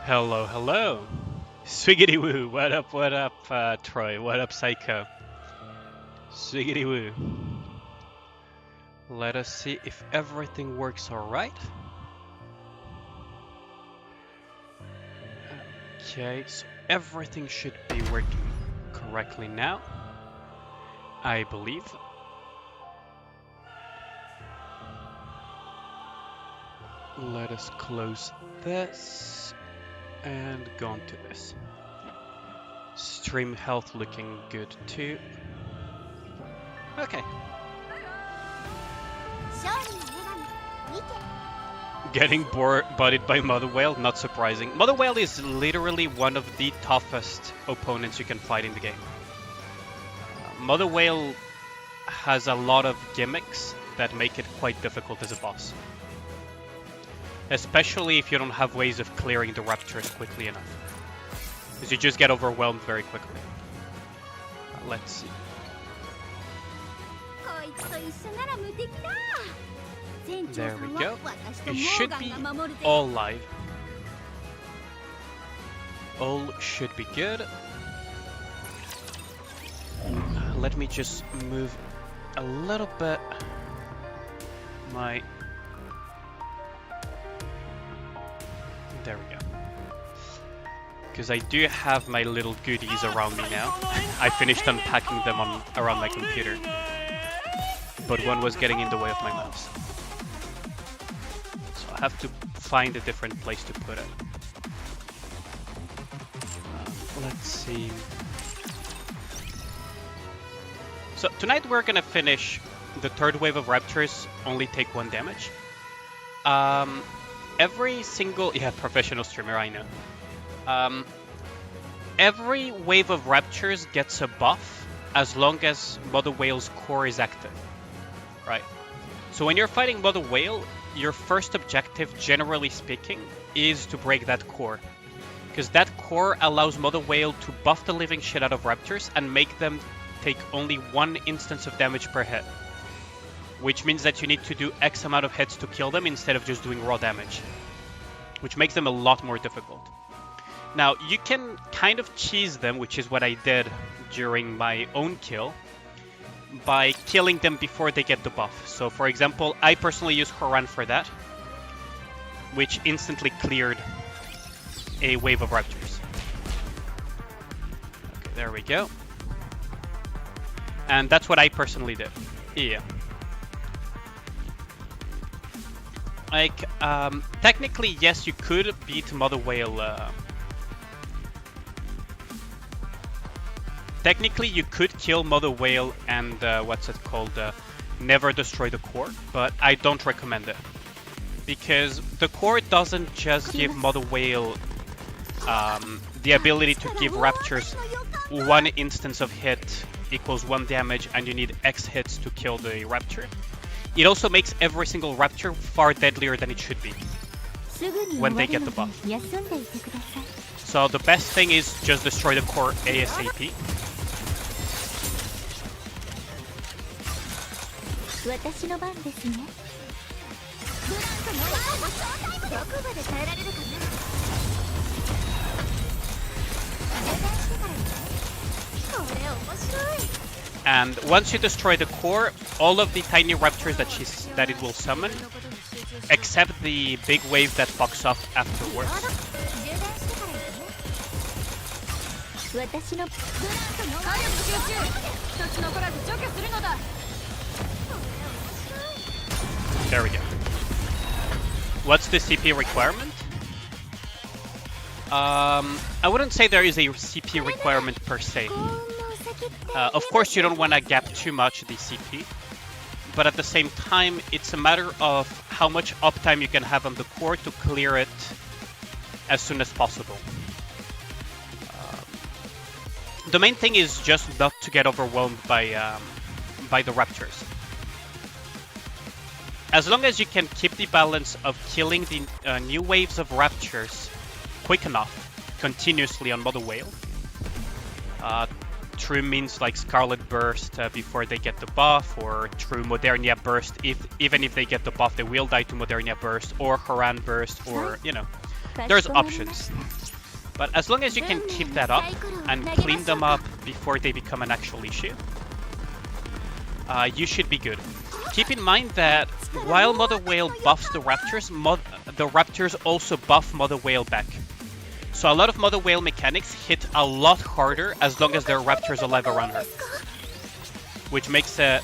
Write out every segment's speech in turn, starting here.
Hello, hello. Swiggity woo. What up, Troy? What up, Psycho? Swiggity woo. Let us see if everything works alright. Okay, so everything should be working correctly now, I believe. Let us close this and go on to this. Stream health looking good too. Okay. Getting bodied by Mother Whale, not surprising. Mother Whale is literally one of the toughest opponents you can fight in the game. Mother Whale has a lot of gimmicks that make it quite difficult as a boss. Especially if you don't have ways of clearing the raptors quickly enough. Because you just get overwhelmed very quickly. Let's see. There we go. It should be all live. All should be good. Let me just move a little bit my... There we go. Because I do have my little goodies around me now. I finished unpacking them around my computer. But one was getting in the way of my mouse. So I have to find a different place to put it. Let's see. So tonight we're gonna finish the third wave of raptors, only take 1 damage. Every single... Yeah, professional streamer, I know. Every wave of raptors gets a buff as long as Mother Whale's core is active. Right. So when you're fighting Mother Whale, your first objective, generally speaking, is to break that core. Because that core allows Mother Whale to buff the living shit out of raptors and make them take only 1 instance of damage per hit. Which means that you need to do X amount of hits to kill them instead of just doing raw damage. Which makes them a lot more difficult. Now, you can kind of cheese them, which is what I did during my own kill, by killing them before they get the buff. So, for example, I personally use Horan for that, which instantly cleared a wave of raptors. Okay, there we go. And that's what I personally did. Yeah. Like, technically, yes, you could beat Mother Whale. Technically, you could kill Mother Whale and, what's it called, never destroy the core, but I don't recommend it. Because the core doesn't just give Mother Whale the ability to give raptors 1 instance of hit equals 1 damage and you need X hits to kill the raptor. It also makes every single raptor far deadlier than it should be when they get the buff. So the best thing is just destroy the core ASAP. And once you destroy the core, all of the tiny raptors that it will summon, except the big wave that fucks off afterwards. There we go. What's the CP requirement? I wouldn't say there is a CP requirement per se. Of course, you don't want to gap too much the CP, but at the same time, it's a matter of how much uptime you can have on the core to clear it as soon as possible. The main thing is just not to get overwhelmed by the raptors. As long as you can keep the balance of killing the new waves of raptors quick enough, continuously on Mother Whale. True means like Scarlet Burst before they get the buff, or True Modernia Burst. Even if they get the buff, they will die to Modernia Burst, or Haran Burst, or, you know, there's options. But as long as you can keep that up and clean them up before they become an actual issue, you should be good. Keep in mind that while Mother Whale buffs the Raptors, the Raptors also buff Mother Whale back. So a lot of Mother Whale mechanics hit a lot harder as long as there are Raptors alive around her. Which makes it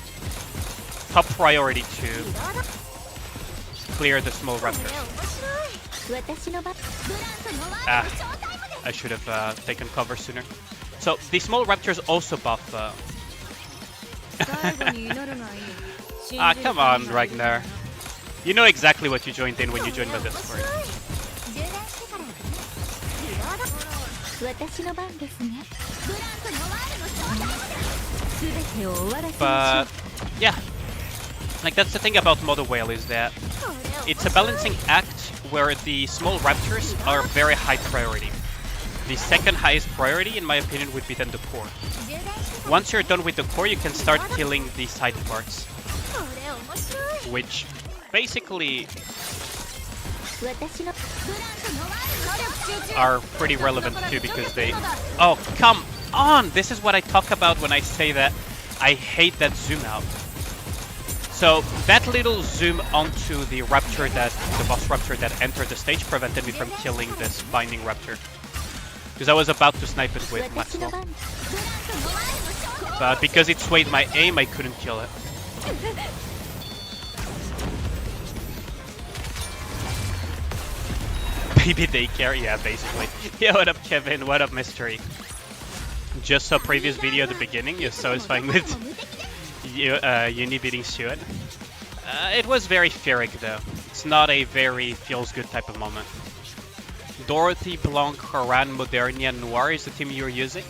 top priority to clear the small Raptors. I should have taken cover sooner. So the small Raptors also buff... come on, Ragnar. You know exactly what you joined in when you joined my Discord. But yeah, like that's the thing about Mother Whale is that it's a balancing act where the small Raptors are very high priority. The second highest priority, in my opinion, would be then the core. Once you're done with the core, you can start killing the side parts, which basically are pretty relevant too because they... Oh, come on! This is what I talk about when I say that I hate that zoom out. So that little zoom onto the raptor the boss raptor that entered the stage prevented me from killing this binding raptor. Because I was about to snipe it with Maxwell. But because it swayed my aim, I couldn't kill it. Baby daycare, yeah, basically. Yeah, what up, Kevin? What up, Mystery? Just saw previous video at the beginning. You're satisfying with Uni beating Stuart. It was very Ferric, though. It's not a very feels-good type of moment. Dorothy, Blanc, Haran, Modernia, Noir is the team you're using.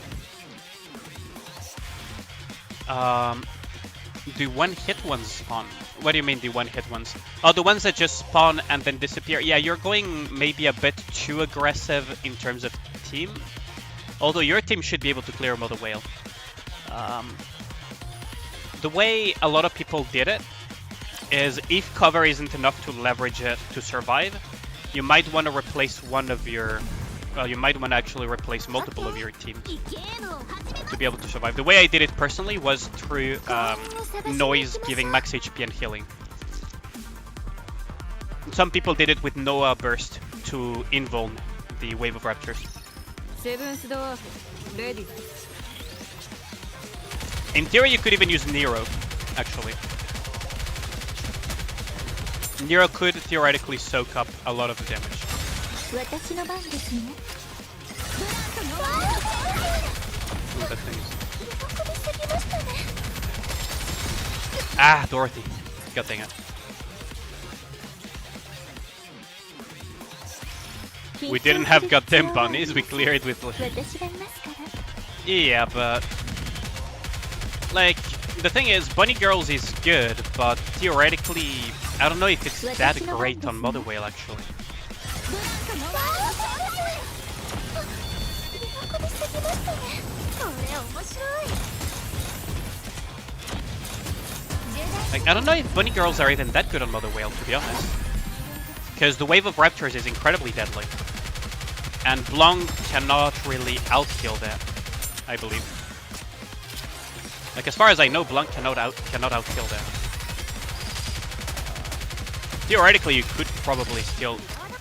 The one-hit ones spawn. What do you mean the one-hit ones? Oh, the ones that just spawn and then disappear. Yeah, you're going maybe a bit too aggressive in terms of team. Although your team should be able to clear Mother Whale. The way a lot of people did it is if cover isn't enough to leverage it to survive, you might want to replace one of your... Well, you might want to actually replace multiple of your teams to be able to survive. The way I did it personally was through noise giving max HP and healing. Some people did it with Noah burst to invuln the wave of raptors. In theory, you could even use Nero, actually. Nero could theoretically soak up a lot of the damage. Ooh, that thing is... Ah, Dorothy. God dang it. We didn't have goddamn bunnies, we cleared with... Yeah, but... Like, the thing is, Bunny Girls is good, but theoretically, I don't know if it's that great on Mother Whale, actually. Like, I don't know if Bunny Girls are even that good on Mother Whale, to be honest. Because the wave of raptors is incredibly deadly. And Blanc cannot really outkill that, I believe. Like, as far as I know, Blanc cannot outkill that. Theoretically, you could probably still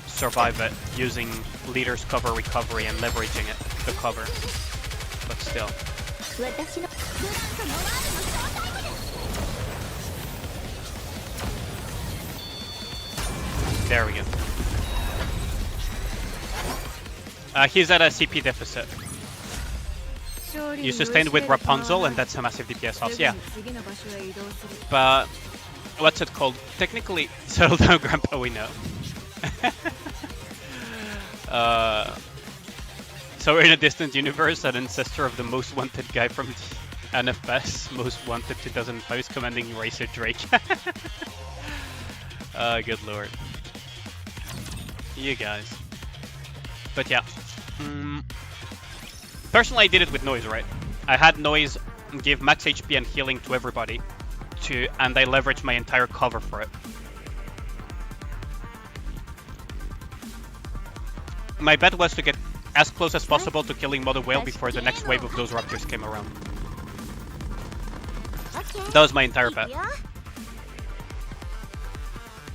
survive it using leader's cover recovery and leveraging it, the cover. But still. There we go. He's at a CP deficit. You sustained with Rapunzel, and that's a massive DPS loss, yeah. But, what's it called? Technically, settle down, Grandpa, we know. So we're in a distant universe, an ancestor of the most wanted guy from the NFS, most wanted 2005, is commanding Racer Drake. Good lord. You guys. But yeah. Personally, I did it with noise, right? I had noise give max HP and healing to everybody, and I leveraged my entire cover for it. my bet was to get as close as possible to killing Mother Whale before the next wave of those raptors came around. That was my entire bet.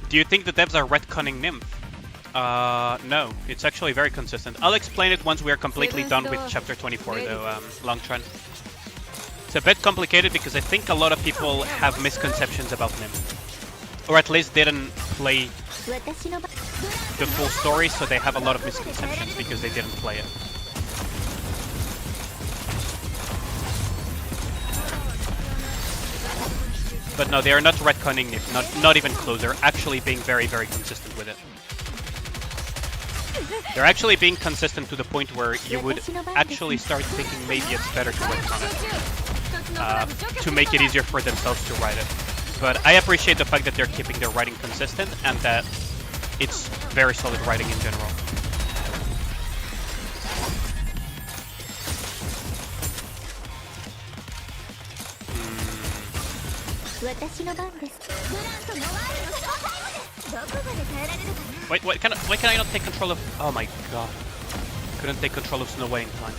Do you think the devs are retconning Nymph? No, it's actually very consistent. I'll explain it once we are completely done with chapter 24 though, Longtron. It's a bit complicated because I think a lot of people have misconceptions about Nymph. Or at least didn't play the full story, so they have a lot of misconceptions because they didn't play it. But no, they are not retconning Nymph, not even close. They're actually being very, very consistent with it. They're actually being consistent to the point where you would actually start thinking maybe it's better to retcon it. To make it easier for themselves to write it. But I appreciate the fact that they're keeping their writing consistent and that it's very solid writing in general. Wait, why can I not take control of... Oh my god. Couldn't take control of Snow White in time.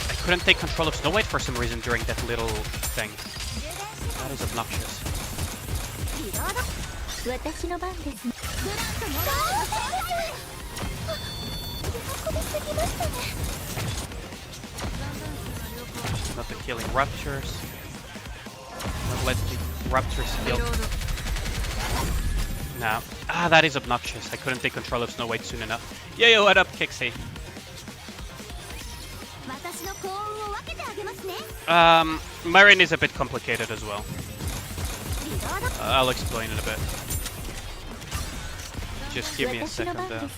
I couldn't take control of Snow White for some reason during that little thing. That is obnoxious. Not the killing raptors. Not let the raptors kill. No. Ah, that is obnoxious. I couldn't take control of Snow White soon enough. Yo, what up, Kixie? Marin is a bit complicated as well. I'll explain it a bit. Just give me a second though.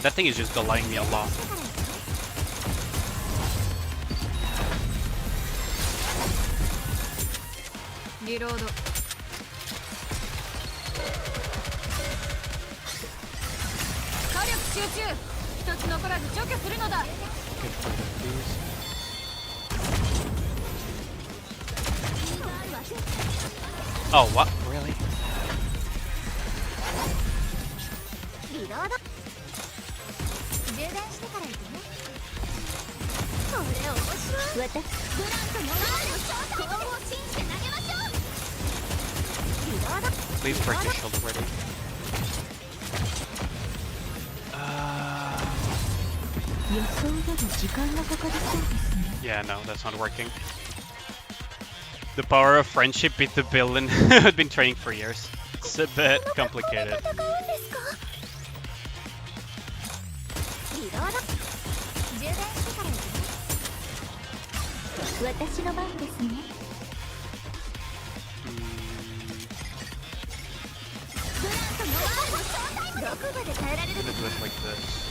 That thing is just delaying me a lot. Reload. Oh, what? Really? Please break your shield already. Yeah, no, that's not working. The power of friendship beat the villain. I've been training for years. It's a bit complicated. I'm gonna do it like this.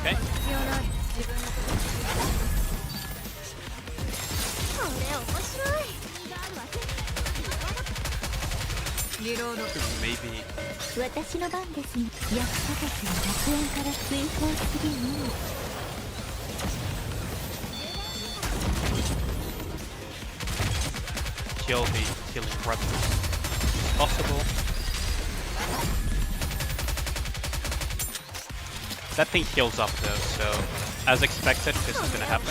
Okay. Maybe. Kill the killing raptors if possible. That thing heals up though, so as expected, this is gonna happen.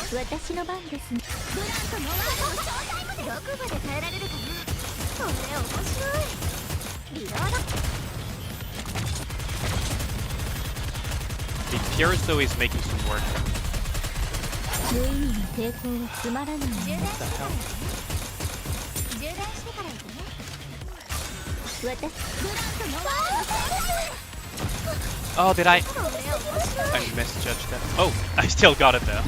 It appears though he's making some work. Oh, did I misjudged that. Oh, I still got it though.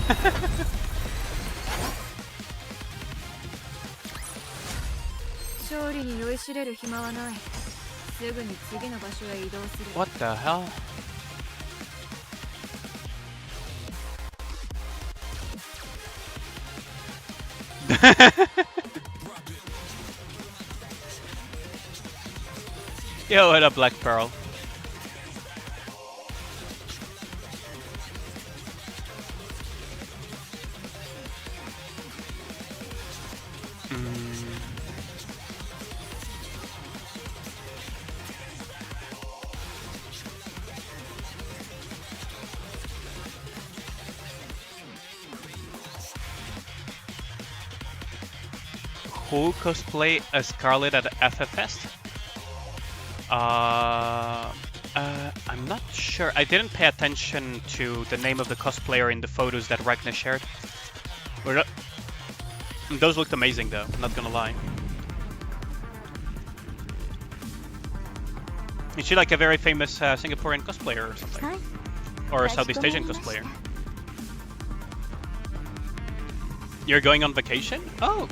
What the hell? Yo, what up, Black Pearl? Who cosplay as Scarlet at FFest? I'm not sure. I didn't pay attention to the name of the cosplayer in the photos that Ragnar shared. Those looked amazing though, not gonna lie. Is she like a very famous Singaporean cosplayer or something? Or a Southeast Asian cosplayer? You're going on vacation? Oh,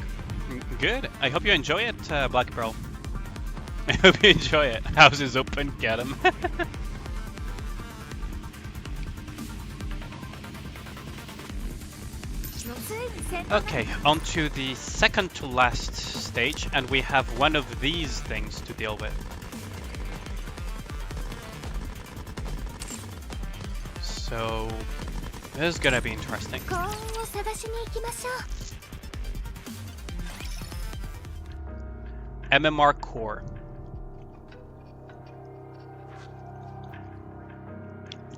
good. I hope you enjoy it, Black Pearl. I hope you enjoy it. House is open, get him. Okay, on to the second to last stage, and we have one of these things to deal with. So, this is gonna be interesting. MMR core.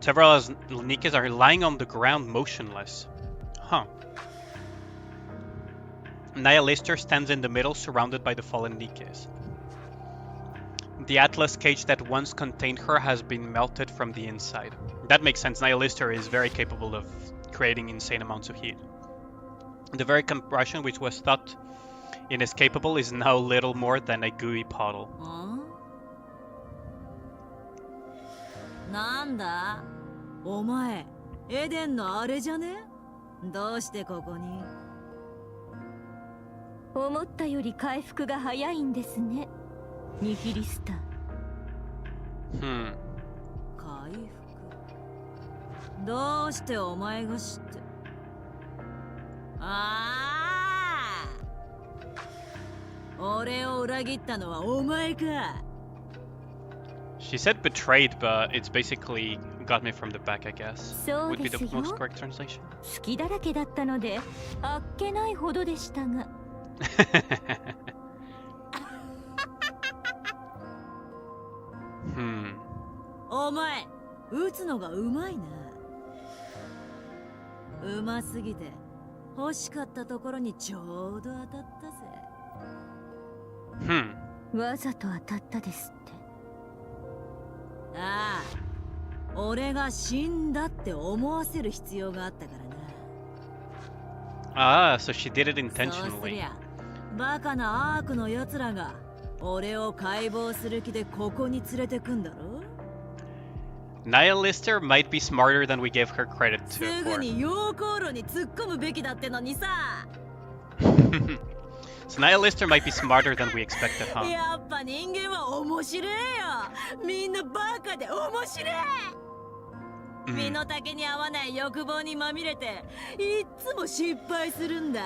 Several Nikkes are lying on the ground motionless. Huh. Nihilister stands in the middle, surrounded by the fallen Nikkes. The Atlas cage that once contained her has been melted from the inside. That makes sense. Nihilister is very capable of creating insane amounts of heat. The very compression which was thought inescapable is now little more than a gooey puddle. Nanda? Omae, Eden no are jane? Doushite koko ni? 思ったより回復が早いんですね、ニヒリスタ。回復。どうしてお前が知って。ああ。俺を裏切ったのはお前か。She said betrayed, but it's basically got me from the back, I guess. Would be the most correct translation. 好きだらけだったので、あっけないほどでしたが。お前、撃つのがうまいな。うますぎて欲しかったところにちょうど当たったぜ。わざと当たったですって。ああ、俺が死んだって思わせる必要があったからな。Ah, so she did it intentionally. そうすりゃ、バカなアークの奴らが俺を解剖する気でここに連れてくんだろ。Nihilister might be smarter than we gave her credit to. すぐに溶鉱炉に突っ込むべきだってのにさ。So Nihilister might be smarter than we expected, huh? やっぱ人間は面白いよ。みんなバカで面白い。身の丈に合わない欲望にまみれていっつも失敗するんだ。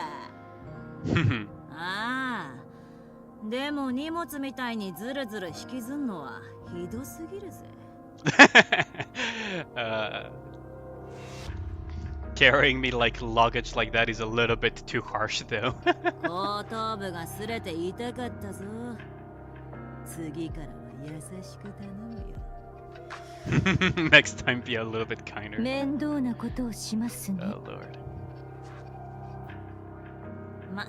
ああ、でも荷物みたいにずるずる引きずんのはひどすぎるぜ。Carrying me like luggage like that is a little bit too harsh, though. 後頭部が擦れて痛かったぞ。次からは優しく頼むよ。Next time, be a little bit kinder. 面倒なことをしますね。Oh Lord. ま、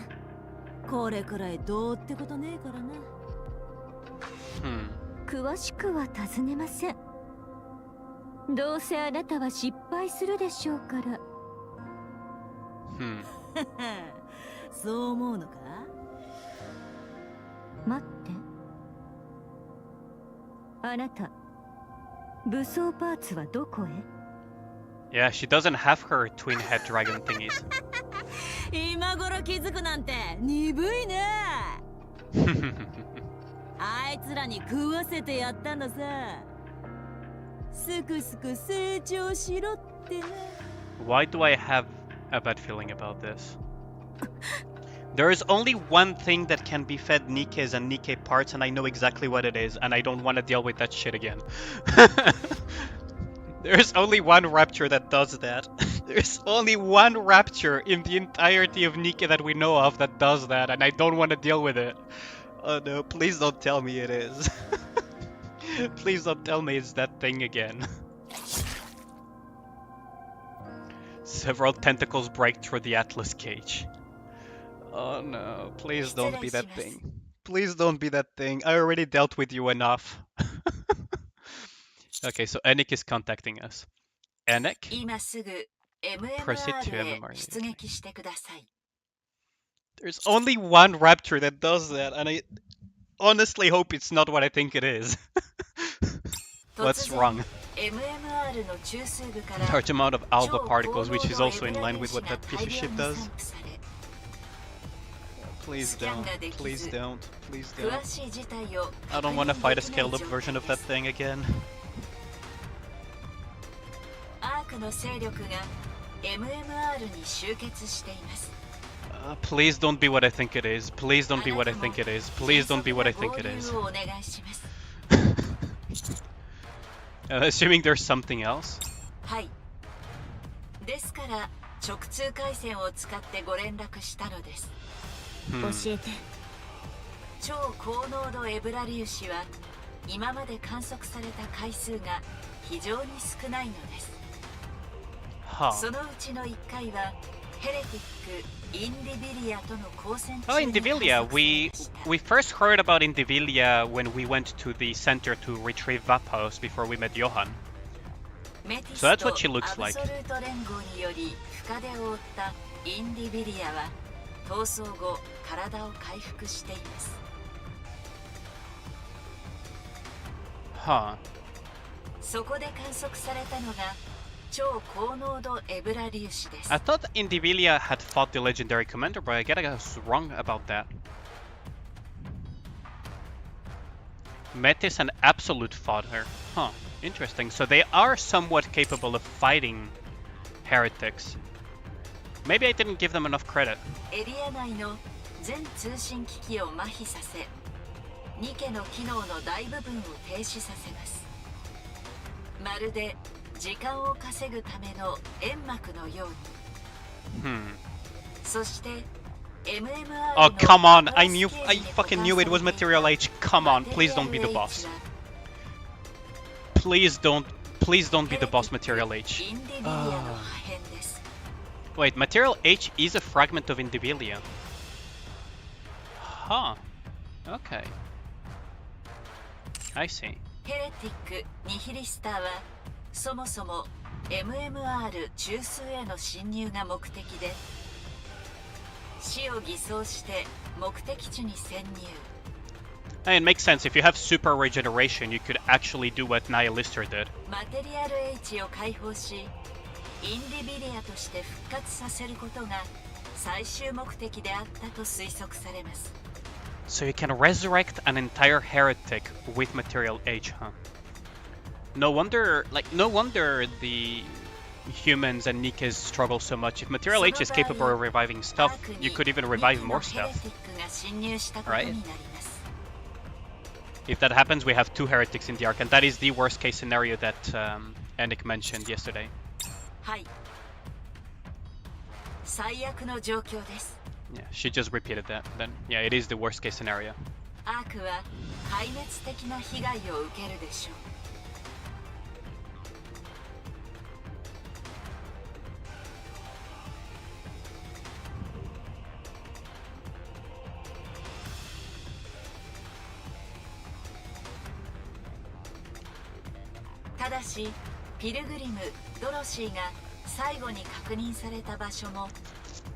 これくらいどうってことねえからな。詳しくは尋ねません。どうせあなたは失敗するでしょうから。そう思うのか？待って。あなた、武装パーツはどこへ？ Yeah, she doesn't have her twin head dragon thingies. 今頃気づくなんて鈍いね。あいつらに食わせてやったのさ。すくすく成長しろってな。Why do I have a bad feeling about this? There is only one thing that can be fed Nikke's and Nikke parts, and I know exactly what it is, and I don't want to deal with that shit again. There's only one rapture that does that. There's only one rapture in the entirety of Nikke that we know of that does that, and I don't want to deal with it. Oh no, please don't tell me it is. Please don't tell me it's that thing again. Several tentacles break through the Atlas cage. Oh no, please don't be that thing. Please don't be that thing. I already dealt with you enough. Okay, so Enik is contacting us. Enik? Proceed to MMR. There's only one rapture that does that, and I honestly hope it's not what I think it is. What's wrong? Large amount of alpha particles, which is also in line with what that piece of shit does. Please don't. Please don't. Please don't. I don't want to fight a scaled up version of that thing again. Please don't be what I think it is. Please don't be what I think it is. Please don't be what I think it is. Assuming there's something else. Huh. Oh, Indivilia. We first heard about Indivilia when we went to the center to retrieve Vaphaus before we met Johan. So that's what she looks like. Huh. I thought Indivilia had fought the legendary commander, but I guess I was wrong about that. Metis and Absolute fought her. Huh, interesting. So they are somewhat capable of fighting heretics. Maybe I didn't give them enough credit. Oh, come on. I fucking knew it was Material H. Come on, please don't be the boss. Please don't be the boss, Material H. Wait, Material H is a fragment of Indivilia. Huh. Okay. I see. It makes sense. If you have super regeneration, you could actually do what Nihilister did. So you can resurrect an entire heretic with Material H, huh? No wonder the humans and Nikke's struggle so much. If Material H is capable of reviving stuff, you could even revive more stuff, right? If that happens, we have 2 heretics in the arc, and that is the worst case scenario that Enik mentioned yesterday. Yeah, she just repeated that. Then, yeah, it is the worst case scenario.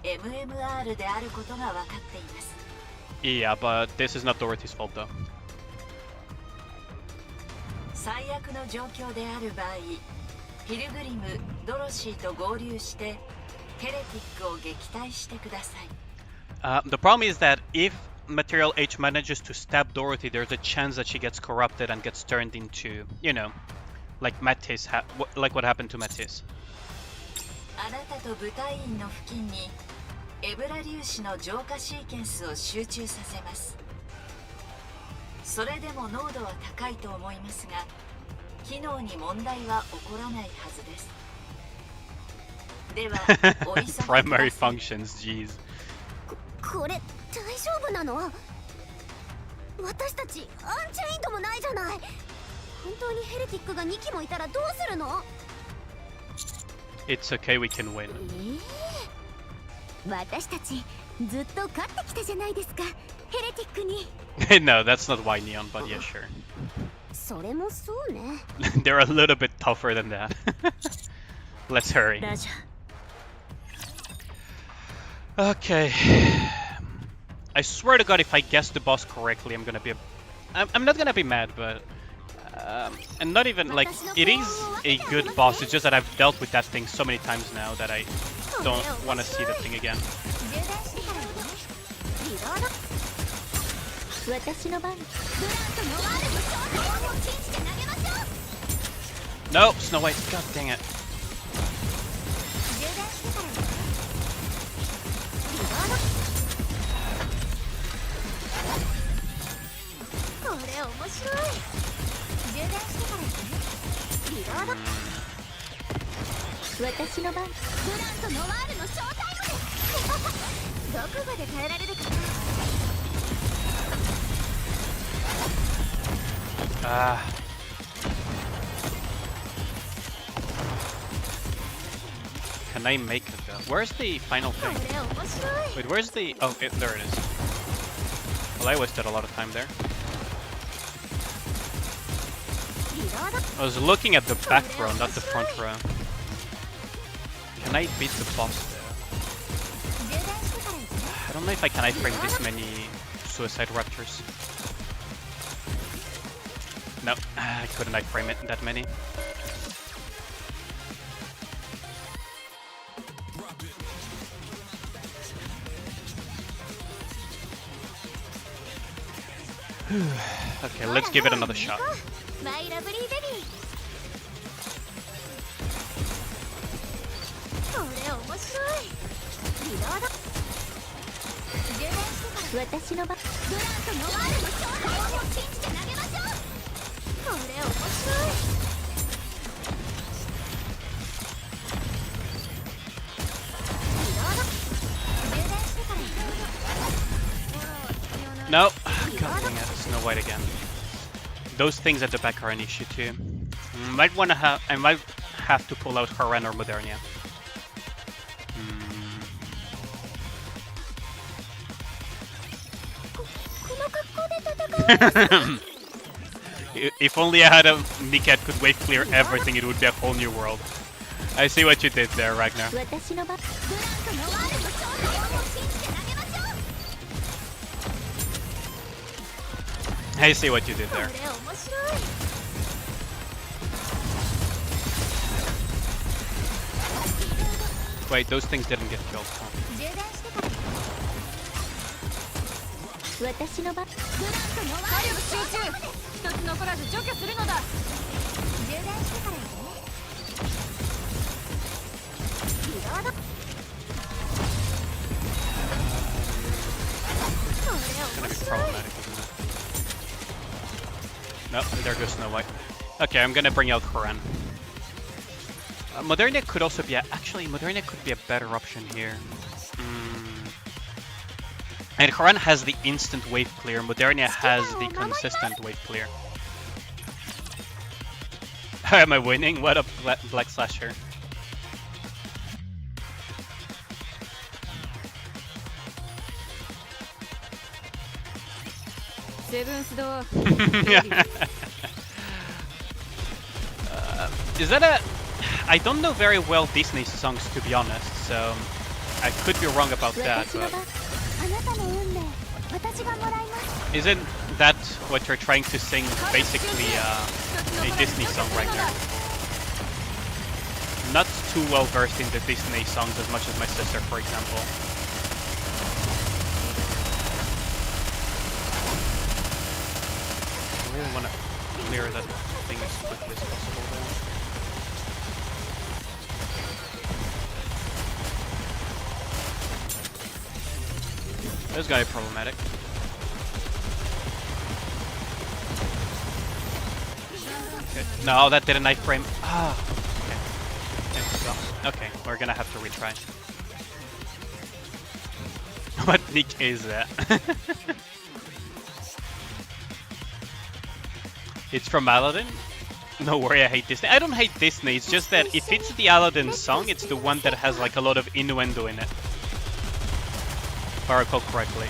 MMR であることが分かっています。 Yeah, but this is not Dorothy's fault though. 最悪の状況である場合、ピルグリム、ドロシーと合流してヘレティックを撃退してください。The problem is that if Material H manages to stab Dorothy, there's a chance that she gets corrupted and gets turned into, you know, like Matisse, like what happened to Matisse. あなたと部隊員の付近にエブラ粒子の浄化シーケンスを集中させます。それでも濃度は高いと思いますが、機能に問題は起こらないはずです。では、お急ぎください。 Primary functions, jeez. これ大丈夫なの？私たちアンチェインドもないじゃない。本当にヘレティックが2機もいたらどうするの？ It's okay, we can win. 私たちずっと勝ってきたじゃないですか、ヘレティックに。No, that's not why Neon, but yeah, sure. それもそうね。They're a little bit tougher than that. Let's hurry. ラジャ Okay. I swear to God, if I guess the boss correctly, I'm gonna be. I'm not gonna be mad, but and not even like it is a good boss. It's just that I've dealt with that thing so many times now that I don't want to see the thing again. 私の番。 No, Snow White. God dang it. Can I make it though? Where's the final thing? Wait, where's the... Oh, there it is. Well, I wasted a lot of time there. I was looking at the back row, not the front row. Can I beat the boss there? I don't know if I can iframe this many suicide raptors. No, I couldn't iframe it that many. Okay, let's give it another shot. No, god dang it, Snow White again. Those things at the back are an issue too. I might have to pull out Haran or Modernia. If only I had a Nikke could wave clear everything, it would be a whole new world. I see what you did there, Ragnar. I see what you did there. Wait, those things didn't get killed. Huh? It's gonna be problematic, isn't it? Nope, there goes Snow White. Okay, I'm gonna bring out Haran. Modernia could also be actually Modernia could be a better option here. And Haran has the instant wave clear, Modernia has the consistent wave clear. Am I winning? What a Black Slasher. Is that a... I don't know very well Disney songs, to be honest, so I could be wrong about that, but isn't that what you're trying to sing? Basically, a Disney song right there. Not too well versed in the Disney songs as much as my sister, for example. I really want to clear that thing as quickly as possible there. This guy is problematic. Okay. No, that did a knife frame. Ah. Okay, we're gonna have to retry. What Nikke is that? It's from Aladdin? No worry, I hate Disney. I don't hate Disney, it's just that if it's the Aladdin song, it's the one that has like a lot of innuendo in it. If I recall correctly.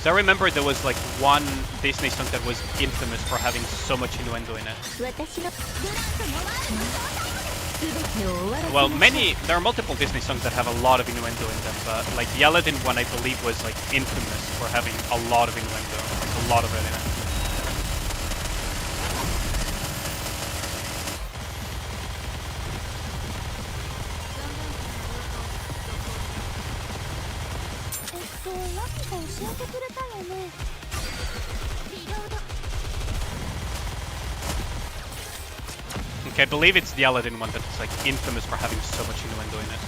So I remember there was like one Disney song that was infamous for having so much innuendo in it. Well, there are multiple Disney songs that have a lot of innuendo in them, but like the Aladdin one I believe was like infamous for having a lot of innuendo, like a lot of it in it. Okay, I believe it's the Aladdin one that's like infamous for having so much innuendo in it.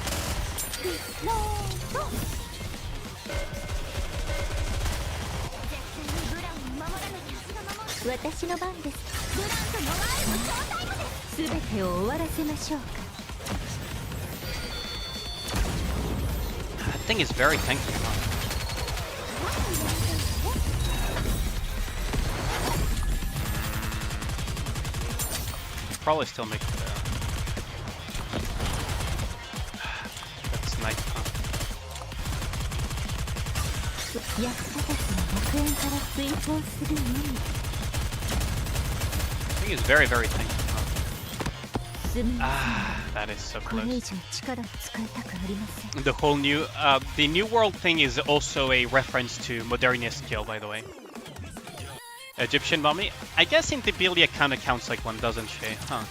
That thing is very tanky, huh? Probably still make it there. That's nice, huh? I think it's very, very tanky, huh? Ah, that is so close. The whole new, the New World thing is also a reference to Modernia skill, by the way. Egyptian mummy? I guess Intibilia kinda counts like one, doesn't she? Huh.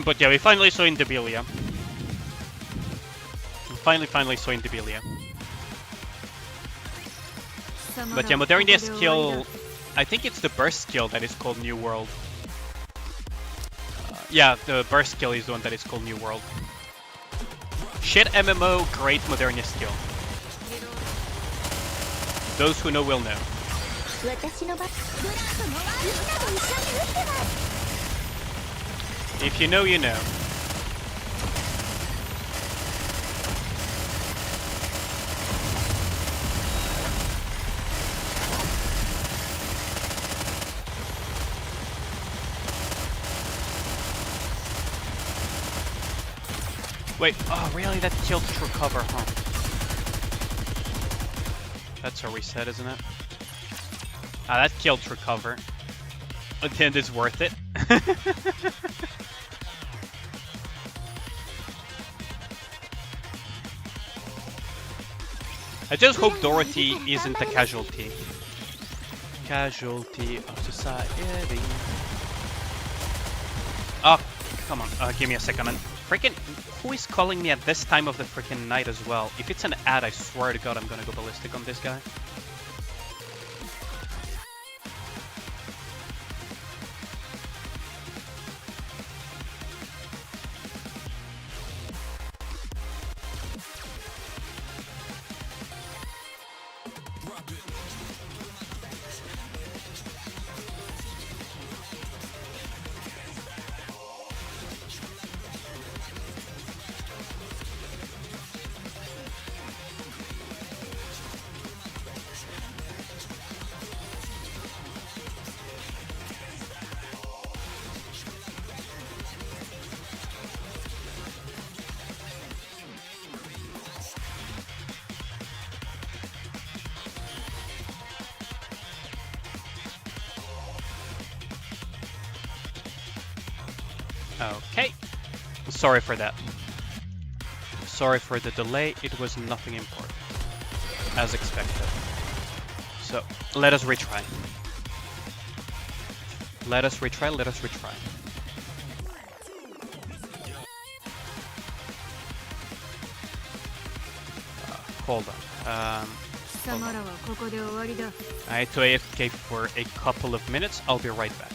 But yeah, we finally saw Intibilia. Finally saw Intibilia. But yeah, Modernia skill... I think it's the burst skill that is called New World. Yeah, the burst skill is the one that is called New World. Shit MMO, great Modernia skill. Those who know will know. If you know, you know. Wait, oh really? That killed to recover, huh? That's a reset, isn't it? Ah, that killed to recover. At the end, it's worth it. I just hope Dorothy isn't a casualty. Casualty of society. Oh, come on. Give me a second. Freaking, who is calling me at this time of the freaking night as well? If it's an ad, I swear to God, I'm gonna go ballistic on this guy. Okay. Sorry for that. Sorry for the delay, it was nothing important. As expected. So, let us retry. Let us retry, let us retry. Hold on. I had to AFK for a couple of minutes. I'll be right back.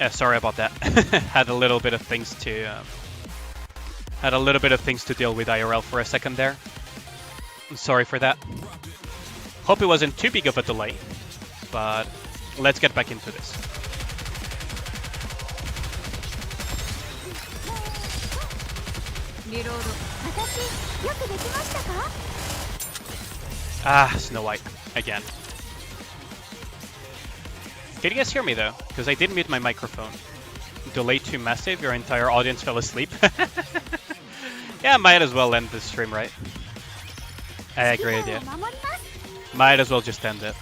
Yeah, sorry about that. Had a little bit of things to deal with IRL for a second there. I'm sorry for that. Hope it wasn't too big of a delay, but let's get back into this. Ah, Snow White again. Can you guys hear me though? Because I did mute my microphone. Delay too massive, your entire audience fell asleep. Yeah, might as well end the stream, right? I agree with you. Might as well just end it.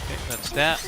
Okay, that's that.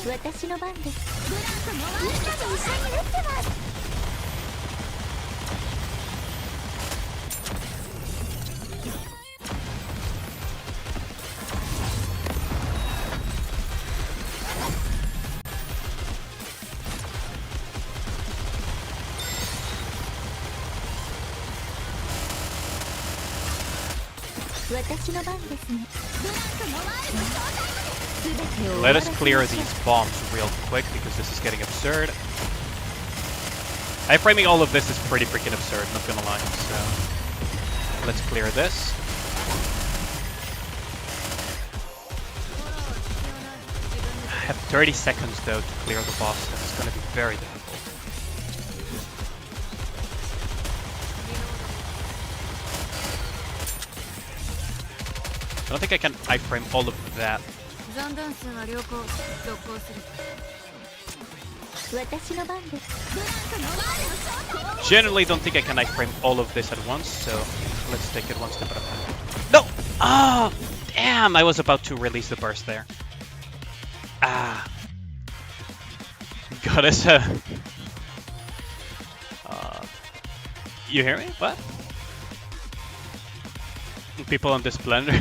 Let us clear these bombs real quick because this is getting absurd. Iframing all of this is pretty freaking absurd, not gonna lie. So let's clear this. I have 30 seconds though to clear the boss. That's gonna be very difficult. don't think I can iframe all of that. 残弾数は良好続行する私の番です Generally don't think I can iframe all of this at once, so let's take it one step at a time. No! Ah! Damn! I was about to release the burst there. Ah. Goddess. You hear me? What? People on this blender.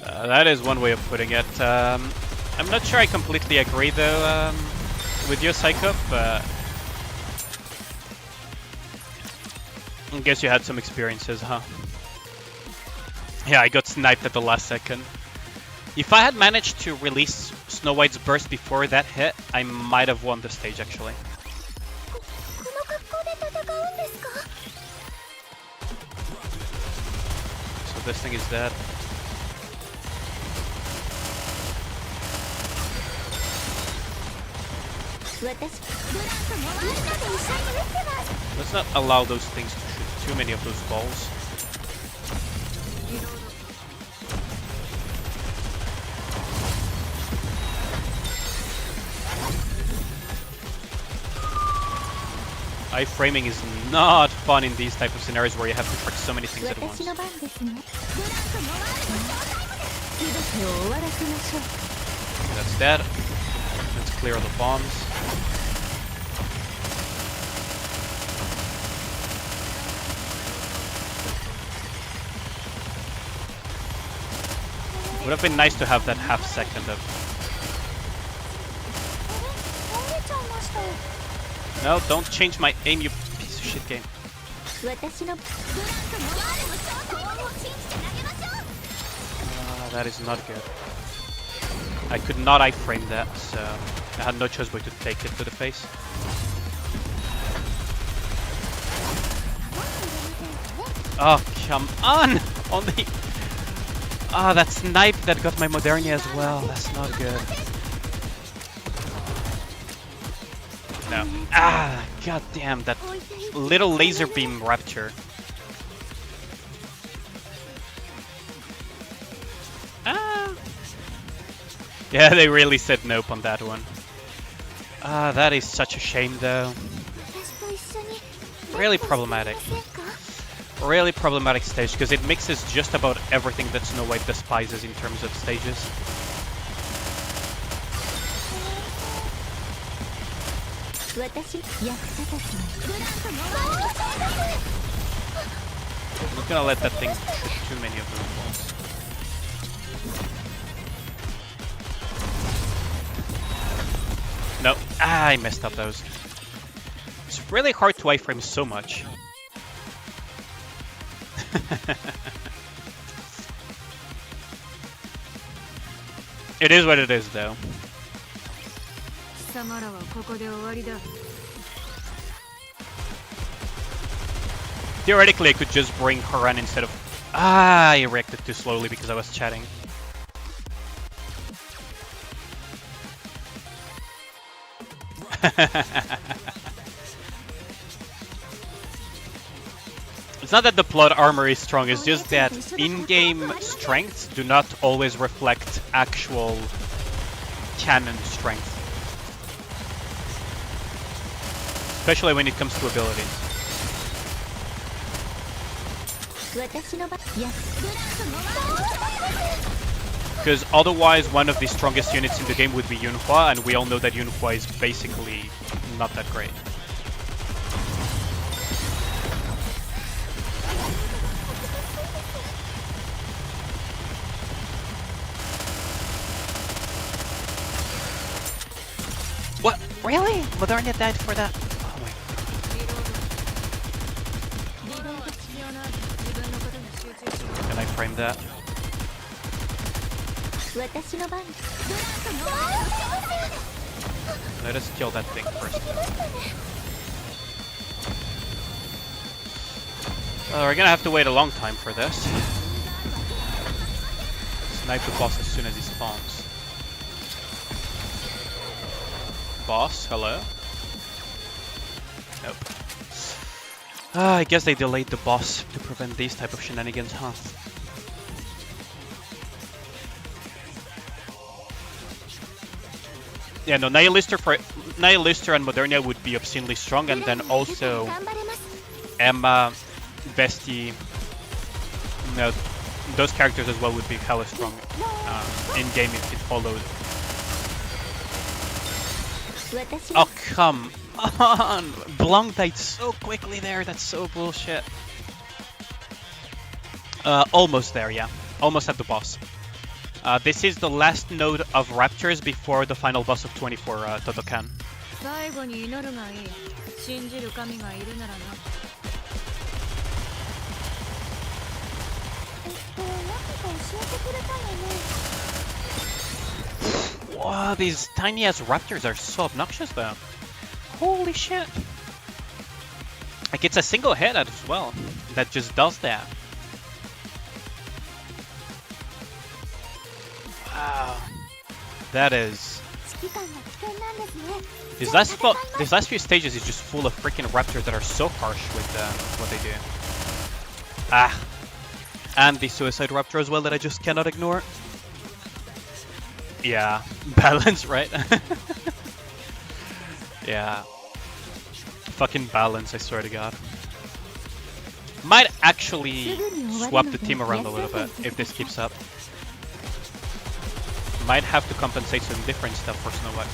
That is one way of putting it. I'm not sure I completely agree though with your Psycho, but I guess you had some experiences, huh? Yeah, I got sniped at the last second. If I had managed to release Snow White's burst before that hit, I might have won the stage actually. So this thing is dead. Let's not allow those things to shoot too many of those balls. Iframing is not fun in these type of scenarios where you have to track so many things at once. That's dead. Let's clear the bombs. Would have been nice to have that half second of... No, don't change my aim, you piece of shit game. That is not good. I could not iframe that, so I had no choice but to take it to the face. Oh, come on! Only... Ah, that snipe that got my Modernia as well. That's not good. No. Ah, god damn, that little laser beam rapture. Ah. Yeah, they really said nope on that one. Ah, that is such a shame though. Really problematic. Really problematic stage because it mixes just about everything that Snow White despises in terms of stages. I'm not gonna let that thing shoot too many of those balls. No, I messed up those. It's really hard to iframe so much. It is what it is, though. Theoretically, I could just bring Haran instead of... Ah, I reacted too slowly because I was chatting. It's not that the plot armor is strong, it's just that in-game strengths do not always reflect actual canon strength. Especially when it comes to abilities. Because otherwise one of the strongest units in the game would be Yunhua, and we all know that Yunhua is basically not that great. What? Really? Modernia died for that? Oh my. Can I frame that? Let us kill that thing first. We're gonna have to wait a long time for this. Snipe the boss as soon as he spawns. Boss, hello? Nope. I guess they delayed the boss to prevent these type of shenanigans, huh? Yeah, no, Nihilister and Modernia would be obscenely strong, and then also Emma, Vesti, no, those characters as well would be hella strong in game if it followed. Oh, come on! Blanc died so quickly there, that's so bullshit. Almost there, yeah. Almost at the boss. This is the last node of Raptors before the final boss of 24, Totokan. Wow, these tiny ass Raptors are so obnoxious though. Holy shit. Like, it's a single hit as well that just does that. Wow. That is... These last few stages is just full of freaking Raptors that are so harsh with what they do. Ah. And the Suicide Raptor as well that I just cannot ignore. Yeah. Balance, right? Yeah. Fucking balance, I swear to god. Might actually swap the team around a little bit if this keeps up. Might have to compensate some different stuff for Snow White.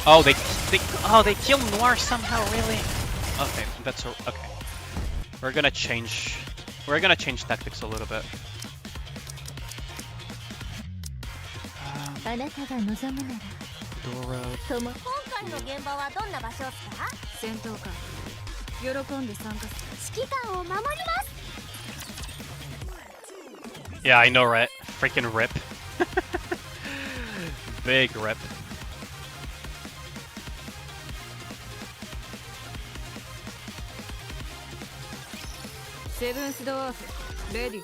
Oh, they kill Noir somehow, really? Okay, that's okay. We're gonna change tactics a little bit. Dora. Yeah, I know, right? Freaking rip. Big rip. Seventh Dwarf, ready.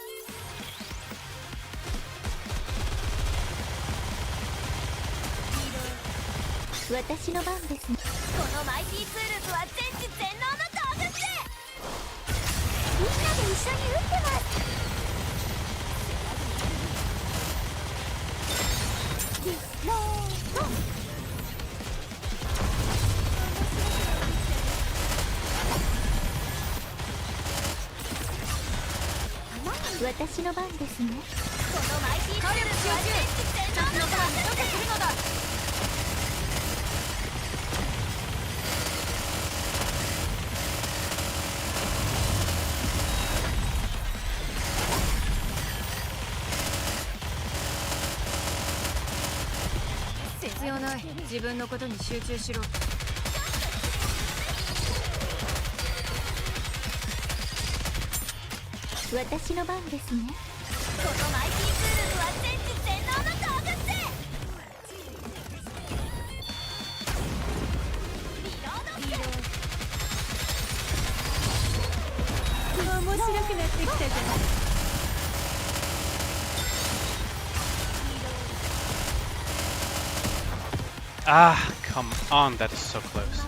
Ah, come on, that is so close.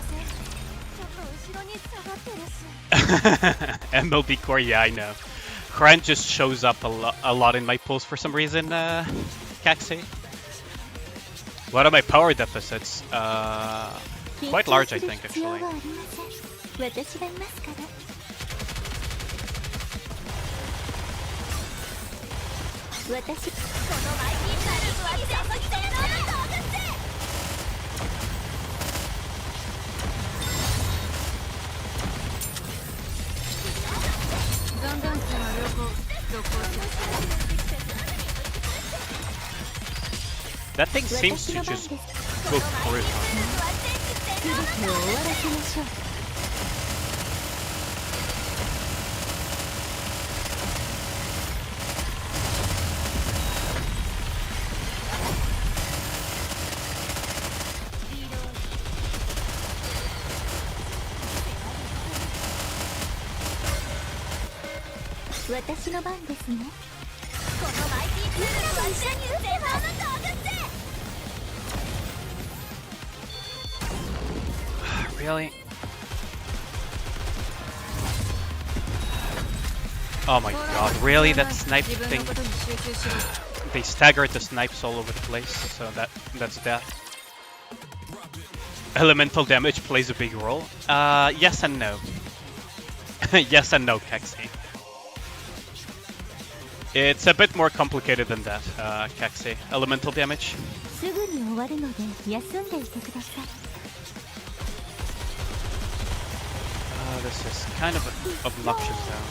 MLB core, yeah, I know. Krant just shows up a lot in my pulls for some reason, Caxi. What are my power deficits? Quite large, I think, actually. That thing seems to just go through. Really? Oh my god, really? That snipe thing? They staggered the snipes all over the place, so that's that. Elemental damage plays a big role. Yes and no. Yes and no, Kexi. It's a bit more complicated than that, Kexi. Elemental damage. This is kind of obnoxious now.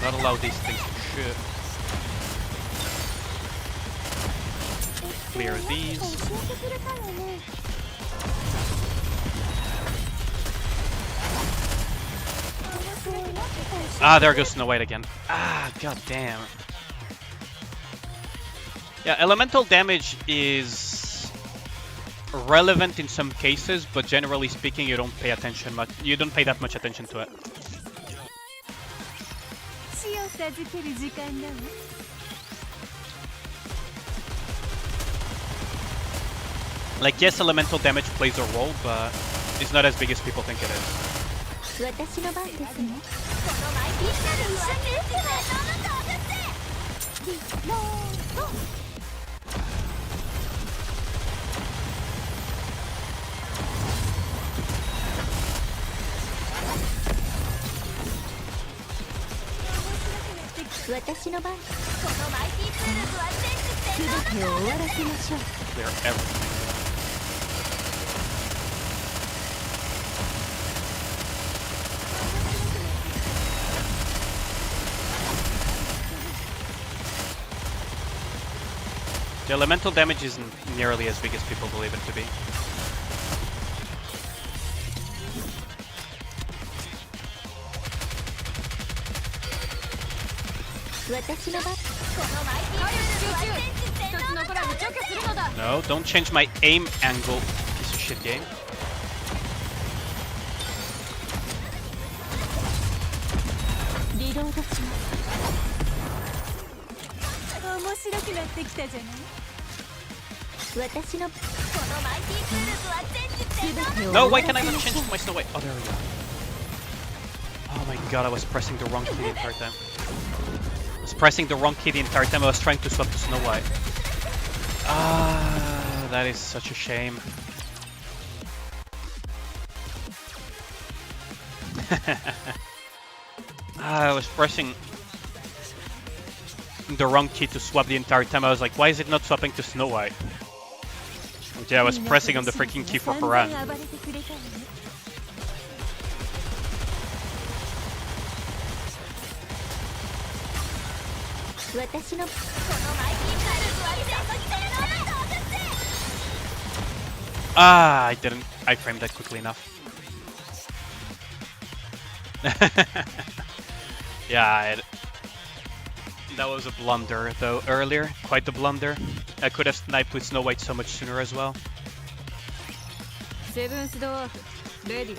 Not allow these things to shoot. Clear these. Ah, there goes Snow White again. Ah, god damn. Yeah, elemental damage is relevant in some cases, but generally speaking, you don't pay attention much. You don't pay that much attention to it. Like, yes, elemental damage plays a role, but it's not as big as people think it is. Clear everything. The elemental damage isn't nearly as big as people believe it to be. No, don't change my aim angle, piece of shit game. No, why can I not change my Snow White? Oh, there we go. Oh my god, I was pressing the wrong key the entire time. I was pressing the wrong key the entire time. I was trying to swap to Snow White. Ah, that is such a shame. I was pressing the wrong key to swap the entire time. I was like, why is it not swapping to Snow White? And yeah, I was pressing on the freaking key for Haran. Ah, I didn't. I framed that quickly enough. Yeah, that was a blunder, though, earlier. Quite the blunder. I could have sniped with Snow White so much sooner as well. Seventh door, ready.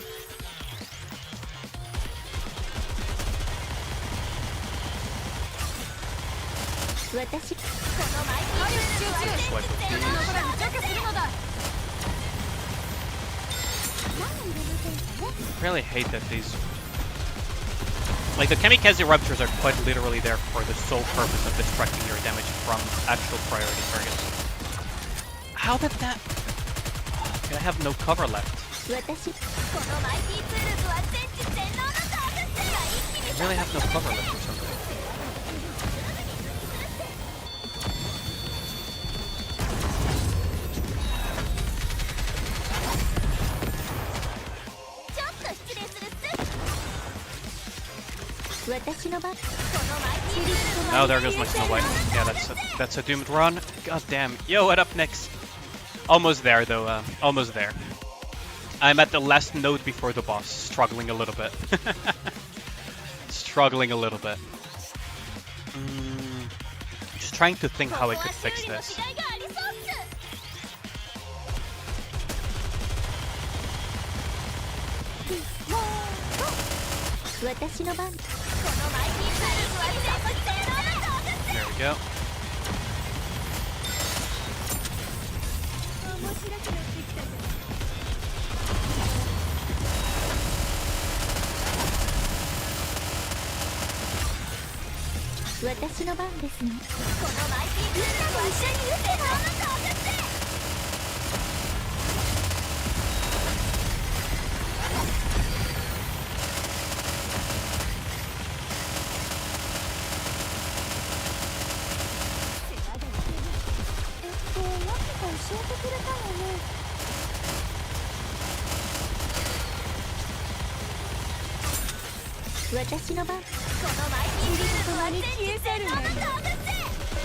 Really hate that these... Like, the Kamikaze Ruptures are quite literally there for the sole purpose of distracting your damage from actual priority targets. How did that... Okay, I have no cover left. I really have no cover left or something. Oh, there goes my Snow White. Yeah, that's a doomed run. God damn. Yo, what up next? Almost there, though. Almost there. I'm at the last node before the boss. Struggling a little bit. Struggling a little bit. Just trying to think how I could fix this. There we go. 私の番ですね。このマイティクールと一緒に撃ってた。教えてくれたわね。私の番。このマイティクールと共に消え去るね。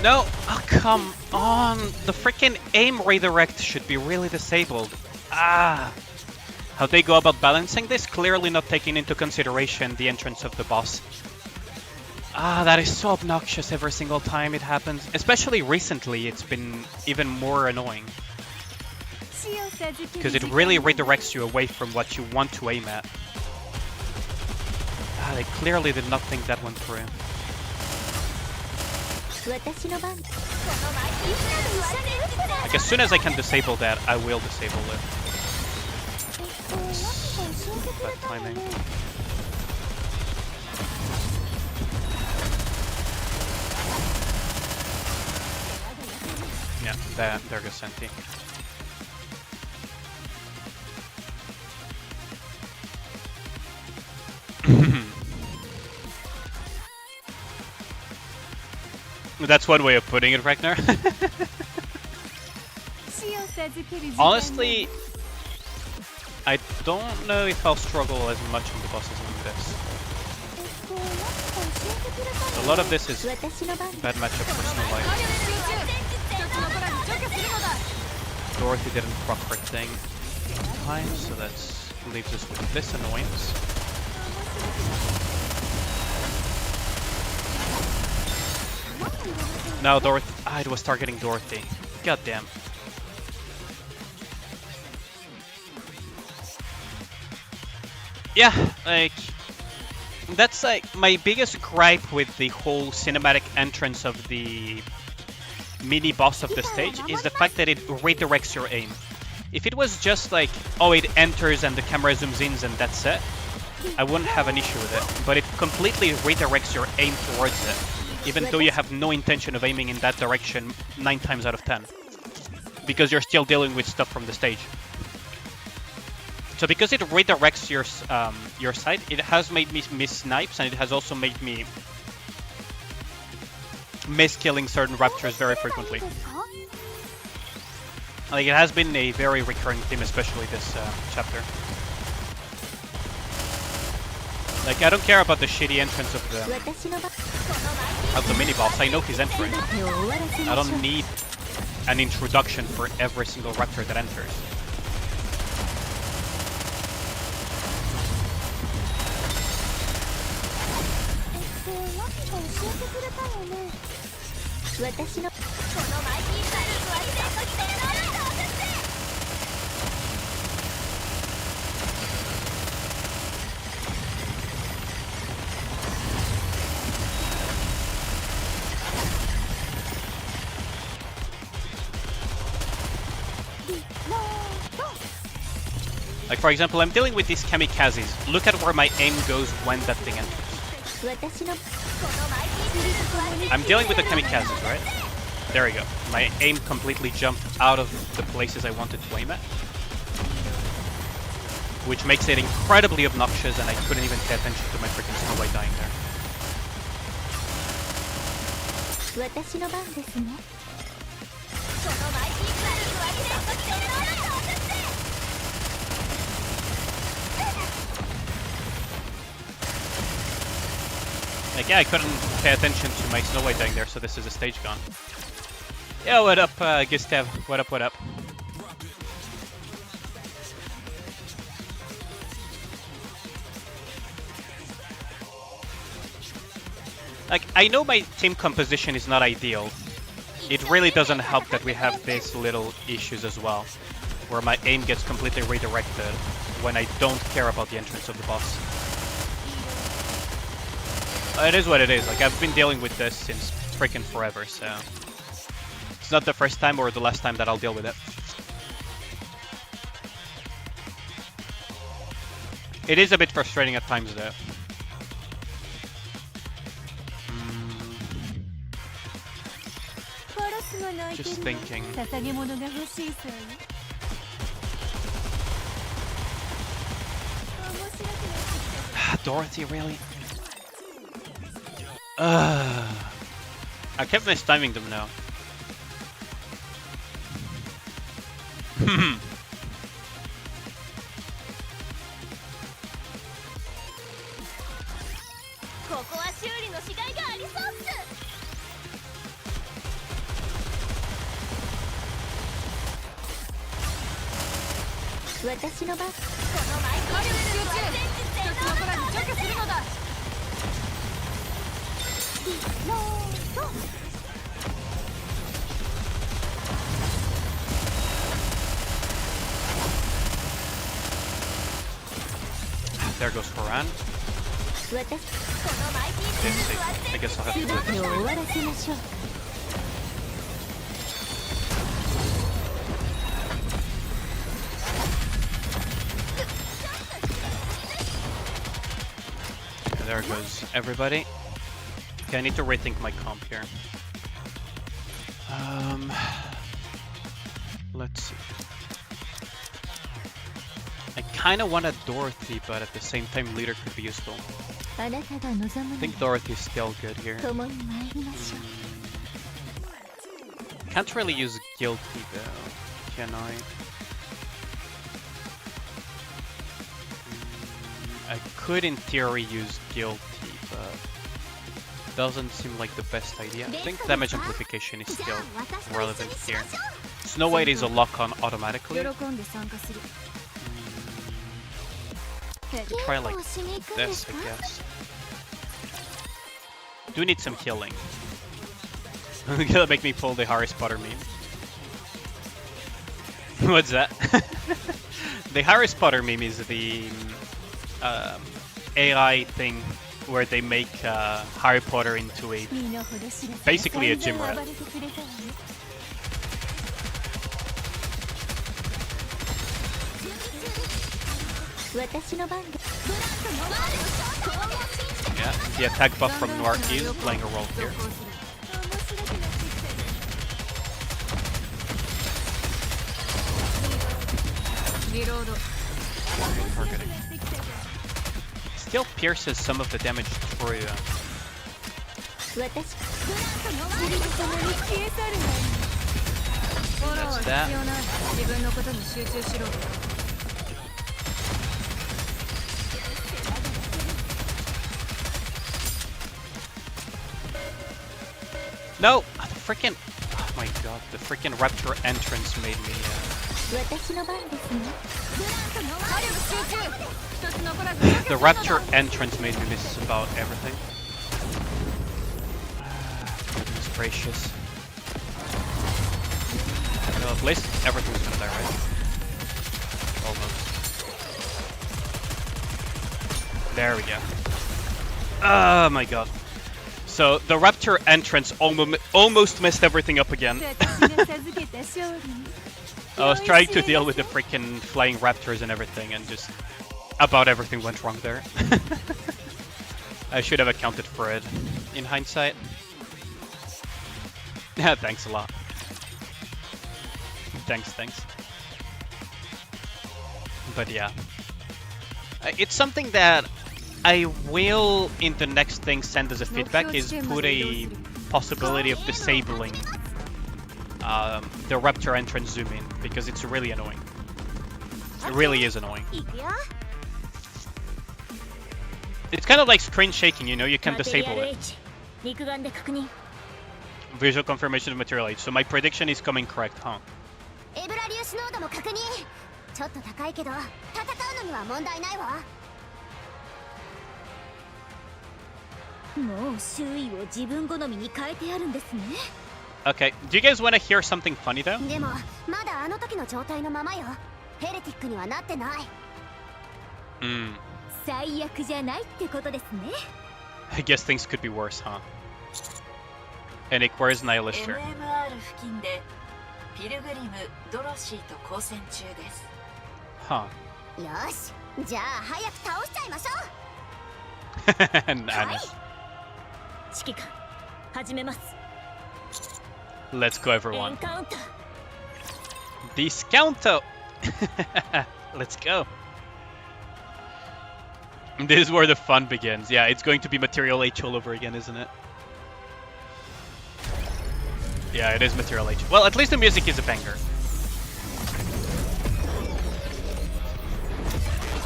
No! Oh, come on! The freaking aim redirect should be really disabled. Ah! How they go about balancing this? Clearly not taking into consideration the entrance of the boss. Ah, that is so obnoxious every single time it happens. Especially recently, it's been even more annoying. Because it really redirects you away from what you want to aim at. Ah, they clearly did not think that one through. Like, as soon as I can disable that, I will disable it. Bad timing. Yeah, there goes Senti. That's one way of putting it, Ragnar. Honestly, I don't know if I'll struggle as much on the bosses on this. A lot of this is bad matchup for Snowbreak. Dorothy didn't proc her thing in time, so that leaves us with this annoyance. No, Dorothy. Ah, it was targeting Dorothy. God damn. Yeah, like, that's like my biggest gripe with the whole cinematic entrance of the mini boss of the stage is the fact that it redirects your aim. If it was just like, oh, it enters and the camera zooms in and that's it, I wouldn't have an issue with it. But it completely redirects your aim towards it, even though you have no intention of aiming in that direction 9 times out of 10. Because you're still dealing with stuff from the stage. So because it redirects your sight, it has made me miss snipes, and it has also made me miss killing certain raptors very frequently. Like, it has been a very recurring theme, especially this chapter. Like, I don't care about the shitty entrance of the mini-boss. I know he's entering. I don't need an introduction for every single raptor that enters. Like, for example, I'm dealing with these kamikazes. Look at where my aim goes when that thing enters. I'm dealing with the kamikazes, right? There we go. My aim completely jumped out of the places I wanted to aim at. Which makes it incredibly obnoxious, and I couldn't even pay attention to my freaking Snowbreak dying there. Like, yeah, I couldn't pay attention to my Snow White dying there, so this is a stage gone. Yo, what up, Gustav? What up, what up? Like, I know my team composition is not ideal. It really doesn't help that we have these little issues as well, where my aim gets completely redirected when I don't care about the entrance of the boss. It is what it is. Like, I've been dealing with this since freaking forever, so it's not the first time or the last time that I'll deal with it. It is a bit frustrating at times, though. Just thinking. Dorothy, really? I kept mistiming them now. There goes Horan. I guess I'll have to do this. Okay, there goes everybody. Okay, I need to rethink my comp here. Let's see. I kind of want a Dorothy, but at the same time, leader could be useful. I think Dorothy's still good here. Can't really use Guilty though, can I? I could in theory use Guilty, but doesn't seem like the best idea. I think damage amplification is still relevant here. Snow White is a lock-on automatically. Try like this, I guess. Do need some healing. Gonna make me pull the Harry Potter meme. What's that? The Harry Potter meme is the AI thing where they make Harry Potter into a basically a gym rat. Yeah, the attack buff from Noir is playing a role here. Targeting. Still pierces some of the damage through. That's that. No! The freaking... Oh my god, the freaking Rapture entrance made me... The Rapture entrance made me miss about everything. Goodness gracious. Well, at least everything's gonna die, right? Almost. There we go. Oh my god. So the Rapture entrance almost messed everything up again. I was trying to deal with the freaking flying raptors and everything, and just about everything went wrong there. I should have accounted for it in hindsight. Yeah, thanks a lot. Thanks. But yeah, it's something that I will, in the next thing, send as a feedback, is put a possibility of disabling the Rapture entrance zoom in, because it's really annoying. It really is annoying. It's kind of like screen shaking, you know, you can disable it. Visual confirmation of material age. So my prediction is coming correct, huh? Okay, do you guys want to hear something funny though? I guess things could be worse, huh? And Nick, where's Nihilist here? Huh. Let's go, everyone. エンカウンター Discounto! Let's go. This is where the fun begins. Yeah, it's going to be Material H all over again, isn't it? Yeah, it is Material H. Well, at least the music is a banger.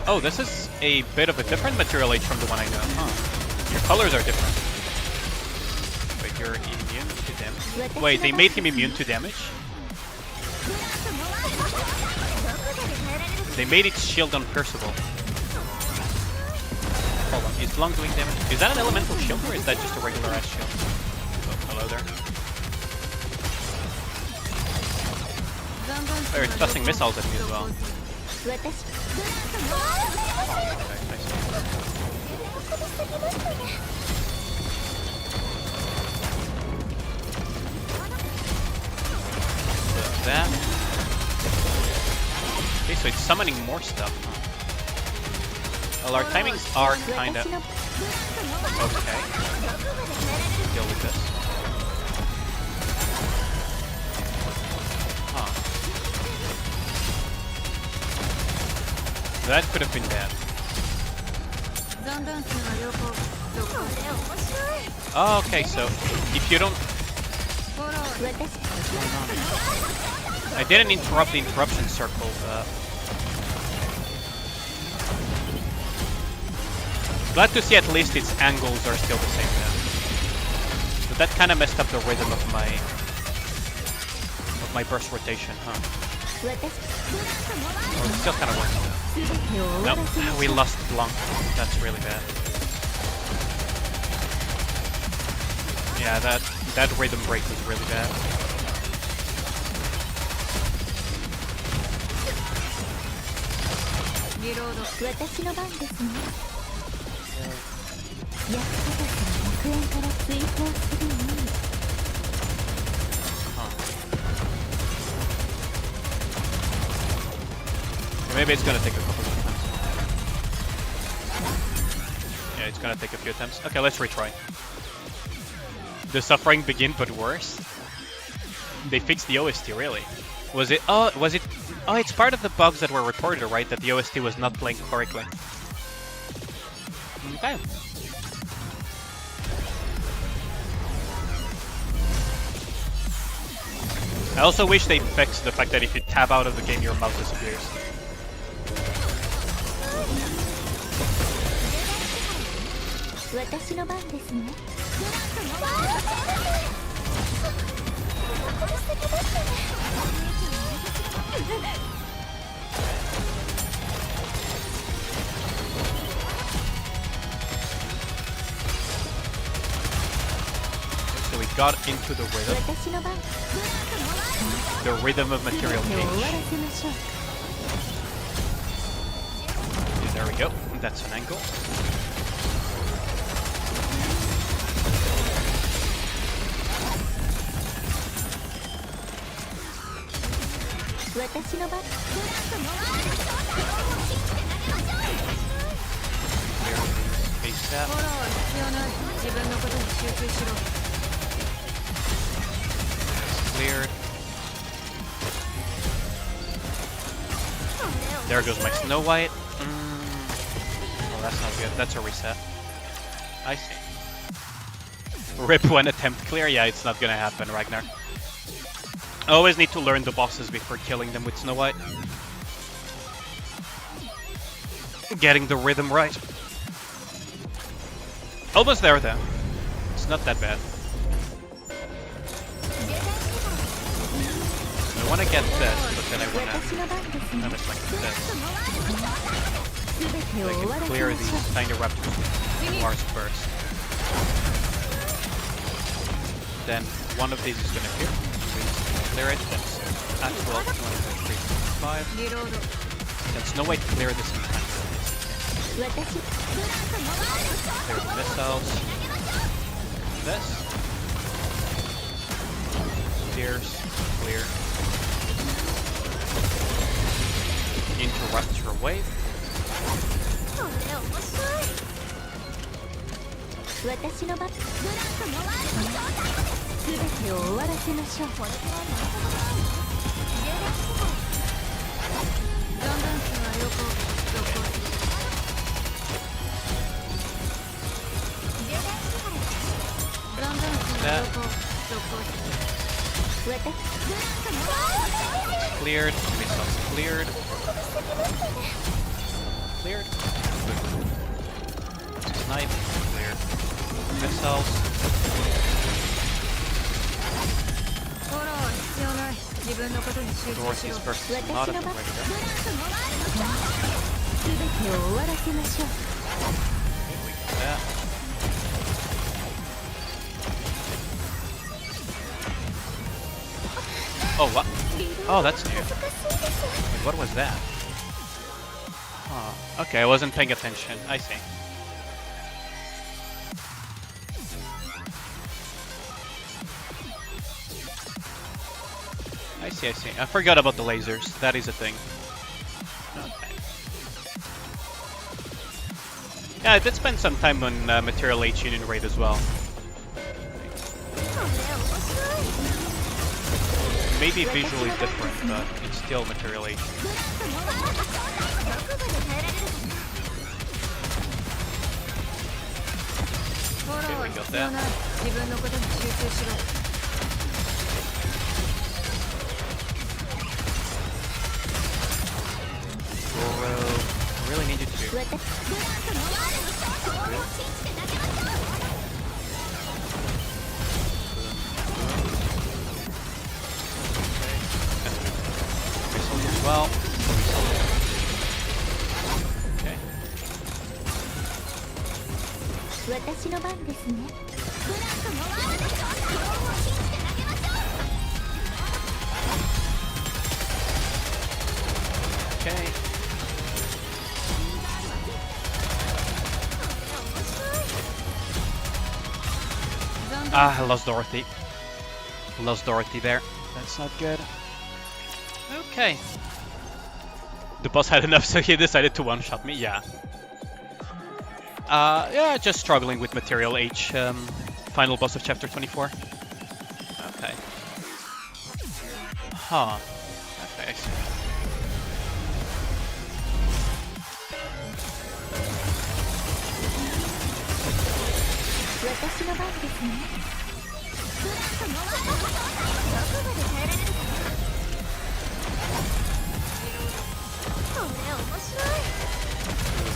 Oh, this is a bit of a different Material H from the one I know. Huh. Your colors are different. Wait, you're immune to damage? Wait, they made him immune to damage? They made its shield unpierceable. Hold on, is Blanc doing damage? Is that an elemental shield or is that just a regular ass shield? Oh, hello there. They're tossing missiles at me as well. Okay, I see. So that. Okay, so it's summoning more stuff. Well, our timings are kinda okay. Deal with this. Huh. That could have been bad. Oh, okay, so if you don't... I didn't interrupt the interruption circle. Glad to see at least its angles are still the same now. But that kind of messed up the rhythm of my burst rotation, huh? Oh, it still kind of works though. Nope, we lost Blanc. That's really bad. Yeah, that rhythm break was really bad. Maybe it's gonna take a couple of attempts. Yeah, it's gonna take a few attempts. Okay, let's retry. The suffering begin, but worse. They fixed the OST, really. Was it? Oh, was it? Oh, it's part of the bugs that were reported, right? That the OST was not playing correctly. Okay. I also wish they fixed the fact that if you tab out of the game, your mouse disappears. So we got into the rhythm. The rhythm of Material Change. There we go. That's an angle. Face that. Cleared. There goes my Snow White. Oh, that's not good. That's a reset. I see. Rip one attempt clear? Yeah, it's not gonna happen, Ragnar. I always need to learn the bosses before killing them with Snow White. Getting the rhythm right. Almost there, though. It's not that bad. I want to get this, but then I want to have it like this. So I can clear these tiny raptors with Mars first. Then one of these is going to appear. Clear it. That's actual 1, 2, 3, 4, 5. Then Snow White clear this in time. Clear the missiles. This. Tears. Clear. Interrupt your wave. てを終わらせましょう。これくらいなんとかな。充電してから。ガンガン数は良好。続行する。充電してから。ガンガン数は良好。続行する。Cleared. Missiles cleared. Cleared. Snipe. Cleared. Missiles. フォローは必要ない。自分のことに集中し Dorothy's ろ。 first is not at the ready there. 全てを終わらせましょう。 Yeah. Oh, what? Oh, that's new. Wait, what was that? Huh. Okay, I wasn't paying attention. I see. I see, I see. I forgot about the lasers. That is a thing. Okay. Yeah, I did spend some time on Material H Union Raid as well. Maybe visually different, but it's still Material H. Okay, we got that. 自分のことに集中しろ。 I really need you to. Missiles as well. Okay. 私の番ですね。 Okay. Ah, I lost Dorothy. Lost Dorothy there. That's not good. Okay. The boss had enough, so he decided to one-shot me. Yeah. Yeah, just struggling with Material H. Final boss of Chapter 24. Okay. Huh. Okay, I see.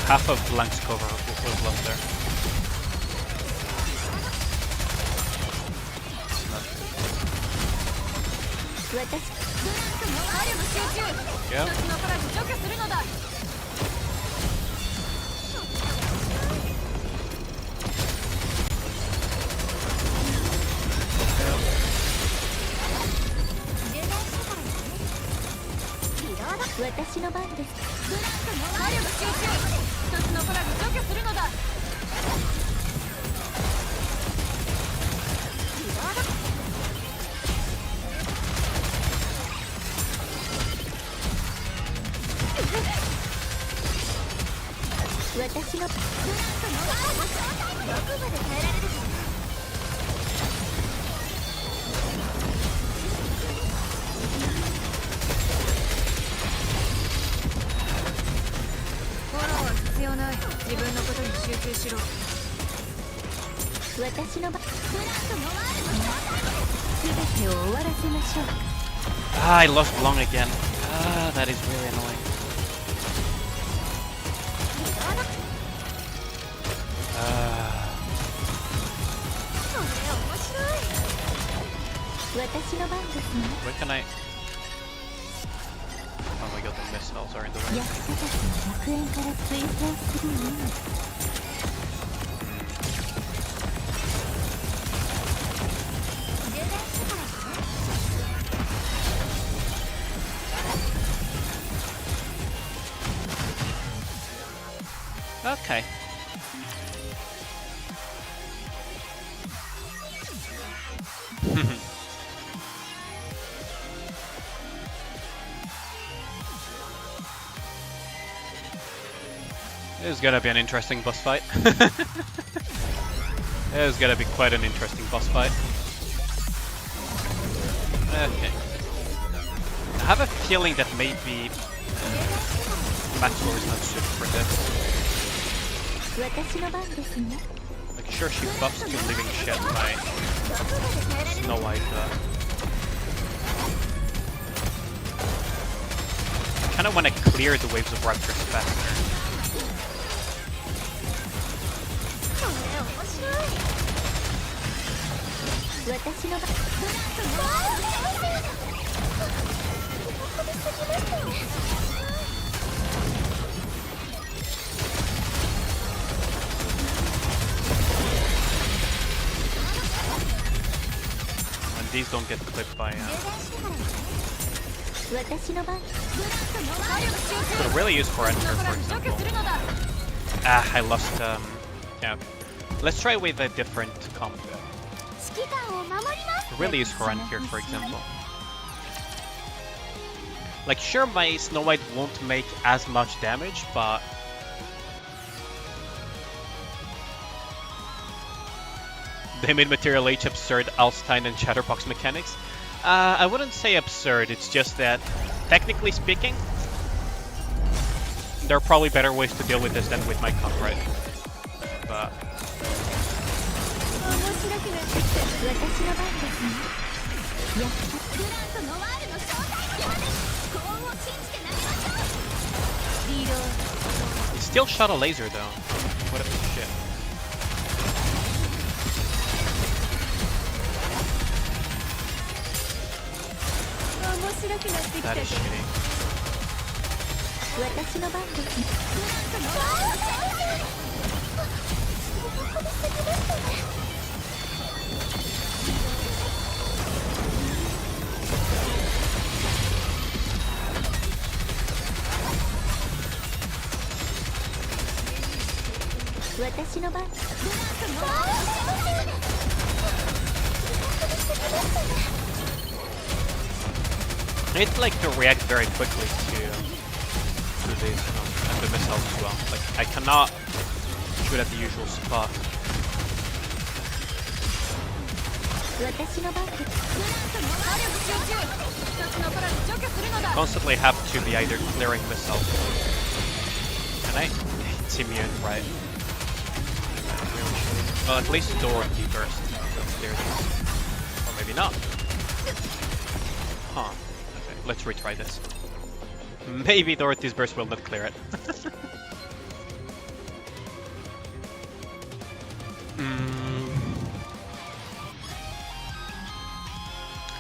Half of Blank's cover was left there. It's not good. Yeah. 一つ残らず除去するのだ。 私の番です。火力集中。一つ残らず除去するのだ。 私の。 フォローは必要ない。自分のことに集中しろ。私の番。全てを終わらせましょう。 Ah, I lost Long again. Ah, that is really annoying. Where can I? Oh my god, the missiles are in the way. 役立たずの100円から追放するのみ。 Okay. This is gonna be an interesting boss fight. This is gonna be quite an interesting boss fight. Okay. I have a feeling that maybe Maxwell is not suited for this. Like, sure, she buffs to living shit by Snow White. I kind of want to clear the waves of raptors faster. And these don't get clipped by could really use for enter, for example. Ah, I lost yeah. Let's try with a different combo. Really use for here, for example. Like, sure, my Snow White won't make as much damage, but they made Material H absurd Alstein and Chatterbox mechanics. I wouldn't say absurd, it's just that, technically speaking, there are probably better ways to deal with this than with my comp, right? But he still shot a laser though. What a shit. That is shitty. I need to like to react very quickly to these and the missiles as well. Like, I cannot shoot at the usual spot. Constantly have to be either clearing missiles, and it's immune, right? Well, at least Dorothy burst. Let's clear these. Or maybe not. Huh. Okay, let's retry this. Maybe Dorothy's burst will not clear it.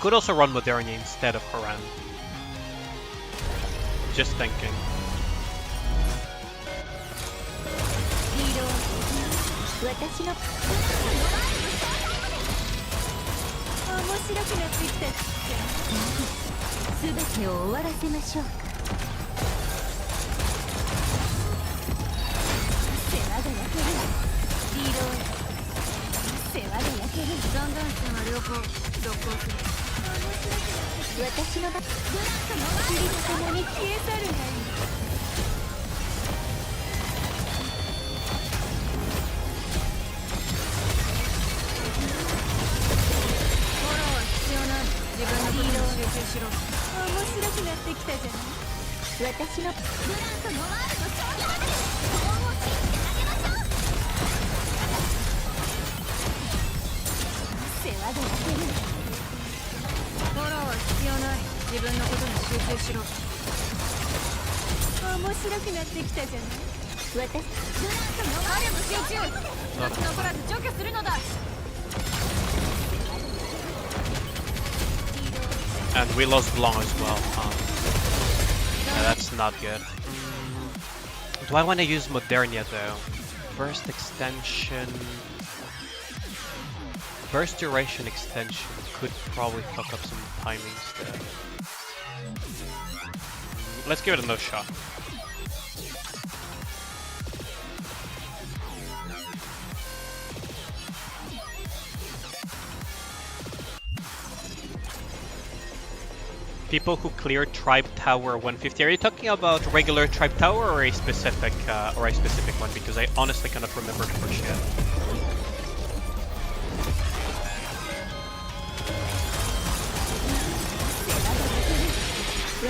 Could also run Modernia instead of Haran. Just thinking. And we lost Blanc as well. Yeah, that's not good. Do I want to use Modernia though? Burst extension. Burst duration extension could probably fuck up some timings there. Let's give it another shot. People who clear Tribe Tower 150. Are you talking about regular Tribe Tower or a specific one? Because I honestly cannot remember for shit.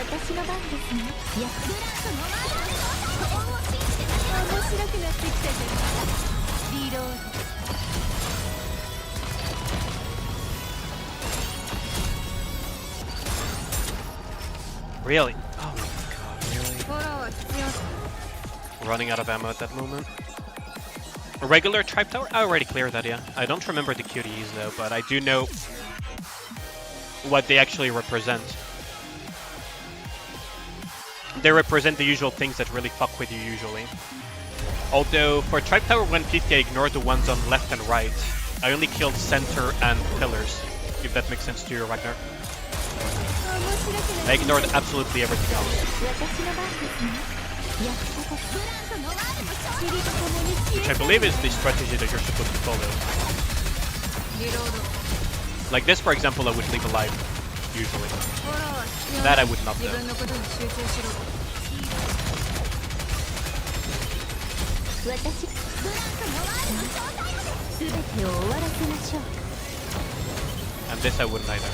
私の番ですね。いや、面白くなってきたじゃない。リロード。Really? Oh my god, really? フォローは必要。 Running out of ammo at that moment. A regular Tribe Tower? I already cleared that, yeah. I don't remember the QTEs though, but I do know what they actually represent. They represent the usual things that really fuck with you usually. Although for Tribe Tower 1 peak, I ignored the ones on left and right. I only killed center and pillars, if that makes sense to you, Ragnar. I ignored absolutely everything else. Which I believe is the strategy that you're supposed to follow. Like this, for example, I would leave alive, usually. That I would not do. And this I wouldn't either.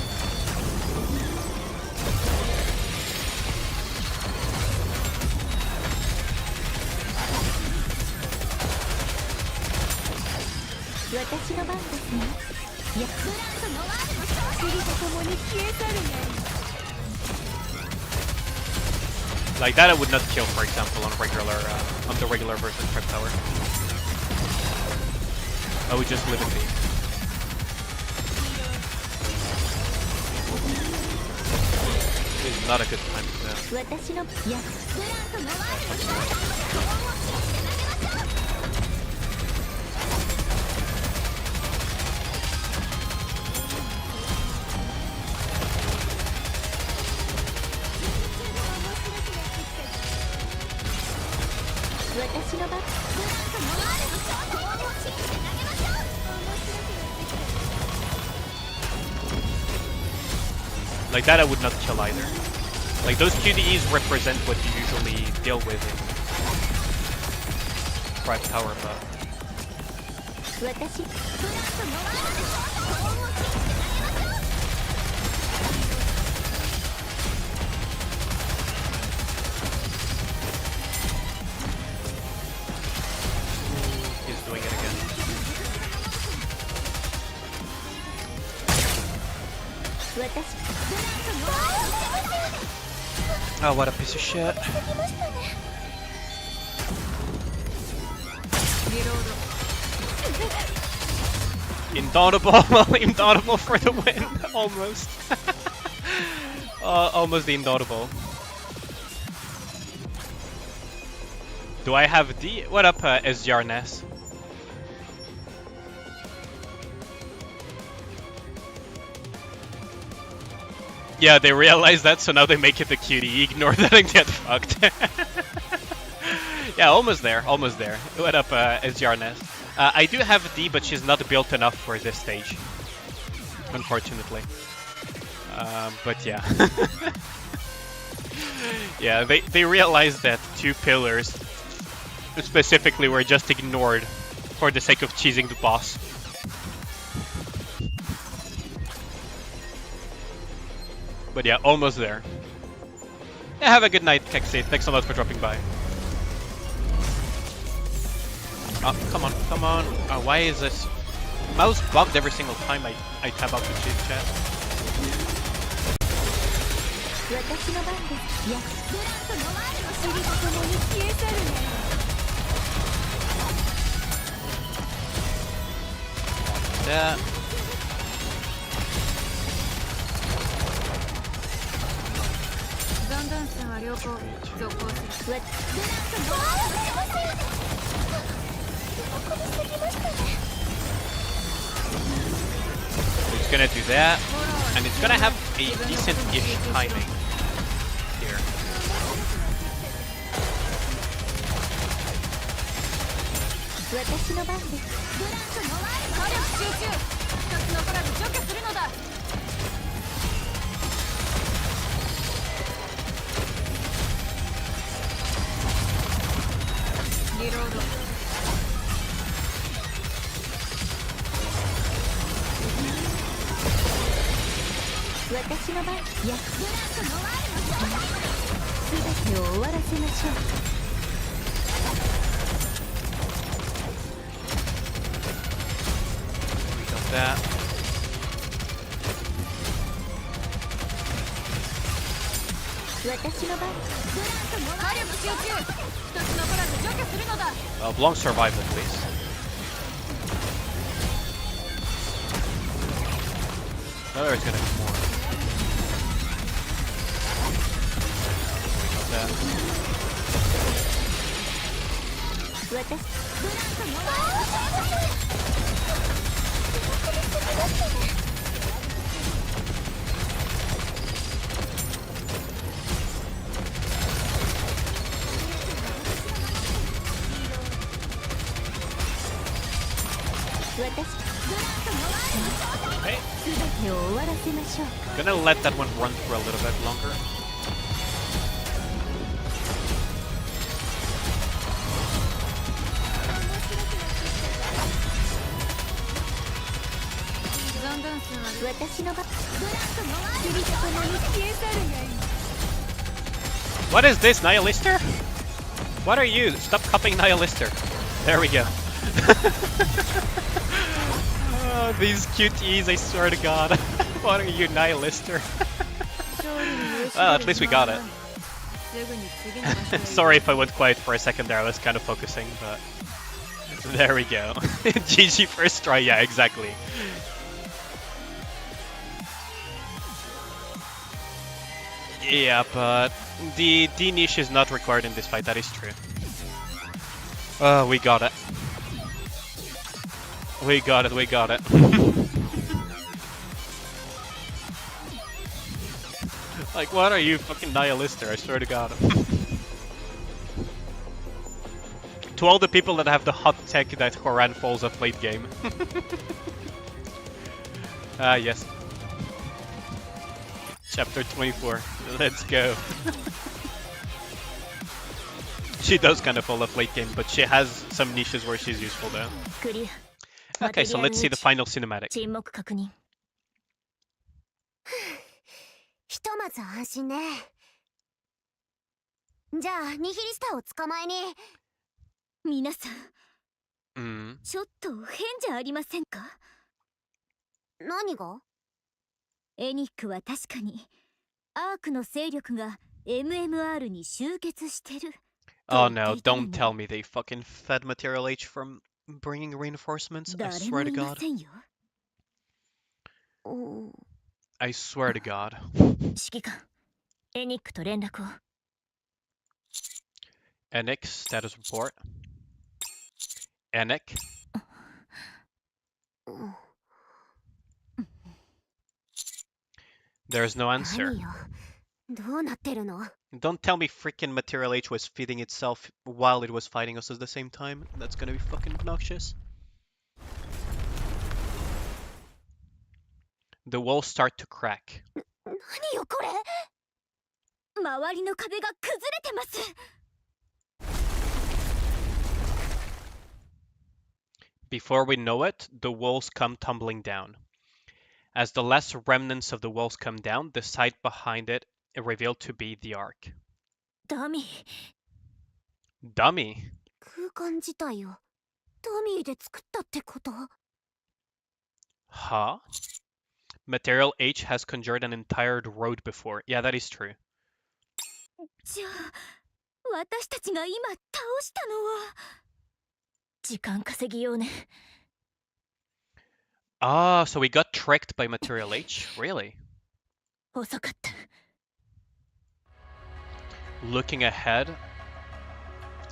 Like that I would not kill, for example, on the regular version Tribe Tower. I would just live in the. This is not a good time for that. Like that I would not kill either. Like those QDEs represent what you usually deal with in Tribe Tower, but he's doing it again. Oh, what a piece of shit. Inaudible, inaudible for the win, almost. Almost the inaudible. Do I have D? What up, SGR Ness? Yeah, they realize that, so now they make it the cutie. Ignore that and get fucked. Yeah, almost there, almost there. What up, SGR Ness? I do have D, but she's not built enough for this stage, unfortunately. But yeah. Yeah, they realized that two pillars specifically were just ignored for the sake of cheesing the boss. But yeah, almost there. Yeah, have a good night, Kexi. Thanks a lot for dropping by. Oh, come on, come on. Why is this mouse bugged every single time I tab out the chit chat? Yeah. It's gonna do that, and it's gonna have a decent-ish timing here. 私の番や全てを終わらせましょう We got that. 私の番火力集中。一つ残らず除去するのだ。Long survival, please. Oh, there's gonna be more. Got that. 私 Okay. 全てを終わらせましょう Gonna let that one run for a little bit longer. What What is this, Nihilister? What are you? Stop copying Nihilister. There we go. Oh, these QTEs, I swear to God. What are you, Nihilister? Well, at least we got it. Sorry if I went quiet for a second there, I was kind of focusing, but... There we go. GG first try, yeah, exactly. Yeah, but the D niche is not required in this fight, that is true. We got it. We got it, we got it. Like, what are you, fucking Nihilister, I swear to God. To all the people that have the hot tech that Horan falls off late game. Ah, yes. Chapter 24. Let's go. She does kind of fall off late game, but she has some niches where she's useful though. Okay, so let's see the final cinematic. ひとまず安心ね。じゃあニヒリスターを捕まえに。皆さん、ちょっと変じゃありませんか？何が？エニックは確かにアークの勢力が MMR に集結してる。Oh no, don't tell me they fucking fed Material H from bringing reinforcements. I swear to God. I swear to God. 指揮官、エニックと連絡を。Enic, status report. Enic. There's no answer. 何よ、どうなってるの？ Don't tell me freaking Material H was feeding itself while it was fighting us at the same time. That's gonna be fucking obnoxious. The walls start to crack. 何よこれ？周りの壁が崩れてます。Before we know it, the walls come tumbling down. As the last remnants of the walls come down, the site behind it is revealed to be the Ark. ダミー。 Dummy? 空間自体をダミーで作ったってこと？ Huh? Material H has conjured an entire road before. Yeah, that is true. じゃあ、私たちが今倒したのは時間稼ぎ用ね。Ah, so we got tricked by Material H? Really? 遅かった。 Looking ahead,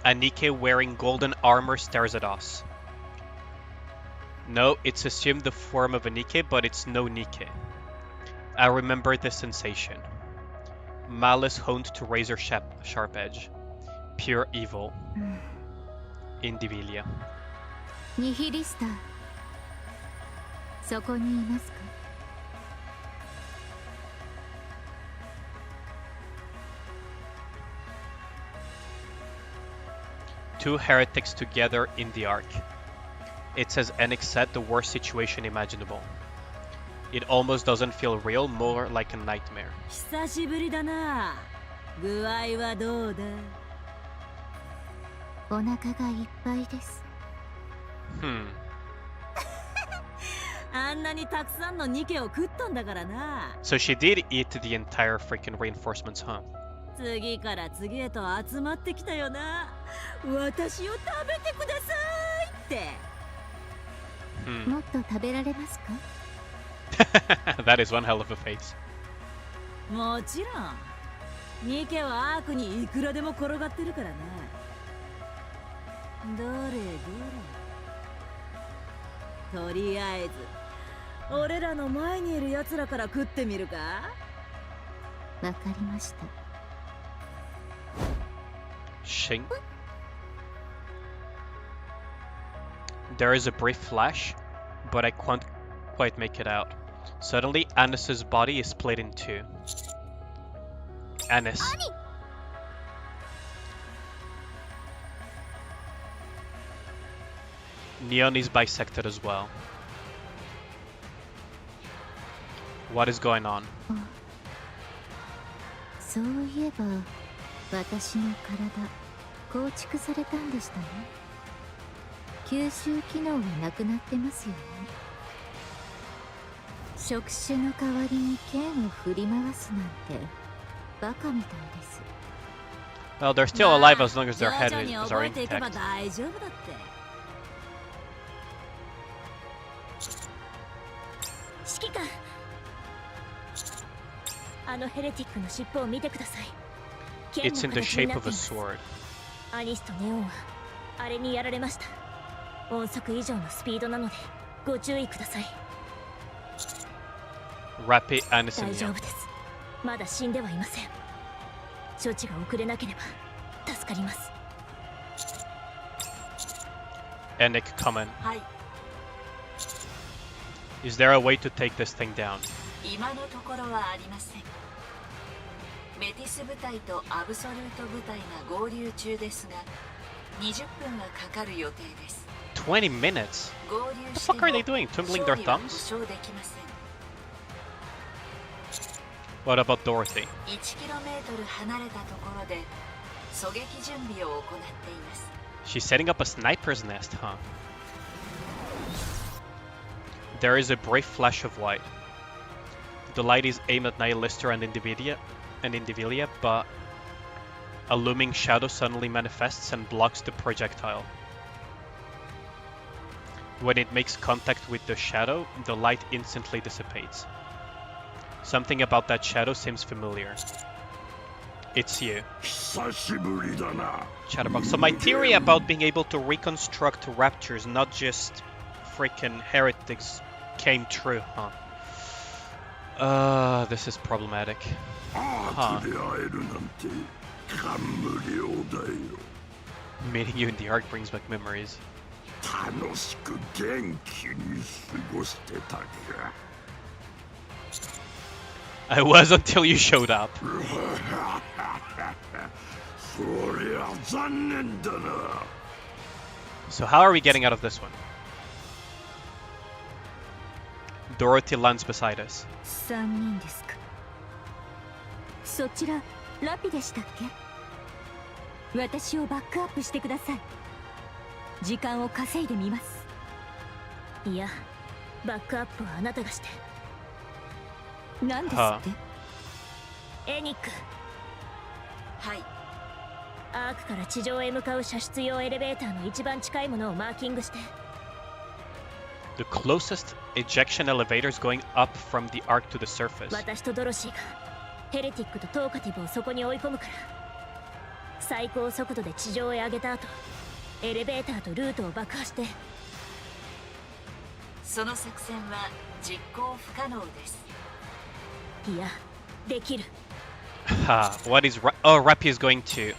a Nikke wearing golden armor stares at us. No, it's assumed the form of a Nikke, but it's no Nikke. I remember the sensation. Malice honed to razor sharp edge. Pure evil. Indivilia. ニヒリスター、そこにいますか？ Two heretics together in the Ark. It's as Enic said, the worst situation imaginable. It almost doesn't feel real, more like a nightmare. 久しぶりだな。具合はどうだ？お腹がいっぱいです。あんなにたくさんのニケを食ったんだからな。So she did eat the entire freaking reinforcements, huh? 次から次へと集まってきたよな。私を食べてくださいって。もっと食べられますか？That is one hell of a face. もちろん。ニケはアークにいくらでも転がってるからな。どれどれ。とりあえず俺らの前にいる奴らから食ってみるか？わかりました。Shing. There is a brief flash, but I can't quite make it out. Suddenly, Anis's body is split in two. Anis. Neon is bisected as well. What is going on? そういえば私の体構築されたんでしたね。吸収機能がなくなってますよね。触手の代わりに剣を振り回すなんてバカみたいです。Well, they're still alive as long as their head is are intact. 大丈夫だって。指揮官、あのヘレティックの尻尾を見てください。 It's in the shape of a sword. アニスとネオンはあれにやられました。音速以上のスピードなのでご注意ください。 Rapid Anis 大 and 丈 Neon. 夫です。まだ死んではいません。処置が遅れなければ助かります。 Nick, come in. はい。 Is there a way to take this thing down? 今のところはありません。メティス部隊とアブソルート部隊が合流中ですが、20分はかかる予定です。20 minutes? 合 What 流 the して fuck も are they doing? Twiddling 勝 their 利は保 thumbs? 証できません。 What about Dorothy? 1km 離れたところで狙撃準備を行っています。 She's setting up a sniper's nest, huh? There is a brief flash of light. The light is aimed at Nihilister and Indivilia, but a looming shadow suddenly manifests and blocks the projectile. When it makes contact with the shadow, the light instantly dissipates. Something about that shadow seems familiar. It's you. Chatterbox. So my theory about being able to reconstruct raptures, not just freaking heretics, came true, huh? This is problematic. Huh. Meeting you in the Ark brings back memories. I was until you showed up. So how are we getting out of this one? Dorothy lands beside us. 3人ですか。そちらラピでしたっけ？私をバックアップしてください。時間を稼いでみます。いや、バックアップはあなたがして。何ですって？エニック。はい。アークから地上へ向かう射出用エレベーターの一番近いものをマーキングして。The closest ejection elevator is going up from the arc to the surface. 私とドロシーがヘレティックとトーカティブをそこに追い込むから、最高速度で地上へ上げた後、エレベーターとルートを爆破して。その作戦は実行不可能です。いや、できる。What is oh, Rappy is going to. 指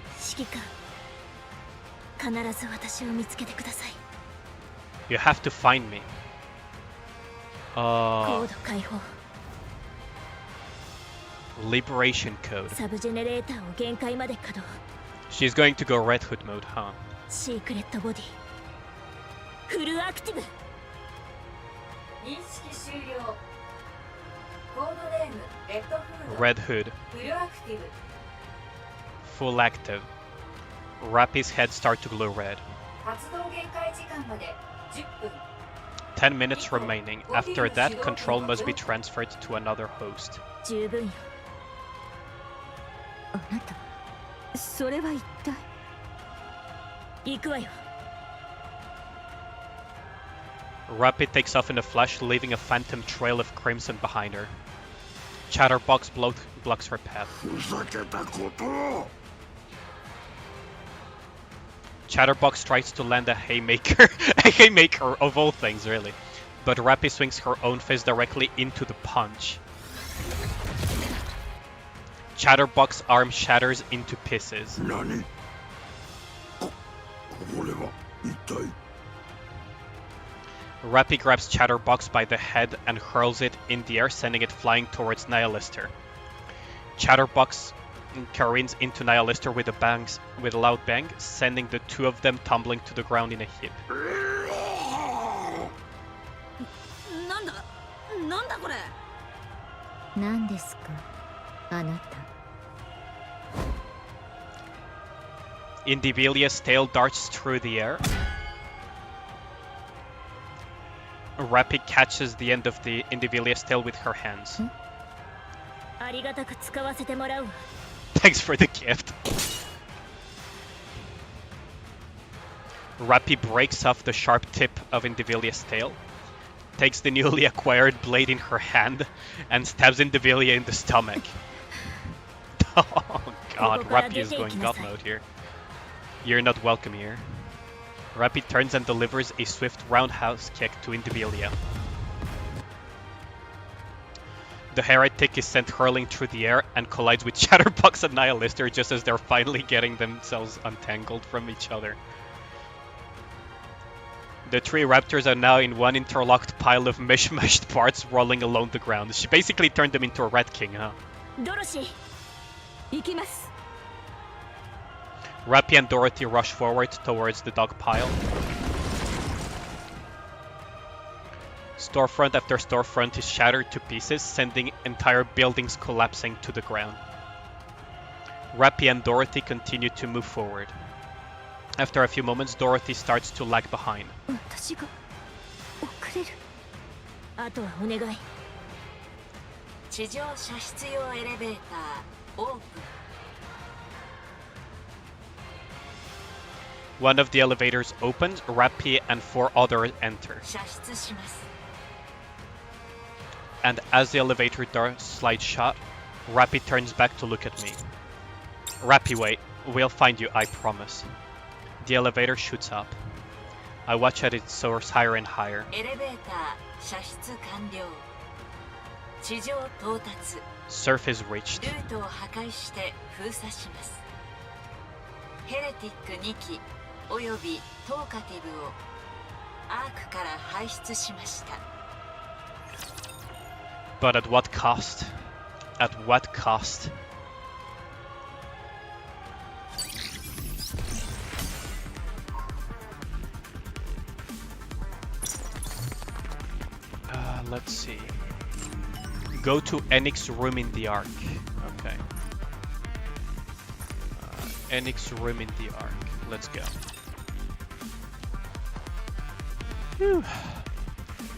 揮官、必ず私を見つけてください。You have to find me. コード解放。Liberation code. サブジェネレーターを限界まで稼働。She's going to go Red Hood mode, huh? シークレットボディ。フルアクティブ。認識終了。Red Hood. Full active. Rappy's head start to glow red. 10 minutes remaining. After that, control must be transferred to another host. 十分よ。あなた、それは一体。行くわよ。Rappy takes off in a flash, leaving a phantom trail of crimson behind her. Chatterbox blocks her path. Chatterbox tries to land a haymaker, a haymaker of all things, really. But Rappy swings her own fist directly into the punch. Chatterbox's arm shatters into pieces. Rappy grabs Chatterbox by the head and hurls it in the air, sending it flying towards Nihilister. Chatterbox careens into Nihilister with a loud bang, sending the two of them tumbling to the ground in a heap. なんだこれ。何ですか、あなた。Indivilia's tail darts through the air. Rappy catches the end of the Indivilia's tail with her hands. ありがたく使わせてもらうわ。 Thanks for the gift. Rappy breaks off the sharp tip of Indivilia's tail, takes the newly acquired blade in her hand, and stabs Indivilia in the stomach. Oh god, Rappy is going god mode here. You're not welcome here. Rappy turns and delivers a swift roundhouse kick to Indivilia. The heretic is sent hurling through the air and collides with Chatterbox and Nihilister just as they're finally getting themselves untangled from each other. The three raptors are now in one interlocked pile of mishmashed parts rolling along the ground. She basically turned them into a Rat King, huh? Rappy and Dorothy rush forward towards the dog pile. Storefront after storefront is shattered to pieces, sending entire buildings collapsing to the ground. Rappy and Dorothy continue to move forward. After a few moments, Dorothy starts to lag behind. 私が遅れる。あとはお願い。地上射出用エレベーターオープン。 One of the elevators opens, Rappy and 4 others enter. 射出します。 And as the elevator door slides shut, Rappy turns back to look at me. Rappy, wait. We'll find you, I promise. The elevator shoots up. I watch as it soars higher and higher. エレベーター射出完了。地上到達。 Surface reached. ルートを破壊して封鎖します。ヘレティック2機およびトーカティブをアークから排出しました。 But at what cost? At what cost? Let's see. Go to Enix's room in the Ark. Okay. Enix's room in the Ark. Let's go. Whew.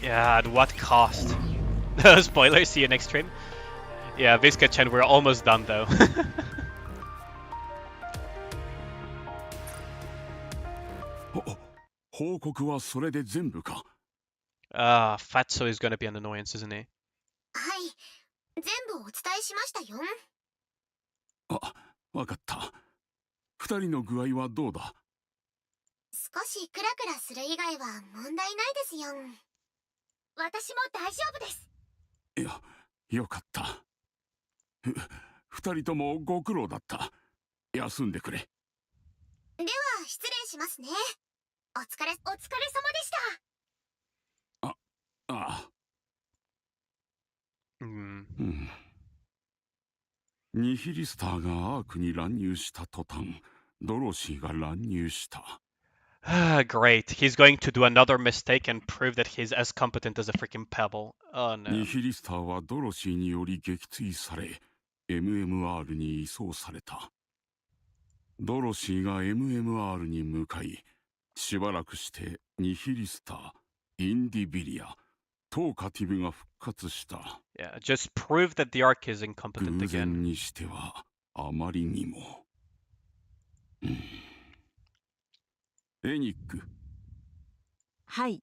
Yeah, at what cost? Spoilers, see you next stream. Yeah, Visca-chan, we're almost done though. Fatso is gonna be an annoyance, isn't he? はい、全部お伝えしましたよ。あ、わかった。二人の具合はどうだ？少しクラクラする以外は問題ないですよ。私も大丈夫です。いや、よかった。二人ともご苦労だった。休んでくれ。では失礼しますね。お疲れ様でした。ああ。Mm. ニヒリスターがアークに乱入した途端、ドロシーが乱入した。Great. He's going to do another mistake and prove that he's as competent as a freaking pebble. Oh no. ニヒリスターはドロシーにより撃墜され、MMR に移送された。ドロシーが MMR に向かい、しばらくしてニヒリスター、インディビリア、トーカティブが復活した。Yeah, just prove that the Ark is incompetent 偶然 again. にしてはあまりにも。エニック。はい。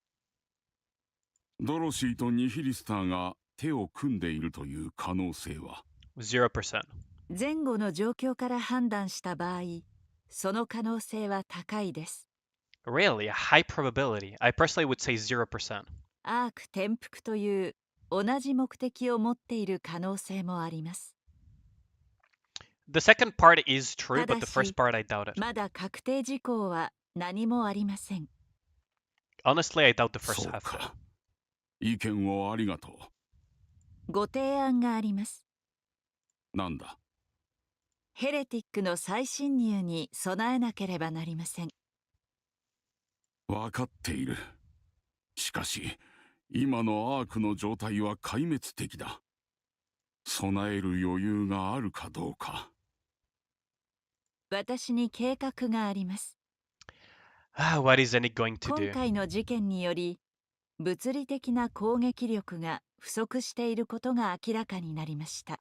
ドロシーとニヒリスターが手を組んでいるという可能性は 0%. 前後の状況から判断した場合、その可能性は高いです。Really? A high probability. I personally would say 0%. アーク転覆という同じ目的を持っている可能性もあります。The second part is true, た but だ the first し、 part I doubt it. まだ確定事項は何もありません。Honestly, I doubt the first そう half. か。意見をありがとう。ご提案があります。なんだ。ヘレティックの再侵入に備えなければなりません。わかっている。しかし、今のアークの状態は壊滅的だ。備える余裕があるかどうか。私に計画があります。What is Nick going to 今 do? 回の事件により、物理的な攻撃力が不足していることが明らかになりました。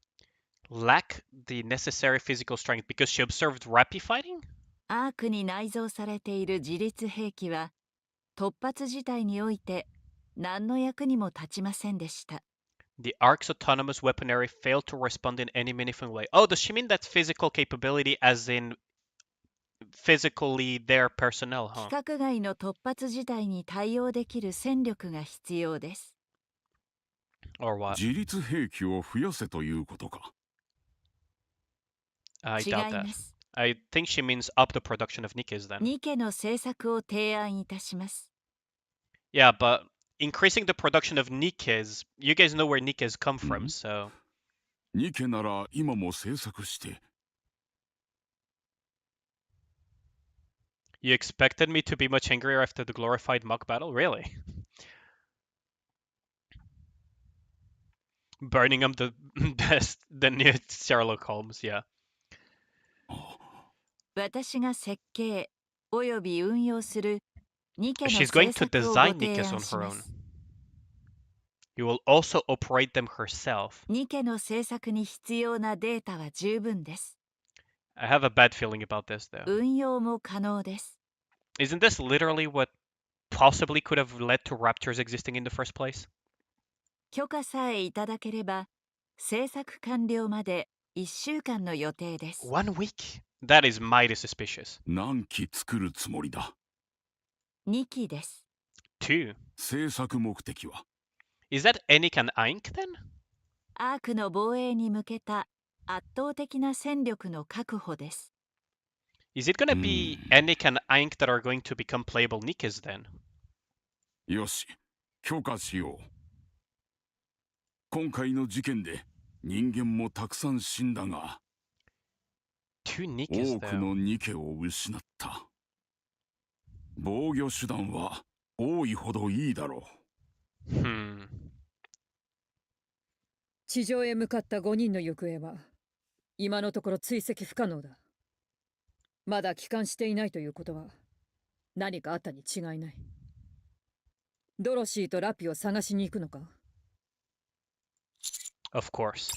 Lack the necessary physical strength because she observed Rappy fighting? アークに内蔵されている自律兵器は、突発事態において何の役にも立ちませんでした。The Ark's autonomous weaponry failed to respond in any meaningful way. Oh, does she mean that physical capability as in physically their personnel, 規 huh? 格外の突発事態に対応できる戦力が必要です。Or what? 自律兵器を増やせということか。I 違い doubt ま that. す。I think she means up the production of Nikkes then. ニケの政策を提案いたします。Yeah, but increasing the production of Nikkes, you guys know where Nikkes come from, so... ニケなら今も制作して。You expected me to be much angrier after the glorified mock battle? Really? Burning up the the new Sherlock Holmes, yeah. 私が設計および運用するニケの She's going 政 to 策をご design 提 Nikkes 案 on し her ま own. す。 You will also operate them herself. ニケの政策に必要なデータは十分です。 I have a bad feeling about this, though. 運用も可能です。 Isn't this literally what possibly could have led to Raptors existing in the first place? 許可さえいただければ、制作完了まで1週間の予定です。 1 week? That is mighty suspicious. 何機作るつもりだ。2機です。 2? 制作目的は Is that Enik and Aink then? アークの防衛に向けた圧倒的な戦力の確保です。 Is it gonna be Enik and Aink that are going to become playable Nikkes then? よし、許可しよう。今回の事件で人間もたくさん死んだが、 2 Nikkes 多く though. のニケを失った。防御手段は多いほどいいだろう。地上へ向かった5人の行方は今のところ追跡不可能だ。まだ帰還していないということは何かあったに違いない。ドロシーとラピを探しに行くのか？ Of course.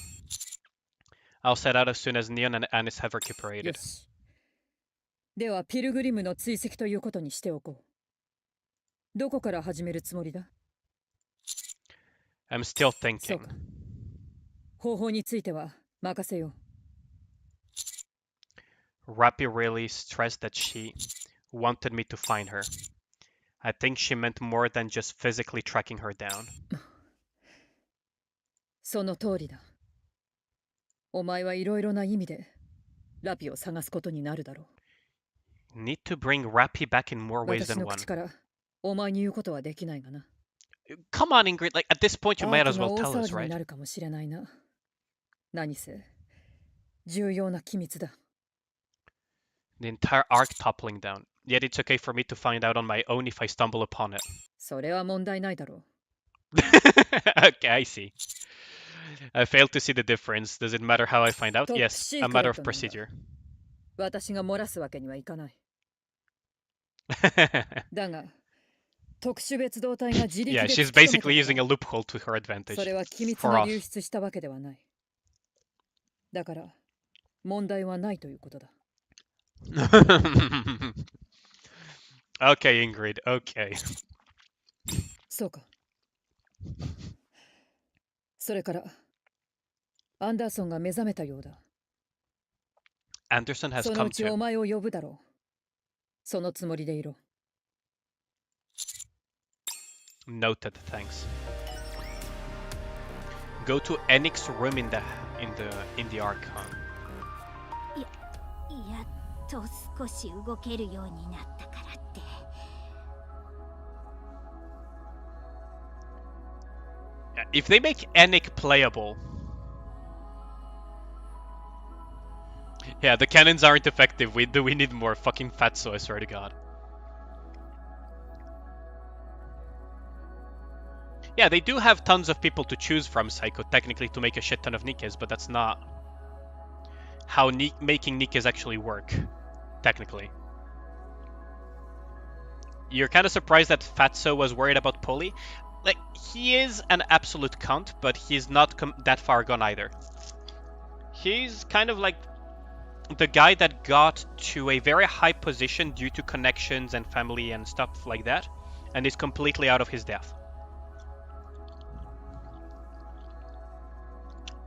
I'll set out as soon as Neon and Anis have よ recuperated. し。ではピルグリムの追跡ということにしておこう。どこから始めるつもりだ？ I'm still そう thinking. か。方法については任せよう。 Rappy really stressed that she wanted me to find her. I think she meant more than just physically tracking her down. その通りだ。お前はいろいろな意味でラピを探すことになるだろう。 Need to bring Rappy back in more ways 私 than の one. 口からお前に言うことはできないがな。 Come on, Ingrid. Like at this point, you ア might ーク as が well 大 tell 騒 us, ぎに right? なるかもしれないな。何せ重要な機密だ。 The entire arc toppling down. Yet it's okay for me to find out on my own if I stumble upon it. それは問題ないだろう。Okay, I see. I failed to see the difference. Does it matter how I find out? Yes, a matter of procedure. 私が漏らすわけにはいかない。だが、特殊別動隊が自力で Yeah, she's basically using a loophole to her advantage. それは機密が流出したわけではない。だから、問題はないということだ。Okay, Ingrid, okay. そうか。それから、アンダーソンが目覚めたようだ。Anderson has その come うち to. お前を呼ぶだろう。そのつもりでいろ。Noted, thanks. Go to Enix's room in the Archon. やっと少し動けるようになったからって。If they make Enix playable, yeah, the cannons aren't effective. We need more fucking fatso, I swear to God. Yeah, they do have tons of people to choose from, Psycho, technically, to make a shit ton of Nikkes, but that's not how making Nikkes actually work, technically. You're kind of surprised that Fatso was worried about Poli? Like, he is an absolute cunt, but he's not that far gone either. He's kind of like the guy that got to a very high position due to connections and family and stuff like that, and is completely out of his depth.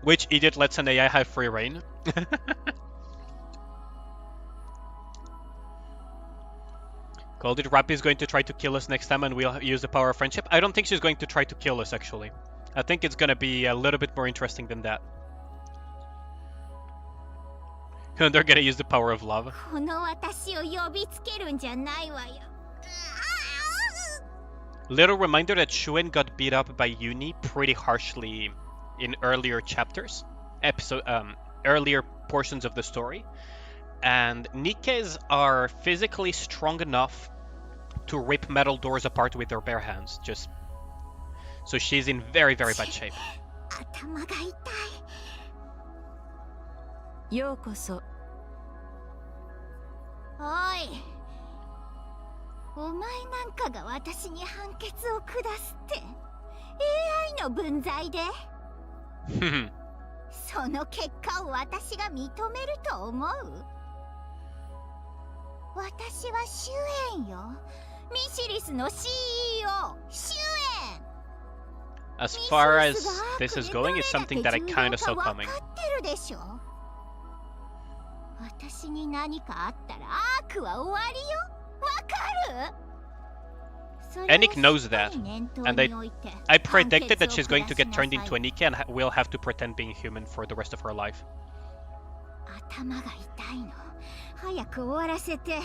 Which idiot lets an AI have free reign? Called it. Rappy is going to try to kill us next time and we'll use the power of friendship. I don't think she's going to try to kill us, actually. I think it's gonna be a little bit more interesting than that. And they're gonna use the power of love. Little reminder that Shuen got beat up by Uni pretty harshly in earlier chapters, earlier portions of the story, and Nikkes are physically strong enough to rip metal doors apart with their bare hands. Just so she's in very, very bad shape. ようこそ。おい、お前なんかが私に判決を下すって AI の分際でその結果を私が認めると思う？私はシュエンよ。ミシリスの CEO シュエン。 As far as this is going, is something that I kind of saw coming. 私に何かあったらアークは終わりよ。わかる？Nikke knows that, and I predicted that she's going to get turned into a Nikke and will have to pretend being human for the rest of her life. 頭が痛いの。早く終わらせて。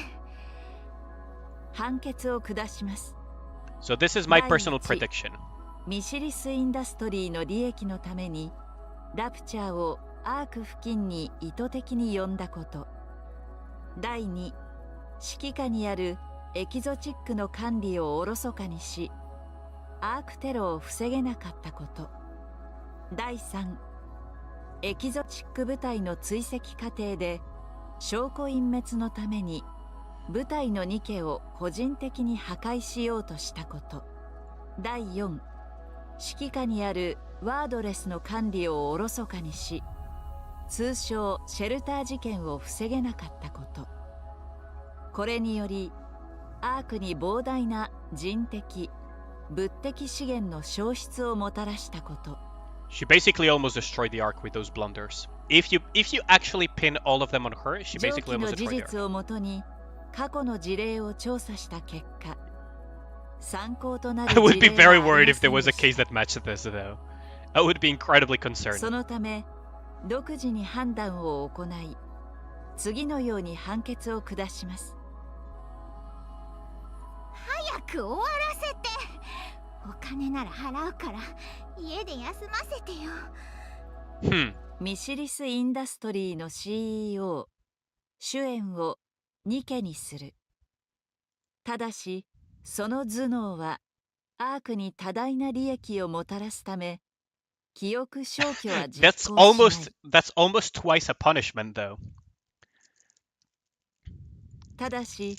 判決を下します。So this is my personal prediction. ミシリス・インダストリーの利益のためにラプチャーをアーク付近に意図的に呼んだこと。第2、指揮下にあるエキゾチックの管理をおろそかにし、アークテロを防げなかったこと。第3、エキゾチック部隊の追跡過程で証拠隠滅のために部隊のニケを個人的に破壊しようとしたこと。第4、指揮下にあるワードレスの管理をおろそかにし、通称シェルター事件を防げなかったこと。これによりアークに膨大な人的、物的資源の消失をもたらしたこと。She basically almost destroyed the arc with those blunders. If you actually pin all of them on her, she basically almost destroyed the arc. 上記の事実をもとに過去の事例を調査した結果、参考となる I would be very worried if there was a case that matched this, though. I would be incredibly concerned. そのため、独自に判断を行い、次のように判決を下します。早く終わらせて。お金なら払うから家で休ませてよ。ミシリス・インダストリーの CEO シュエンをニケにする。ただしその頭脳はアークに多大な利益をもたらすため、記憶消去は実行しない。That's almost twice a punishment, though. ただし、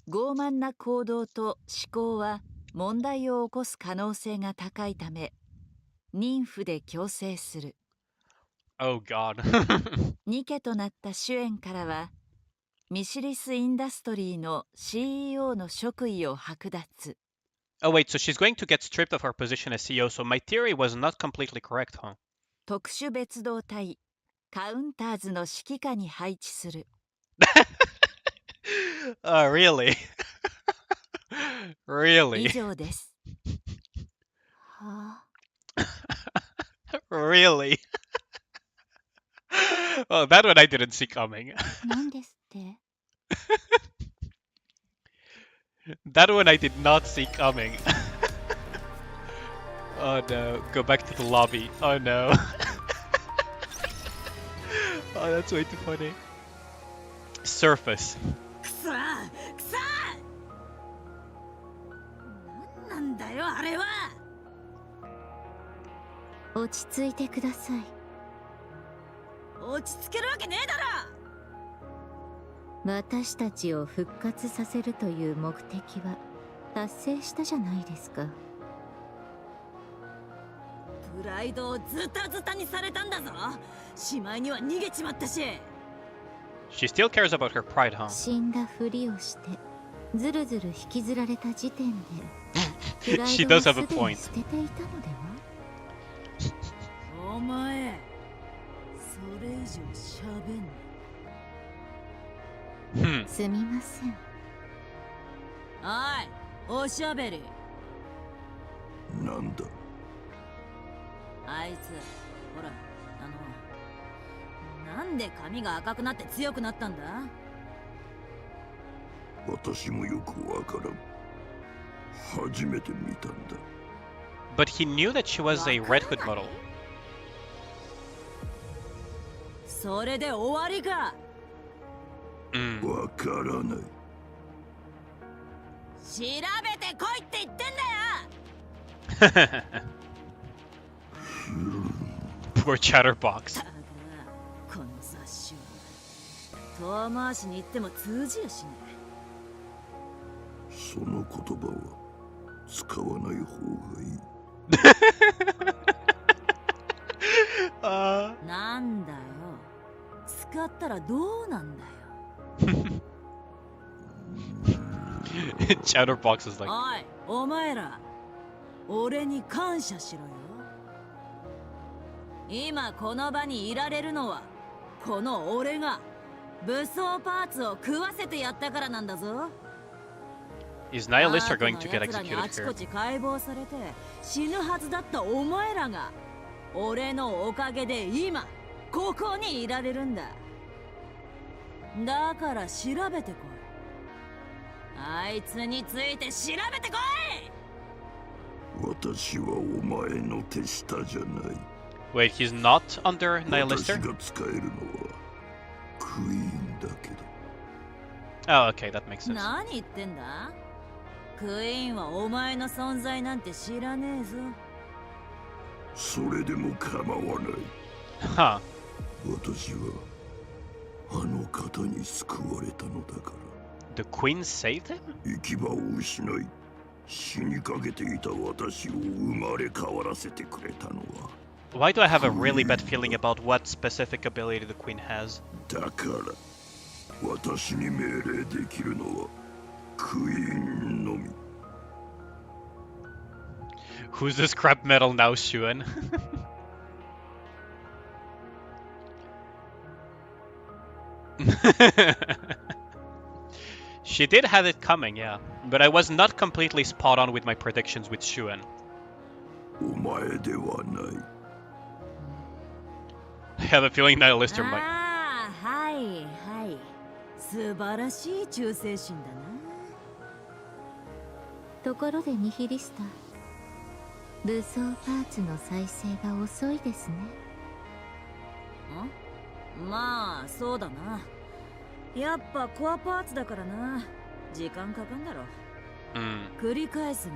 傲慢な行動と思考は問題を起こす可能性が高いため、妊婦で強制する。Oh God. ニケとなったシュエンからは、ミシリス・インダストリーの CEO の職位を剥奪。Oh wait, so she's going to get stripped of her position as CEO, so my theory was not completely correct, huh? 特殊別動隊カウンターズの指揮下に配置する。Really? Really? 以上です。はあ、Really? Well, that one I didn't see coming. 何ですって？ That one I did not see coming. Oh no, go back to the lobby. Oh no. Oh, that's way too funny. Surface. くそくそ、なんだよあれは。落ち着いてください。落ち着けるわけねえだろ。私たちを復活させるという目的は達成したじゃないですか。プライドをズタズタにされたんだぞ。しまいには逃げちまったし。She still cares about her pride, huh? 死んだふりをしてずるずる引きずられた時点でプライ She ド does を have a すでに point. 捨てていたのでは？お前、それ以上しゃべんな。すみません。おい、おしゃべり。なんだ。あいつ、ほら、なんで髪が赤くなって強くなったんだ？私もよくわからん。初めて見たんだ。But he knew that she was a Red Hood model. それで終わりか。わからない。調べてこいって言ってんだよ。Poor Chatterbox. この雑種は遠回しに言っても通じやしねその言葉は使わない方がいい。なんだよ、使ったらどうなんだよ。Chatterbox is like, おい、お前ら、俺に感謝しろよ。今この場にいられるのはこの俺が武装パーツを食わせてやったからなんだぞ。 is Nihilister going to get あ executed ち here? こち解剖されて死ぬはずだったお前らが俺のおかげで今ここにいられるんだ。だから調べてこい。あいつについて調べてこい。私はお前の手下じゃない。Wait, he's not under 私 Nihilister? が使えるのはクイーンだけだ。Oh, okay, that makes sense. 何言ってんだ。クイーンはお前の存在なんて知らねえぞ。それでも構わない。Huh. 私はあの方に救われたのだから。 The Queen saved him? 行き場を失い死にかけていた私を生まれ変わらせてくれたのは。 Why do I have a really bad feeling about what specific ability the Queen has? だから私に命令できるのはクイーンのみ。 Who's this crap metal now, Shuen? She did have it coming, yeah. But I was not completely spot on with my predictions with Shuen. お前ではない。 I have a feeling Nihilister might. ああ、はいはい。素晴らしい忠誠心だな。ところでニヒリスター、武装パーツの再生が遅いですね。まあそうだな。やっぱコアパーツだからな。時間かかんだろ。繰り返すが、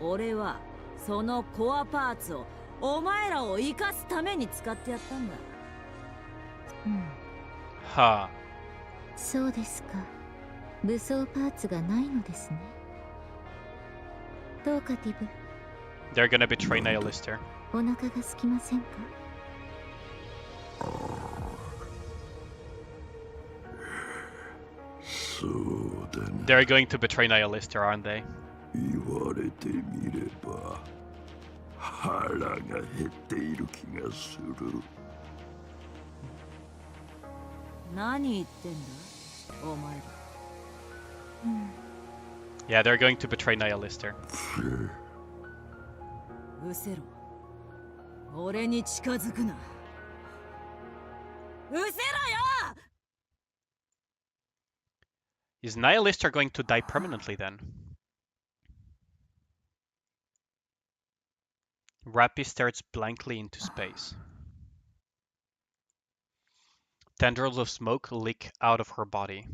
俺はそのコアパーツをお前らを生かすために使ってやったんだ。はあ。そうですか。武装パーツがないのですね。どうかティブ。 They're gonna betray Nihilister. お腹が空きませんか？そうだね。 They're going to betray Nihilister, aren't they? 言われてみれば腹が減っている気がする。何言ってんだお前ら。Yeah, they're going to betray Nihilister. うせろ。俺に近づくな。うせろよ。 Is Nihilister going to die permanently then? Rappy stares blankly into space. Tendrils of smoke leak out of her body.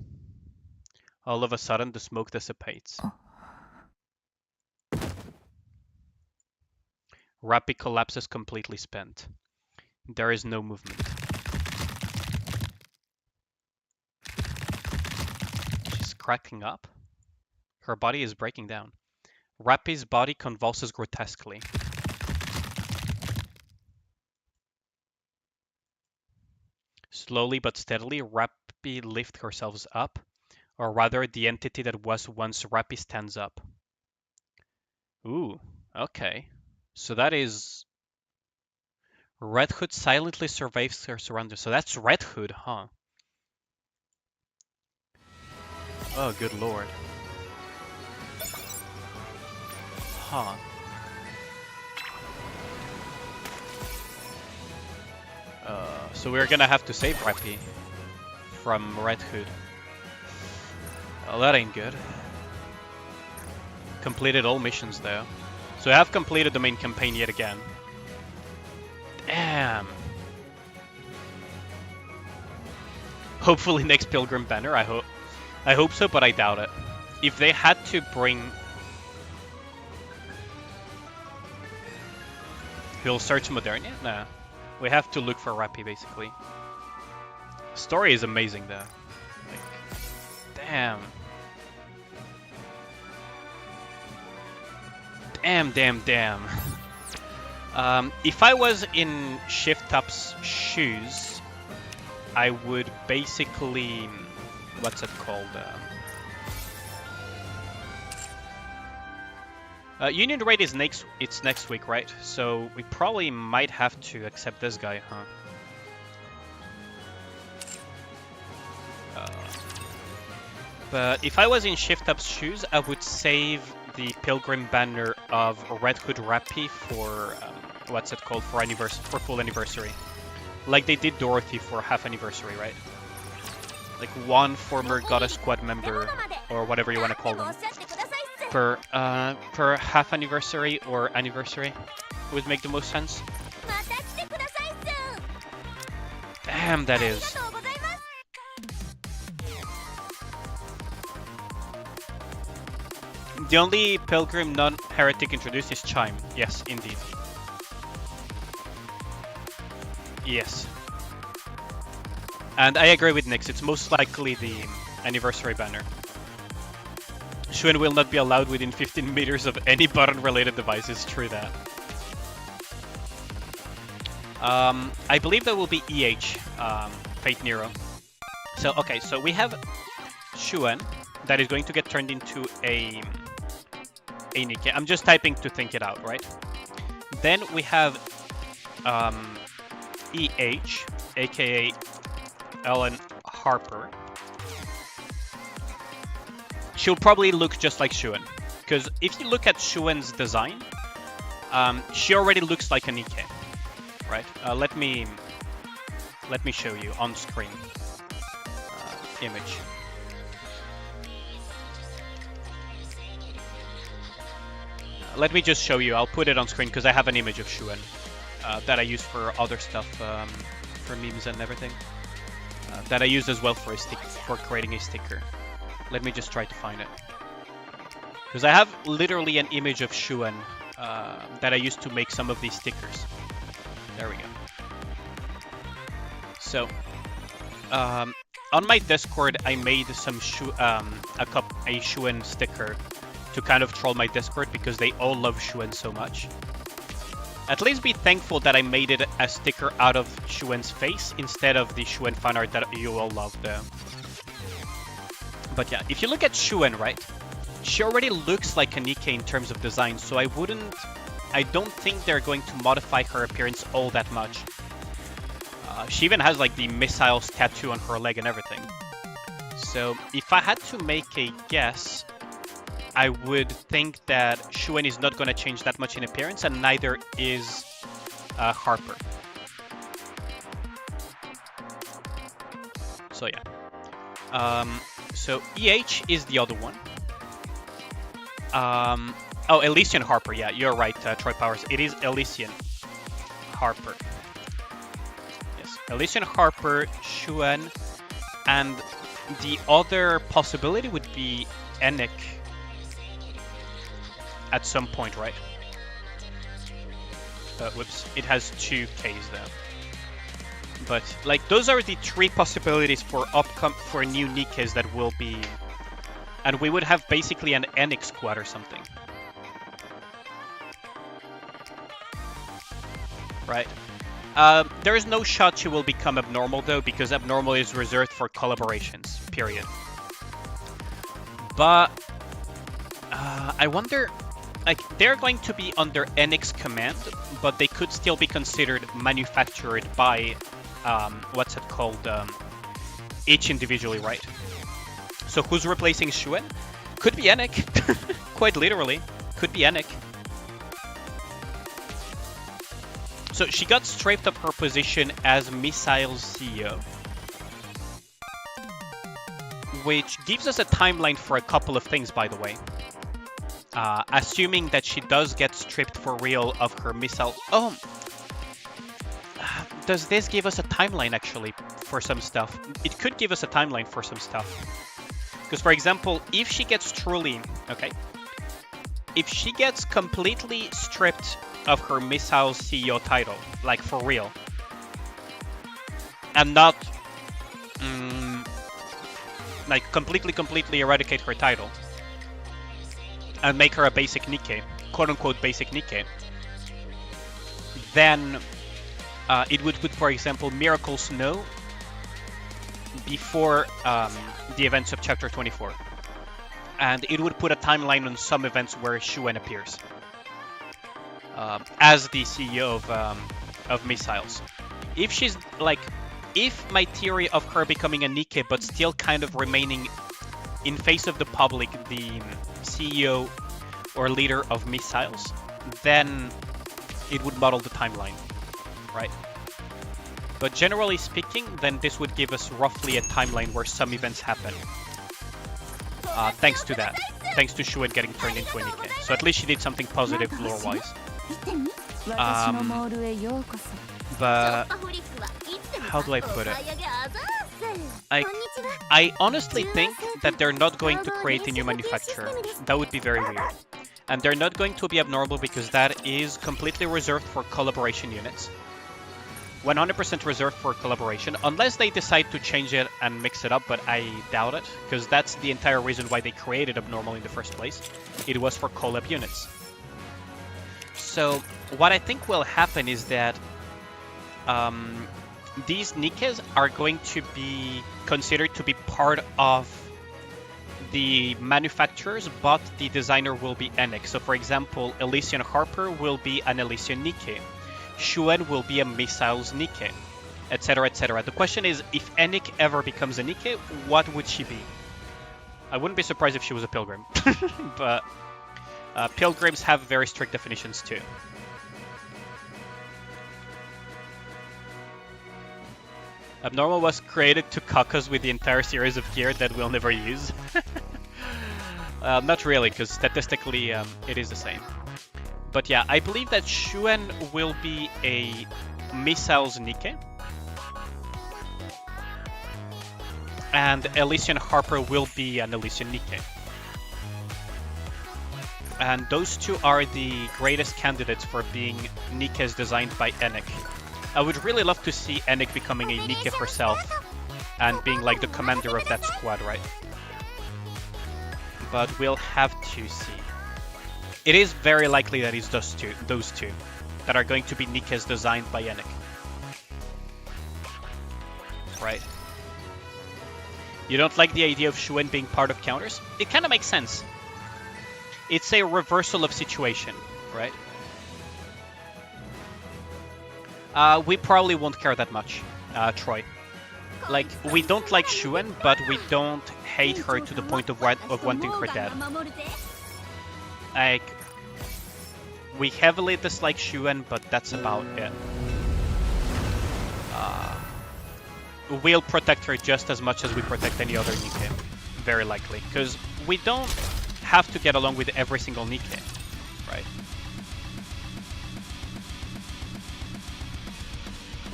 All of a sudden, the smoke dissipates. Rappy collapses completely spent. There is no movement. She's cracking up. Her body is breaking down. Rappy's body convulses grotesquely. Slowly but steadily, Rappy lifts herself up, or rather, the entity that was once Rappy stands up. Ooh, okay. So that is... Red Hood silently surveys her surrender. So that's Red Hood, huh? Oh, good lord. Huh. So we're gonna have to save Rappy from Red Hood. Oh, that ain't good. Completed all missions though. So I have completed the main campaign yet again. Damn. Hopefully next Pilgrim Banner, I hope so, but I doubt it. If they had to bring... He'll search Modernia? Nah. We have to look for Rappy, basically. Story is amazing, though. Like, damn. Damn. If I was in Shift Up's shoes, I would basically... What's it called? Union Raid is next week, right? So we probably might have to accept this guy, huh? But if I was in Shift Up's shoes, I would save the Pilgrim Banner of Red Hood Rappy for what's it called, for full anniversary, like they did Dorothy for half anniversary, right? Like one former Goddess Squad member, or whatever you want to call them, per half anniversary or anniversary would make the most sense. Damn, that is. The only Pilgrim non-heretic introduced is Chime. Yes, indeed. Yes. And I agree with Nix, it's most likely the anniversary banner. Shuen will not be allowed within 15 meters of any button-related devices, true that. I believe that will be EH, Fate Nero. So, okay, so we have Shuen that is going to get turned into a Nikke. I'm just typing to think it out, right? Then we have EH, aka Ellen Harper. She'll probably look just like Shuen, because if you look at Shuen's design, she already looks like a Nikke, right? Let me show you on screen image. Let me just show you. I'll put it on screen because I have an image of Shuen that I use for other stuff, for memes and everything. That I use as well for creating a sticker. Let me just try to find it. Because I have literally an image of Shuen that I used to make some of these stickers. There we go. So, on my Discord, I made some a Shuen sticker to kind of troll my Discord because they all love Shuen so much. At least be thankful that I made it a sticker out of Shuen's face instead of the Shuen fan art that you all loved. But yeah, if you look at Shuen, right, she already looks like a Nikke in terms of design, so I don't think they're going to modify her appearance all that much. She even has like the missiles tattoo on her leg and everything. So if I had to make a guess, I would think that Shuen is not going to change that much in appearance, and neither is Harper. So yeah. So EH is the other one. Oh, Elysian Harper. Yeah, you're right, Troy Powers. It is Elysian Harper. Yes, Elysian Harper, Shuen, and the other possibility would be Nikke at some point, right? Whoops, it has 2 Ks there. But like those are the 3 possibilities for new Nikkes that will be, and we would have basically an Nikke squad or something, right? There is no shot she will become abnormal though, because abnormal is reserved for collaborations, period. But I wonder, like, they're going to be under Nikke's command, but they could still be considered manufactured by what's it called, each individually, right? So who's replacing Shuen? Could be Nikke, quite literally, could be Nikke. So she got stripped of her position as Missile's CEO, which gives us a timeline for a couple of things, by the way. Assuming that she does get stripped for real of her missile. Oh, does this give us a timeline actually for some stuff? It could give us a timeline for some stuff. Because, for example, if she gets truly, okay, if she gets completely stripped of her missile CEO title, like for real, and not like completely eradicate her title and make her a basic Nikke, quote-unquote basic Nikke, then it would put, for example, Miracle Snow before the events of Chapter 24. And it would put a timeline on some events where Shuen appears as the CEO of Missiles. If she's like, if my theory of her becoming a Nikke but still kind of remaining in face of the public, the CEO or leader of Missiles, then it would model the timeline, right? But generally speaking, then this would give us roughly a timeline where some events happen. Thanks to that. Thanks to Shuen getting turned into a Nikke. So at least she did something positive lore-wise. But how do I put it? I honestly think that they're not going to create a new manufacturer. That would be very weird. And they're not going to be abnormal because that is completely reserved for collaboration units. 100% reserved for collaboration, unless they decide to change it and mix it up, but I doubt it, because that's the entire reason why they created Abnormal in the first place. It was for collab units. So what I think will happen is that these Nikkes are going to be considered to be part of the manufacturers, but the designer will be Nikke. So for example, Elysian Harper will be an Elysian Nikke. Shuen will be a Missiles Nikke, etc, etc. The question is, if Nikke ever becomes a Nikke, what would she be? I wouldn't be surprised if she was a Pilgrim, but Pilgrims have very strict definitions too. Abnormal was created to cuck us with the entire series of gear that we'll never use. Not really, because statistically it is the same. But yeah, I believe that Shuen will be a Missiles Nikke. And Elysian Harper will be an Elysian Nikke. And those two are the greatest candidates for being Nikkes designed by Nikke. I would really love to see Nikke becoming a Nikke herself and being like the commander of that squad, right? But we'll have to see. It is very likely that it's those two that are going to be Nikkes designed by Nikke. Right? You don't like the idea of Shuen being part of counters? It kind of makes sense. It's a reversal of situation, right? We probably won't care that much, Troy. Like, we don't like Shuen, but we don't hate her to the point of wanting her dead. Like, we heavily dislike Shuen, but that's about it. We'll protect her just as much as we protect any other Nikke, very likely, because we don't have to get along with every single Nikke, right?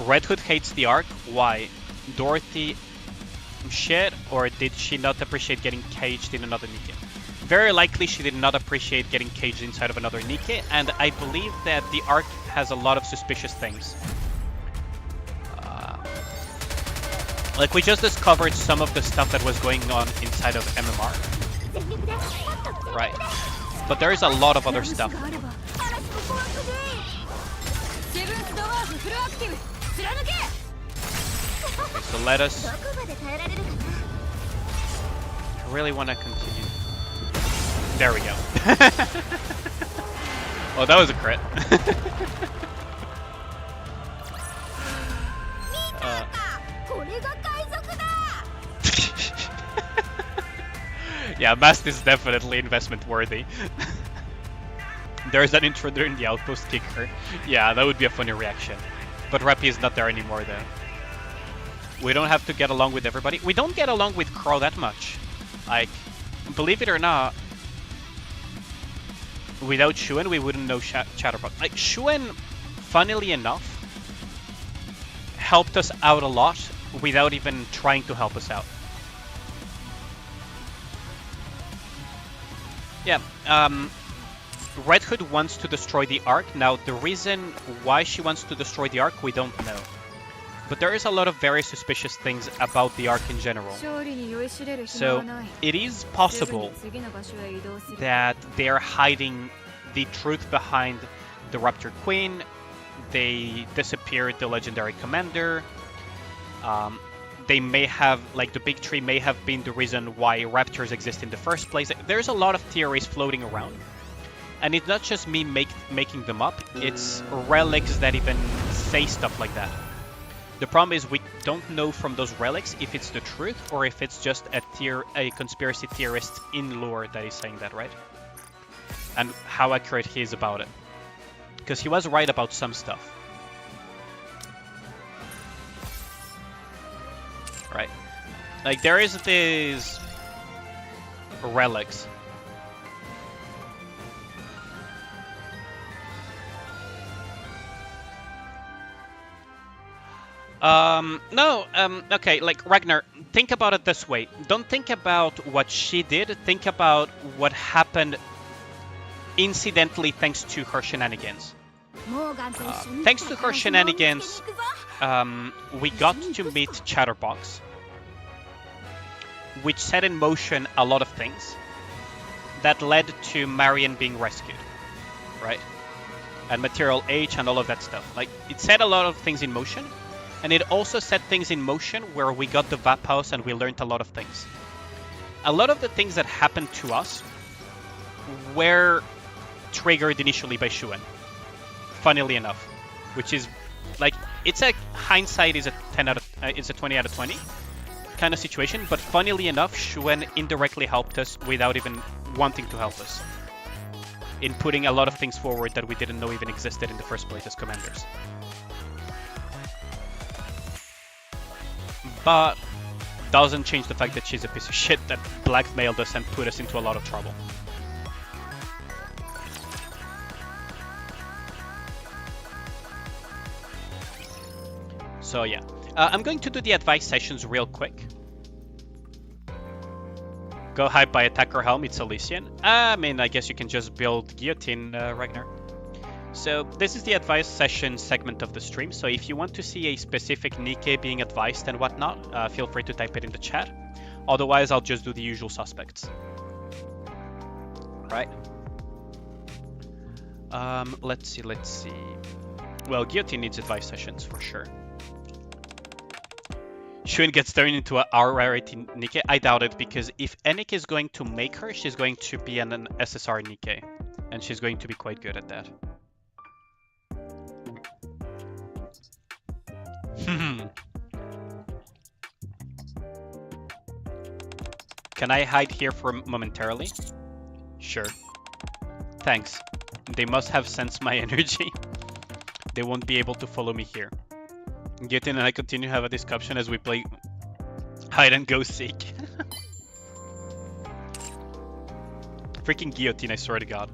Red Hood hates the arc. Why? Dorothy shit, or did she not appreciate getting caged in another Nikke? Very likely she did not appreciate getting caged inside of another Nikke, and I believe that the arc has a lot of suspicious things. Like, we just discovered some of the stuff that was going on inside of MMR. Right. But there is a lot of other stuff. Okay, so let us... I really want to continue. There we go. Oh, that was a crit. Yeah, Mast is definitely investment worthy. There's an intruder in the outpost, kick her. Yeah, that would be a funny reaction. But Rappy is not there anymore though. We don't have to get along with everybody. We don't get along with Crow that much. Like, believe it or not, without Shuen we wouldn't know Chatterbox. Like, Shuen, funnily enough, helped us out a lot without even trying to help us out. Yeah, Red Hood wants to destroy the Ark. Now, the reason why she wants to destroy the Ark, we don't know. But there is a lot of very suspicious things about the Ark in general. So, it is possible that they are hiding the truth behind the Raptor Queen. They disappeared the legendary commander. They may have, like, the big tree may have been the reason why raptors exist in the first place. There's a lot of theories floating around. And it's not just me making them up, it's relics that even say stuff like that. The problem is we don't know from those relics if it's the truth or if it's just a conspiracy theorist in lore that is saying that, right? And how accurate he is about it. Because he was right about some stuff. Right. Like, there is these relics. Okay, like, Ragnar, think about it this way. Don't think about what she did, think about what happened incidentally thanks to her shenanigans. Thanks to her shenanigans, we got to meet Chatterbox, which set in motion a lot of things that led to Marion being rescued, right? And Material H and all of that stuff. Like, it set a lot of things in motion, and it also set things in motion where we got the VAP house and we learned a lot of things. A lot of the things that happened to us were triggered initially by Shuen, funnily enough, which is like, it's a hindsight is a 20 out of 20 kind of situation, but funnily enough, Shuen indirectly helped us without even wanting to help us in putting a lot of things forward that we didn't know even existed in the first place as commanders. But doesn't change the fact that she's a piece of shit that blackmailed us and put us into a lot of trouble. So yeah, I'm going to do the advice sessions real quick, Go hype by attacker helm, it's Elysian. I mean, I guess you can just build guillotine, Ragnar. So this is the advice session segment of the stream. So if you want to see a specific Nikke being advised and whatnot, feel free to type it in the chat. Otherwise, I'll just do the usual suspects. Right? Let's see. Well, guillotine needs advice sessions for sure. Shun gets turned into a R-rarity Nikke. I doubt it, because if Nikke is going to make her, she's going to be an SSR Nikke. And she's going to be quite good at that. Can I hide here for momentarily? Sure. Thanks. They must have sensed my energy. They won't be able to follow me here. Guillotine and I continue to have a discussion as we play hide and go seek. Freaking guillotine, I swear to God.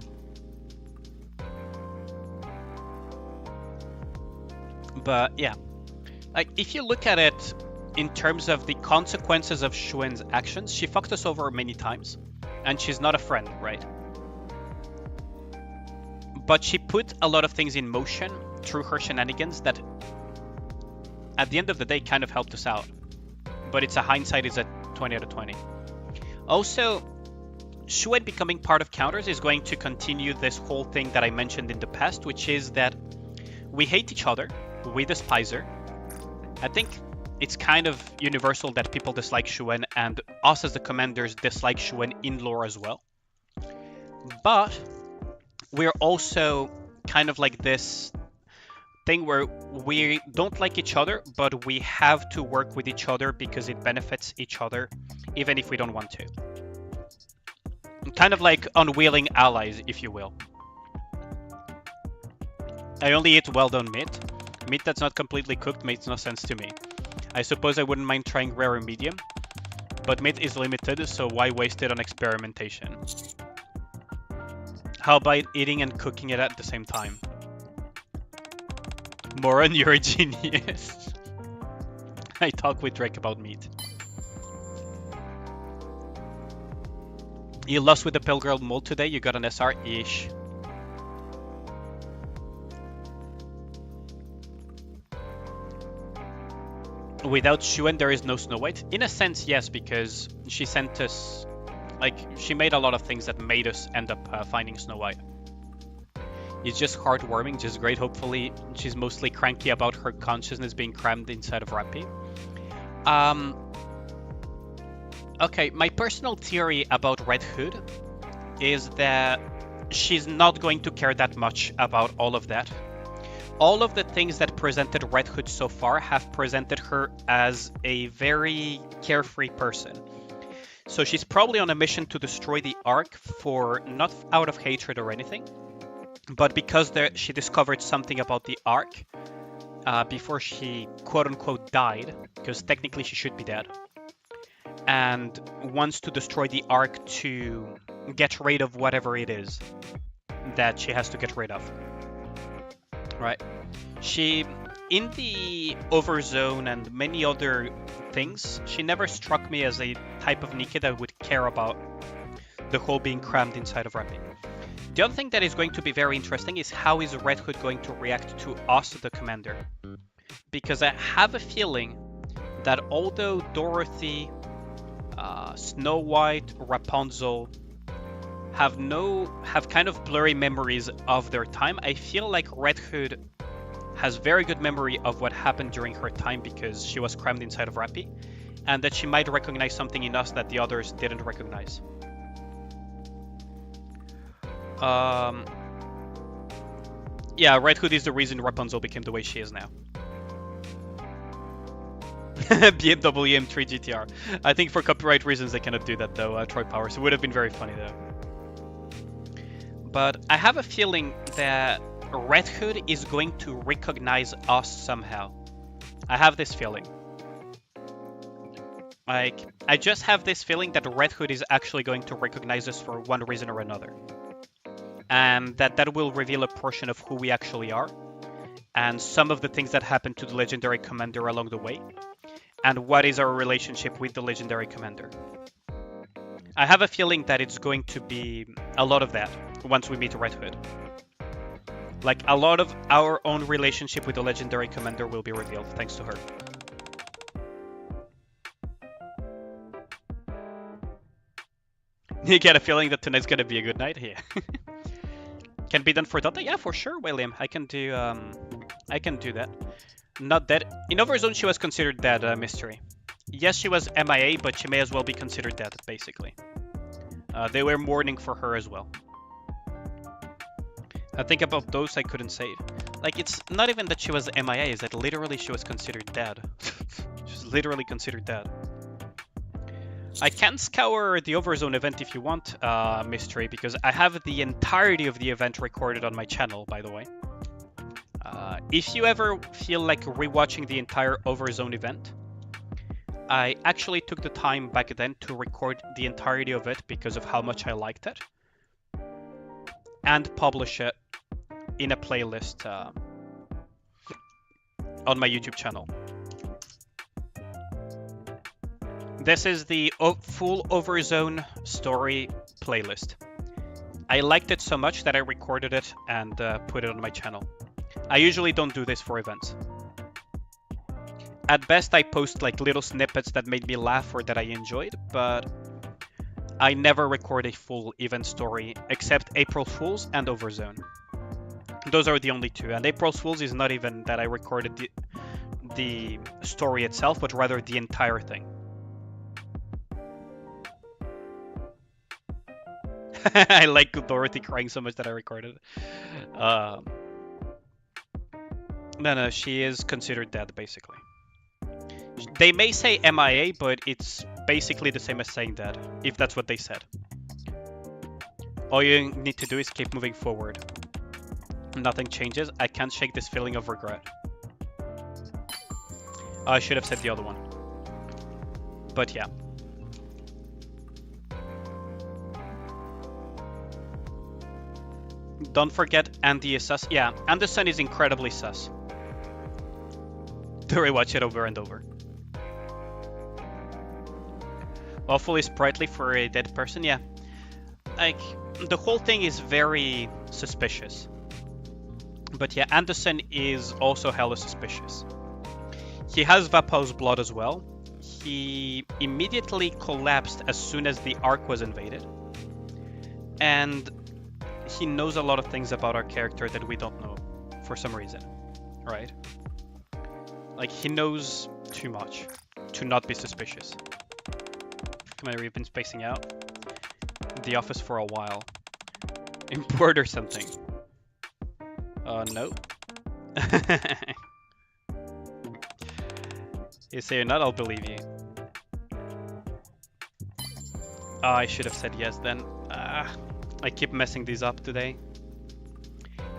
But yeah, like if you look at it in terms of the consequences of Xuan's actions, she fucked us over many times, and she's not a friend, right? But she put a lot of things in motion through her shenanigans that at the end of the day kind of helped us out. But it's a hindsight is a 20 out of 20. Also, Xuan becoming part of counters is going to continue this whole thing that I mentioned in the past, which is that we hate each other, we despise her. I think it's kind of universal that people dislike Xuan, and us as the commanders dislike Xuan in lore as well. But we're also kind of like this thing where we don't like each other, but we have to work with each other because it benefits each other, even if we don't want to. Kind of like unwilling allies, if you will. I only eat well-done meat. Meat that's not completely cooked makes no sense to me. I suppose I wouldn't mind trying rare or medium, but meat is limited, so why waste it on experimentation? How about eating and cooking it at the same time? Moron, you're a genius. I talk with Drake about meat. You lost with the Pale Girl mold today, you got an SR-ish. Without Xuan, there is no Snow White? In a sense, yes, because she sent us... Like, she made a lot of things that made us end up finding Snow White. It's just heartwarming, just great. Hopefully, she's mostly cranky about her consciousness being crammed inside of Rappy. Okay, my personal theory about Red Hood is that she's not going to care that much about all of that. All of the things that presented Red Hood so far have presented her as a very carefree person. So she's probably on a mission to destroy the Ark for not out of hatred or anything, but because she discovered something about the Ark before she quote-unquote died, because technically she should be dead, and wants to destroy the Ark to get rid of whatever it is that she has to get rid of. Right? She, in the Overzone and many other things, she never struck me as a type of Nikke that would care about the whole being crammed inside of Rappy. The other thing that is going to be very interesting is how is Red Hood going to react to us, the commander? Because I have a feeling that although Dorothy, Snow White, Rapunzel have kind of blurry memories of their time, I feel like Red Hood has very good memory of what happened during her time because she was crammed inside of Rappy, and that she might recognize something in us that the others didn't recognize. Yeah, Red Hood is the reason Rapunzel became the way she is now. BMW M3 GTR. I think for copyright reasons they cannot do that though, Troy Powers. It would have been very funny though. But I have a feeling that Red Hood is going to recognize us somehow. I have this feeling. Like, I just have this feeling that Red Hood is actually going to recognize us for one reason or another. And that will reveal a portion of who we actually are. And some of the things that happened to the Legendary Commander along the way. And what is our relationship with the Legendary Commander. I have a feeling that it's going to be a lot of that once we meet Red Hood. Like, a lot of our own relationship with the Legendary Commander will be revealed thanks to her. You get a feeling that tonight's gonna be a good night here. Can be done for Dota? Yeah, for sure, William. I can do that. Not dead. In Overzone, she was considered dead, Mystery. Yes, she was MIA, but she may as well be considered dead, basically. They were mourning for her as well. I think about those I couldn't save. Like, it's not even that she was MIA, it's that literally she was considered dead. She was literally considered dead. I can scour the Overzone event if you want, Mystery, because I have the entirety of the event recorded on my channel, by the way. If you ever feel like rewatching the entire Overzone event, I actually took the time back then to record the entirety of it because of how much I liked it, and publish it in a playlist on my YouTube channel. This is the full Overzone story playlist. I liked it so much that I recorded it and put it on my channel. I usually don't do this for events. At best, I post like little snippets that made me laugh or that I enjoyed, but I never record a full event story except April Fool's and Overzone. Those are the only two, and April Fool's is not even that I recorded the story itself, but rather the entire thing. I like Dorothy crying so much that I recorded. No, she is considered dead, basically. They may say MIA, but it's basically the same as saying dead, if that's what they said. All you need to do is keep moving forward. Nothing changes. I can't shake this feeling of regret. I should have said the other one. But yeah. Don't forget Andy is sus. Yeah, Anderson is incredibly sus. To rewatch it over and over. Awfully sprightly for a dead person, yeah. Like, the whole thing is very suspicious. But yeah, Anderson is also hella suspicious. He has Vapau's blood as well. He immediately collapsed as soon as the Ark was invaded. And he knows a lot of things about our character that we don't know for some reason, right? Like, he knows too much to not be suspicious. Commander, we've been spacing out the office for a while. Import or something. No. You say you're not, I'll believe you. Oh, I should have said yes then. I keep messing these up today.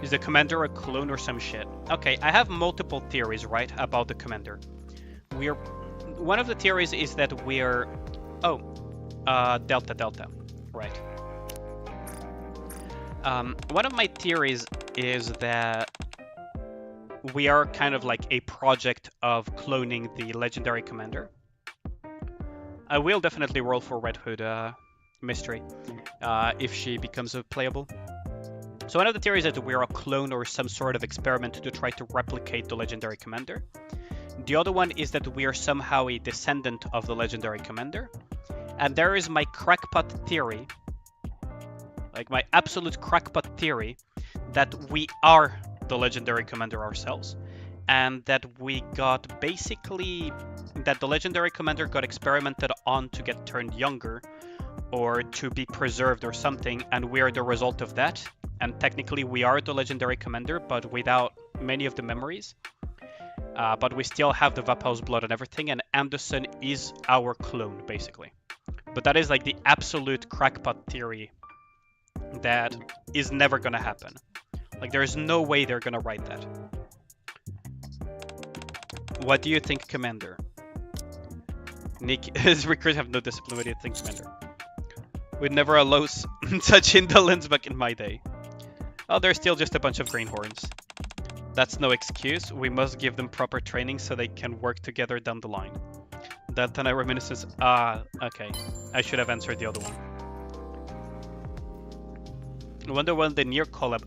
Is the commander a clone or some shit? Okay, I have multiple theories, right, about the commander. One of the theories is that we're... Oh, Delta, right. One of my theories is that we are kind of like a project of cloning the legendary commander. I will definitely roll for Red Hood Mystery if she becomes playable. So one of the theories is that we're a clone or some sort of experiment to try to replicate the legendary commander. The other one is that we are somehow a descendant of the legendary commander. And there is my crackpot theory, like my absolute crackpot theory, that we are the legendary commander ourselves, and that we got basically, that the legendary commander got experimented on to get turned younger or to be preserved or something, and we are the result of that. And technically we are the legendary commander, but without many of the memories. But we still have the Vapau's blood and everything, and Anderson is our clone, basically. But that is like the absolute crackpot theory that is never gonna happen. Like, there's no way they're gonna write that. What do you think, Commander? Nick, his recruits have no discipline. What do you think, Commander? We'd never allow such indolence back in my day. Oh, they're still just a bunch of greenhorns. That's no excuse. We must give them proper training so they can work together down the line. That then I reminiscence. Okay. I should have answered the other one. I wonder when the Nier collab.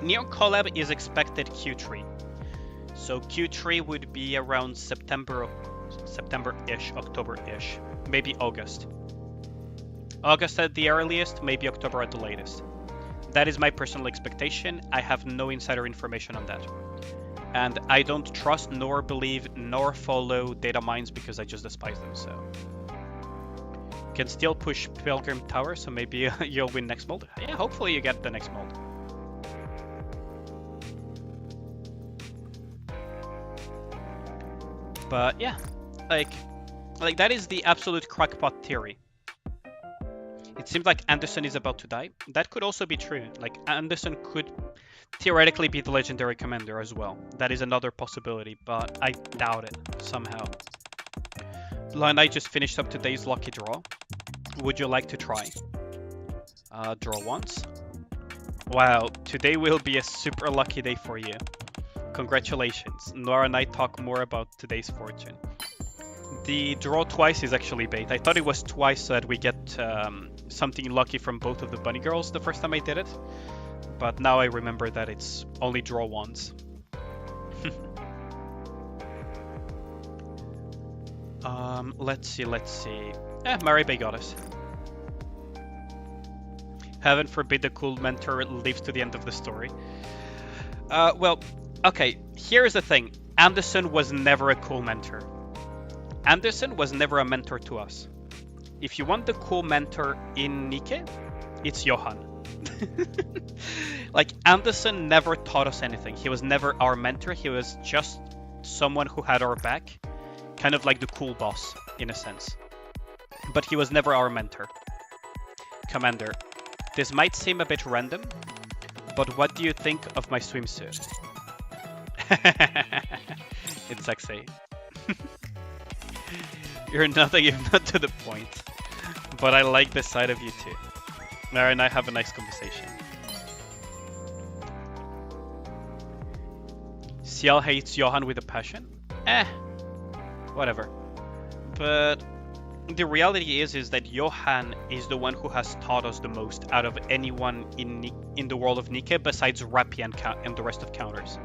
Nier collab is expected Q3. So Q3 would be around September-ish, October-ish, maybe August. August at the earliest, maybe October at the latest. That is my personal expectation. I have no insider information on that. And I don't trust, nor believe, nor follow data mines because I just despise them, so. Can still push Pilgrim Tower, so maybe you'll win next mold. Yeah, hopefully you get the next mold. But yeah, like that is the absolute crackpot theory. It seems like Anderson is about to die. That could also be true. Like Anderson could theoretically be the legendary commander as well. That is another possibility, but I doubt it somehow. Line I just finished up today's lucky draw. Would you like to try? Draw once. Wow, today will be a super lucky day for you. Congratulations. Nora and I talk more about today's fortune. The draw twice is actually bait. I thought it was twice so that we get something lucky from both of the bunny girls the first time I did it. But now I remember that it's only draw once. Let's see. Maribay Goddess. Heaven forbid the cool mentor lives to the end of the story. Well, okay, here's the thing. Anderson was never a cool mentor. Anderson was never a mentor to us. If you want the cool mentor in Nikke, it's Johan. Like, Anderson never taught us anything. He was never our mentor. He was just someone who had our back. Kind of like the cool boss, in a sense. But he was never our mentor. Commander, this might seem a bit random, but what do you think of my swimsuit? It's sexy. You're nothing if not to the point. But I like this side of you too. Mara and I have a nice conversation. Ciel hates Johan with a passion? Whatever. But the reality is that Johan is the one who has taught us the most out of anyone in the world of Nikke besides Rappi and the rest of counters.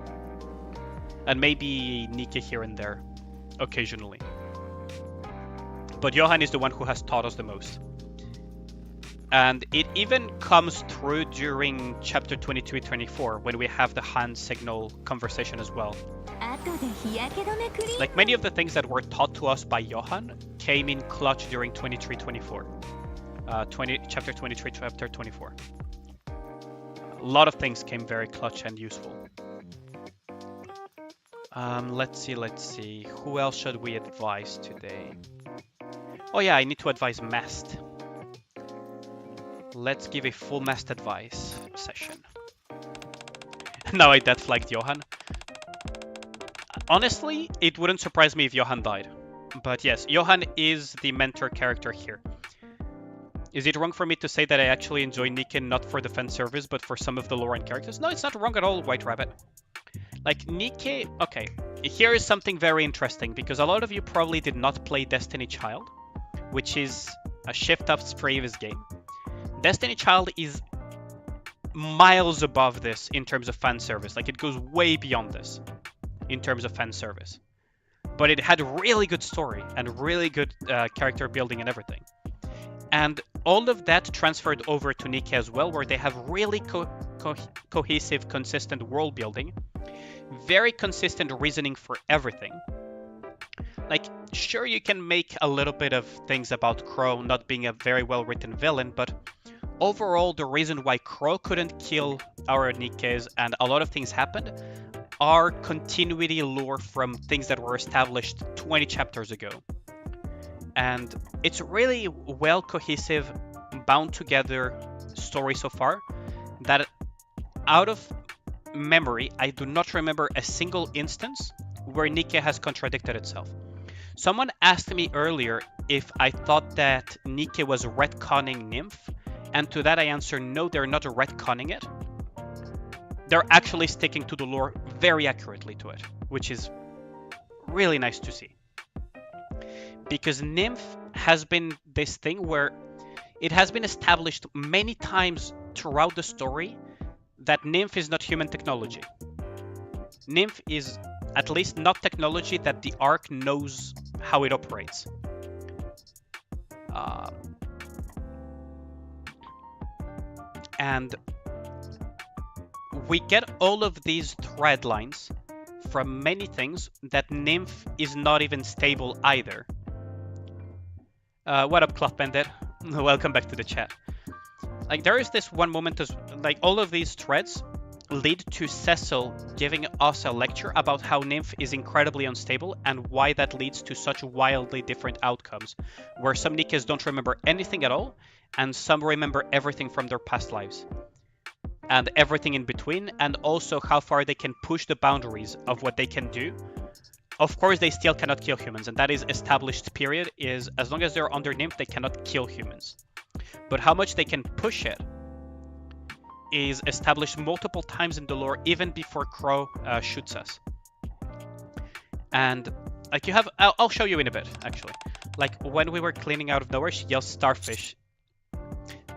And maybe Nikke here and there, occasionally. But Johan is the one who has taught us the most. And it even comes through during chapter 23-24 when we have the hand signal conversation as well. Like many of the things that were taught to us by Johan came in clutch during 23-24. Chapter 23, chapter 24. A lot of things came very clutch and useful. Let's see. Who else should we advise today? Oh yeah, I need to advise Mast. Let's give a full Mast advice session. Now I death flagged Johan. Honestly, it wouldn't surprise me if Johan died. But yes, Johan is the mentor character here. Is it wrong for me to say that I actually enjoy Nikke not for the fan service, but for some of the lore and characters? No, it's not wrong at all, White Rabbit. Like, Nikke... Okay, here is something very interesting, because a lot of you probably did not play Destiny Child, which is a shift up previous game. Destiny Child is miles above this in terms of fan service. Like, it goes way beyond this in terms of fan service. But it had really good story and really good character building and everything. And all of that transferred over to Nikke as well, where they have really cohesive, consistent world building, very consistent reasoning for everything. Like, sure, you can make a little bit of things about Crow not being a very well-written villain, but overall, the reason why Crow couldn't kill our Nikkes and a lot of things happened are continuity lore from things that were established 20 chapters ago. And it's really well cohesive, bound together story so far that out of memory, I do not remember a single instance where Nikke has contradicted itself. Someone asked me earlier if I thought that Nikke was retconning Nymph, and to that I answer no, they're not retconning it. They're actually sticking to the lore very accurately to it, which is really nice to see. Because Nymph has been this thing where it has been established many times throughout the story that Nymph is not human technology. Nymph is at least not technology that the Ark knows how it operates. And we get all of these thread lines from many things that Nymph is not even stable either. What up, Cloth Bandit? Welcome back to the chat. Like, there is this one moment, like, all of these threads lead to Cecil giving us a lecture about how Nymph is incredibly unstable and why that leads to such wildly different outcomes, where some Nikkes don't remember anything at all, and some remember everything from their past lives. And everything in between, and also how far they can push the boundaries of what they can do. Of course, they still cannot kill humans, and that is established, period, is as long as they're under Nymph, they cannot kill humans. But how much they can push it is established multiple times in the lore, even before Crow shoots us. And like, you have, I'll show you in a bit, actually. Like, when we were cleaning out of nowhere, she yells starfish.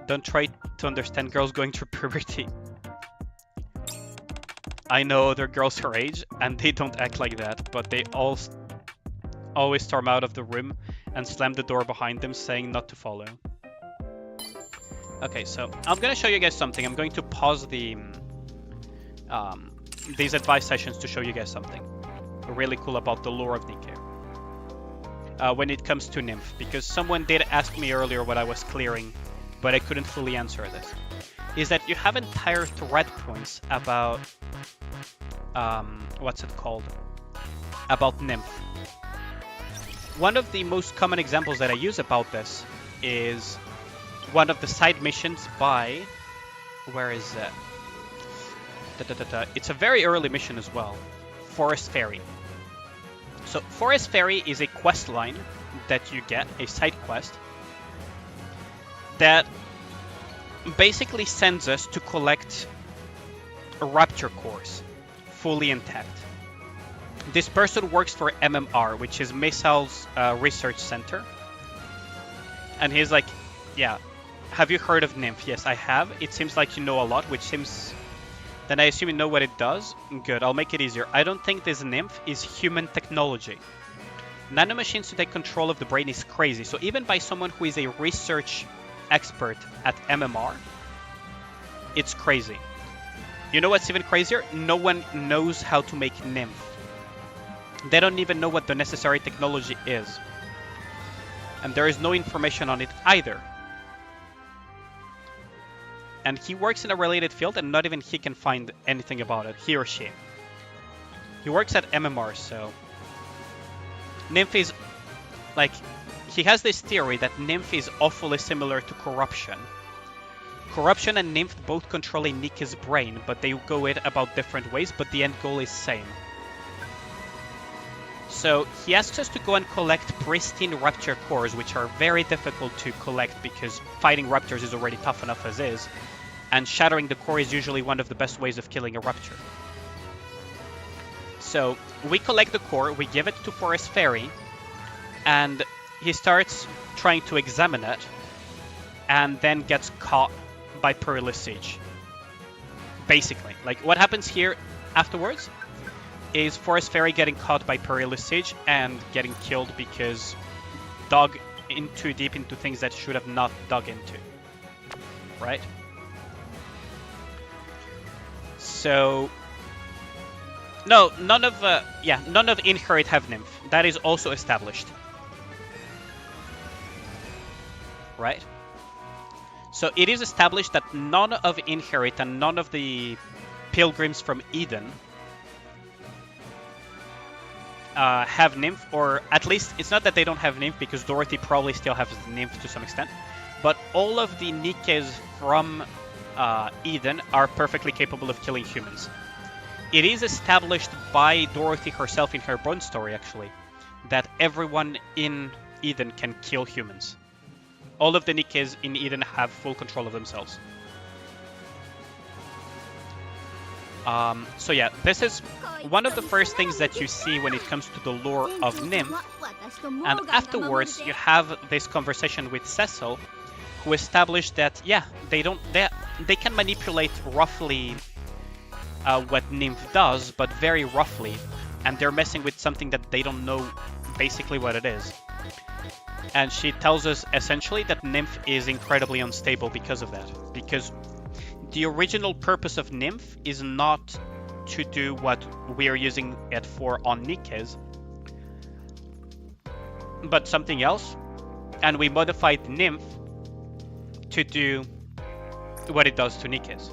Don't try to understand girls going through puberty. I know they're girls her age, and they don't act like that, but they all always storm out of the room and slam the door behind them, saying not to follow. Okay, so I'm gonna show you guys something. I'm going to pause the these advice sessions to show you guys something really cool about the lore of Nikke when it comes to Nymph, because someone did ask me earlier what I was clearing, but I couldn't fully answer this. Is that you have entire thread points about what's it called? About Nymph. One of the most common examples that I use about this is one of the side missions by, where is it? It's a very early mission as well. Forest Ferry. So Forest Ferry is a quest line that you get, a side quest, that basically sends us to collect rapture cores, fully intact. This person works for MMR, which is Missiles Research Center. And he's like, yeah, have you heard of Nymph? Yes, I have. It seems like you know a lot, which seems... Then I assume you know what it does? Good, I'll make it easier. I don't think this Nymph is human technology. Nanomachines to take control of the brain is crazy. So even by someone who is a research expert at MMR, it's crazy. You know what's even crazier? No one knows how to make Nymph. They don't even know what the necessary technology is. And there is no information on it either. And he works in a related field, and not even he can find anything about it, he or she. He works at MMR, so... Nymph is... like, he has this theory that Nymph is awfully similar to Corruption. Corruption and Nymph both control a Nikke's brain, but they go it about different ways, but the end goal is same. So he asks us to go and collect pristine rapture cores, which are very difficult to collect because fighting raptors is already tough enough as is, and shattering the core is usually one of the best ways of killing a rapture. So we collect the core, we give it to Forest Ferry, and he starts trying to examine it, and then gets caught by Perilous Siege. Basically, like, what happens here afterwards is Forest Ferry getting caught by Perilous Siege and getting killed because dug in too deep into things that should have not dug into. Right? So... No, none of Inherit have Nymph. That is also established. Right? So it is established that none of Inherit and none of the Pilgrims from Eden have Nymph, or at least it's not that they don't have Nymph, because Dorothy probably still has Nymph to some extent, but all of the Nikkes from Eden are perfectly capable of killing humans. It is established by Dorothy herself in her Bone story, actually, that everyone in Eden can kill humans. All of the Nikkes in Eden have full control of themselves. So yeah, this is one of the first things that you see when it comes to the lore of Nymph. And afterwards, you have this conversation with Cecil, who established that, yeah, they can manipulate roughly what Nymph does, but very roughly, and they're messing with something that they don't know basically what it is. And she tells us essentially that Nymph is incredibly unstable because of that. Because the original purpose of Nymph is not to do what we are using it for on Nikke's, but something else. And we modified Nymph to do what it does to Nikke's.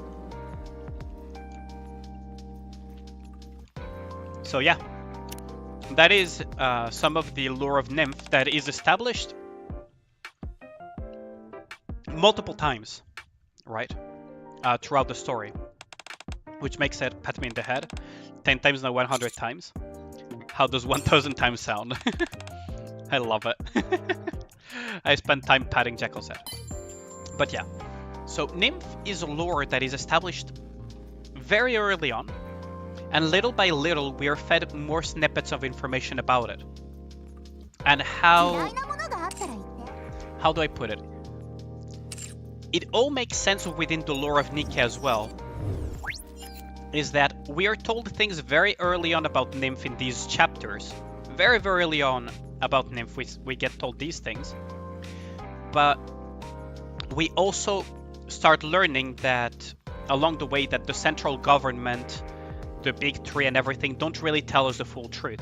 So yeah, that is some of the lore of Nymph that is established multiple times, right, throughout the story, which makes it pat me in the head 10 times, not 100 times. How does 1000 times sound? I love it. I spent time patting Jackal's head. But yeah, so Nymph is a lore that is established very early on, and little by little we are fed more snippets of information about it. And how do I put it? It all makes sense within the lore of Nikke as well. Is that we are told things very early on about Nymph in these chapters. Very, very early on about Nymph we get told these things. But we also start learning that along the way that the central government, the big three and everything don't really tell us the full truth.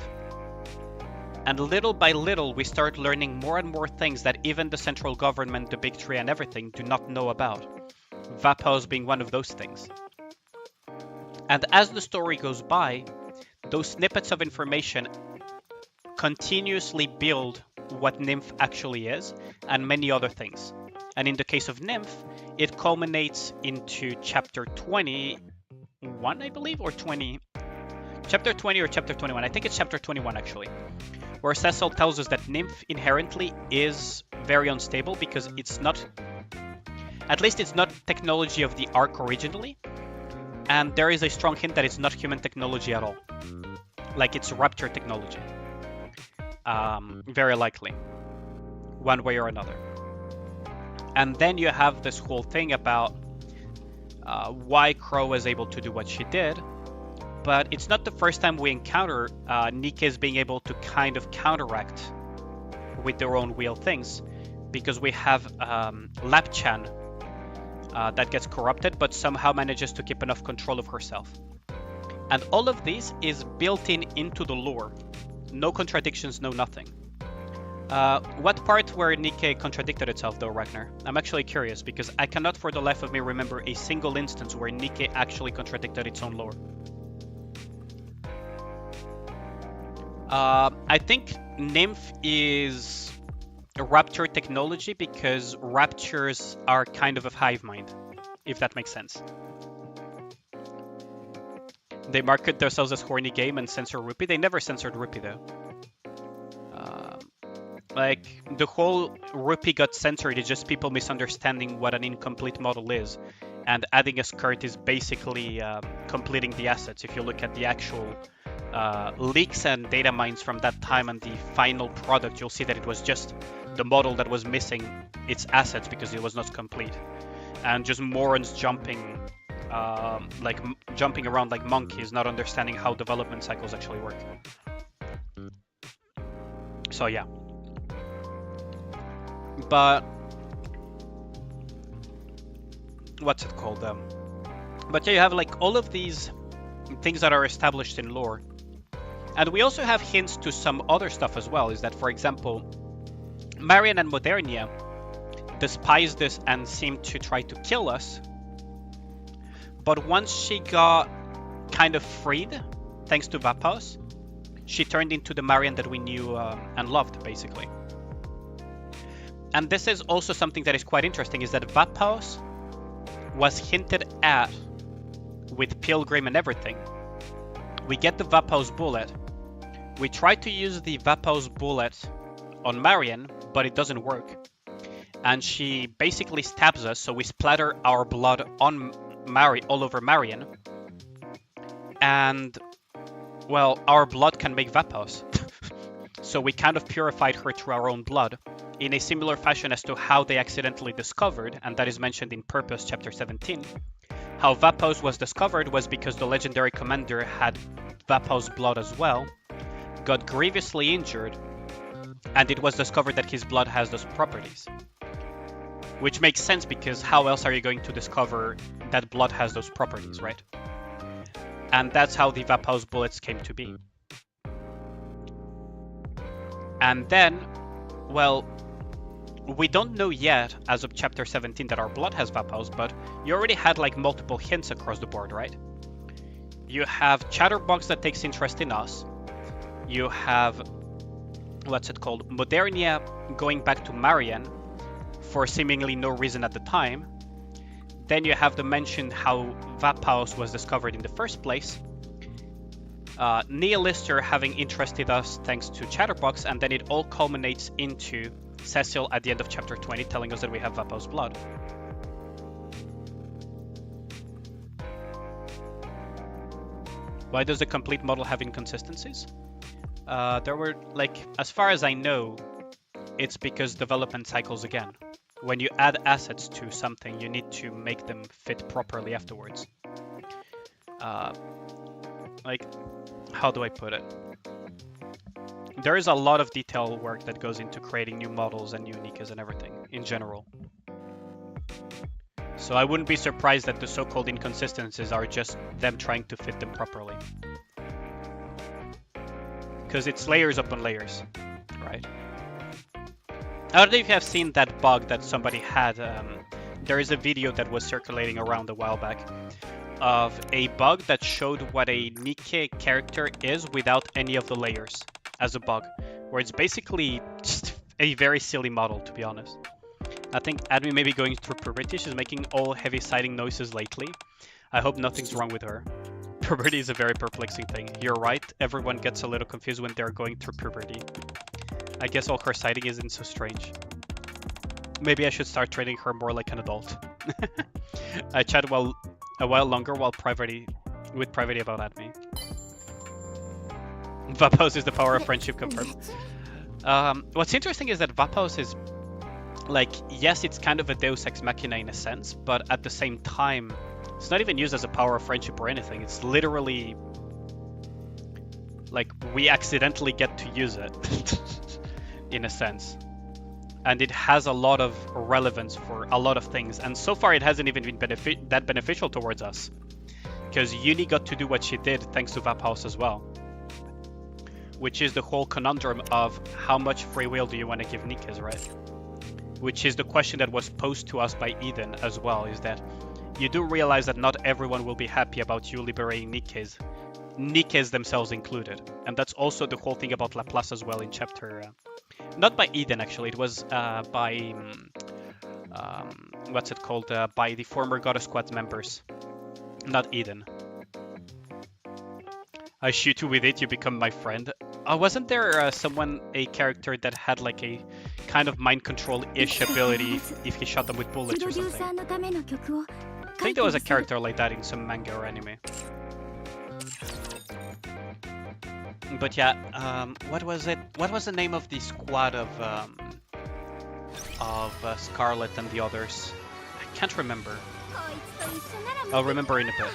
And little by little we start learning more and more things that even the central government, the big three and everything do not know about. Vapo's being one of those things. And as the story goes by, those snippets of information continuously build what Nymph actually is and many other things. And in the case of Nymph, it culminates into chapter 21, I believe, or 20. Chapter 20 or chapter 21. I think it's chapter 21 actually, where Cecil tells us that Nymph inherently is very unstable because it's not, at least it's not technology of the Ark originally, and there is a strong hint that it's not human technology at all. Like it's Rapture technology. Very likely, one way or another. And then you have this whole thing about why Crow was able to do what she did, but it's not the first time we encounter Nikke's being able to kind of counteract with their own wheel things, because we have Lapchan that gets corrupted but somehow manages to keep enough control of herself. And all of this is built into the lore. No contradictions, no nothing. What part where Nikke contradicted itself though, Ragnar? I'm actually curious, because I cannot for the life of me remember a single instance where Nikke actually contradicted its own lore. I think Nymph is a Rapture technology because Raptures are kind of a hive mind, if that makes sense. They market themselves as horny game and censor Rupee. They never censored Rupee though. Like, the whole Rupee got censored is just people misunderstanding what an incomplete model is. And adding a skirt is basically completing the assets. If you look at the actual leaks and data mines from that time and the final product, you'll see that it was just the model that was missing its assets because it was not complete. And just morons jumping around like monkeys, not understanding how development cycles actually work. So yeah. But what's it called? But yeah, you have like all of these things that are established in lore. And we also have hints to some other stuff as well, is that, for example, Marian and Modernia despised us and seemed to try to kill us. But once she got kind of freed, thanks to Vapo's, she turned into the Marian that we knew and loved, basically. And this is also something that is quite interesting, is that Vapo's was hinted at with Pilgrim and everything. We get the Vapo's bullet. We try to use the Vapo's bullet on Marian, but it doesn't work. And she basically stabs us, so we splatter our blood on all over Marian. And, well, our blood can make Vapo's. So we kind of purified her through our own blood. in a similar fashion as to how they accidentally discovered, and that is mentioned in Purpose chapter 17. How Vapo's was discovered was because the legendary commander had Vapo's blood as well, got grievously injured, and it was discovered that his blood has those properties. Which makes sense, because how else are you going to discover that blood has those properties, right? And that's how the Vapo's bullets came to be. And then, well, we don't know yet, as of chapter 17, that our blood has Vapo's, but you already had like multiple hints across the board, right? You have Chatterbox that takes interest in us. You have, what's it called, Modernia going back to Marian for seemingly no reason at the time. Then you have the mention how Vapo's was discovered in the first place. Nihilister having interested us thanks to Chatterbox, and then it all culminates into Cecil at the end of chapter 20 telling us that we have Vapo's blood. Why does the complete model have inconsistencies? There were, like, as far as I know, it's because development cycles again. When you add assets to something, you need to make them fit properly afterwards. Like, how do I put it? There is a lot of detail work that goes into creating new models and new Nikkes and everything, in general. So I wouldn't be surprised that the so-called inconsistencies are just them trying to fit them properly. Because it's layers upon layers, right? I don't know if you have seen that bug that somebody had. There is a video that was circulating around a while back of a bug that showed what a Nikke character is without any of the layers as a bug, where it's basically just a very silly model, to be honest. I think Admi may be going through puberty. She's making all heavy sighing noises lately. I hope nothing's wrong with her. Puberty is a very perplexing thing. You're right, everyone gets a little confused when they're going through puberty. I guess all her sighting isn't so strange. Maybe I should start treating her more like an adult. I chat a while longer with Privaty about Admi. Vapo's is the power of friendship confirmed. What's interesting is that Vapo's is, like, yes, it's kind of a Deus Ex Machina in a sense, but at the same time, it's not even used as a power of friendship or anything. It's literally, like, we accidentally get to use it, in a sense. And it has a lot of relevance for a lot of things. And so far, it hasn't even been that beneficial towards us. Because Uni got to do what she did thanks to Vapo's as well. Which is the whole conundrum of how much free will do you want to give Nikkes, right? Which is the question that was posed to us by Eden as well, is that you do realize that not everyone will be happy about you liberating Nikkes, Nikkes themselves included. And that's also the whole thing about Laplace as well in chapter... not by Eden, actually. It was by... what's it called? By the former God of Squad members. Not Eden. I shoot you with it, you become my friend. Wasn't there a character that had like a kind of mind control-ish ability if he shot them with bullets or something? I think there was a character like that in some manga or anime. But yeah, what was it? What was the name of the squad of Scarlet and the others? I can't remember. I'll remember in a bit.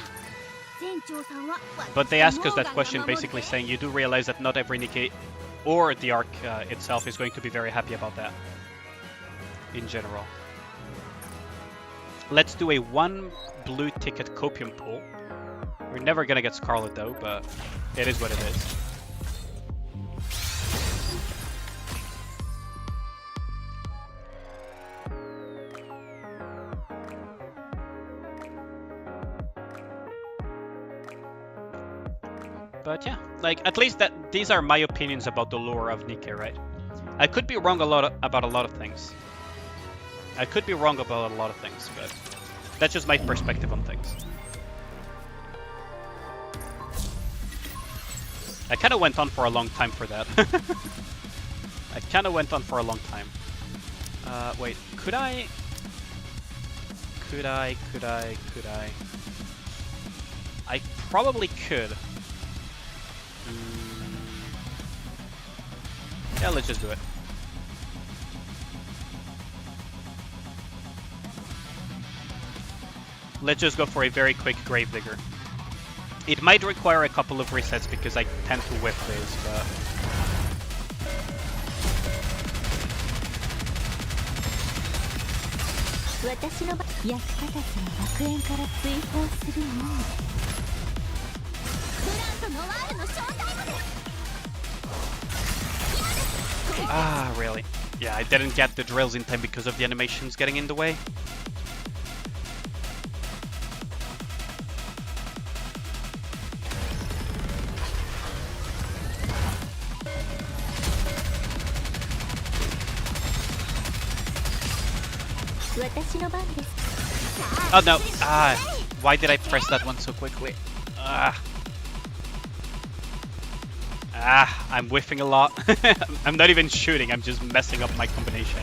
But they ask us that question basically saying you do realize that not every Nikke or the arc itself is going to be very happy about that in general. Let's do a 1 blue ticket copium pool. We're never gonna get Scarlet though, but it is what it is. But yeah, like, at least that these are my opinions about the lore of Nikke, right? I could be wrong about a lot of things. I could be wrong about a lot of things, but that's just my perspective on things. I kind of went on for a long time for that. I kind of went on for a long time. Wait, could I? I probably could. Yeah, let's just do it. let's just go for a very quick Gravedigger. It might require a couple of resets because I tend to whiff this, but... Ah, really? Yeah, I didn't get the drills in time because of the animations getting in the way. Oh no! Ah, why did I press that one so quickly? I'm whiffing a lot. I'm not even shooting, I'm just messing up my combination.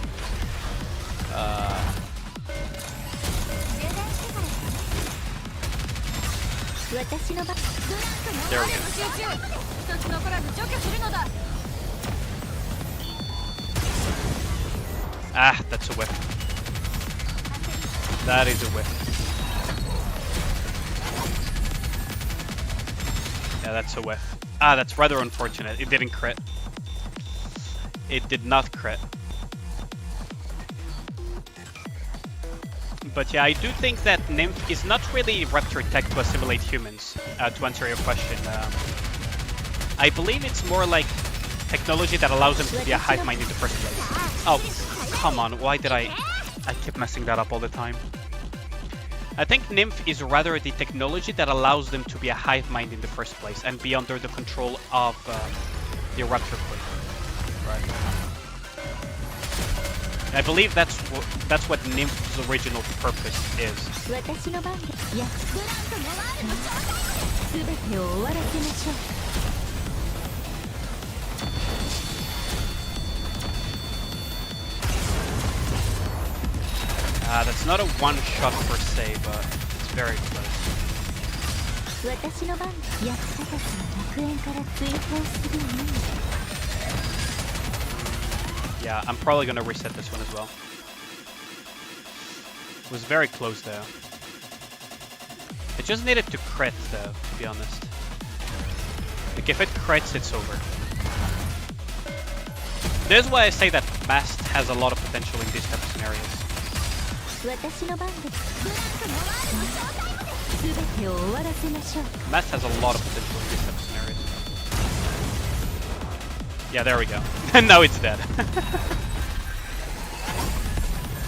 There we go. Ah, that's a whiff. That is a whiff. Yeah, that's a whiff. Ah, that's rather unfortunate. It didn't crit. It did not crit. But yeah, I do think that Nymph is not really Rapture tech to assimilate humans, to answer your question. I believe it's more like technology that allows them to be a hive mind in the first place. Oh, come on, why did I keep messing that up all the time. I think Nymph is rather the technology that allows them to be a hive mind in the first place and be under the control of the Rapture Queen. Right. I believe that's what Nymph's original purpose is. That's not a one-shot per se, but it's very close. Yeah, I'm probably gonna reset this one as well. It was very close though. It just needed to crit though, to be honest. Like if it crits, it's over. This is why I say that Mast has a lot of potential in these type of scenarios. Mast has a lot of potential in these type of scenarios. Yeah, there we go. And now it's dead.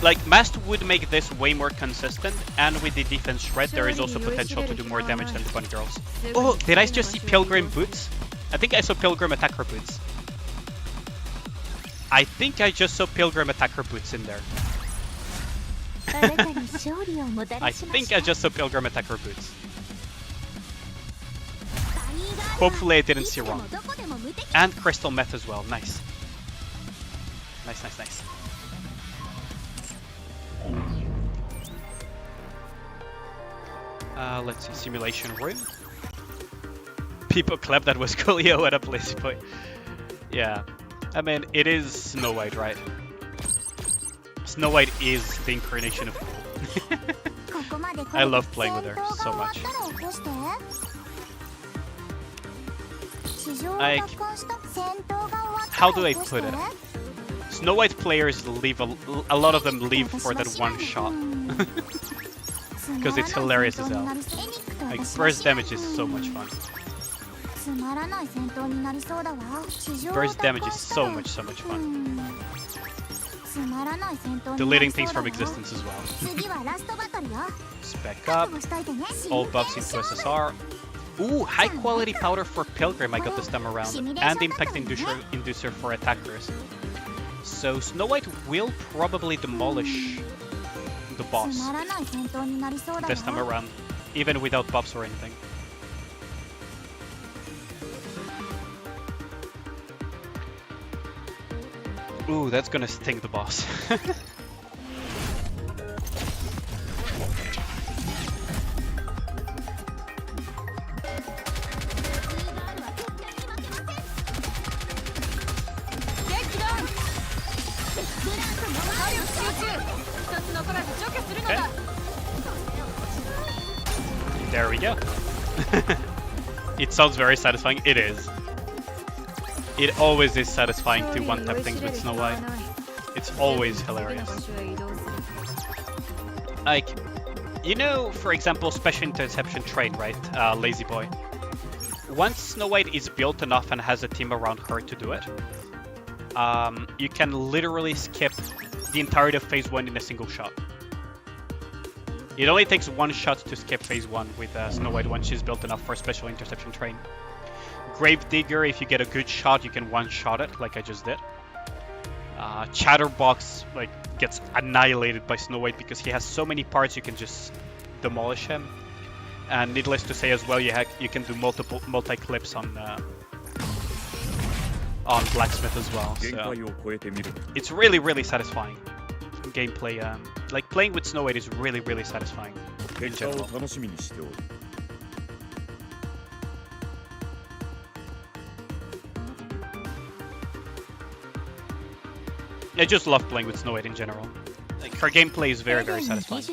Like, Mast would make this way more consistent, and with the defense shred, there is also potential to do more damage than the Bunny Girls. Oh, did I just see Pilgrim boots? I think I saw Pilgrim attacker boots. I think I just saw Pilgrim attacker boots in there. I think I just saw Pilgrim attacker boots. Hopefully I didn't see wrong. And Crystal Meth as well. Nice. Nice, nice, nice. Let's see. Simulation room. People clap that was Coolio at a place point. Yeah. I mean, it is Snow White, right? Snow White is the incarnation of cool. I love playing with her so much. Like, how do I put it? Snow White players leave a lot of them leave for that one shot. Because it's hilarious as hell. Like, burst damage is so much fun. Burst damage is so much fun. Deleting things from existence as well. Spec up. All buffs into SSR. Ooh, high quality powder for Pilgrim I got this time around. And impact inducer for attackers. So Snow White will probably demolish the boss this time around. Even without buffs or anything. Ooh, that's gonna sting the boss. Okay. There we go. It sounds very satisfying. It is. It always is satisfying to one-tap things with Snow White. It's always hilarious. Like, you know, for example, Special Interception Train, right? Lazy Boy. Once Snow White is built enough and has a team around her to do it, you can literally skip the entirety of Phase 1 in a single shot. It only takes one shot to skip Phase 1 with Snow White once she's built enough for a Special Interception Train. Gravedigger, if you get a good shot, you can one-shot it, like I just did. Chatterbox gets annihilated by Snow White because he has so many parts you can just demolish him. And needless to say as well, you can do multi-clips on Blacksmith as well. So it's really, really satisfying gameplay. Like playing with Snow White is really, really satisfying in general. I just love playing with Snow White in general. Like, her gameplay is very, very satisfying.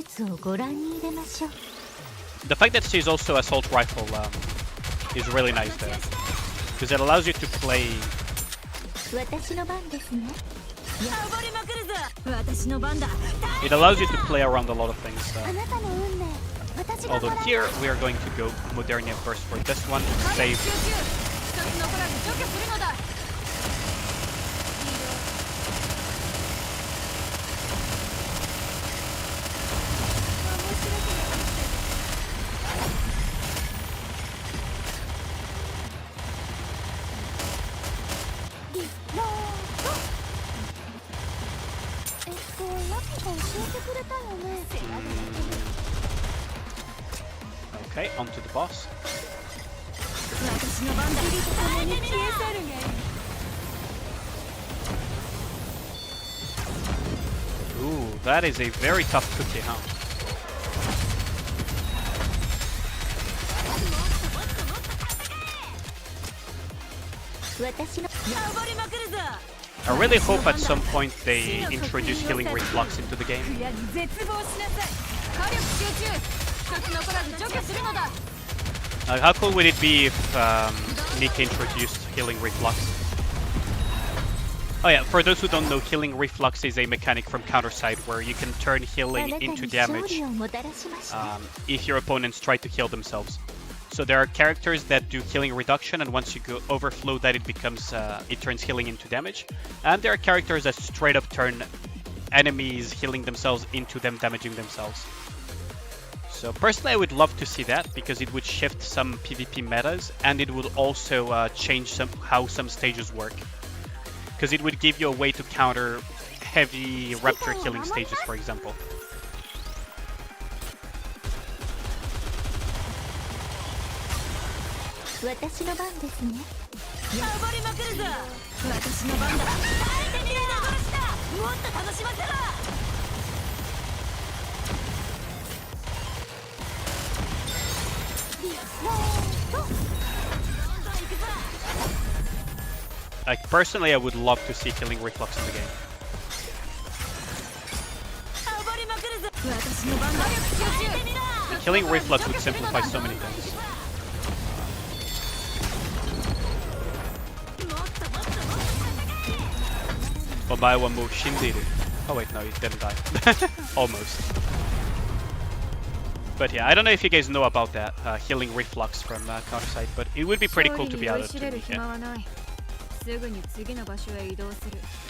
The fact that she's also assault rifle is really nice there, because it allows you to play. It allows you to play around a lot of things. Although here we are going to go Modernia first for this one to save. Okay, onto the boss. Ooh, that is a very tough cookie, huh? I really hope at some point they introduce healing reflux into the game. How cool would it be if Nikke introduced healing reflux? Oh yeah, for those who don't know, healing reflux is a mechanic from Counterside where you can turn healing into damage if your opponents try to heal themselves. So there are characters that do healing reduction, and once you go overflow that, it turns healing into damage. And there are characters that straight up turn enemies healing themselves into them damaging themselves. So personally, I would love to see that because it would shift some PvP metas, and it would also change how some stages work. Because it would give you a way to counter heavy Raptor killing stages, for example. Like, personally, I would love to see healing reflux in the game. Healing reflux would simplify so many things. Omae wa mou shindiru. Oh wait, no, he didn't die. Almost. But yeah, I don't know if you guys know about that healing reflux from Counterside, but it would be pretty cool to be added to Nikke.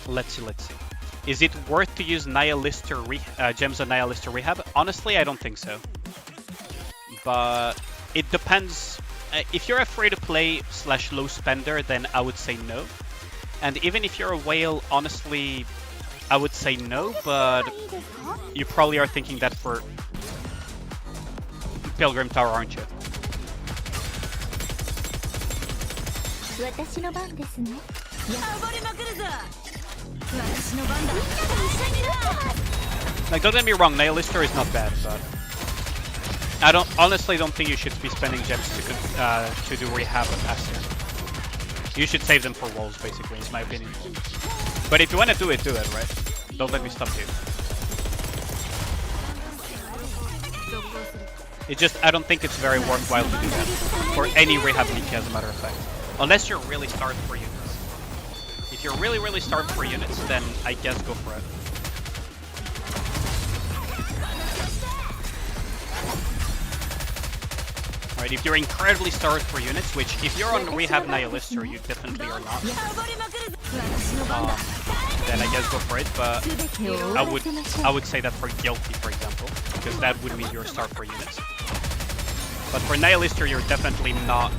Let's see. Is it worth to use Gems on Nihilister Rehab? Honestly, I don't think so. But it depends. If you're a free-to-play / low spender, then I would say no. And even if you're a whale, honestly, I would say no, but you probably are thinking that for Pilgrim Tower, aren't you? Like, don't get me wrong, Nihilister is not bad, but I honestly don't think you should be spending gems to do rehab faster. You should save them for walls, basically, is my opinion. But if you want to do it, right? Don't let me stop you. It's just, I don't think it's very worthwhile to do that. For any rehab Nikke, as a matter of fact. Unless you're really starved for units. If you're really starved for units, then I guess go for it. Right, if you're incredibly starved for units, which if you're on Rehab Nihilister, you definitely are not. Then I guess go for it, but I would say that for Guilty, for example, because that would mean you're starved for units. But for Nihilister, you're definitely not.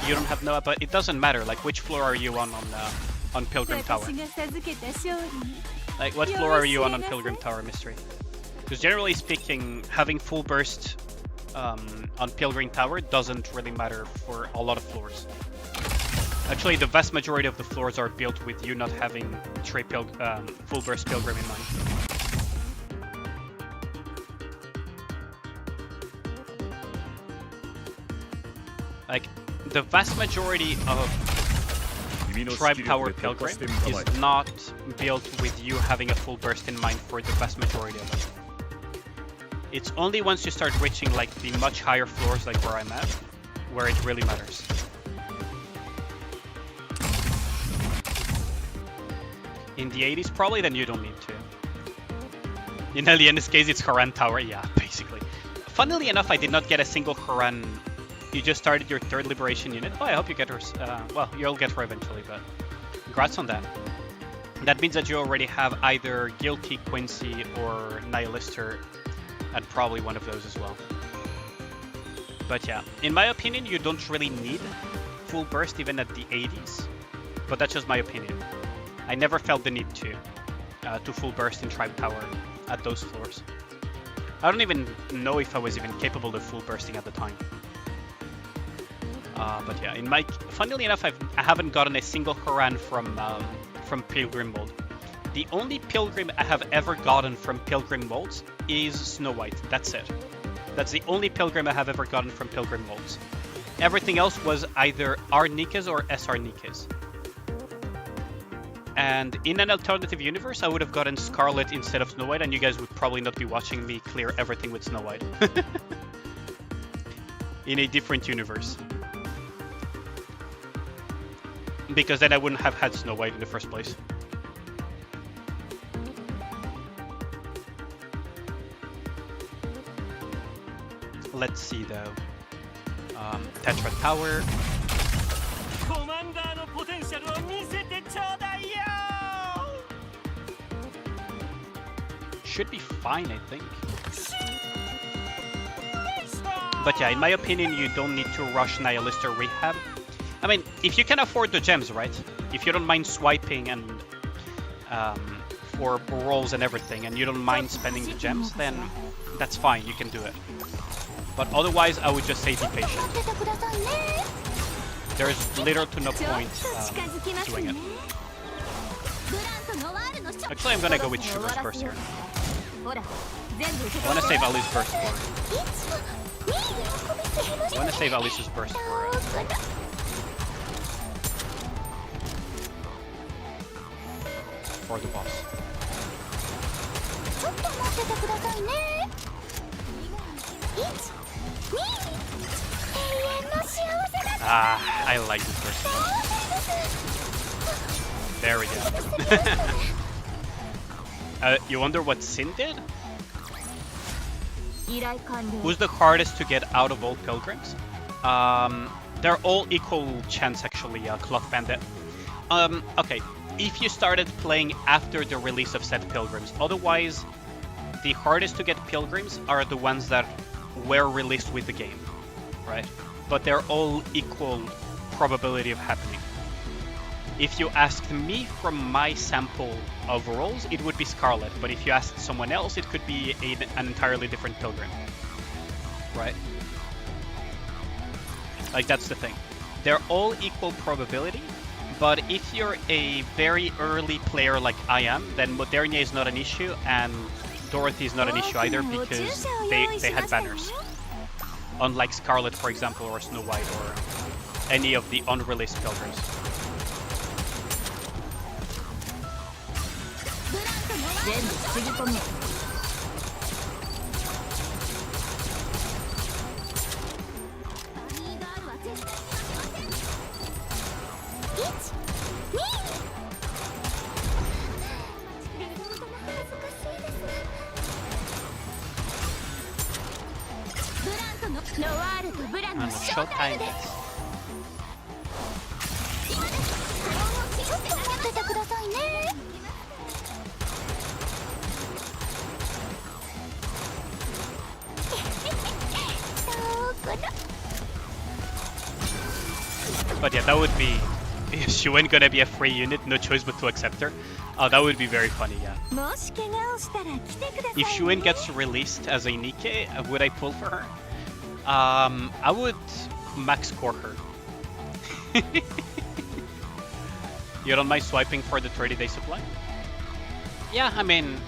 You don't have no, but it doesn't matter. Like, which floor are you on Pilgrim Tower? Like, what floor are you on Pilgrim Tower, Mystery? Because generally speaking, having full burst on Pilgrim Tower doesn't really matter for a lot of floors. Actually, the vast majority of the floors are built with you not having full burst Pilgrim in mind. Like, the vast majority of Tribe Tower Pilgrim is not built with you having a full burst in mind for the vast majority of it. It's only once you start reaching like the much higher floors, like where I'm at, where it really matters. In the 80s, probably, then you don't need to. In this case, it's Haran Tower, yeah, basically. Funnily enough, I did not get a single Haran. You just started your 3rd Liberation unit. Oh, I hope you get her. Well, you'll get her eventually, but congrats on that. That means that you already have either Guilty, Quincy, or Nihilister, and probably one of those as well. But yeah, in my opinion, you don't really need full burst even at the 80s. But that's just my opinion. I never felt the need to full burst in Tribe Tower at those floors. I don't even know if I was even capable of full bursting at the time. But yeah, funnily enough, I haven't gotten a single Haran from Pilgrim Mold. The only Pilgrim I have ever gotten from Pilgrim Molds is Snow White. That's it. That's the only Pilgrim I have ever gotten from Pilgrim Molds. Everything else was either R Nikkes or SR Nikkes. And in an alternative universe, I would have gotten Scarlet instead of Snow White, and you guys would probably not be watching me clear everything with Snow White. In a different universe. Because then I wouldn't have had Snow White in the first place. Let's see though. Tetra Tower. Should be fine, I think. But yeah, in my opinion, you don't need to rush Nihilister Rehab. I mean, if you can afford the gems, right? If you don't mind swiping and for rolls and everything, and you don't mind spending the gems, then that's fine, you can do it. But otherwise, I would just say be patient. There's little to no point doing it. Actually, I'm gonna go with Sugar's Burst here. I wanna save Ali's Burst for... I wanna save Alice's Burst for the boss. Ah, I like this first one. There we go. You wonder what Sin did? Who's the hardest to get out of all Pilgrims? They're all equal chance actually, Cloth Bandit. Okay, if you started playing after the release of said Pilgrims. Otherwise, the hardest to get Pilgrims are the ones that were released with the game, right? But they're all equal probability of happening. If you asked me from my sample of rolls, it would be Scarlet, but if you asked someone else, it could be an entirely different Pilgrim, right? Like, that's the thing. They're all equal probability, but if you're a very early player like I am, then Modernia is not an issue, and Dorothy is not an issue either, because they had banners. Unlike Scarlet, for example, or Snow White, or any of the unreleased Pilgrims. Showtime. ちょっと待っててくださいね。But yeah, that would be... Is Shuen gonna be a free unit? No choice but to accept her? Oh, that would be very funny, yeah. If Shuen gets released as a Nikke, would I pull for her? I would max score her. You don't mind swiping for the 30-day supply? Yeah, I mean...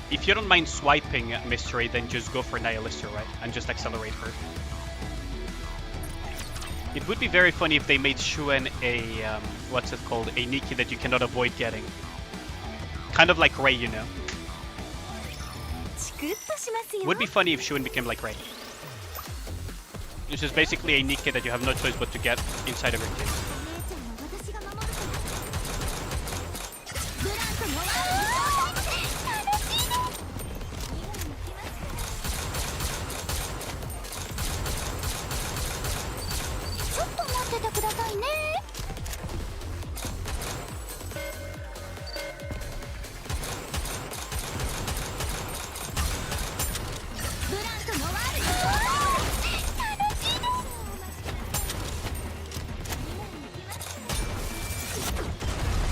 if you don't mind swiping Mystery, then just go for Nihilister, right? And just accelerate her. It would be very funny if they made Shuen a, what's it called? A Nikke that you cannot avoid getting. Kind of like Rei, you know? Would be funny if Shuen became like Rei. It's just basically a Nikke that you have no choice but to get inside of your team.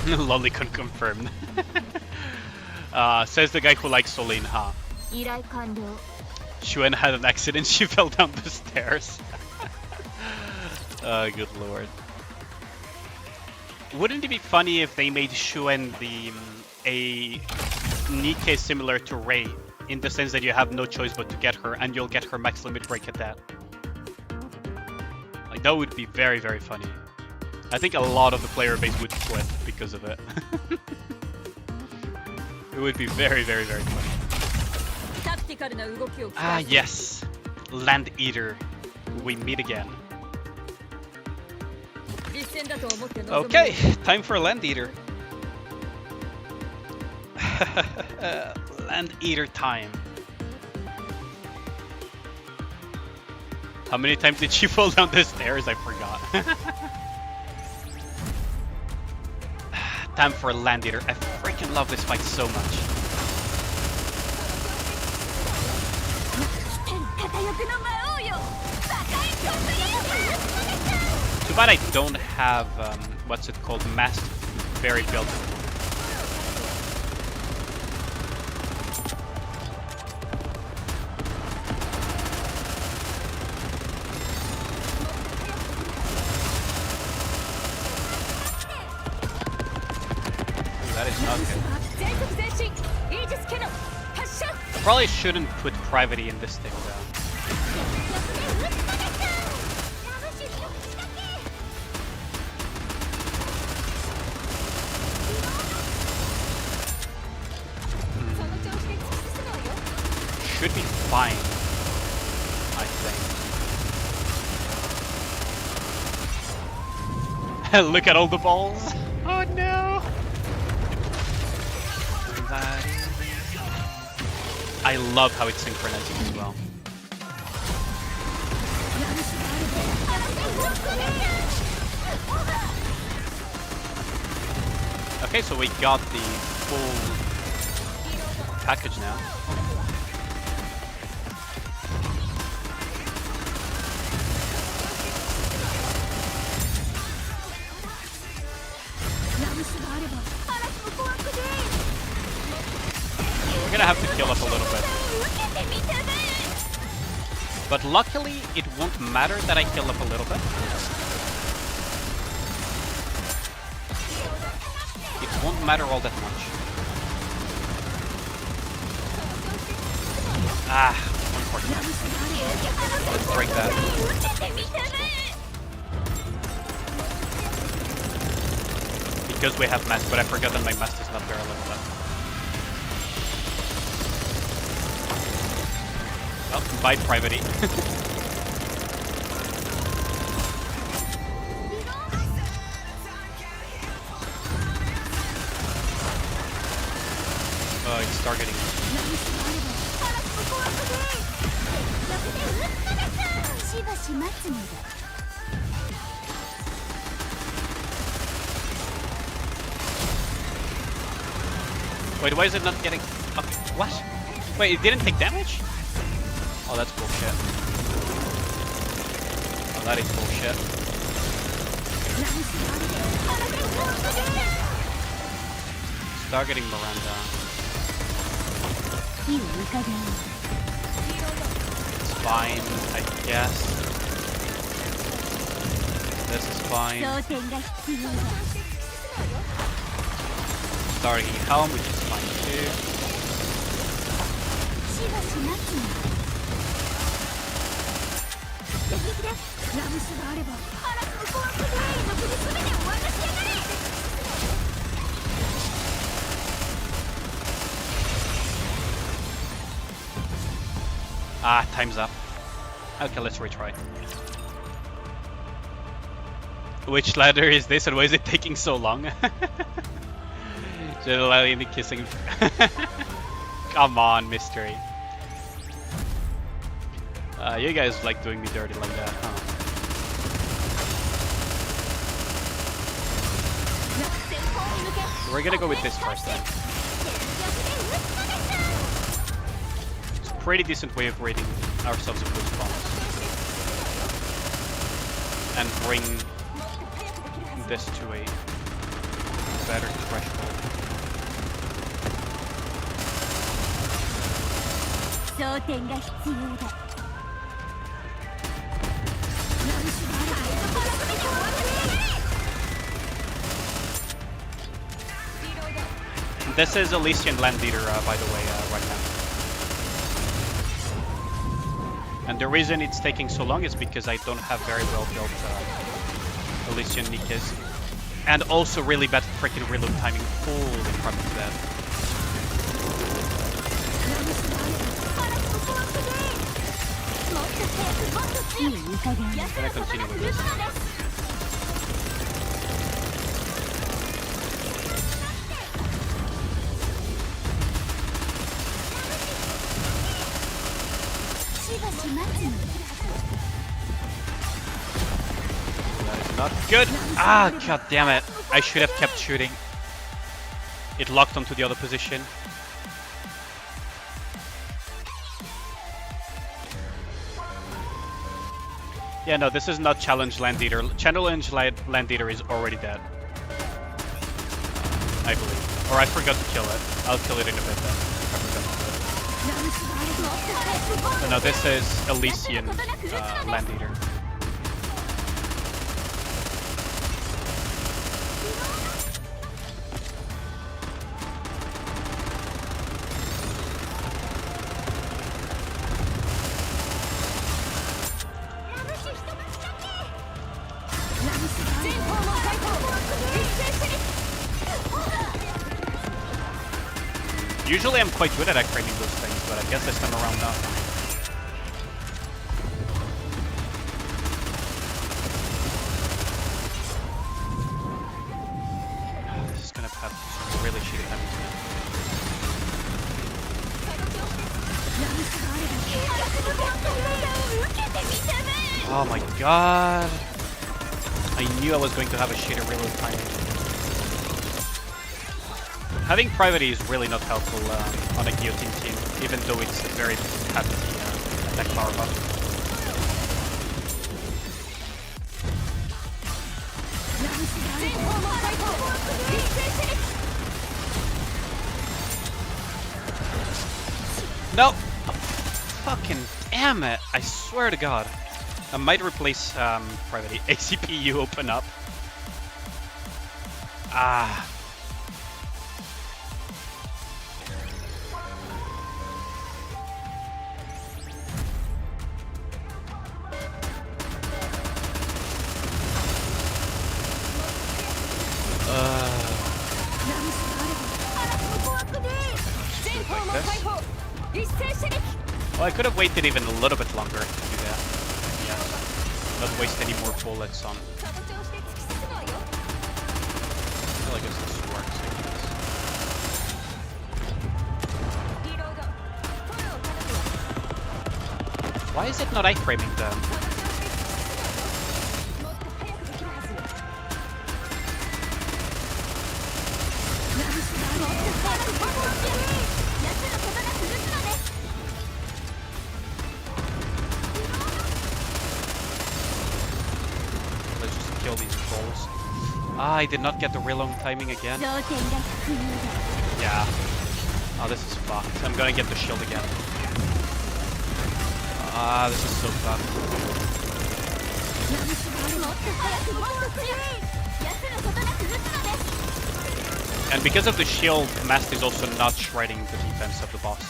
Lolicon confirmed. Says the guy who likes Solin, huh? Shuen had an accident, she fell down the stairs. Good lord. Wouldn't it be funny if they made Shuen a Nikke similar to Rei, in the sense that you have no choice but to get her, and you'll get her max limit break at that? Like, that would be very, very funny. I think a lot of the player base would quit because of it. It would be very, very, very funny. Ah, yes! Land Eater. We meet again. Okay, time for Land Eater. Land Eater time. How many times did she fall down the stairs? I forgot. Time for Land Eater. I freaking love this fight so much. Too bad I don't have, what's it called, Masked Berry built. That is not good. Probably shouldn't put Gravity in this thing though. Should be fine, I think. Look at all the balls. Oh no. I love how it's synchronizing as well. Okay, so we got the full package now. We're gonna have to kill up a little bit. But luckily, it won't matter that I kill up a little bit. It won't matter all that much. Ah, unfortunate. Let's break that. Because we have mask, but I forgot that my mask is not very leveled up. Well, bye, Private. Oh, it's targeting. しばし待つのだ。 Wait, why is it not getting... Okay, what? Wait, it didn't take damage? Oh, that's bullshit. Oh, that is bullshit. It's targeting Miranda. It's fine, I guess. This is fine. Starting Helm, which is fine too. Ah, time's up. Okay, let's retry. Which ladder is this and why is it taking so long? Generally kissing. Come on, mystery. You guys like doing me dirty like that, huh? We're gonna go with this first then. It's a pretty decent way of rating ourselves a boost bonus. And bring this to a better threshold. This is Elysian Land Leader, by the way, right now. And the reason it's taking so long is because I don't have very well built Elysian Nikkes. And also really bad freaking reload timing. Holy crap, it's bad. I'm gonna continue with this. That is not good. Ah, god damn it. I should have kept shooting. It locked onto the other position. Yeah, no, this is not Challenge Land Eater. Challenge Land Eater is already dead. I believe. Or I forgot to kill it. I'll kill it in a bit then. I forgot to do it. So no, this is Elysian Land Eater. Usually I'm quite good at framing those things, but I guess this time around not. This is gonna have some really shitty timing now. Oh my god! I knew I was going to have a shitty reload timing. Having privacy is really not helpful on a guillotine team, even though it's a very hefty attack power buff. No! Oh, fucking damn it! I swear to god. I might replace privacy. ACP, you open up. Ah. Well, I could have waited even a little bit longer to do that. Yeah. Not waste any more bullets on. Well, I guess this works, I guess. Why is it not iframing them? Let's just kill these trolls. Ah, I did not get the real long timing again. Yeah. Oh, this is fucked. I'm gonna get the shield again. Ah, this is so fun. And because of the shield, Mast is also not shredding the defense of the boss.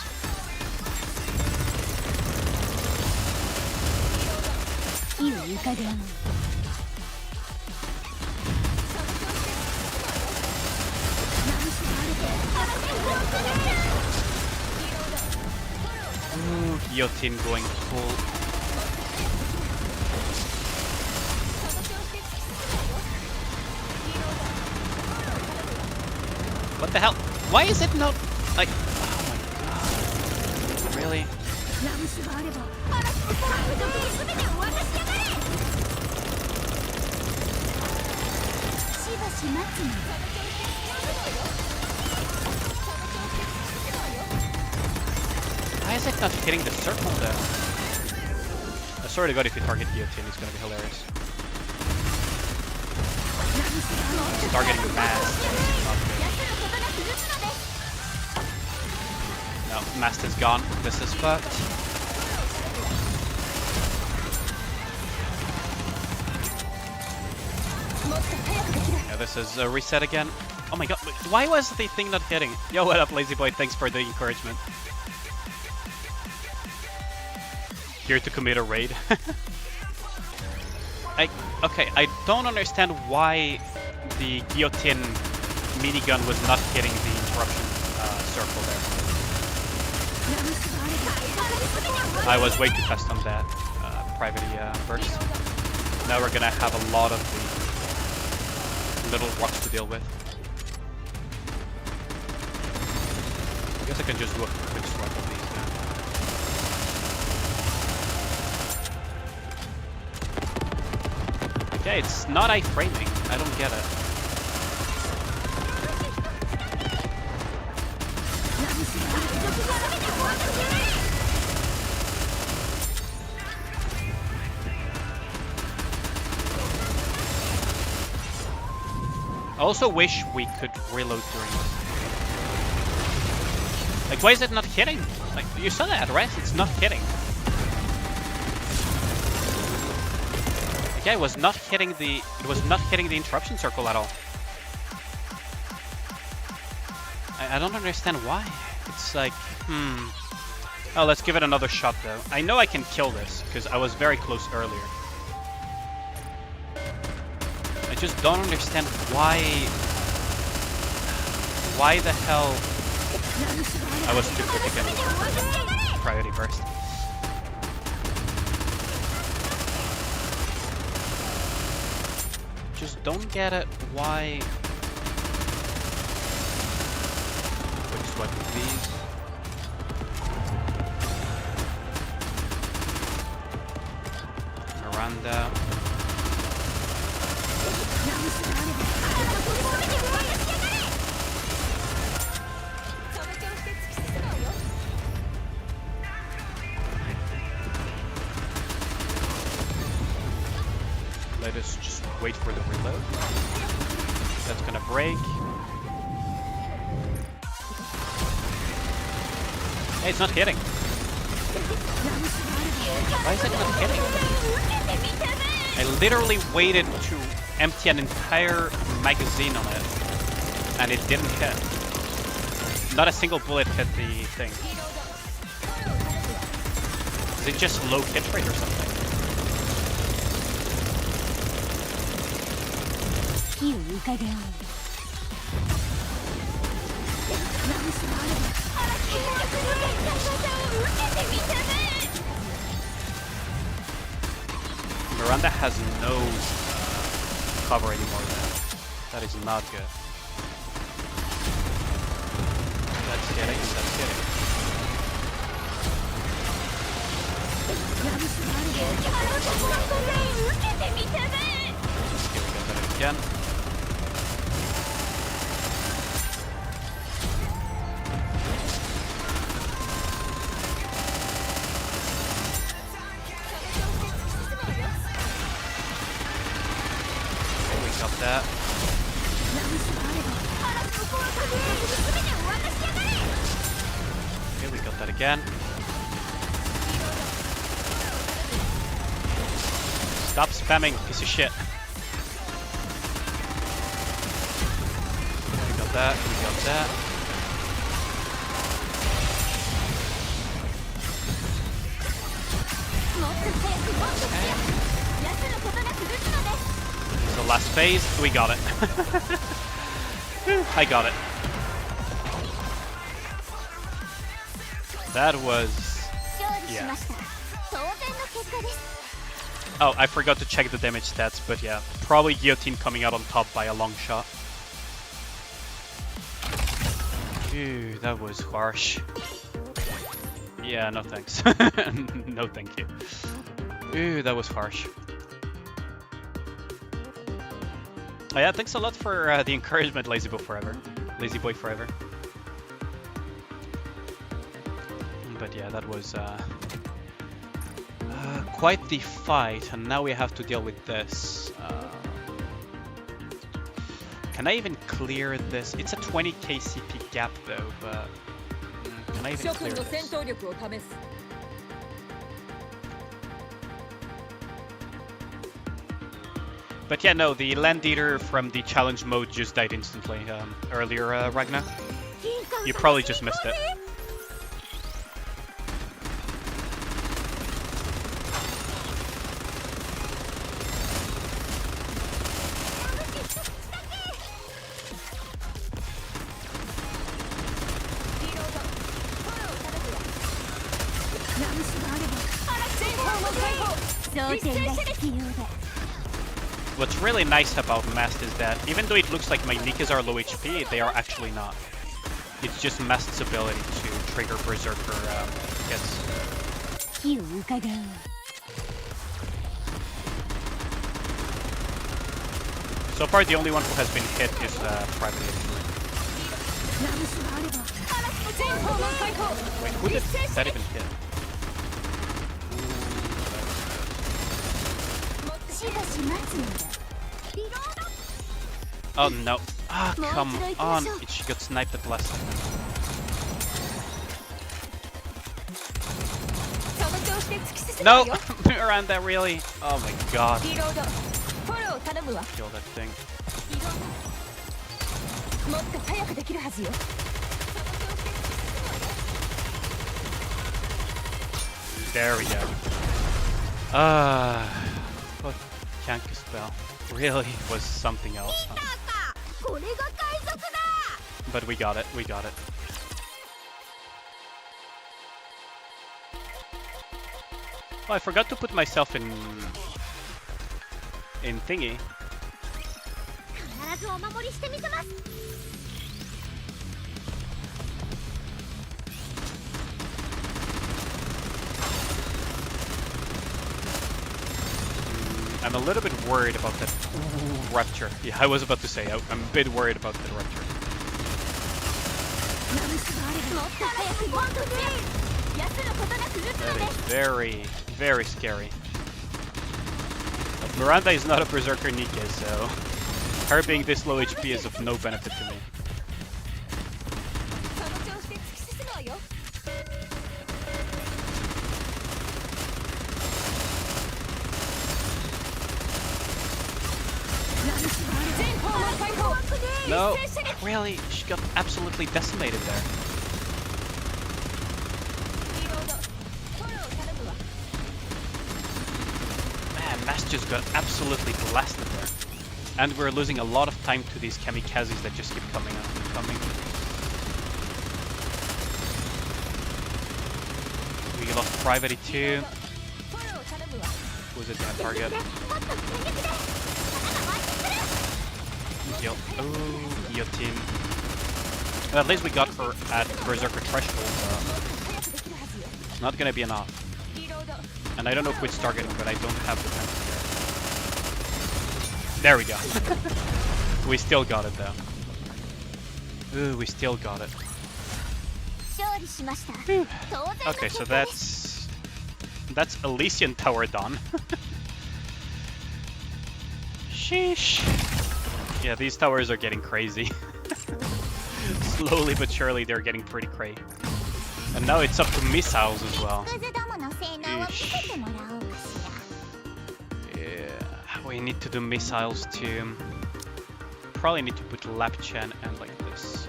Ooh, guillotine going full. What the hell? Why is it not like? Oh my god! Really? Why is it not hitting the circle though? I swear to god, if you target guillotine, it's gonna be hilarious. It's targeting the Mast. No, Mast is gone. This is fucked. Yeah, this is a reset again. Oh my god, why was the thing not hitting? Yo, what up, lazy boy? Thanks for the encouragement. Here to commit a raid. Okay, I don't understand why the guillotine minigun was not hitting the interruption circle there. I was way too fast on that private burst. Now we're gonna have a lot of the little rocks to deal with. I guess I can just do a quick swap of these now. Okay, it's not iframing. I don't get it. I also wish we could reload during this. Like, why is it not hitting? Like, you saw that, right? It's not hitting. Yeah, it was not hitting the interruption circle at all. I don't understand why. It's like, Oh, let's give it another shot though. I know I can kill this because I was very close earlier. I just don't understand why the hell I was too quick again with priority burst. Just don't get it why. Quick swipe with these. Miranda. Let us just wait for the reload. That's gonna break. Hey, it's not hitting. Why is it not hitting? I literally waited to empty an entire magazine on it, and it didn't hit. Not a single bullet hit the thing. Is it just low hit rate or something? Miranda has no cover anymore there. That is not good. That's hitting, that's hitting. Again. Okay, we got that. Okay, we got that again. Stop spamming, piece of shit. We got that, we got that. This is the last phase, we got it. I got it. That was... yeah. Oh, I forgot to check the damage stats, but yeah, probably guillotine coming out on top by a long shot. Ew, that was harsh. Yeah, no thanks. No thank you. Ew, that was harsh. Oh, yeah, thanks a lot for the encouragement, Lazy Boy Forever. Lazy Boy Forever. But yeah, that was quite the fight, and now we have to deal with this. Can I even clear this? It's a 20k CP gap though, but can I even clear this? But yeah, no, the Land Eater from the challenge mode just died instantly earlier, Ragnar. You probably just missed it. What's really nice about Mast is that even though it looks like my Nikkes are low HP, they are actually not. It's just Mast's ability to trigger Berserker hits. So far the only one who has been hit is Private actually. Wait, who did that even hit? Oh no. Ah, come on. She got sniped at last second. No! Miranda, really? Oh my god. Kill that thing. There we go. Fuck, Kanka spell really was something else. Huh? But we got it, we got it. Oh, I forgot to put myself in thingy. I'm a little bit worried about that rupture. Yeah, I was about to say, I'm a bit worried about the rupture. That is very, very scary. But Miranda is not a Berserker Nikke, so her being this low HP is of no benefit to me. No, really? She got absolutely decimated there. Man, Mass just got absolutely blasted there. And we're losing a lot of time to these kamikazes that just keep coming up and coming. We lost Private too. Who's it gonna target? Oh, guillotine. Well, at least we got her at Berserker threshold. Not gonna be enough. And I don't know if it's targeting, but I don't have the time. There we go. We still got it though. Ooh, we still got it. Whew. Okay, so that's Elysian Tower done. Sheesh. Yeah, these towers are getting crazy. Slowly but surely they're getting pretty crazy. And now it's up to missiles as well. Eesh. Yeah, we need to do missiles too. Probably need to put lap chan and like this.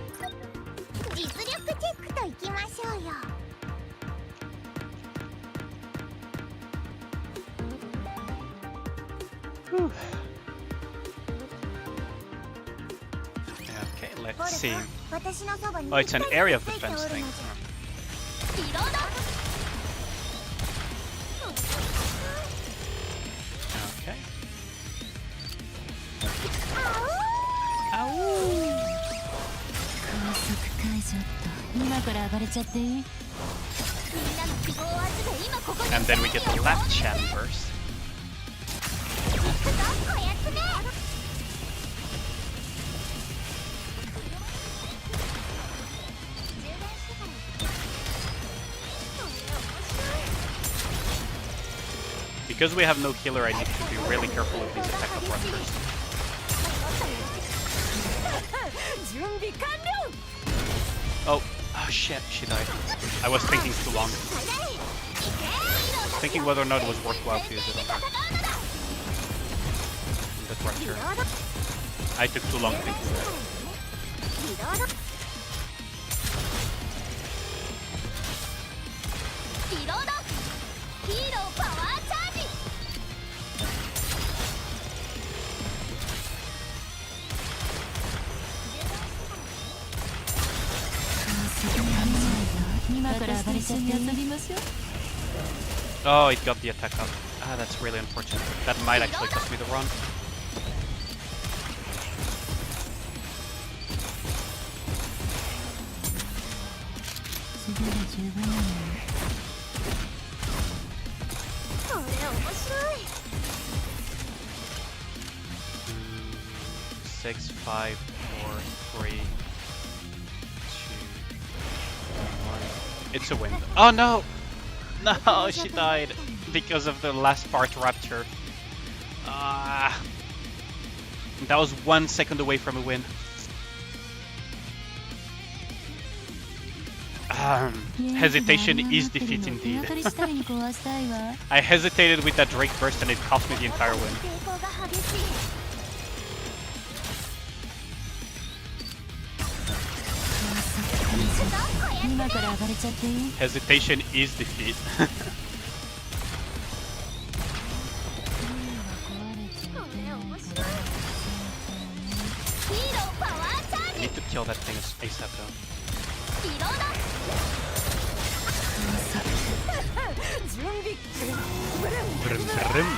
Whew. Okay, let's see. Oh, it's an area of defense thing. Okay. And then we get the lap chan burst. Because we have no killer, I need to be really careful with these attack of ruptures. Oh shit, she died. I was thinking too long. Thinking whether or not it was worthwhile to use it on her. That rupture. I took too long thinking that. Oh, it got the attack up. Ah, that's really unfortunate. That might actually cost me the run. Six, 5, 4, 3, 2, 1. It's a win. Oh no! No, she died because of the last part rapture. That was 1 second away from a win. Hesitation is defeat indeed. I hesitated with that Drake burst and it cost me the entire win. Hesitation is defeat. I need to kill that thing ASAP though. Brum, brum.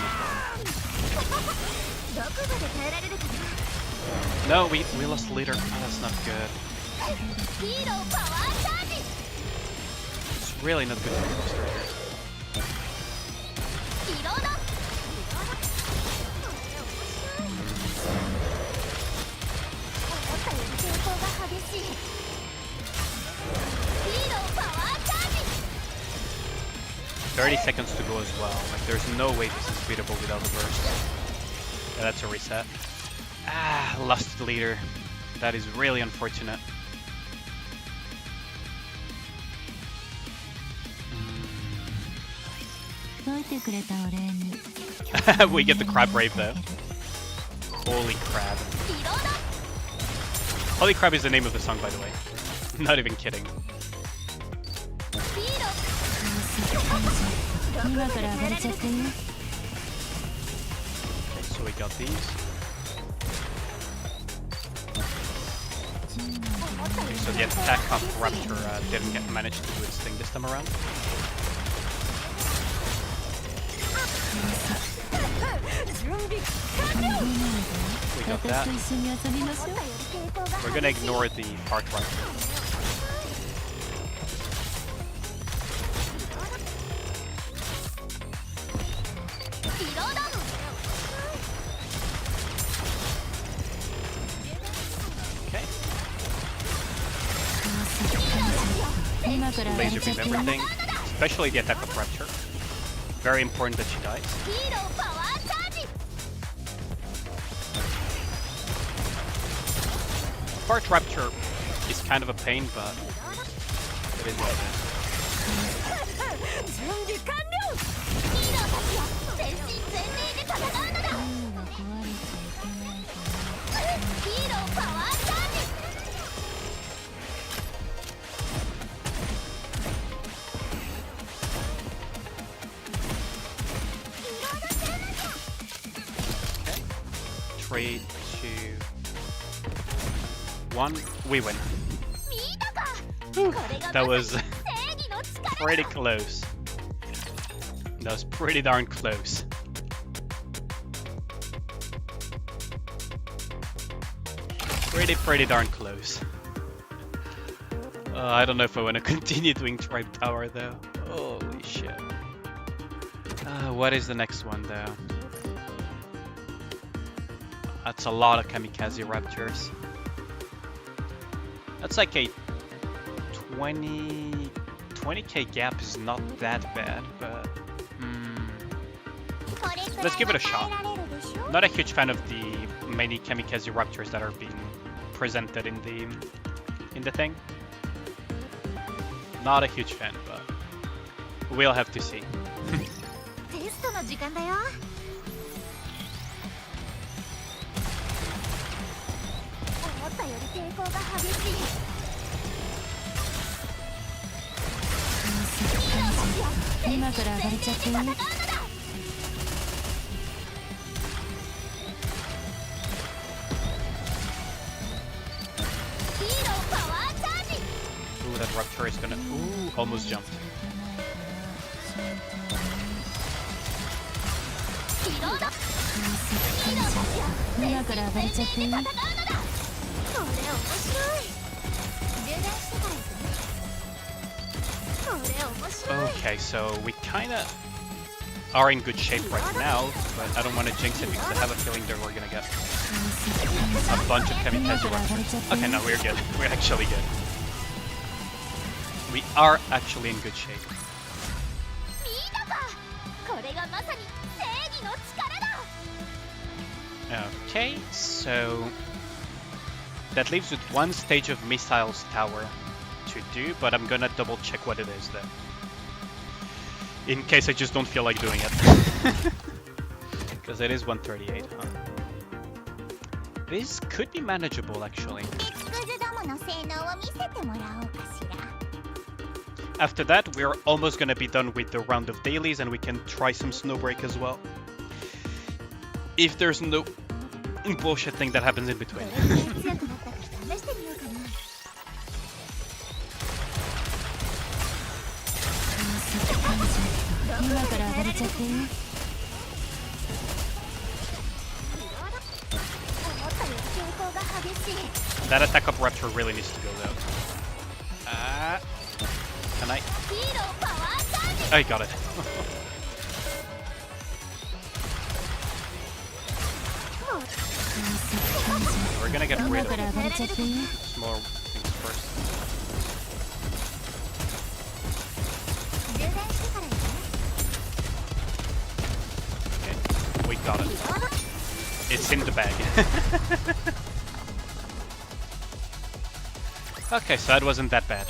No, we lost the leader. Oh, that's not good. It's really not good to be lost right here. $30 seconds to go as well. Like, there's no way this is beatable without the burst. Yeah, that's a reset. Ah, lost the leader. That is really unfortunate. We get the crab rave though. Holy crab. Holy crab is the name of the song, by the way. Not even kidding. Okay, so we got these. Okay, so the attack of Rapture didn't manage to do its thing this time around. We got that. We're gonna ignore the part Rapture. laser beam everything, especially the attack of Rapture. Very important that she dies. Part Rapture is kind of a pain, but it is what it is. Okay. 3, 2, 1. We win. That was pretty close. That was pretty darn close. Pretty darn close. I don't know if I want to continue doing Tribe Tower though. Holy shit. What is the next one though? That's a lot of Kamikaze Raptors. That's like a 20k gap is not that bad, but let's give it a shot. Not a huge fan of the many Kamikaze Raptors that are being presented in the thing. Not a huge fan, but we'll have to see. Ooh, that Rapture is gonna... Ooh, almost jumped. Okay, so we kinda are in good shape right now, but I don't want to jinx it because I have a feeling that we're gonna get a bunch of Kamikaze Raptors. Okay, no, we're good. We're actually good. We are actually in good shape. Okay, so that leaves with one stage of Missiles Tower to do, but I'm gonna double check what it is then. In case I just don't feel like doing it. Because it is 138, huh? This could be manageable actually. After that, we're almost gonna be done with the round of dailies and we can try some Snowbreak as well. If there's no bullshit thing that happens in between. That attack up Rapture really needs to go though. Can I? I got it. We're gonna get rid of smaller things first. Okay, we got it. It's in the bag. Okay, so that wasn't that bad.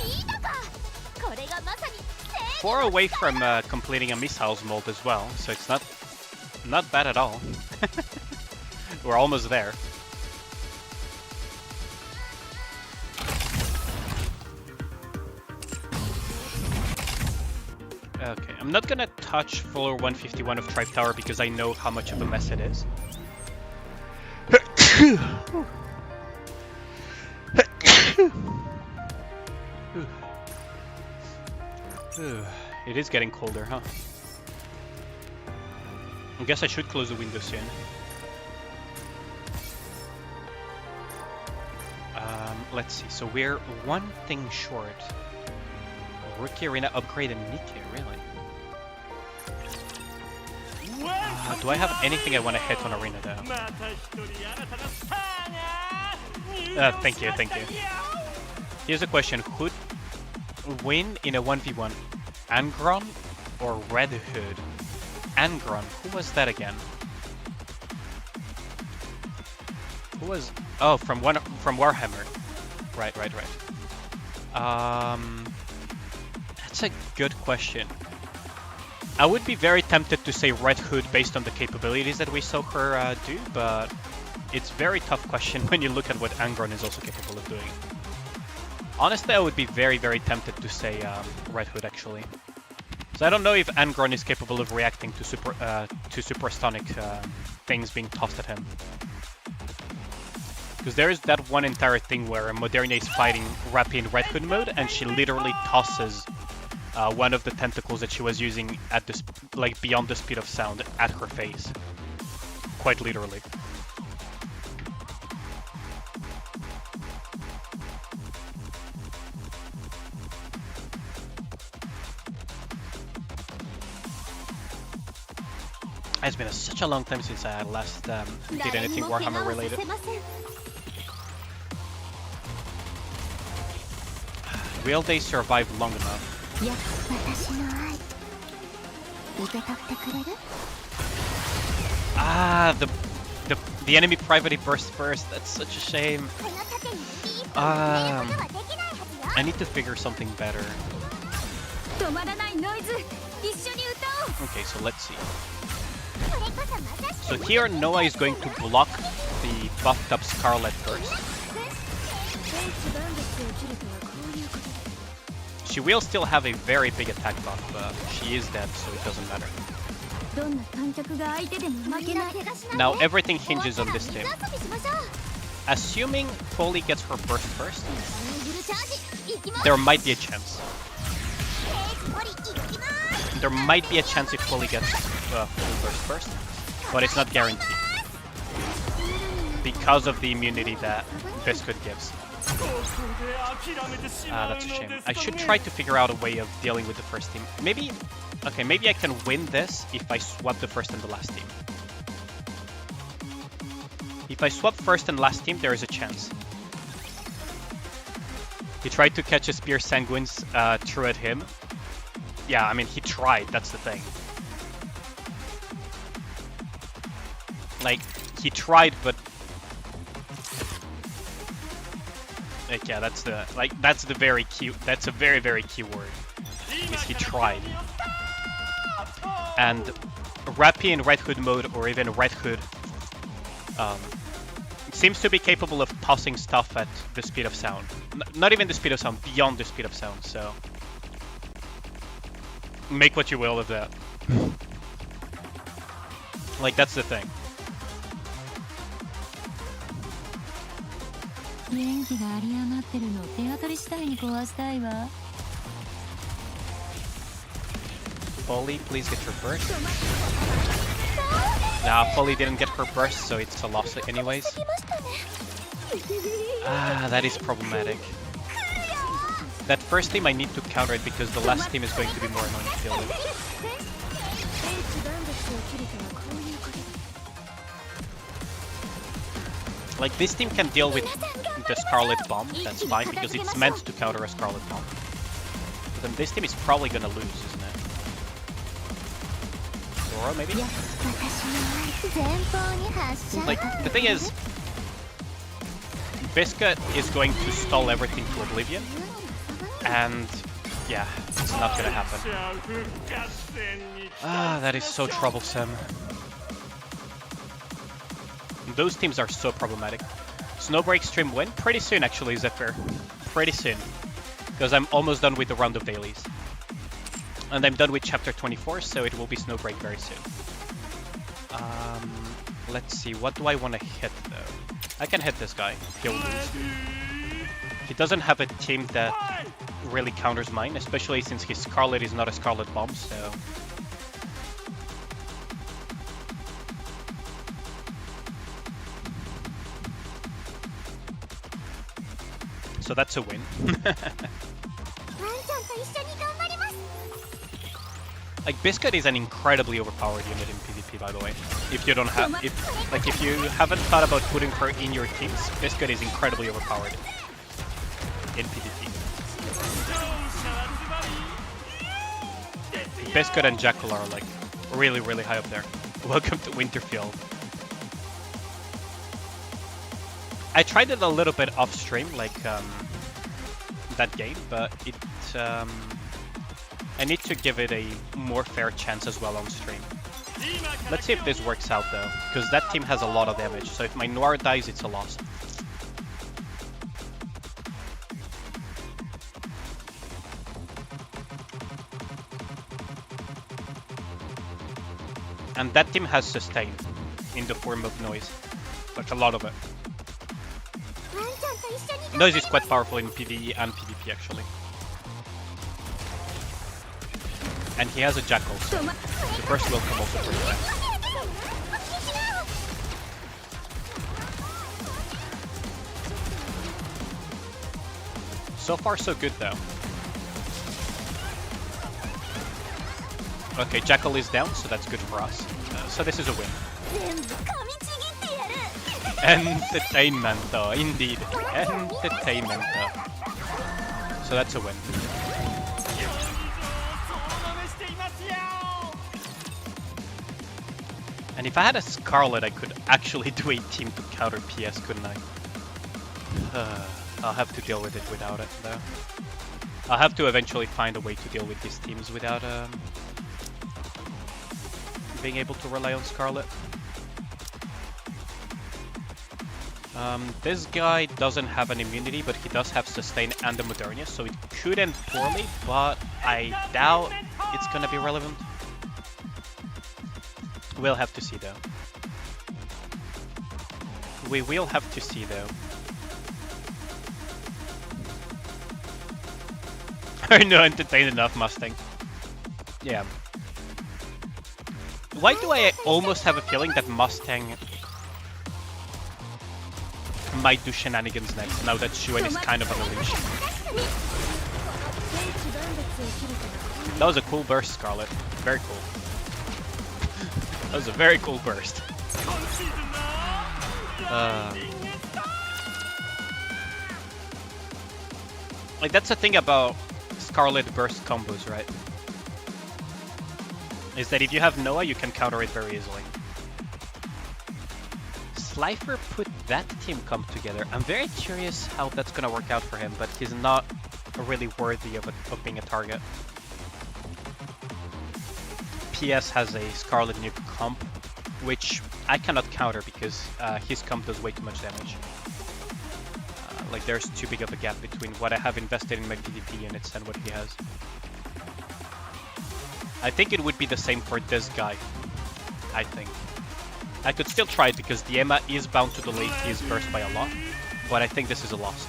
4 away from completing a missiles mold as well, so it's not bad at all. We're almost there. Okay, I'm not gonna touch floor 151 of Tribe Tower because I know how much of a mess it is. It is getting colder, huh? I guess I should close the window soon. Let's see, so we're one thing short. Rookie Arena upgrade and Nikke, really? Do I have anything I want to hit on Arena though? Thank you. Here's a question, win in a 1v1? Angron or Red Hood? Angron, who was that again? Who was... Oh, from Warhammer. Right. That's a good question. I would be very tempted to say Red Hood based on the capabilities that we saw her do, but it's a very tough question when you look at what Angron is also capable of doing. Honestly, I would be very, very tempted to say Red Hood, actually. So I don't know if Angron is capable of reacting to supersonic things being tossed at him. Because there is that one entire thing where Moderna is fighting Rappy in Red Hood mode, and she literally tosses one of the tentacles that she was using at this, like beyond the speed of sound, at her face. Quite literally. It's been such a long time since I last did anything Warhammer related. Will they survive long enough? Ah, the enemy privately burst first. That's such a shame. I need to figure something better. Okay, so let's see. So here Noah is going to block the buffed up Scarlet first. She will still have a very big attack buff, but she is dead, so it doesn't matter. Now everything hinges on this team. Assuming Polly gets her burst first, there might be a chance. There might be a chance if Polly gets full burst first, but it's not guaranteed. Because of the immunity that Biscuit gives. That's a shame. I should try to figure out a way of dealing with the first team. Maybe... Okay, maybe I can win this if I swap the first and the last team. If I swap first and last team, there is a chance. He tried to catch a Spear Sanguines threw at him. Yeah, I mean, he tried, that's the thing. Like, he tried, but... Like, yeah, that's the... Like, that's the very key... That's a very, very key word. Is he tried. And Rappy in Red Hood mode, or even Red Hood, seems to be capable of tossing stuff at the speed of sound. Not even the speed of sound, beyond the speed of sound, so... Make what you will of that. Like, that's the thing. Polly, please get your burst. Nah, Polly didn't get her burst, so it's a loss anyways. Ah, that is problematic. That first team I need to counter it because the last team is going to be more annoying to deal with. Like, this team can deal with the Scarlet Bomb, that's fine, because it's meant to counter a Scarlet Bomb. But then this team is probably gonna lose, isn't it? Dora, maybe? Like, the thing is, Biscuit is going to stall everything to oblivion. And yeah, it's not gonna happen. Ah, that is so troublesome. Those teams are so problematic. Snowbreak stream win? Pretty soon actually, Zephyr. Pretty soon. Because I'm almost done with the round of dailies. And I'm done with chapter 24, so it will be Snowbreak very soon. Let's see, what do I want to hit though? I can hit this guy. He'll lose. He doesn't have a team that really counters mine, especially since his Scarlet is not a Scarlet Bomb, so... So that's a win. Like, Biscuit is an incredibly overpowered unit in PvP, by the way. If you don't have... If you haven't thought about putting her in your teams, Biscuit is incredibly overpowered in PvP. Biscuit and Jackal are like really, really high up there. Welcome to Winterfell. I tried it a little bit off stream, like that game, but it I need to give it a more fair chance as well on stream. Let's see if this works out though, because that team has a lot of damage, so if my Noir dies, it's a loss. And that team has sustain in the form of noise, like a lot of it. Noise is quite powerful in PvE and PvP actually. And he has a Jackal, so the burst will come also pretty fast. So far so good though. Okay, Jackal is down, so that's good for us. So this is a win. Entertainment, indeed. Entertainment. So that's a win. And if I had a Scarlet, I could actually do a team to counter PS, couldn't I? I'll have to deal with it without it, though. I'll have to eventually find a way to deal with these teams without being able to rely on Scarlet. This guy doesn't have an immunity, but he does have sustain and the Modernia, so it could end poorly, but I doubt it's gonna be relevant. We'll have to see though. We will have to see though. Are not entertained enough, Mustang. Yeah. Why do I almost have a feeling that Mustang might do shenanigans next, now that Shuen is kind of on a leash? That was a cool burst, Scarlet. Very cool. That was a very cool burst. Like, that's the thing about Scarlet burst combos, right? Is that if you have Noah, you can counter it very easily. Slifer put that team comp together. I'm very curious how that's gonna work out for him, but he's not really worthy of being a target. PS has a Scarlet Nuke comp, which I cannot counter because his comp does way too much damage. Like, there's too big of a gap between what I have invested in my PvP units and what he has. I think it would be the same for this guy. I think. I could still try it because the Emma is bound to delay his burst by a lot, but I think this is a loss.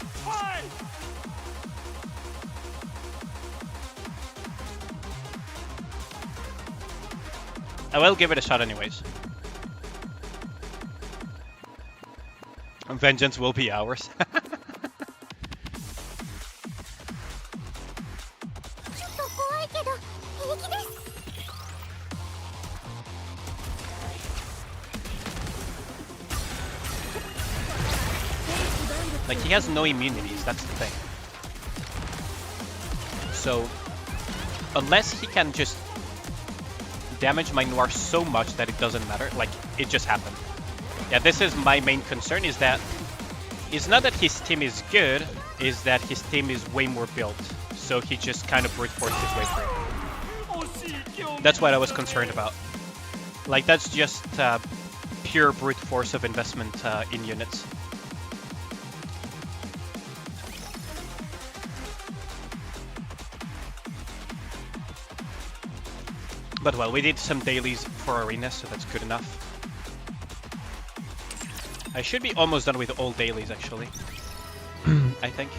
I will give it a shot anyways. Vengeance will be ours. Like, he has no immunities, that's the thing. So, unless he can just damage my Noir so much that it doesn't matter, like, it just happened. Yeah, this is my main concern, is that it's not that his team is good, is that his team is way more built. So he just kind of brute forced his way through. That's what I was concerned about. Like, that's just pure brute force of investment in units. But well, we did some dailies for Arena, so that's good enough. I should be almost done with all dailies, actually. I think.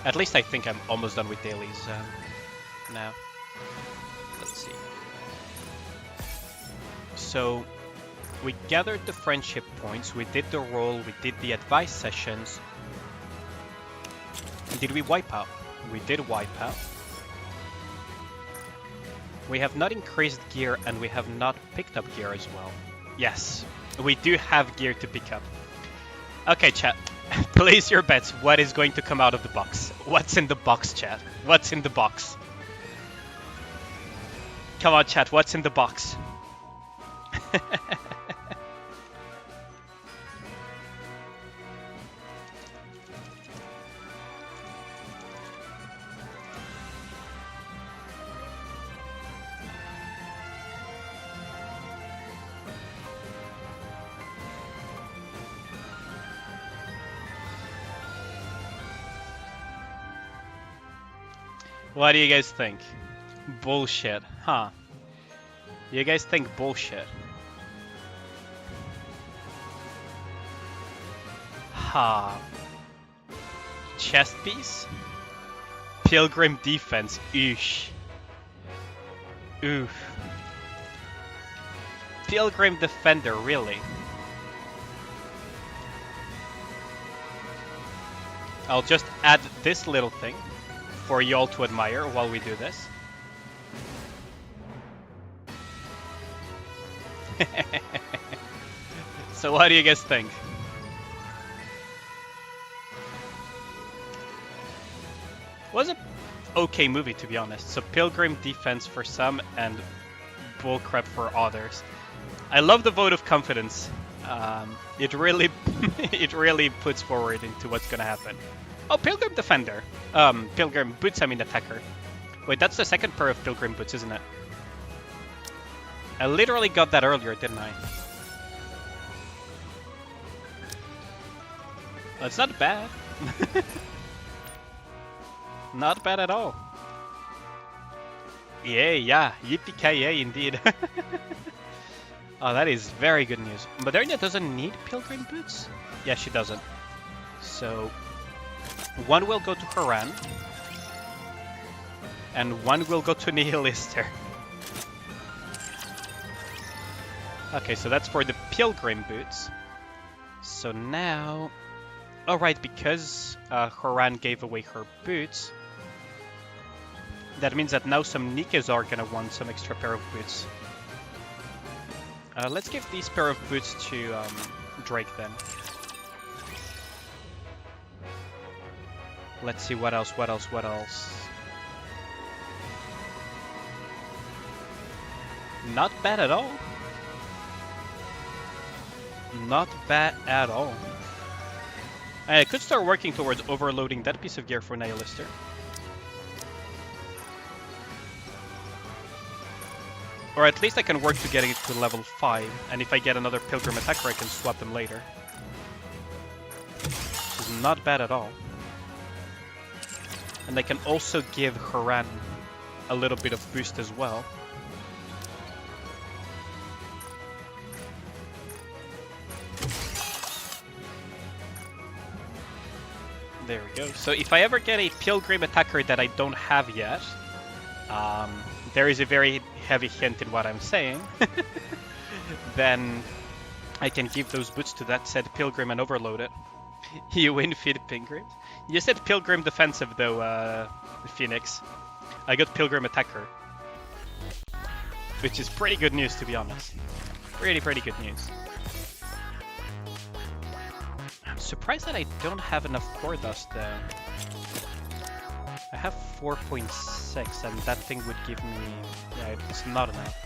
At least I think I'm almost done with dailies now. Let's see. So, we gathered the friendship points, we did the roll, we did the advice sessions. Did we wipe out? We did wipe out. We have not increased gear and we have not picked up gear as well. Yes, we do have gear to pick up. Okay, chat. Place your bets. What is going to come out of the box? What's in the box, chat? What's in the box? Come on, chat. What's in the box? What do you guys think? Bullshit, huh? You guys think bullshit? Ha. Chest piece? Pilgrim defense. Oosh. Oof. Pilgrim defender, really? I'll just add this little thing for y'all to admire while we do this. So what do you guys think? Was a okay movie, to be honest. So Pilgrim defense for some and bullcrap for others. I love the vote of confidence. It really it really puts forward into what's gonna happen. Oh, Pilgrim defender. Pilgrim boots, I mean attacker. Wait, that's the second pair of Pilgrim boots, isn't it? I literally got that earlier, didn't I? That's not bad. Not bad at all. Yeah, yippee-ki-yay indeed. Oh, that is very good news. Modernia doesn't need Pilgrim boots? Yeah, she doesn't. So, one will go to Haran, and one will go to Nihilister. Okay, so that's for the Pilgrim boots. So now... Alright, because Haran gave away her boots, that means that now some Nikkes are gonna want some extra pair of boots. Let's give these pair of boots to Drake then. Let's see what else. Not bad at all. Not bad at all. I could start working towards overloading that piece of gear for Nihilister. Or at least I can work to getting it to level 5, and if I get another Pilgrim attacker I can swap them later. Which is not bad at all. And I can also give Haran a little bit of boost as well. There we go. So if I ever get a Pilgrim attacker that I don't have yet, there is a very heavy hint in what I'm saying, then I can give those boots to that said Pilgrim and overload it. You win feed Pilgrim. You said Pilgrim defensive though, Phoenix. I got Pilgrim attacker. Which is pretty good news, to be honest. Pretty good news. I'm surprised that I don't have enough core dust though. I have 4.6 and that thing would give me... yeah, it's not enough.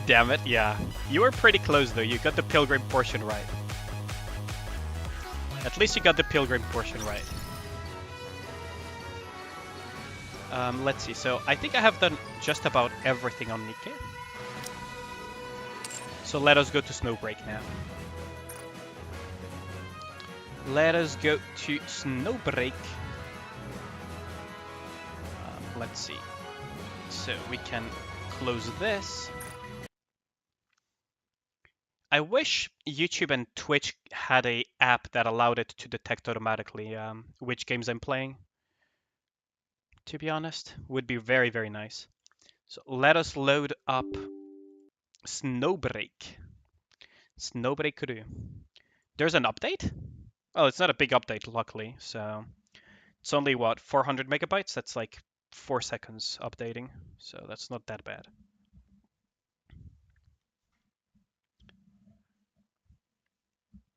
Damn it, yeah. You were pretty close though, you got the Pilgrim portion right. At least you got the Pilgrim portion right. Let's see, so I think I have done just about everything on Nikke. So let us go to Snowbreak now. Let us go to Snowbreak. Let's see. So we can close this. I wish YouTube and Twitch had an app that allowed it to detect automatically which games I'm playing. To be honest, would be very nice. So let us load up Snowbreak. Snowbreak Crew. There's an update? Oh, it's not a big update, luckily. So it's only what, 400 megabytes? That's like 4 seconds updating. So that's not that bad.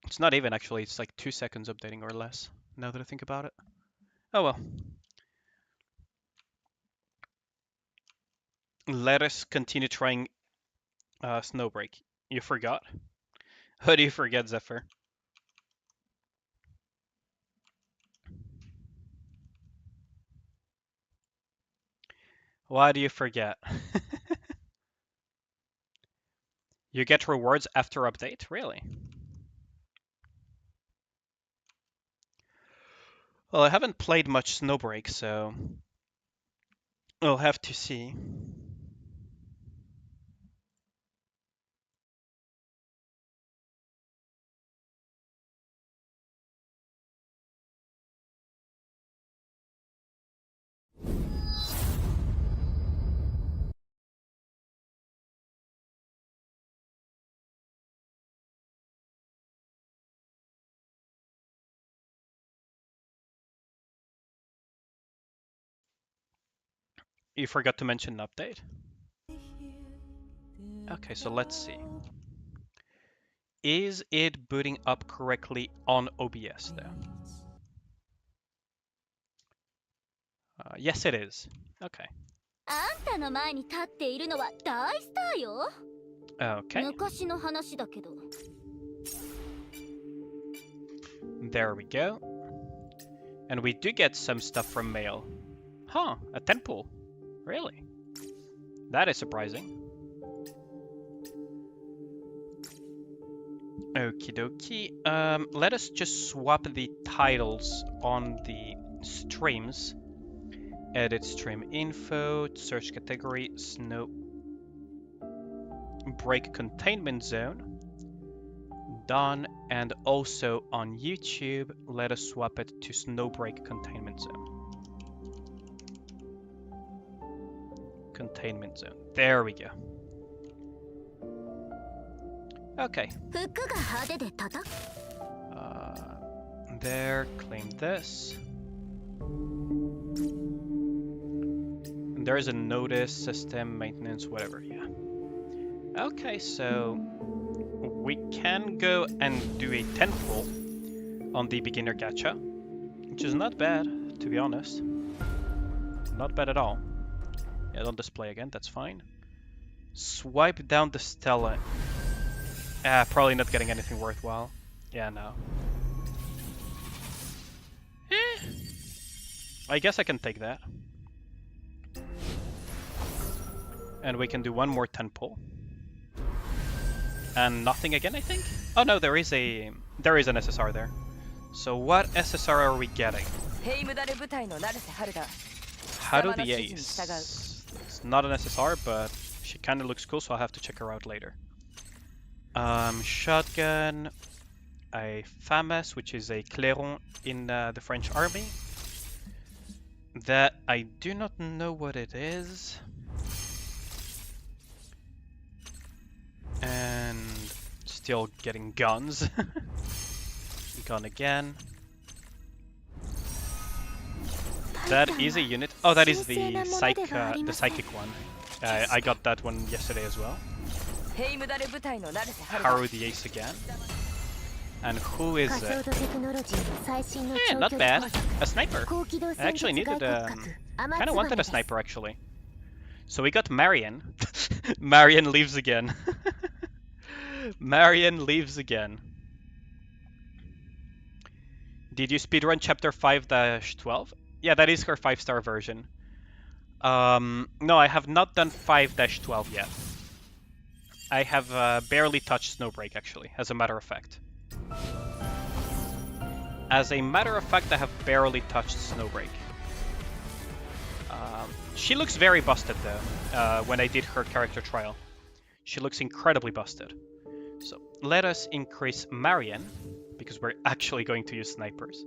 It's not even actually, it's like 2 seconds updating or less, now that I think about it. Oh well. let us continue trying Snowbreak. You forgot? How do you forget, Zephyr? Why do you forget? You get rewards after update? Really? Well, I haven't played much Snowbreak, so we'll have to see. You forgot to mention update? Okay, so let's see. Is it booting up correctly on OBS though? Yes, it is. Okay. Okay. There we go. And we do get some stuff from mail. Huh, a temple. Really? That is surprising. Okie dokie. Let us just swap the titles on the streams. Edit stream info, search category, Snowbreak containment zone. Done. And also on YouTube, let us swap it to Snowbreak containment zone. Containment zone. There we go. Okay. There, claim this. And there is a notice, system, maintenance, whatever, yeah. Okay, so we can go and do a 10 roll on the beginner gacha, which is not bad, to be honest. Not bad at all. Yeah, don't display again, that's fine. Swipe down the Stella. Probably not getting anything worthwhile. Yeah, no. I guess I can take that. And we can do one more 10 pull. And nothing again, I think? Oh no, there is an SSR there. So what SSR are we getting? Haru the Ace. It's not an SSR, but she kind of looks cool, so I'll have to check her out later. Shotgun, a FAMAS, which is a clairon in the French army. That I do not know what it is. And still getting guns. Gun again. That is a unit. Oh, that is the psychic one. I got that one yesterday as well. Haru the Ace again. And who is it? Not bad. A sniper. I actually needed kind of wanted a sniper actually. So we got Marion. Marion leaves again. Marion leaves again. Did you speedrun chapter 5-12? Yeah, that is her 5-star version. No, I have not done 5-12 yet. I have barely touched Snowbreak actually, as a matter of fact. As a matter of fact, I have barely touched Snowbreak. She looks very busted though, when I did her character trial. She looks incredibly busted. So let us increase Marion, because we're actually going to use snipers.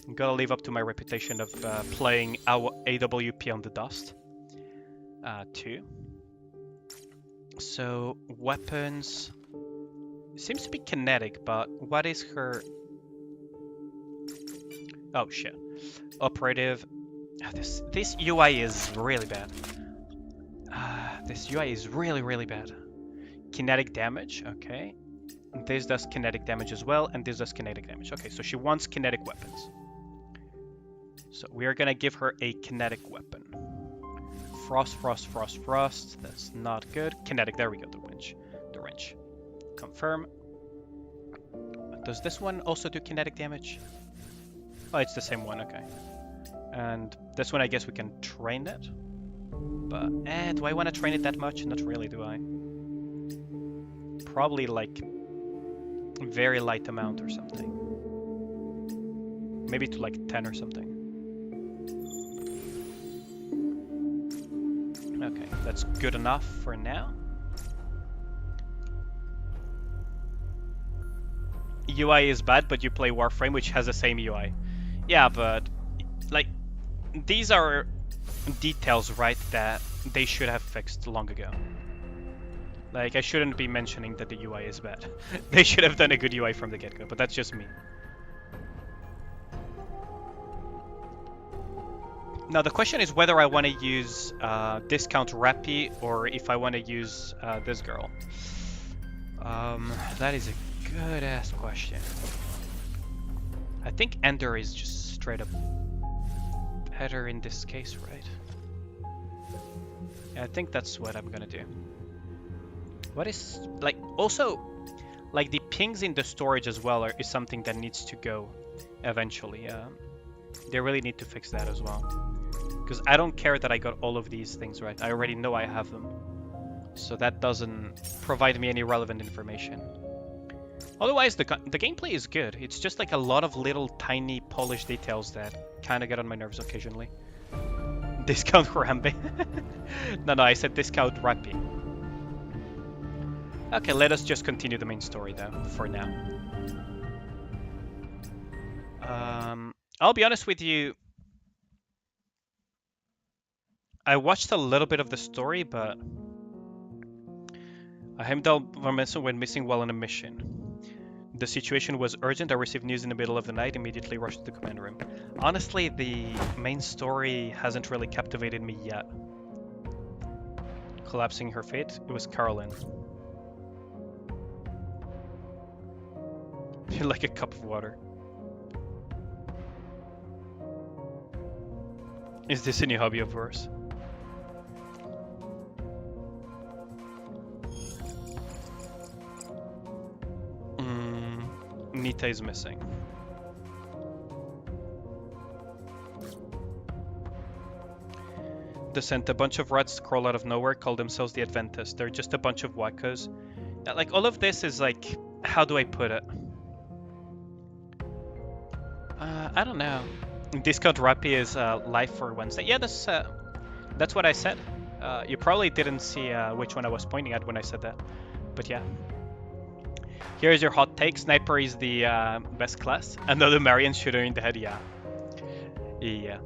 I'm gonna live up to my reputation of playing our AWP on the dust. 2. So weapons seems to be kinetic, but what is her? Oh shit! Operative. This UI is really bad. This UI is really bad. Kinetic damage. Okay. This does kinetic damage as well, and this does kinetic damage. Okay, so she wants kinetic weapons. So we are gonna give her a kinetic weapon. Frost. That's not good. Kinetic, there we go, the wrench. Confirm. Does this one also do kinetic damage? Oh, it's the same one, okay. And this one, I guess we can train it. But, do I want to train it that much? Not really, do I? Probably like very light amount or something. Maybe to like 10 or something. Okay, that's good enough for now. UI is bad, but you play Warframe, which has the same UI. Yeah, but like these are details, right, that they should have fixed long ago. Like, I shouldn't be mentioning that the UI is bad. They should have done a good UI from the get-go, but that's just me. Now the question is whether I want to use discount Rappy or if I want to use this girl. That is a good ass question. I think Ender is just straight up better in this case, right? Yeah, I think that's what I'm gonna do. What is, like, also, like the pings in the storage as well is something that needs to go eventually. They really need to fix that as well. Because I don't care that I got all of these things right. I already know I have them. So that doesn't provide me any relevant information. Otherwise, the gameplay is good. It's just like a lot of little tiny polished details that kind of get on my nerves occasionally. Discount Rambe. No, I said discount Rappy. Okay, let us just continue the main story though, for now. I'll be honest with you. I watched a little bit of the story, but I Heimdall went missing while on a mission. The situation was urgent. I received news in the middle of the night, immediately rushed to the command room. Honestly, the main story hasn't really captivated me yet. Collapsing her fate, it was Caroline. You're like a cup of water. Is this a new hobby of yours? Nikke is missing. Descent. A bunch of rats crawl out of nowhere, call themselves the Adventists. They're just a bunch of wackos. Like, all of this is like, how do I put it? I don't know. Discount Rappy is live for Wednesday. Yeah, that's what I said. You probably didn't see which one I was pointing at when I said that. But yeah. Here's your hot take. Sniper is the best class. Another Marion shooter in the head, yeah. Yeah.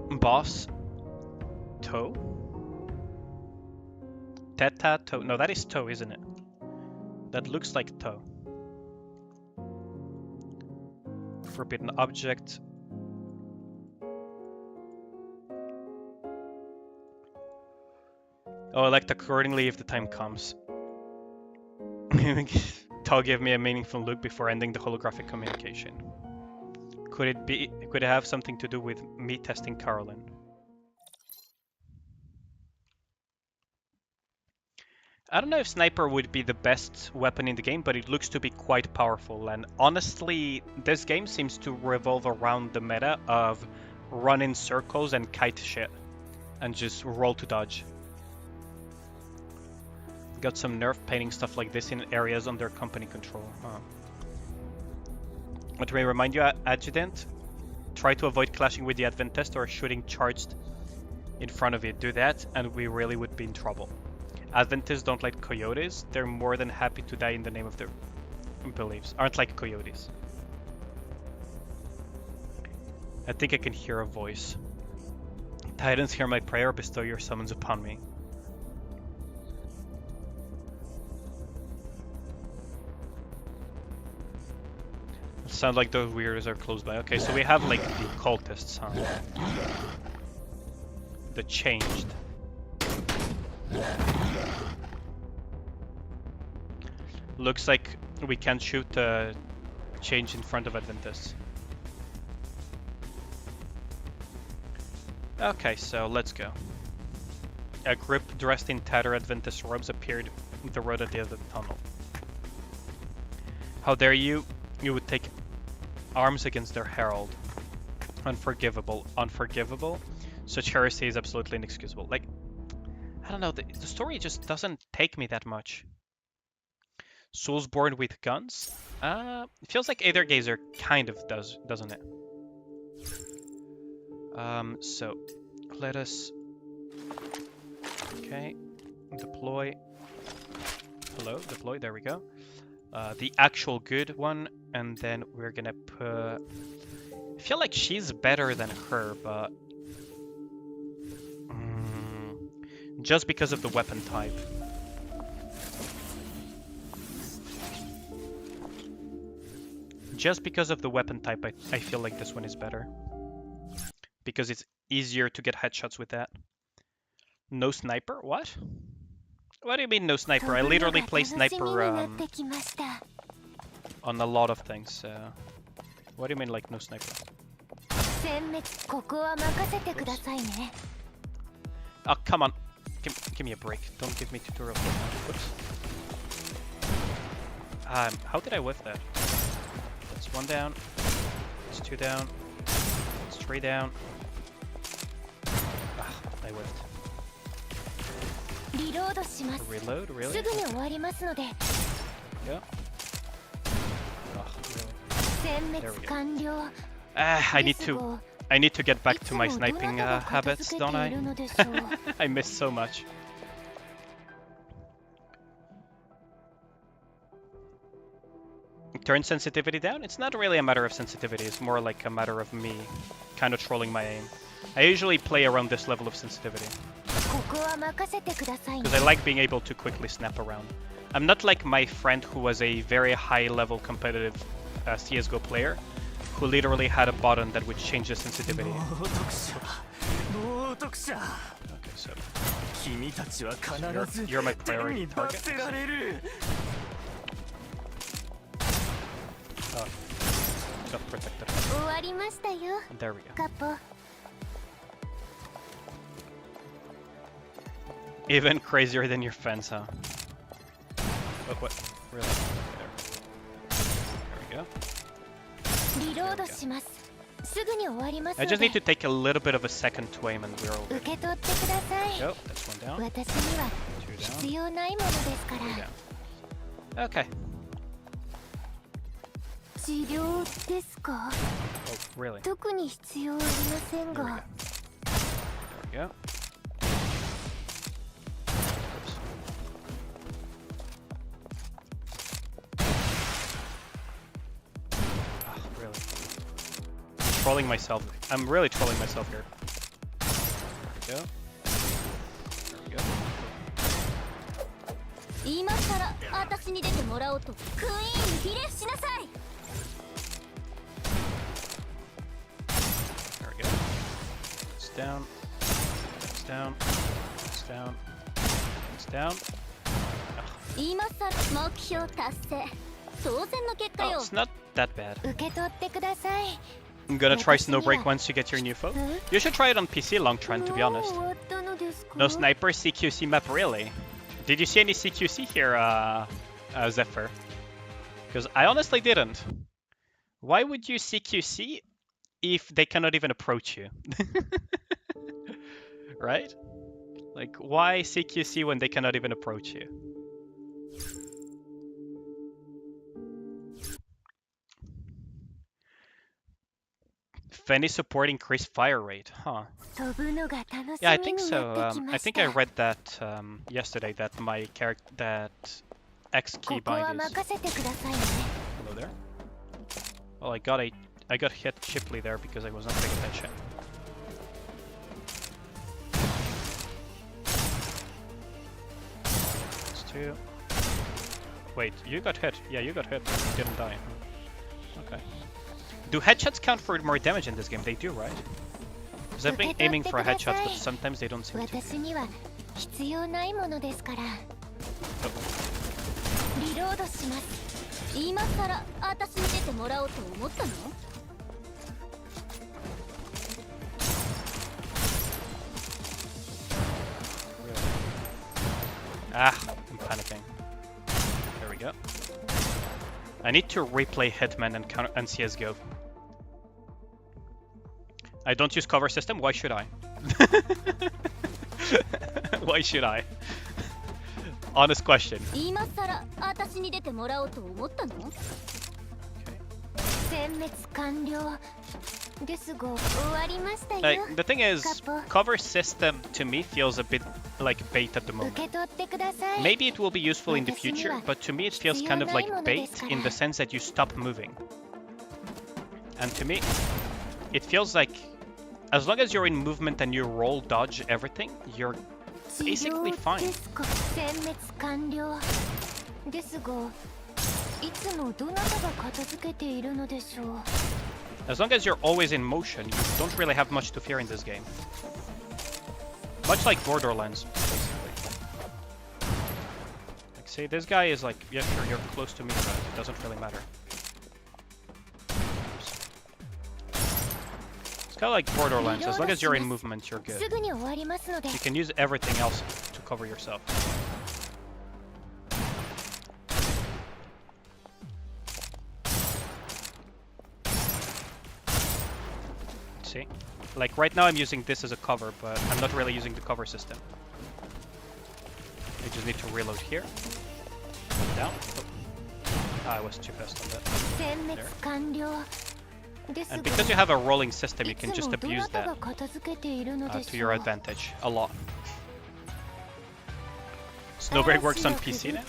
Boss. Toe? Theta, toe. No, that is toe, isn't it? That looks like toe. Forbidden object. Oh, elect accordingly if the time comes. Tao gave me a meaningful look before ending the holographic communication. Could it have something to do with me testing Caroline? I don't know if Sniper would be the best weapon in the game, but it looks to be quite powerful. And honestly, this game seems to revolve around the meta of run in circles and kite shit. And just roll to dodge. Got some nerf painting stuff like this in areas under company control. Let me remind you, Adjutant, try to avoid clashing with the Adventist or shooting charged in front of it. Do that and we really would be in trouble. Adventists don't like coyotes. They're more than happy to die in the name of their beliefs. Aren't like coyotes. I think I can hear a voice. Titans, hear my prayer, bestow your summons upon me. Sound like those weirdos are close by. Okay, so we have like the cultists, huh? The changed. Looks like we can shoot change in front of Adventists. Okay, so let's go. A group dressed in tattered Adventist robes appeared on the road at the end of the tunnel. How dare you? You would take arms against their herald. Unforgivable. Unforgivable? Such heresy is absolutely inexcusable. Like, I don't know, the story just doesn't take me that much. Souls born with guns? It feels like Aether Gazer kind of does, doesn't it? So, let us... Okay, deploy. Hello, deploy, there we go. The actual good one, and then we're gonna put... I feel like she's better than her, but... just because of the weapon type. Just because of the weapon type, I feel like this one is better. Because it's easier to get headshots with that. No sniper? What? What do you mean no sniper? I literally play sniper on a lot of things. What do you mean like no sniper? Oh, come on. Give me a break. Don't give me tutorial. Whoops. How did I whiff that? That's one down. That's two down. That's three down. Ah, I whiffed. Reload, really? Yeah. Oh, really? There we go. I need to get back to my sniping habits, don't I? I missed so much. Turn sensitivity down? It's not really a matter of sensitivity, it's more like a matter of me kind of trolling my aim. I usually play around this level of sensitivity. Because I like being able to quickly snap around. I'm not like my friend who was a very high level competitive CSGO player, who literally had a button that would change the sensitivity. Okay, so you're my priority target. Oh, self-protected. There we go. Even crazier than your fence, huh? Oh, what? Really? There we go. I just need to take a little bit of a second to aim and we're over. There we go. That's one down. Two down. Three down. Okay. Oh, really? There we go. Trolling myself. I'm really trolling myself here. There we go. There we go. There we go. It's down. It's down. It's down. It's down. Oh, it's not that bad. I'm gonna try Snowbreak once you get your new phone. You should try it on PC long trend, to be honest. No sniper CQC map, really? Did you see any CQC here, Zephyr? Because I honestly didn't. Why would you CQC if they cannot even approach you? Right? Like, why CQC when they cannot even approach you? Fenny support increased fire rate, huh? Yeah, I think so. I think I read that yesterday that my character, that X keybind is. Hello there. Well, I got hit cheaply there because I was not paying attention. That's two. Wait, you got hit? Yeah, you got hit. You didn't die. Okay. Do headshots count for more damage in this game? They do, right? Because I've been aiming for headshots, but sometimes they don't seem to. Ah, I'm panicking. There we go. I need to replay Hitman and CSGO. I don't use cover system, why should I? Why should I? Honest question. Like, the thing is, cover system to me feels a bit like bait at the moment. Maybe it will be useful in the future, but to me it feels kind of like bait in the sense that you stop moving. And to me, it feels like as long as you're in movement and you roll, dodge everything, you're basically fine. As long as you're always in motion, you don't really have much to fear in this game. Much like Borderlands, basically. Like, see, this guy is like, yeah, sure, you're close to me, but it doesn't really matter. It's kind of like Borderlands. As long as you're in movement, you're good. You can use everything else to cover yourself. See? Like right now I'm using this as a cover, but I'm not really using the cover system. I just need to reload here. Down. Oh. Ah, I was too fast on that. There. And because you have a rolling system, you can just abuse that to your advantage a lot. Snowbreak works on PC now?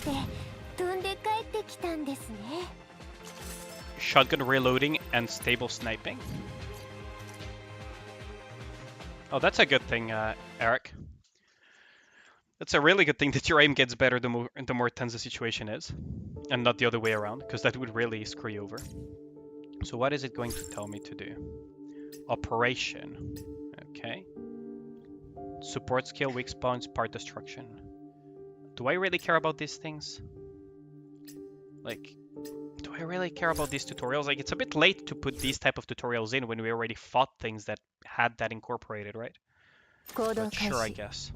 Shotgun reloading and stable sniping. Oh, that's a good thing, Eric. That's a really good thing that your aim gets better the more tense the situation is. And not the other way around, because that would really screw you over. So what is it going to tell me to do? Operation. Okay. Support skill, weak spawns, part destruction. Do I really care about these things? Like, do I really care about these tutorials? Like, it's a bit late to put these type of tutorials in when we already fought things that had that incorporated, right? But sure, I guess.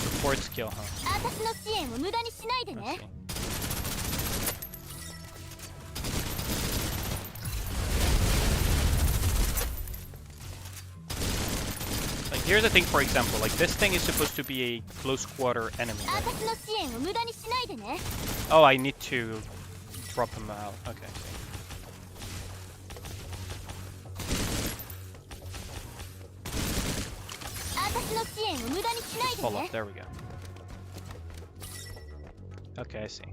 Support skill, huh? Like, here's the thing, for example, like this thing is supposed to be a close quarter enemy, right? Oh, I need to drop him out. Okay. Fall off, there we go. Okay, I see.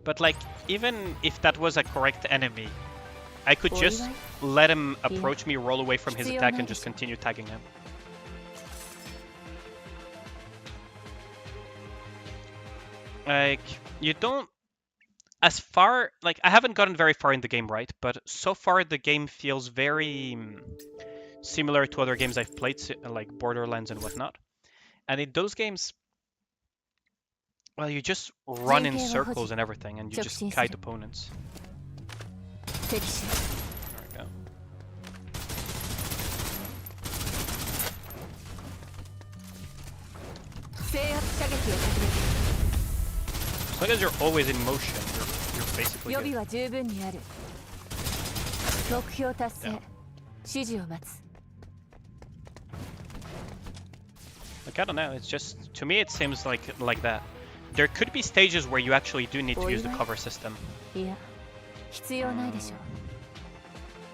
But like, even if that was a correct enemy, I could just let him approach me, roll away from his attack, and just continue tagging him. Like, you don't... As far... Like, I haven't gotten very far in the game, right? But so far the game feels very similar to other games I've played, like Borderlands and whatnot. And in those games, well, you just run in circles and everything, and you just kite opponents. There we go. As long as you're always in motion, you're basically good. Yeah. Like, I don't know, it's just, to me it seems like that. There could be stages where you actually do need to use the cover system.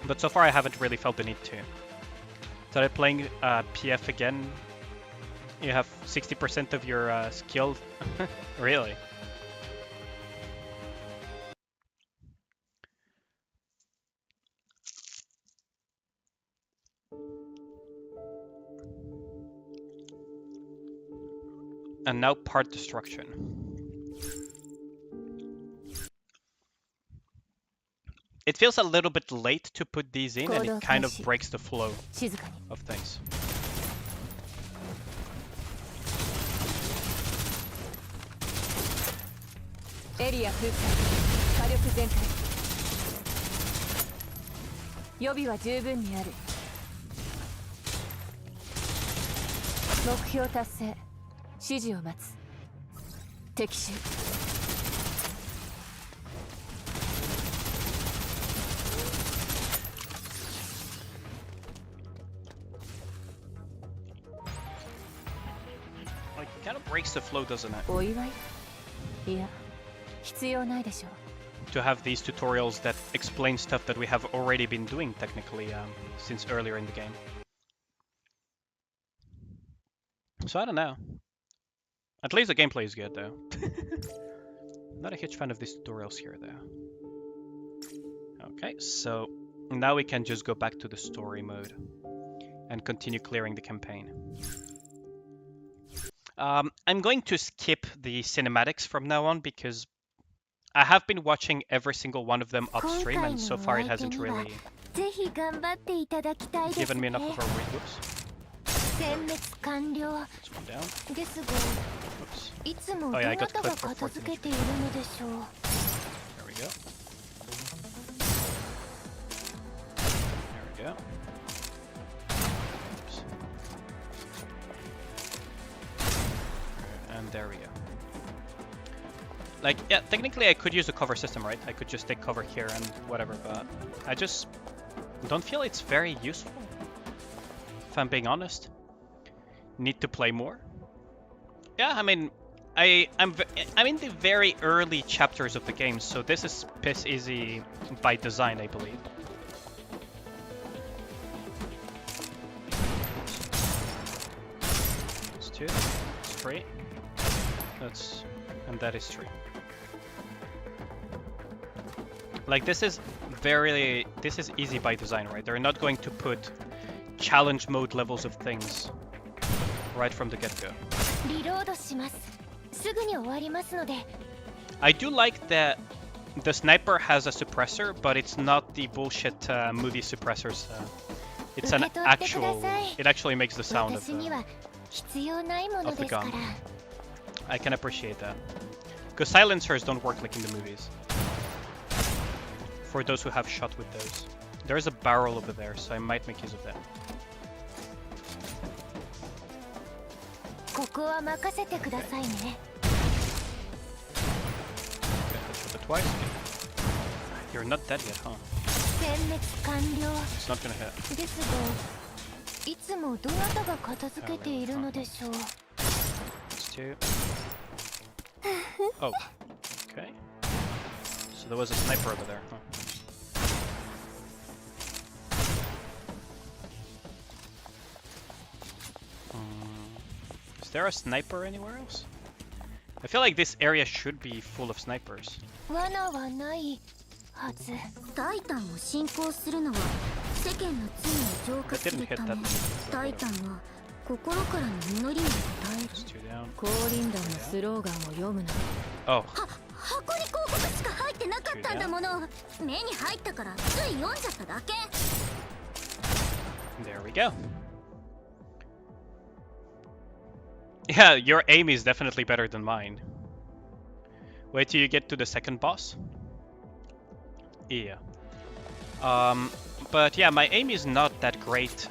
But so far I haven't really felt the need to. Started playing PF again. You have 60% of your skill. Really? And now part destruction. It feels a little bit late to put these in, and it kind of breaks the flow of things. 予備は十分にある。目標達成。指示を待つ。敵襲。Like, it kind of breaks the flow, doesn't it? お祝い？いや、必要ないでしょう。To have these tutorials that explain stuff that we have already been doing technically since earlier in the game. So I don't know. At least the gameplay is good though. Not a huge fan of these tutorials here though. Okay, so now we can just go back to the story mode and continue clearing the campaign. I'm going to skip the cinematics from now on because I have been watching every single one of them upstream, and so far it hasn't really given me enough of a read. Whoops. This one down. Oops. Oh yeah, I got clipped for 14. There we go. There we go. Oops. And there we go. Like, yeah, technically I could use a cover system, right? I could just take cover here and whatever, but I just don't feel it's very useful, if I'm being honest. Need to play more? Yeah, I mean, I'm in the very early chapters of the game, so this is piss easy by design, I believe. That's 2, that's 3, that's, and that is 3. Like, this is easy by design, right? They're not going to put challenge mode levels of things right from the get-go. I do like that the sniper has a suppressor, but it's not the bullshit movie suppressors. It's an actual... It actually makes the sound of the gun. I can appreciate that. Because silencers don't work like in the movies. For those who have shot with those. There is a barrel over there, so I might make use of that. Okay, let's shoot it twice. You're not dead yet, huh? It's not gonna hit. That's 2. Oh, okay. So there was a sniper over there, huh? Is there a sniper anywhere else? I feel like this area should be full of snipers. That didn't hit that. It's 2 down. Oh. There we go. Yeah, your aim is definitely better than mine. Wait till you get to the second boss. Yeah. But yeah, my aim is not that great.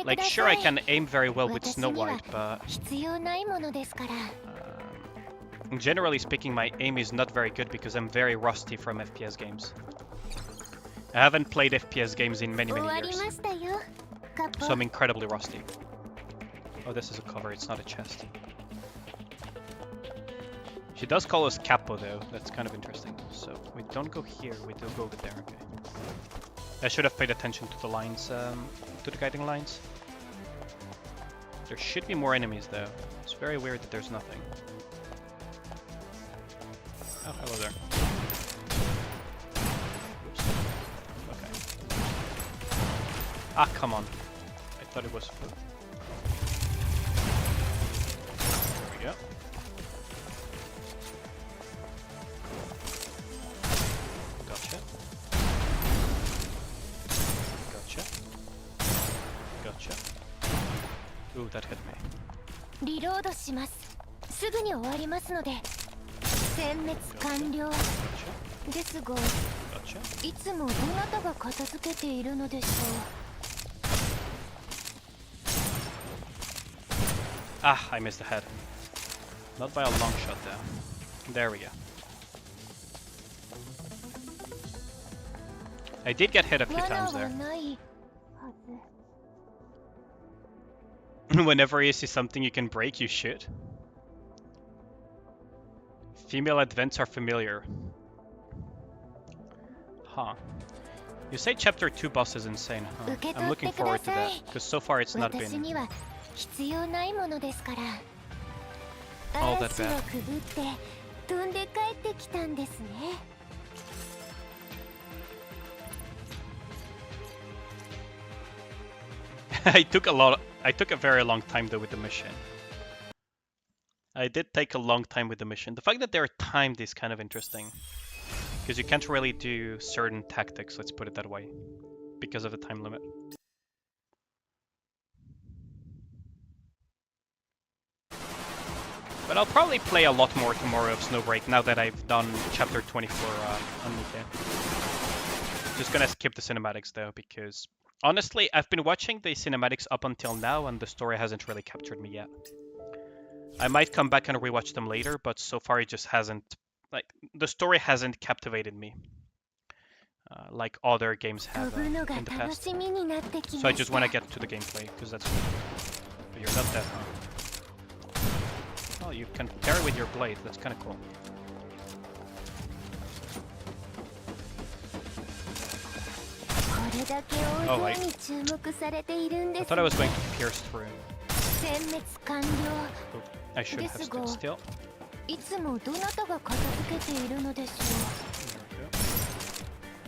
Like, sure, I can aim very well with Snow White, but generally speaking, my aim is not very good because I'm very rusty from FPS games. I haven't played FPS games in many years, so I'm incredibly rusty. Oh, this is a cover, it's not a chest. She does call us Capo though, that's kind of interesting. So we don't go here, we do go over there, okay. I should have paid attention to the lines, to the guiding lines. There should be more enemies though. It's very weird that there's nothing. Oh, hello there. Oops. Okay. Ah, come on. I thought it was... There we go. Gotcha. Gotcha. Gotcha. Ooh, that hit me. Gotcha. Gotcha. Gotcha. Ah, I missed the head. Not by a long shot though. There we go. I did get hit a few times there. Whenever you see something you can break, you should. Female advents are familiar. Huh. You say chapter 2 boss is insane, huh? I'm looking forward to that, because so far it's not been all that bad. I took a very long time though with the mission. I did take a long time with the mission. The fact that they're timed is kind of interesting. Because you can't really do certain tactics, let's put it that way. Because of the time limit. But I'll probably play a lot more tomorrow of Snowbreak now that I've done chapter 24 on Nikke. Just gonna skip the cinematics though, because honestly, I've been watching the cinematics up until now and the story hasn't really captured me yet. I might come back and rewatch them later, but so far it just hasn't, like, the story hasn't captivated me. Like other games have in the past. So I just want to get to the gameplay, because that's... But you're not dead, huh? Oh, you can parry with your blade, that's kind of cool. Oh wait. I thought I was going to pierce through. Oh, I should have stood still. There we go.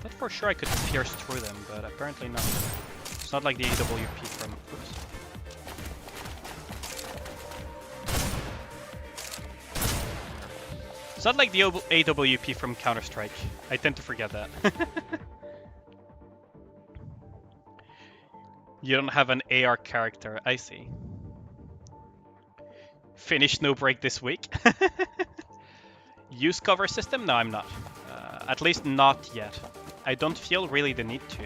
Thought for sure I could pierce through them, but apparently not. It's not like the AWP from... Oops. It's not like the AWP from Counter-Strike. I tend to forget that. You don't have an AR character, I see. Finish Snowbreak this week. Use cover system? No, I'm not. At least not yet. I don't feel really the need to.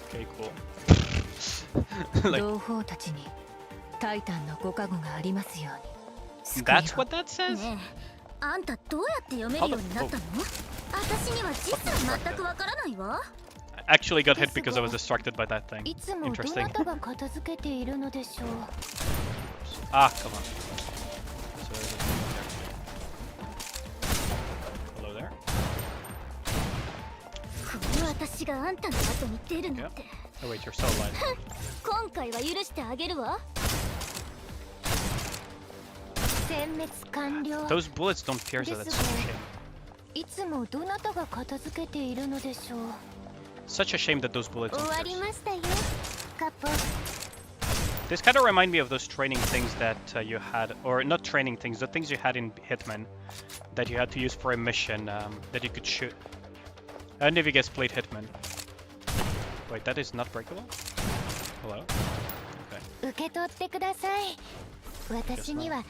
Okay, cool. Like, that's what that says? I actually got hit because I was distracted by that thing. Interesting. Ah, come on. Hello there. Yeah. Oh wait, you're still alive. Those bullets don't pierce it, that's such a shame. Such a shame that those bullets don't pierce. This kind of remind me of those training things that you had, or not training things, the things you had in Hitman that you had to use for a mission that you could shoot. I don't know if you guys played Hitman. Wait, that is not breakable? Hello? Okay. Guess not.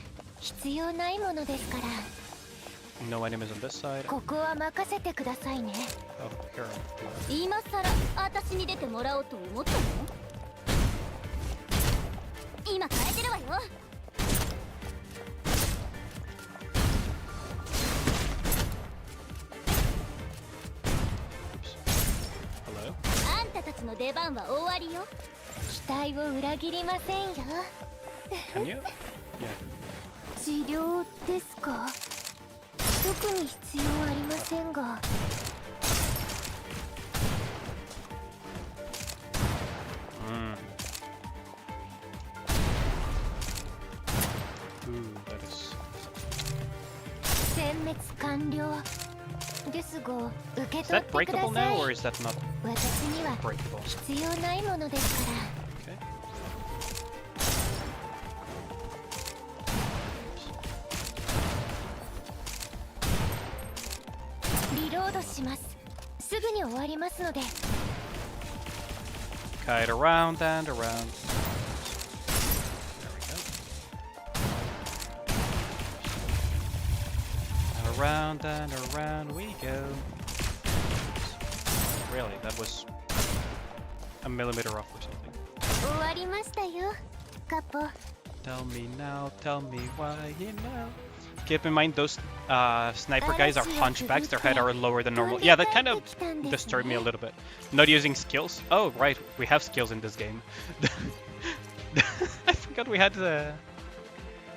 No enemies on this side. Oh, here. Hello? Can you? Yeah. Ooh, that is... Is that breakable now, or is that not breakable? Okay. Kite around and around. There we go. around and around we go. Really, that was a millimeter off or something. Tell me now, tell me why you know. Keep in mind those sniper guys are hunchbacks, their head are lower than normal. Yeah, that kind of disturbed me a little bit. Not using skills. Oh, right, we have skills in this game. I forgot we had the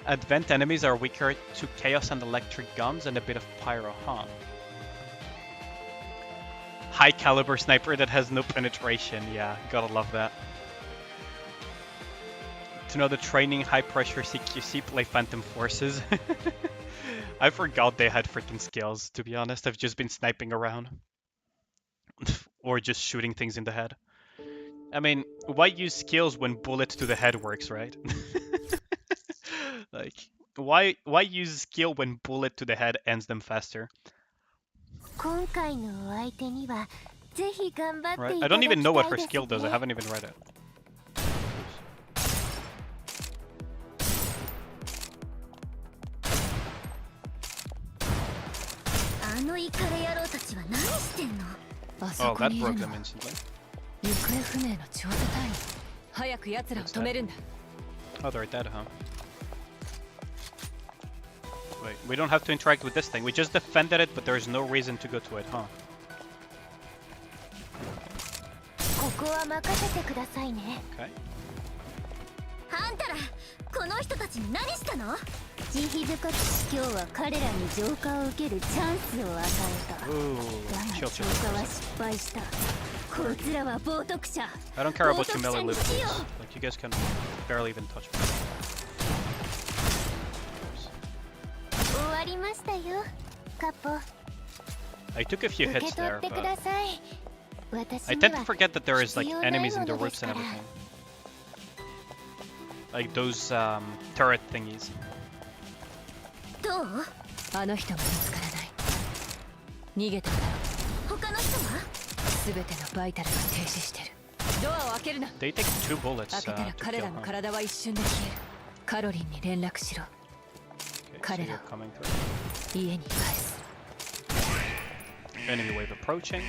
advent enemies are weaker to chaos and electric guns and a bit of pyro, huh? High caliber sniper that has no penetration, yeah, gotta love that. To know the training high pressure CQC play Phantom Forces. I forgot they had freaking skills, to be honest. I've just been sniping around. Or just shooting things in the head. I mean, why use skills when bullet to the head works, right? Like, why use skill when bullet to the head ends them faster? Right? I don't even know what her skill does. I haven't even read it. Oh, that broke them instantly. Oh, they're dead, huh? Wait, we don't have to interact with this thing. We just defended it, but there's no reason to go to it, huh? Okay. 慈悲深き司教は彼らに浄化を受けるチャンスを与えた。だが浄化は失敗した。こいつらは冒涜者。I don't care about two million little things. Like, you guys can barely even touch me. 終わりましたよ、カッポ。 I took a few hits there, but I tend to forget that there is like enemies in the roofs and everything. Like those turret thingies. どう？あの人が見つからない。逃げたんだろう。他の人は？すべてのバイタルが停止してる。ドアを開けるな。They take 2 bullets. 開けたら彼らの体は一瞬で消える。カロリンに連絡しろ。彼らを家に返す。Enemy wave approaching.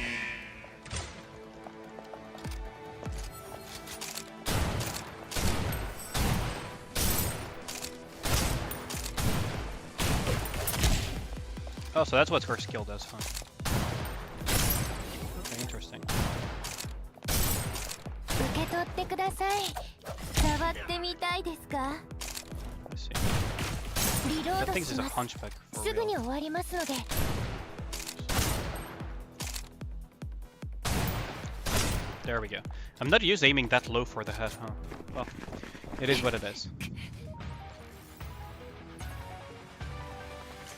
Oh, so that's what her skill does, huh? Okay, interesting. 受け取ってください。触ってみたいですか？ Let's see. リロー That ド thing し is a ます。 hunchback for すぐに real. 終わりますので。There we go. I'm not used to aiming that low for the head, huh? Well, it is what it is.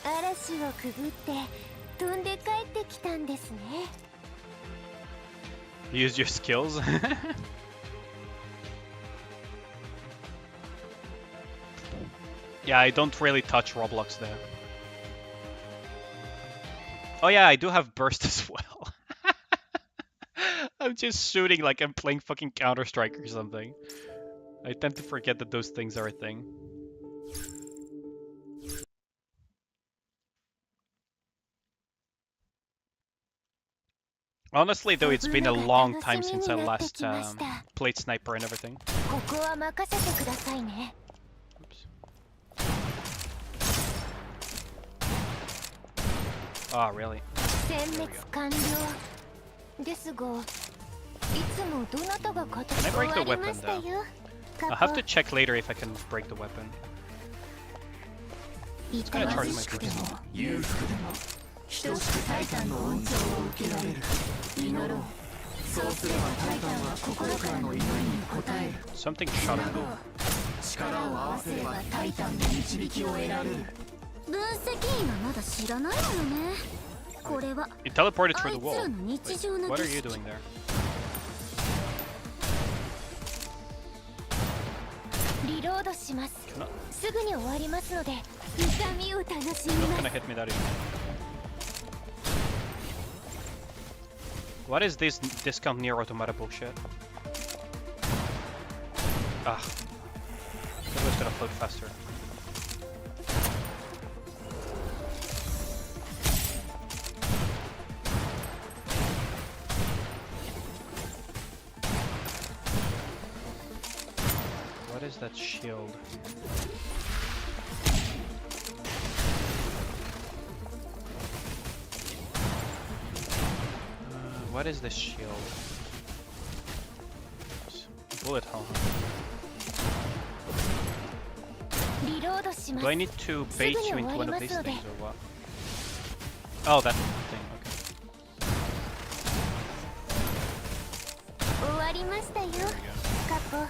嵐をくぐって飛んで帰ってきたんですね。You used your skills? Yeah, I don't really touch Roblox there. Oh yeah, I do have burst as well. I'm just shooting like I'm playing fucking Counter-Strike or something. I tend to forget that those things are a thing. Honestly though, it's been a long time since I last played Sniper and everything. Oops. Oh, really? There we go. Can I break the weapon though? I'll have to check later if I can break the weapon. It's gonna charge my PC. Something shot at me. 分析員はまだ知らないのよね。これは It teleported あ through い the つ wall. らの日常 Wait, の what 儀 are you 式。 doing there? リロードします。 No. すぐに終わりますので、痛みを楽しみ Not ま gonna す。 hit me that easy. What is this discount near automata bullshit? Ah. It was gonna float faster. is that shield? What is this shield? Bullet hole. Do I need to bait you into one of these things or what? Oh, that thing, okay. There we go.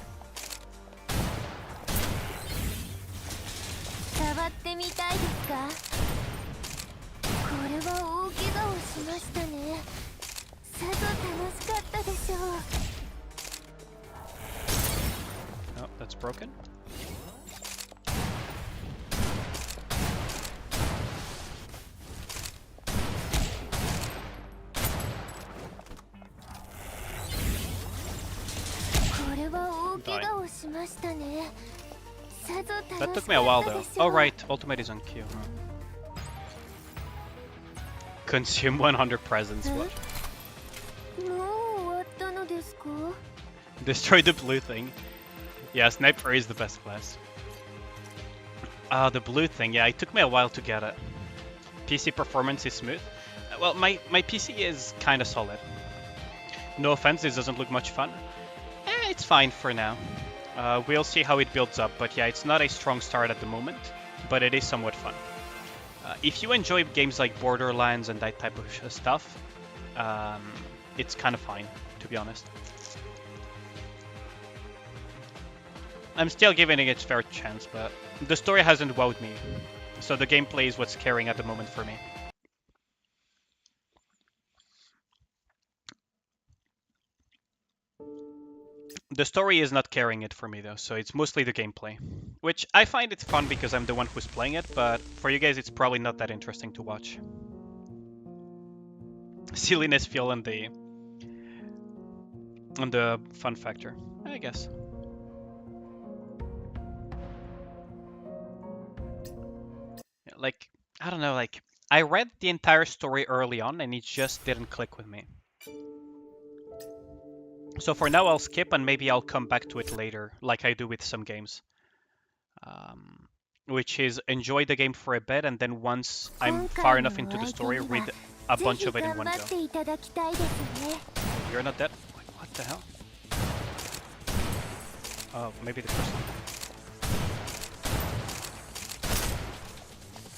触ってみたいですか？これは大怪我をしましたね。さぞ楽しかったでしょう。 Oh, that's broken. That took me a while though. Oh right, ultimate is on Q. Huh? Consume 100 presents. What? Destroy the blue thing. Yeah, Sniper is the best class. The blue thing. Yeah, it took me a while to get it. PC performance is smooth. Well, my PC is kind of solid. No offense, this doesn't look much fun. It's fine for now. We'll see how it builds up, but yeah, it's not a strong start at the moment, but it is somewhat fun. If you enjoy games like Borderlands and that type of stuff, it's kind of fine, to be honest. I'm still giving it its fair chance, but the story hasn't wowed me, so the gameplay is what's carrying at the moment for me. The story is not carrying it for me though, so it's mostly the gameplay. Which I find it fun because I'm the one who's playing it, but for you guys it's probably not that interesting to watch. Silliness feel on the fun factor, I guess. Yeah, like, I don't know, like, I read the entire story early on and it just didn't click with me. So for now I'll skip and maybe I'll come back to it later, like I do with some games. Which is enjoy the game for a bit and then once I'm far enough into the story, read a bunch of it in one go. You're not dead? What the hell? Oh, maybe the crystal.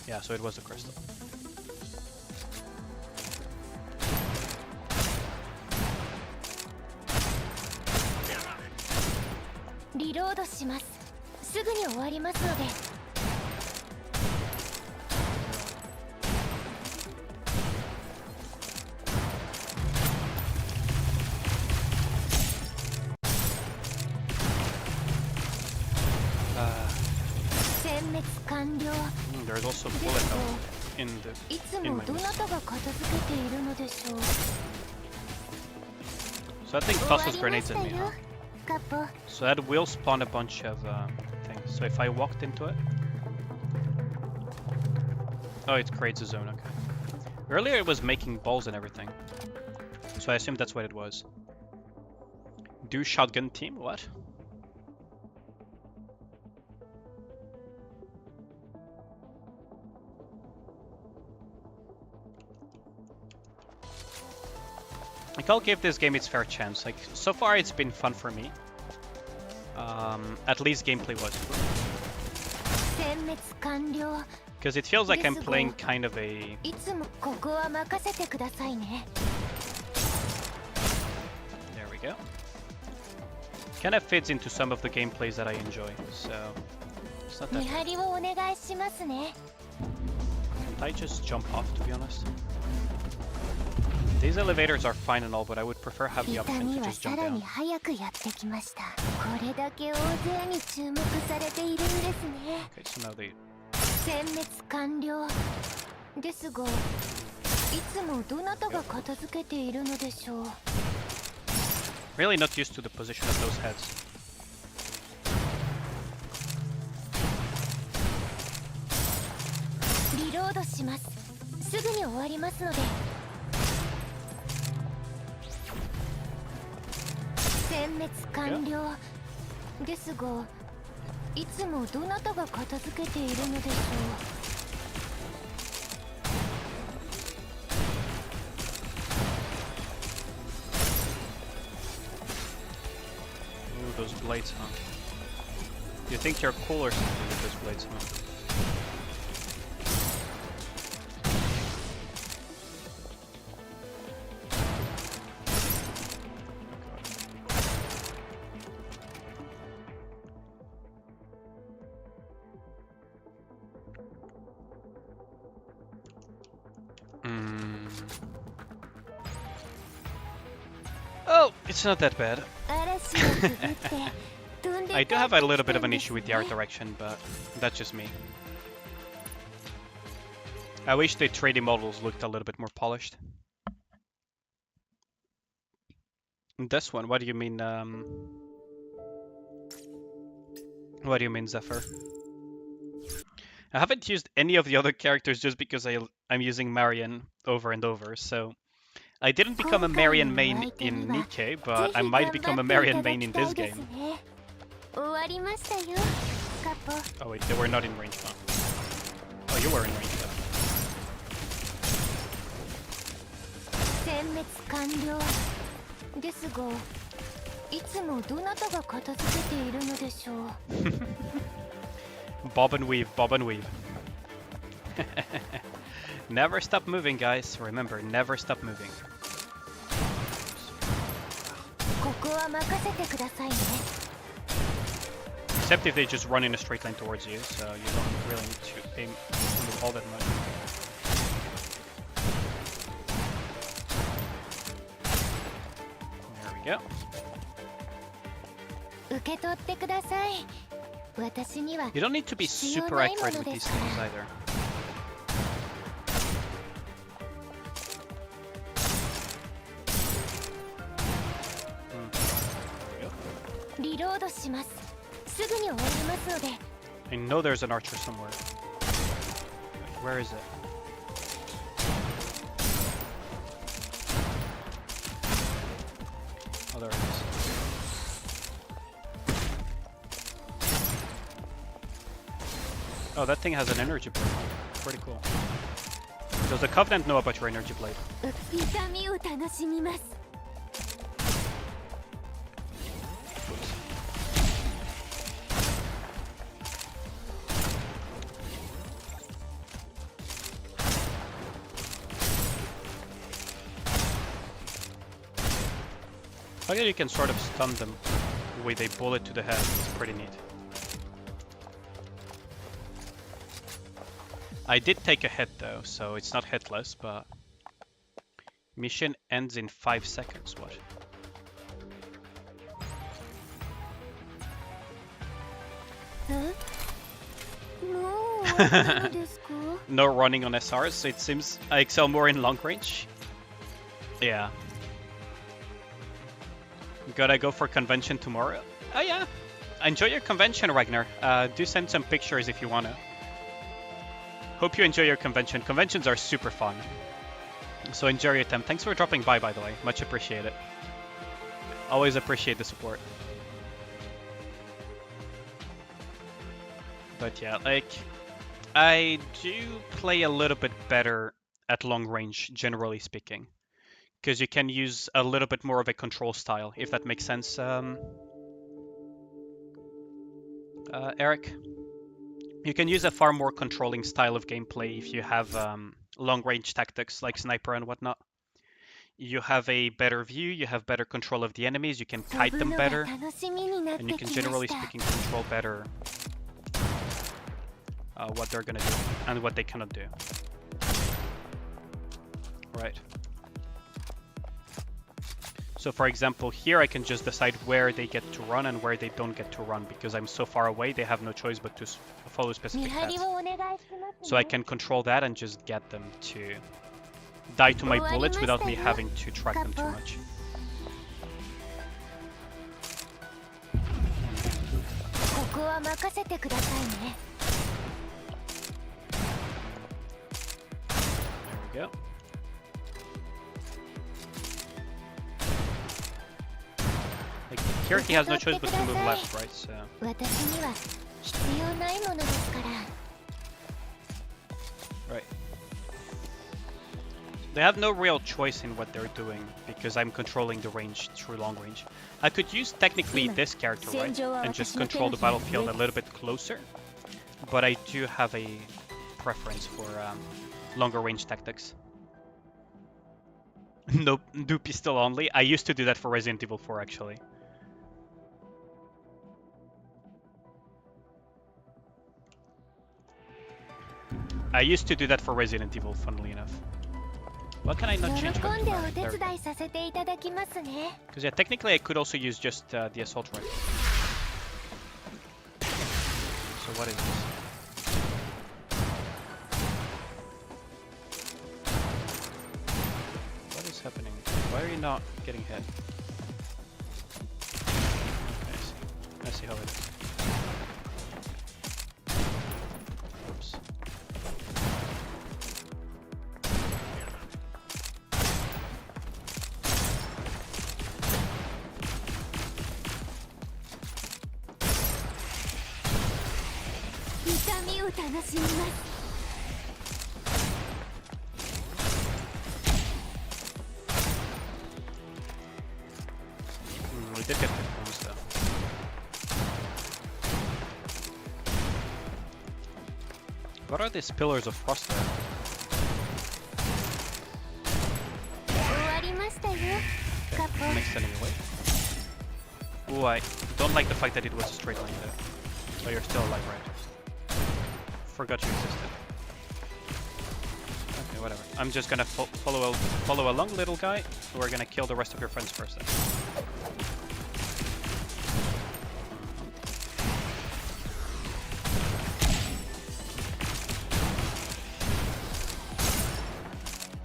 Yeah, so it was the crystal. Reload します。すぐに終わりますので。殲滅完了。There's also bullet hole in my いつもどなたが片付けているのでしょう。So I think tosses grenades at me, huh? So that will spawn a bunch of things. So if I walked into it... Oh, it creates a zone, okay. Earlier it was making balls and everything. So I assume that's what it was. Do shotgun team? What? Like, I'll give this game its fair chance. Like, so far it's been fun for me. At least gameplay was. Because it feels like I'm playing kind of a... There we go. Kind of fits into some of the gameplays that I enjoy, so... It's not that bad. Can't I just jump off, to be honest? These elevators are fine and all, but I would prefer have the option to just jump down. Okay, so now they... Really not used to the position of those heads. いつもどなたが片付けているのでしょOoh, those blades, huh? You think you're cool or something with those blades, huh? Oh, it's not that bad. I do have a little bit of an issue with the art direction, but that's just me. I wish the 3D models looked a little bit more polished. This one, what do you mean, what do you mean, Zephyr? I haven't used any of the other characters just because I'm using Marion over and over, so... I didn't become a Marion main in Nikke, but I might become a Marion main in this game. Oh wait, they were not in range, huh? Oh, you were in range, though. Bob and weave, bob and weave. Never stop moving, guys. Remember, never stop moving. Except if they just run in a straight line towards you, so you don't really need to aim all that much. There we go. You don't need to be super accurate with these things either. I know there's an archer somewhere. Where is it? Oh, there it is. Oh, that thing has an energy blade. Pretty cool. Does the Covenant know about your energy blade? I guess you can sort of stun them with a bullet to the head. It's pretty neat. I did take a hit though, so it's not hitless, but... Mission ends in 5 seconds, what? No running on SRs, so it seems I excel more in long range. Yeah. Gotta go for convention tomorrow. Oh yeah. Enjoy your convention, Ragnar. Do send some pictures if you wanna. Hope you enjoy your convention. Conventions are super fun. So enjoy your time. Thanks for dropping by the way. Much appreciated. Always appreciate the support. But yeah, like, I do play a little bit better at long range, generally speaking. Because you can use a little bit more of a control style, if that makes sense, Eric. You can use a far more controlling style of gameplay if you have long-range tactics like sniper and whatnot. You have a better view, you have better control of the enemies, you can kite them better, and you can generally speaking control better what they're gonna do and what they cannot do. Right. So for example, here I can just decide where they get to run and where they don't get to run, because I'm so far away they have no choice but to follow specific paths. So I can control that and just get them to die to my bullets without me having to track them too much. There we go. Like, here he has no choice but to move left, right? So Right. They have no real choice in what they're doing because I'm controlling the range through long range. I could use technically this character, right, and just control the battlefield a little bit closer, but I do have a preference for longer range tactics. Nope, do pistol only. I used to do that for Resident Evil 4 actually. I used to do that for Resident Evil, funnily enough. Why can I not change gun to melee? Because yeah, technically I could also use just the assault rifle. So what is this? What is happening? Why are you not getting hit? Okay, I see how it is. Oops. We did get hit once though. What are these pillars of frost there? Okay, next enemy away. Ooh, I don't like the fact that it was a straight line there. Oh, you're still alive, right? Forgot you existed. Okay, whatever. I'm just gonna follow along, little guy. We're gonna kill the rest of your friends first then.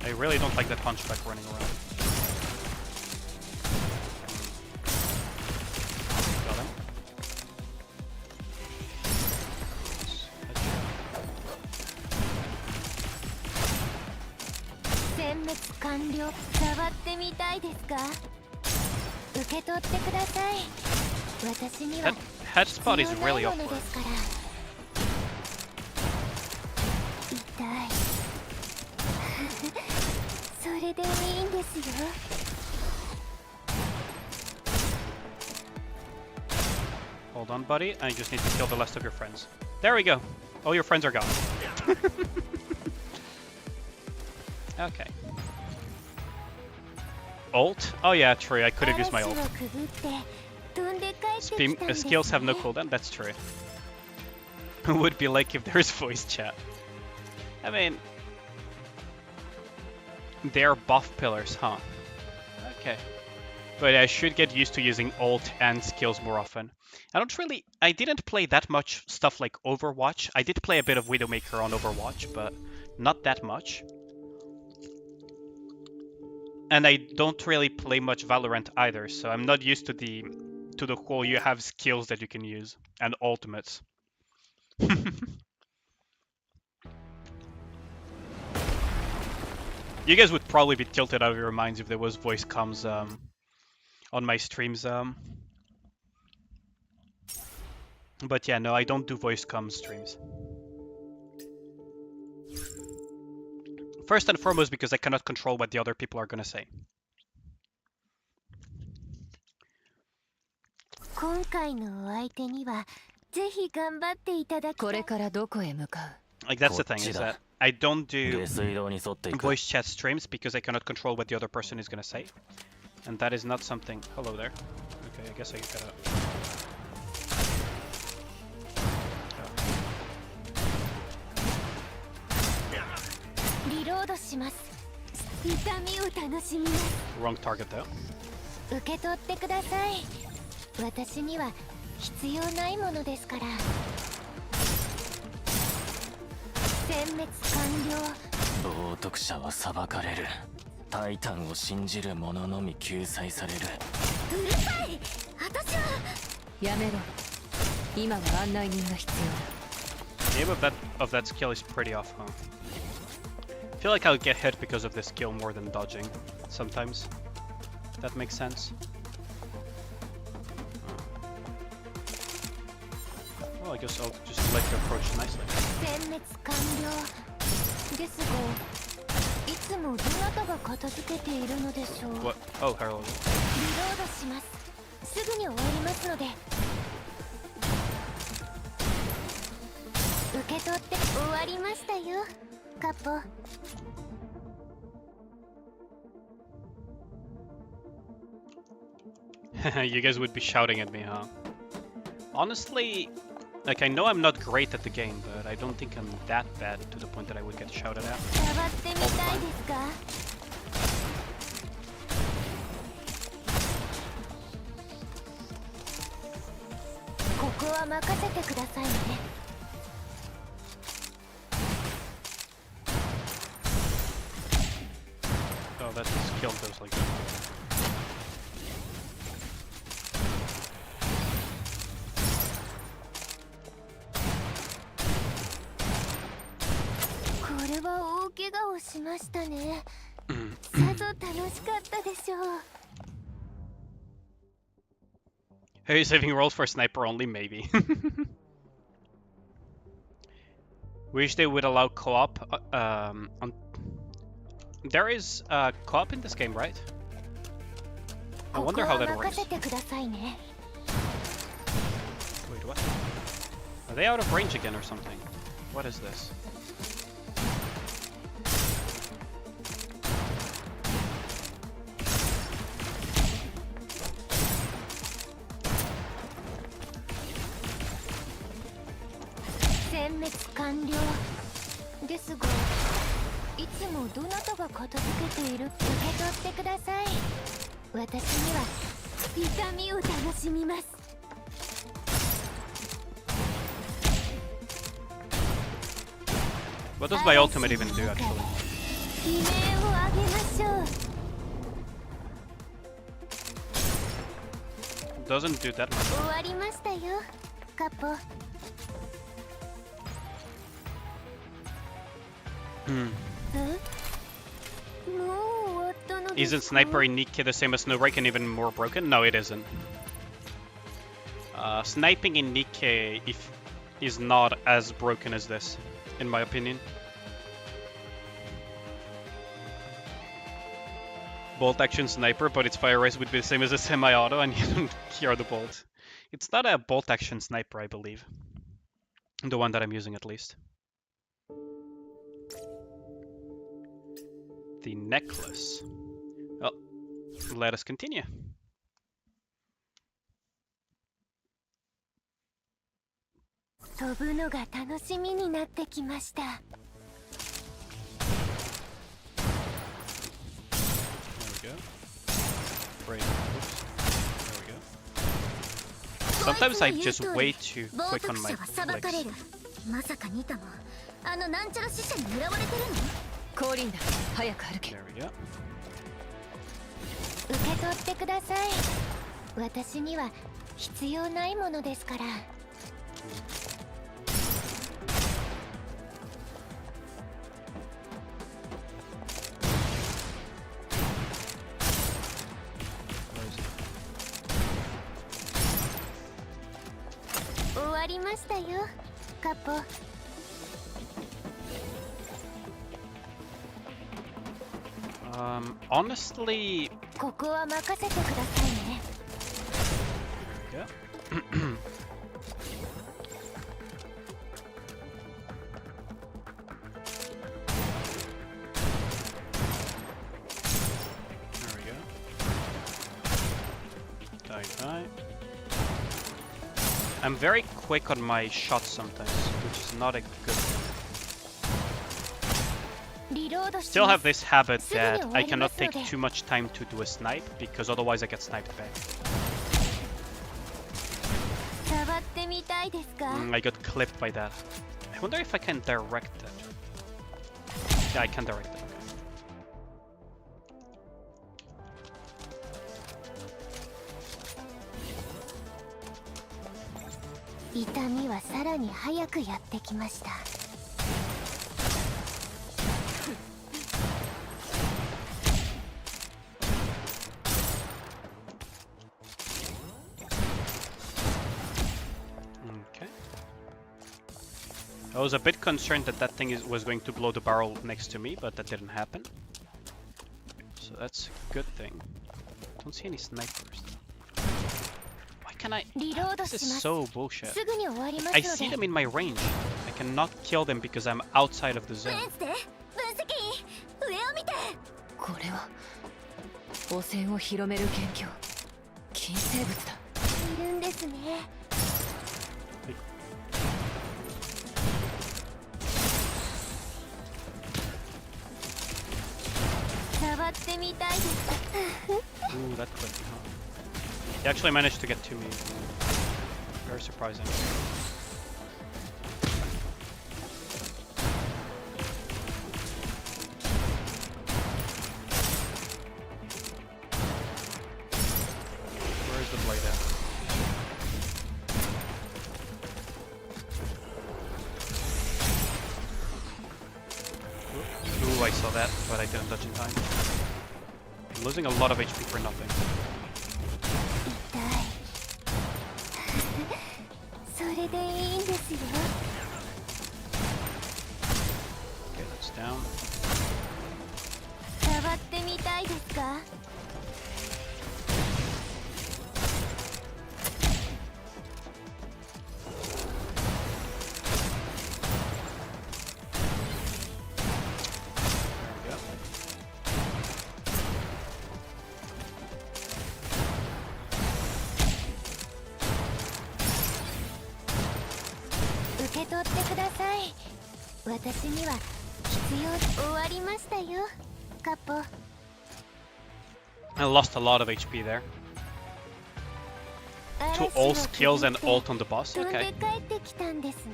I really don't like that hunchback running around. Got him. That head spot is really awkward. Hold on, buddy. I just need to kill the rest of your friends. There we go. All your friends are gone. Okay. Ult? Oh yeah, true. I could have used my ult. Skills have no cooldown. That's true. Would be like if there's voice chat. I mean, they're buff pillars, huh? Okay. But I should get used to using ult and skills more often. I didn't play that much stuff like Overwatch. I did play a bit of Widowmaker on Overwatch, but not that much. And I don't really play much Valorant either, so I'm not used to the whole you have skills that you can use and ultimates. You guys would probably be tilted out of your minds if there was voice comms on my streams. But yeah, no, I don't do voice comms streams. First and foremost because I cannot control what the other people are gonna say. Like that's the thing, is that I don't do voice chat streams because I cannot control what the other person is gonna say. And that is not something... Hello there. Okay, I guess I gotta... Wrong target though. The aim of that skill is pretty off, huh? I feel like I'll get hit because of this skill more than dodging sometimes. That makes sense. Oh, I guess I'll just let you approach nicely. What? Oh, Harold. You guys would be shouting at me, huh? Honestly, like, I know I'm not great at the game, but I don't think I'm that bad to the point that I would get shouted at. Oh, that skill goes like that. Are you saving rolls for sniper only? Maybe. Wish they would allow co-op. There is co-op in this game, right? I wonder how that works. Wait, what? Are they out of range again or something? What is this? What does my ultimate even do, actually? Doesn't do that much. Isn't Sniper in Nikke the same as Snowbreak and even more broken? No, it isn't. Sniping in Nikke is not as broken as this, in my opinion. Bolt action sniper, but its fire rate would be the same as a semi-auto and you don't hear the bolt. It's not a bolt action sniper, I believe. The one that I'm using, at least. The necklace. Well, let us continue. There we go. Break. Oops. There we go. Sometimes I'm just way too quick on my flicks. There we go. Honestly, there we go. There we go. Die. I'm very quick on my shots sometimes, which is not a good thing. Still have this habit that I cannot take too much time to do a snipe, because otherwise I get sniped back. I got clipped by that. I wonder if I can direct that. Yeah, I can direct it. Okay. I was a bit concerned that that thing was going to blow the barrel next to me, but that didn't happen. So that's a good thing. Don't see any snipers. Why can I? This is so bullshit. I see them in my range. I cannot kill them because I'm outside of the zone. これは汚染を広める元凶禁生物だいるんですね触ってみたいです Ooh, that clipped me, huh? He actually managed to get to me. Very surprising. Where's the blade at? Ooh, I saw that, but I didn't touch in time. I'm losing a lot of HP for nothing. それでいいんですよ Okay, that's down. 触ってみたいですか 受け取ってください私には必要終わりましたよカポ I lost a lot of HP there. 2 all skills and ult on the boss. 飛ん Okay. で帰ってきたんですね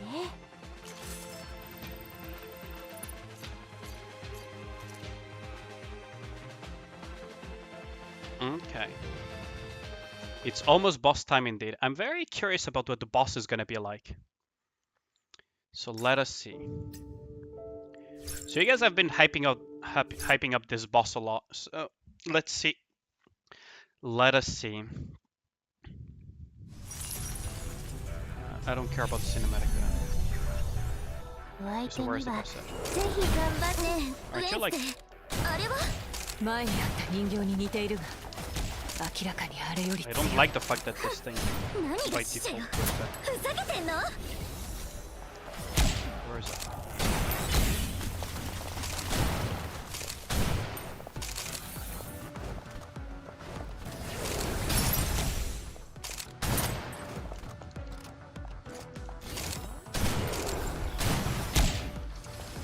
Okay. It's almost boss time indeed. I'm very curious about what the boss is gonna be like. So let us see. So you guys have been hyping up this boss a lot. So let's see. Let us see. I don't care about the cinematic. お相 So 手 where に is the は boss at? ぜひ頑張ってね Aren't you like? あれは前にあった人形に似ているが明らかにあれより I don't like the fact that this thing 何 by が死者 default よ does that. ふざけてんの Where is it?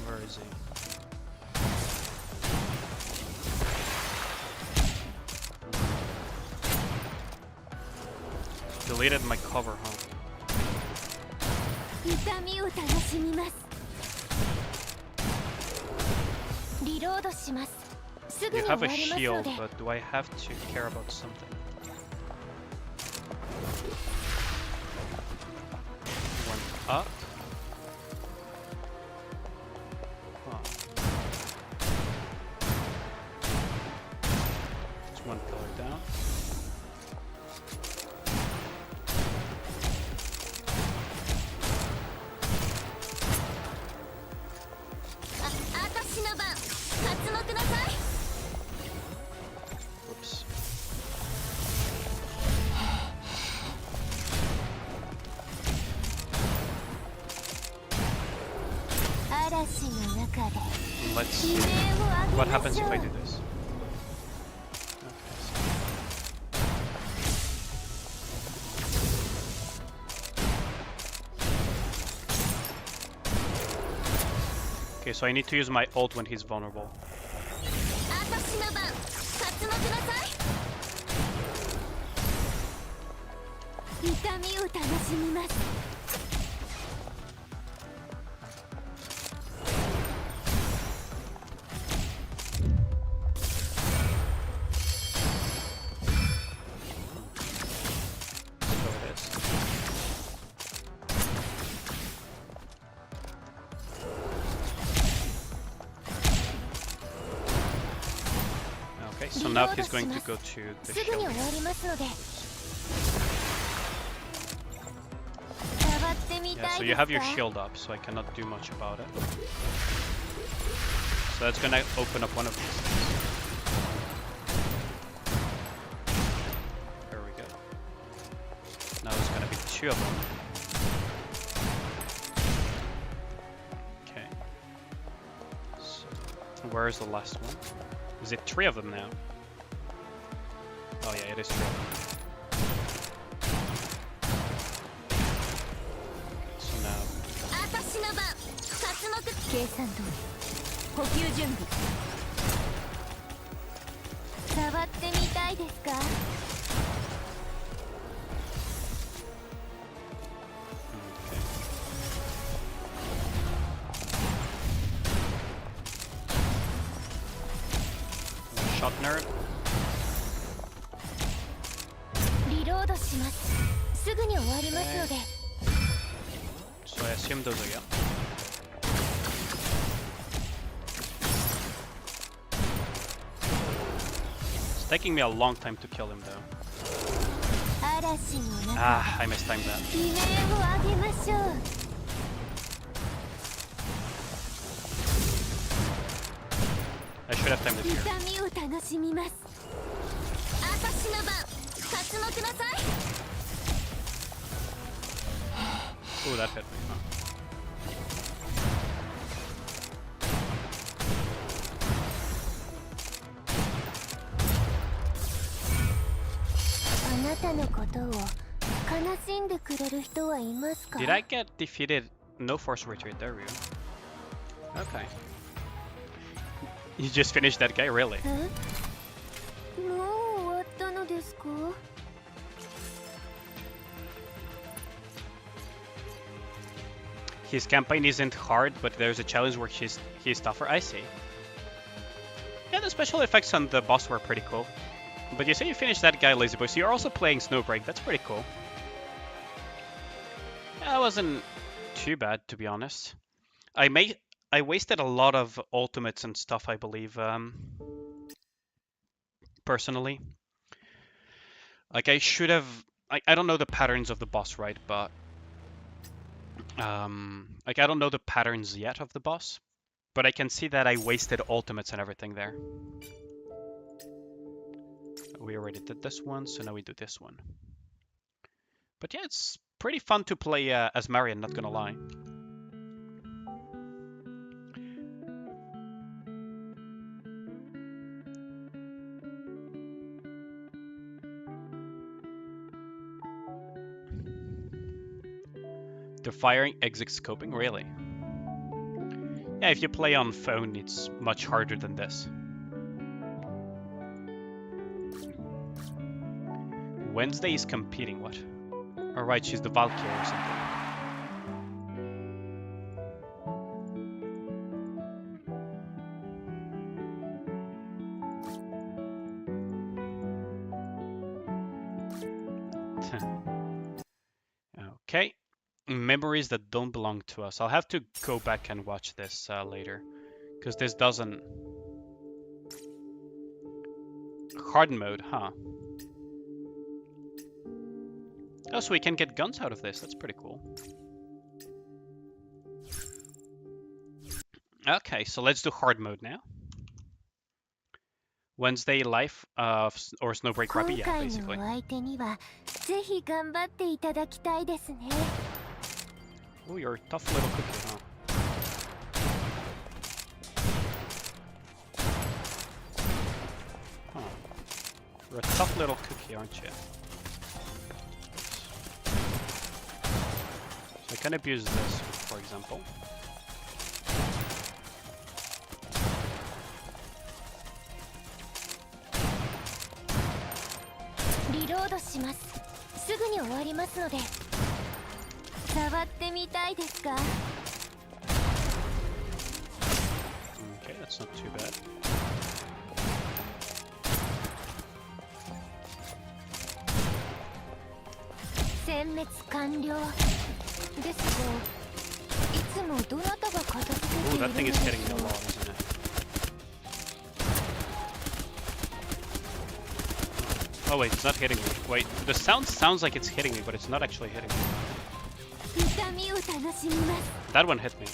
Where is he? Deleted my cover, huh? 痛みを楽しみますリロードしますすぐ You に have 終 a わりますの shield, で but do I have to care about something? One up. Huh. It's one pillar down.あたしの番刮目なさい Whoops. 嵐の中で Let's 悲 see 鳴を上 what げま happens しょ if う I do this. Okay, so I need to use my ult when he's vulnerable. あたしの番刮目なさい痛みを楽しみます So it is. Okay, so now he's going to go to the すぐに shield. 終わりますので触ってみ Yeah, Yeah, so you have your shield up, so I cannot do much about it. So that's gonna open up one of these. There we go. Now there's gonna be 2 of them. Okay. So, where's the last one? Is it 3 of them now? Oh yeah, it is 3 of them. So now... 計算通り補給準備触ってみたいですか Shot nerd. リロードしますすぐに終わりますので So I assume those are yeah. It's taking me a long time to kill him though. Ah, I mistimed that. I should have timed it here. Ooh, that hit me. Huh. Did I get defeated? No force retreat, there we go. Okay. You just finished that guy, really? His campaign isn't hard, but there's a challenge where he's tougher. I see. Yeah, the special effects on the boss were pretty cool. But you say you finished that guy, Lazy Boy, so you're also playing Snowbreak. That's pretty cool. Yeah, that wasn't too bad, to be honest. I wasted a lot of ultimates and stuff, I believe, personally. Like, I should have... I don't know the patterns of the boss, right? But... like, I don't know the patterns yet of the boss. But I can see that I wasted ultimates and everything there. We already did this one, so now we do this one. But yeah, it's pretty fun to play as Marion, not gonna lie. The firing exit scoping, really? Yeah, if you play on phone, it's much harder than this. Wednesday is competing, what? Alright, she's the Valkyrie or something. Okay. Memories that don't belong to us. I'll have to go back and watch this later. Because this doesn't... Hard mode, huh? Oh, so we can get guns out of this. That's pretty cool. Okay, so let's do hard mode now. Wednesday life or Snowbreak Rabbit, yeah, basically. Oh, you're a tough little cookie, huh? Huh. You're a tough little cookie, aren't you? I can abuse this, for example. Okay, that's not too bad. Ooh, that thing is hitting me a lot, isn't it? Oh wait, it's not hitting me. Wait, the sound sounds like it's hitting me, but it's not actually hitting me. That one hit me.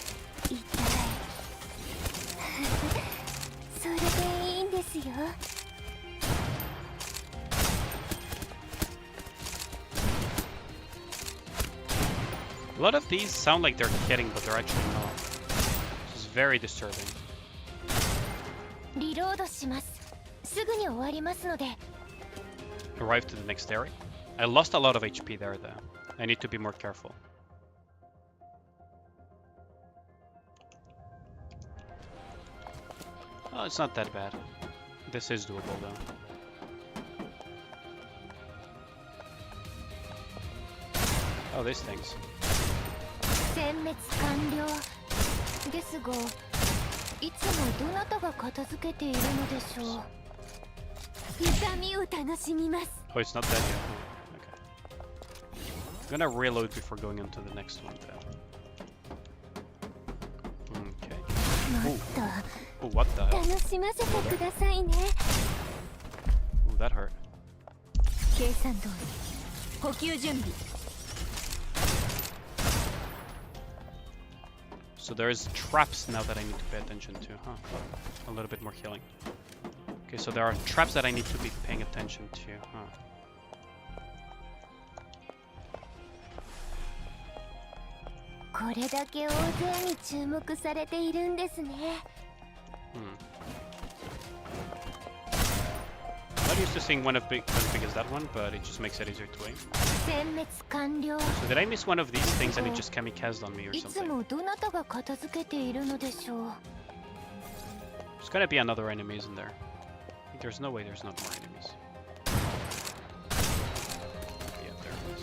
A lot of these sound like they're hitting, but they're actually not. This is very disturbing. Arrive to the next area. I lost a lot of HP there, though. I need to be more careful. Oh, it's not that bad. This is doable, though. Oh, these things. Oh, it's not that yet. Oh, okay. I'm gonna reload before going into the next one, though. Okay. Oh, what the hell? Oh, that hurt. So there's traps now that I need to pay attention to, huh? A little bit more healing. Okay, so there are traps that I need to be paying attention to, huh? I'm not used to seeing one as big as that one, but it just makes it easier to aim. So did I miss one of these things and it just kamikazed on me or something? There's gotta be another enemy, isn't there? There's no way there's not more enemies. Yeah, there it is.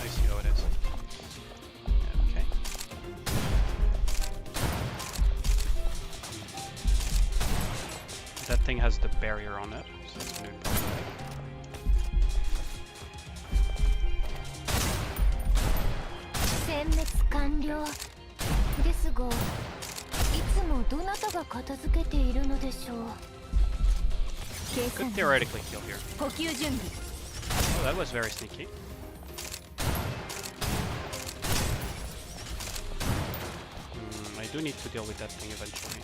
I see how it is. Okay. That thing has the barrier on it, so that's gonna be problematic. Could theoretically kill here. Oh, that was very sneaky. I do need to deal with that thing eventually.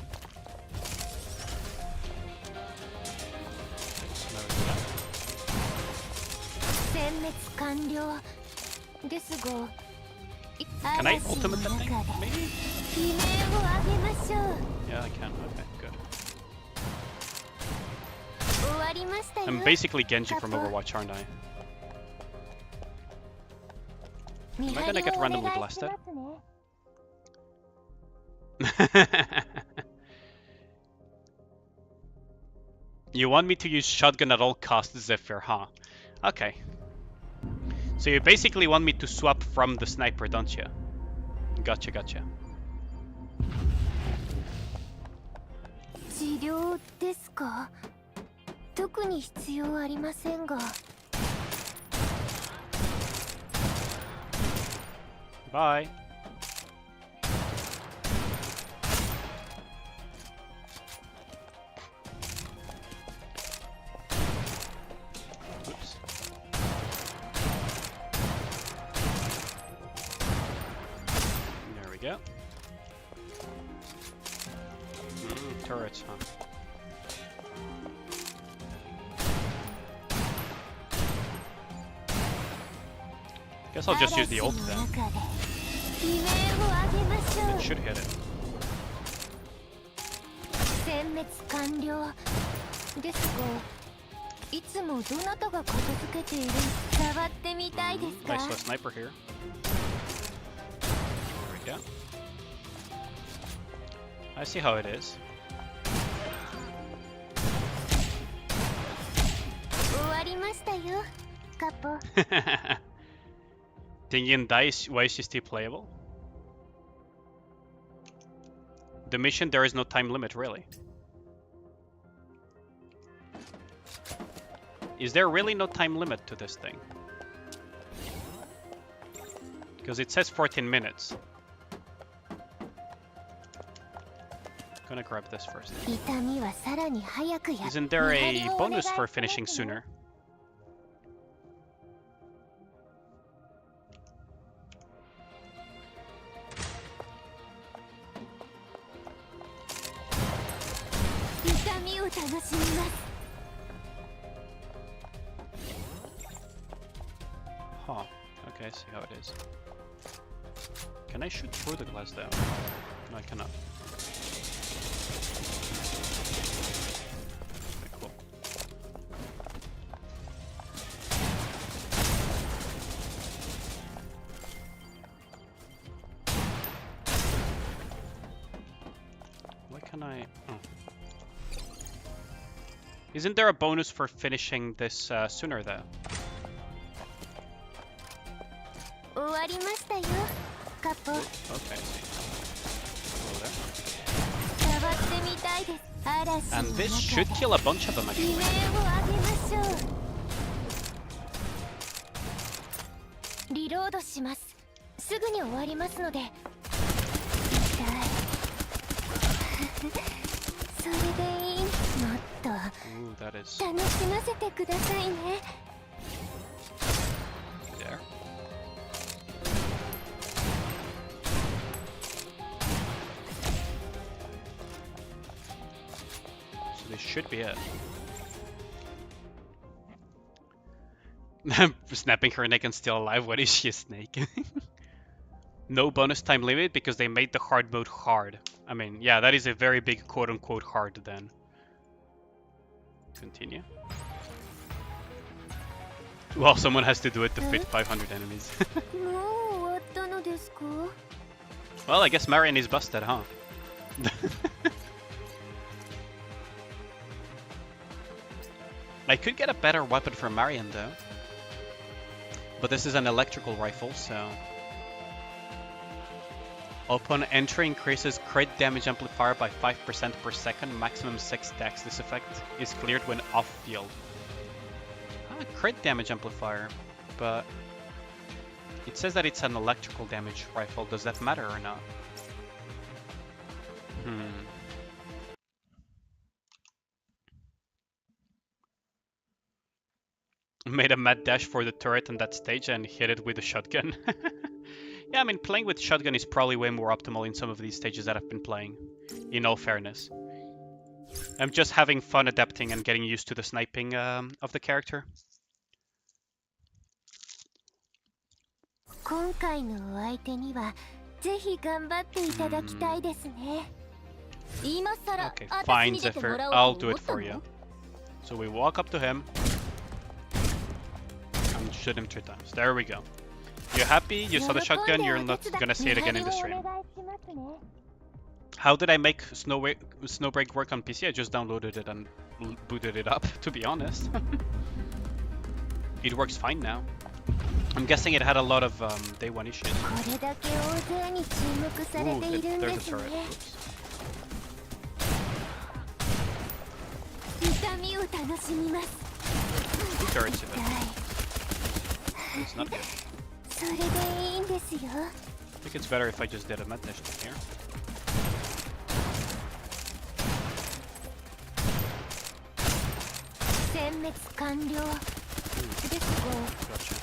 Can I ultimate that thing? Maybe? Yeah, I can. Okay, good. I'm basically Genji from Overwatch, aren't I? Am I gonna get randomly blasted? You want me to use shotgun at all costs, Zephyr, huh? Okay. So you basically want me to swap from the sniper, don't you? Gotcha, gotcha. Bye. Oops. There we go. Turrets, huh? Guess I'll just use the ult then. It should hit it. Nice little sniper here. There we go. I see how it is. Thinking dice, why is she still playable? The mission, there is no time limit, really. Is there really no time limit to this thing? Because it says 14 minutes. Gonna grab this first. Isn't there a bonus for finishing sooner? Huh. Okay, I see how it is. Can I shoot through the glass though? No, I cannot. Okay, cool. Why can I... Oh. Isn't there a bonus for finishing this sooner though? Okay, I see. And this should kill a bunch of them actually. Ooh, that is... There. So this should be it. Snapping her neck and still alive. What is she, a snake? No bonus time limit because they made the hard mode hard. I mean, yeah, that is a very big quote-unquote hard then. Continue. Well, someone has to do it to fit 500 enemies. Well, I guess Marion is busted, huh? I could get a better weapon for Marion though. But this is an electrical rifle, so... Upon entry, increases crit damage amplifier by 5% per second, maximum 6 stacks. This effect is cleared when off-field. Ah, crit damage amplifier, but... It says that it's an electrical damage rifle. Does that matter or not? Made a mad dash for the turret on that stage and hit it with a shotgun. Yeah, I mean, playing with shotgun is probably way more optimal in some of these stages that I've been playing, in all fairness. I'm just having fun adapting and getting used to the sniping of the character. Okay, fine, Zephyr. I'll do it for you. So we walk up to him and shoot him 3 times. There we go. You're happy? You saw the shotgun, you're not gonna see it again in the stream. How did I make Snowbreak work on PC? I just downloaded it and booted it up, to be honest. It works fine now. I'm guessing it had a lot of day 1 issues. Ooh, there's a turret. Oops. 2 turrets in it. It's not good. I think it's better if I just did a med dash here. Gotcha.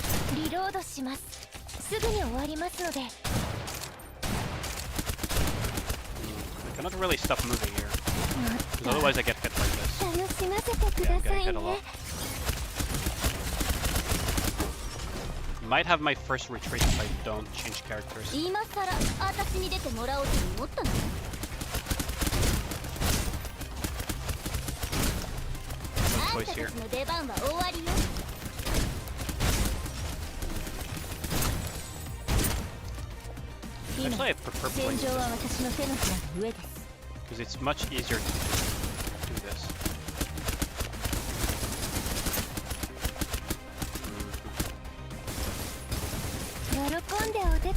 I cannot really stop moving here, because otherwise I get hit like this. Yeah, I'm getting hit a lot. Might have my first retreat if I don't change characters. No choice here. Actually, I prefer playing this because it's much easier to do this.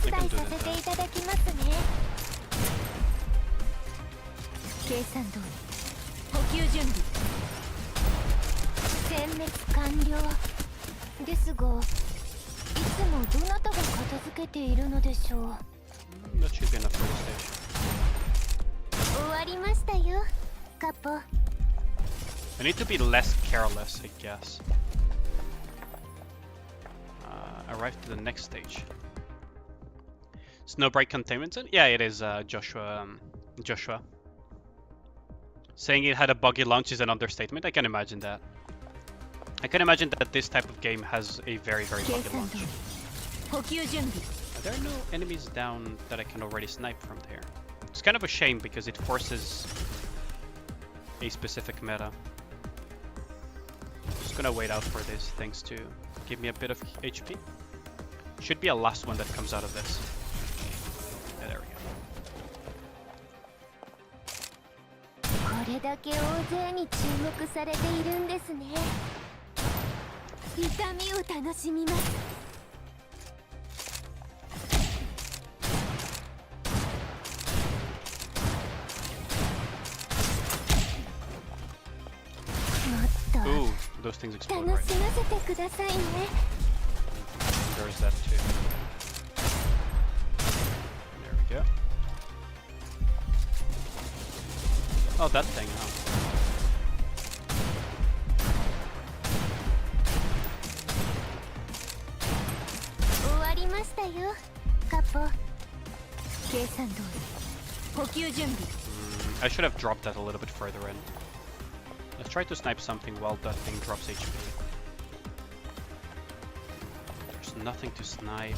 I can do this That should be enough for the stage. I need to be less careless, I guess. Arrive to the next stage. Snowbreak containment zone? Yeah, it is Joshua. Joshua. Saying it had a buggy launch is an understatement. I can imagine that. I can imagine that this type of game has a very, very buggy launch. Are there no enemies down that I can already snipe from there? It's kind of a shame because it forces a specific meta. Just gonna wait out for these things to give me a bit of HP. Should be a last one that comes out of this. Yeah, there we go. これだけ大勢に注目されているんですね。痛みを楽しみます。Ooh, those things explode right now. There's that too. There we go. Oh, that thing, huh? I should have dropped that a little bit further in. Let's try to snipe something while that thing drops HP. There's nothing to snipe.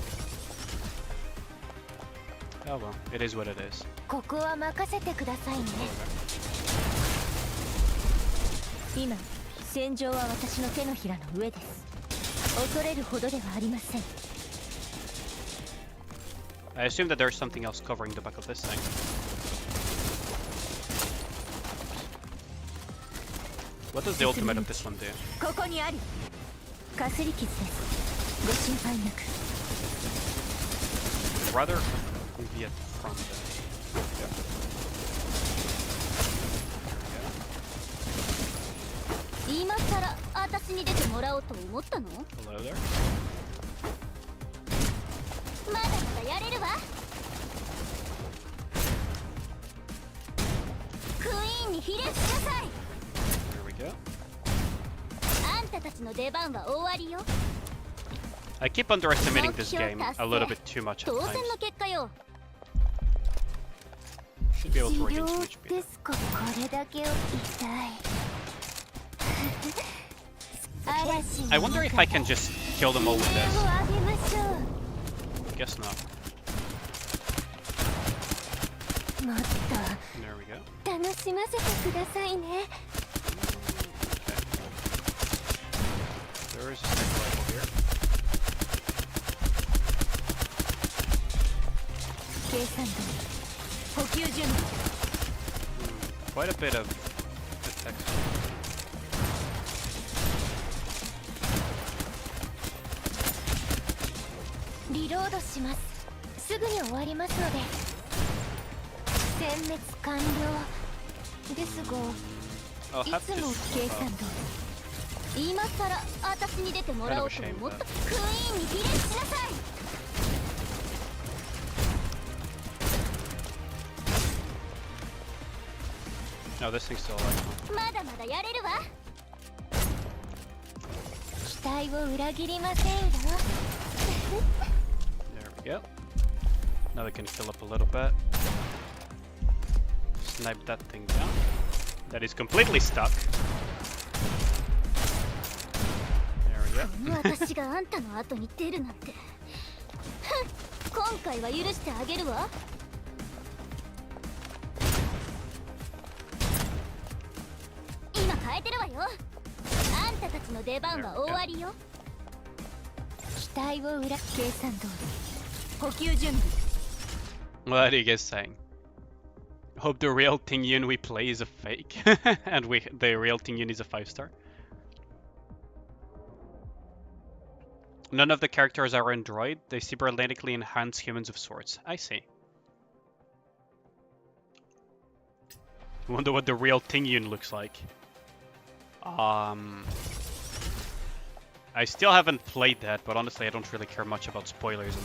Oh well, it is what it is. ここは任せてくださいね。今、戦場は私の手のひらの上です。恐れるほどではありません。I assume that there's something else covering the back of this thing. What does the ultimate of this one do? ここにあり。かすり傷です。ご心配なく。Rather be at front there. Yeah. 今さら私に出てもらおうと思ったの？ Hello there. まだまだやれるわ。クイーンにひれ伏しなさい。あんたたちの出番は終わりよ。I keep underestimating this game a little bit too much at 当 times. 然の結果よ。 Should be able to 治 regain 療 some で HP. すか。これだけ痛い。I wonder if I can just kill them all with this. をあげましょ Guess not. う。もっ There we go. と楽しませてくださいね。 There is a sniper rifle here. 計算通り。補給準備。Quite a bit of attacks. リロードします。すぐに終わりますので。殲滅完了ですが、 I'll い have つ to も just, 計算通り。今さら私に出てもらおうと思った。クイーンに比例しなさい。 No, this thing's still alive. まだまだやれるわ。期待を裏切りませんよ。 There we go. Now we can fill up a little bit. Snipe that thing down. That is completely stuck. There we go. 私があんたの後に出るなんて。今回は許してあげるわ。今変えてるわよ。あんたたちの出番は終わりよ。期待を裏計算通り。補給準備。 What are you guys saying? Hope the real Ting Yun we play is a fake, and the real Ting Yun is a 5-star. None of the characters are android. They cybernetically enhance humans of sorts. I see. Wonder what the real Ting Yun looks like. I still haven't played that, but honestly, I don't really care much about spoilers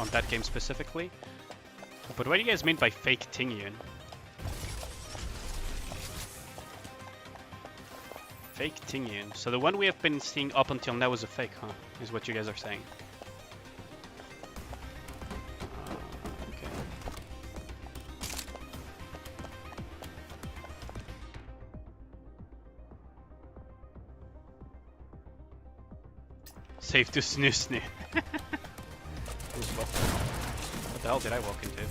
on that game specifically. But what do you guys mean by fake Ting Yun? Fake Tingyun. So the one we have been seeing up until now is a fake, huh? Is what you guys are saying. Okay. Safe to snoo snoo. What the hell did I walk into?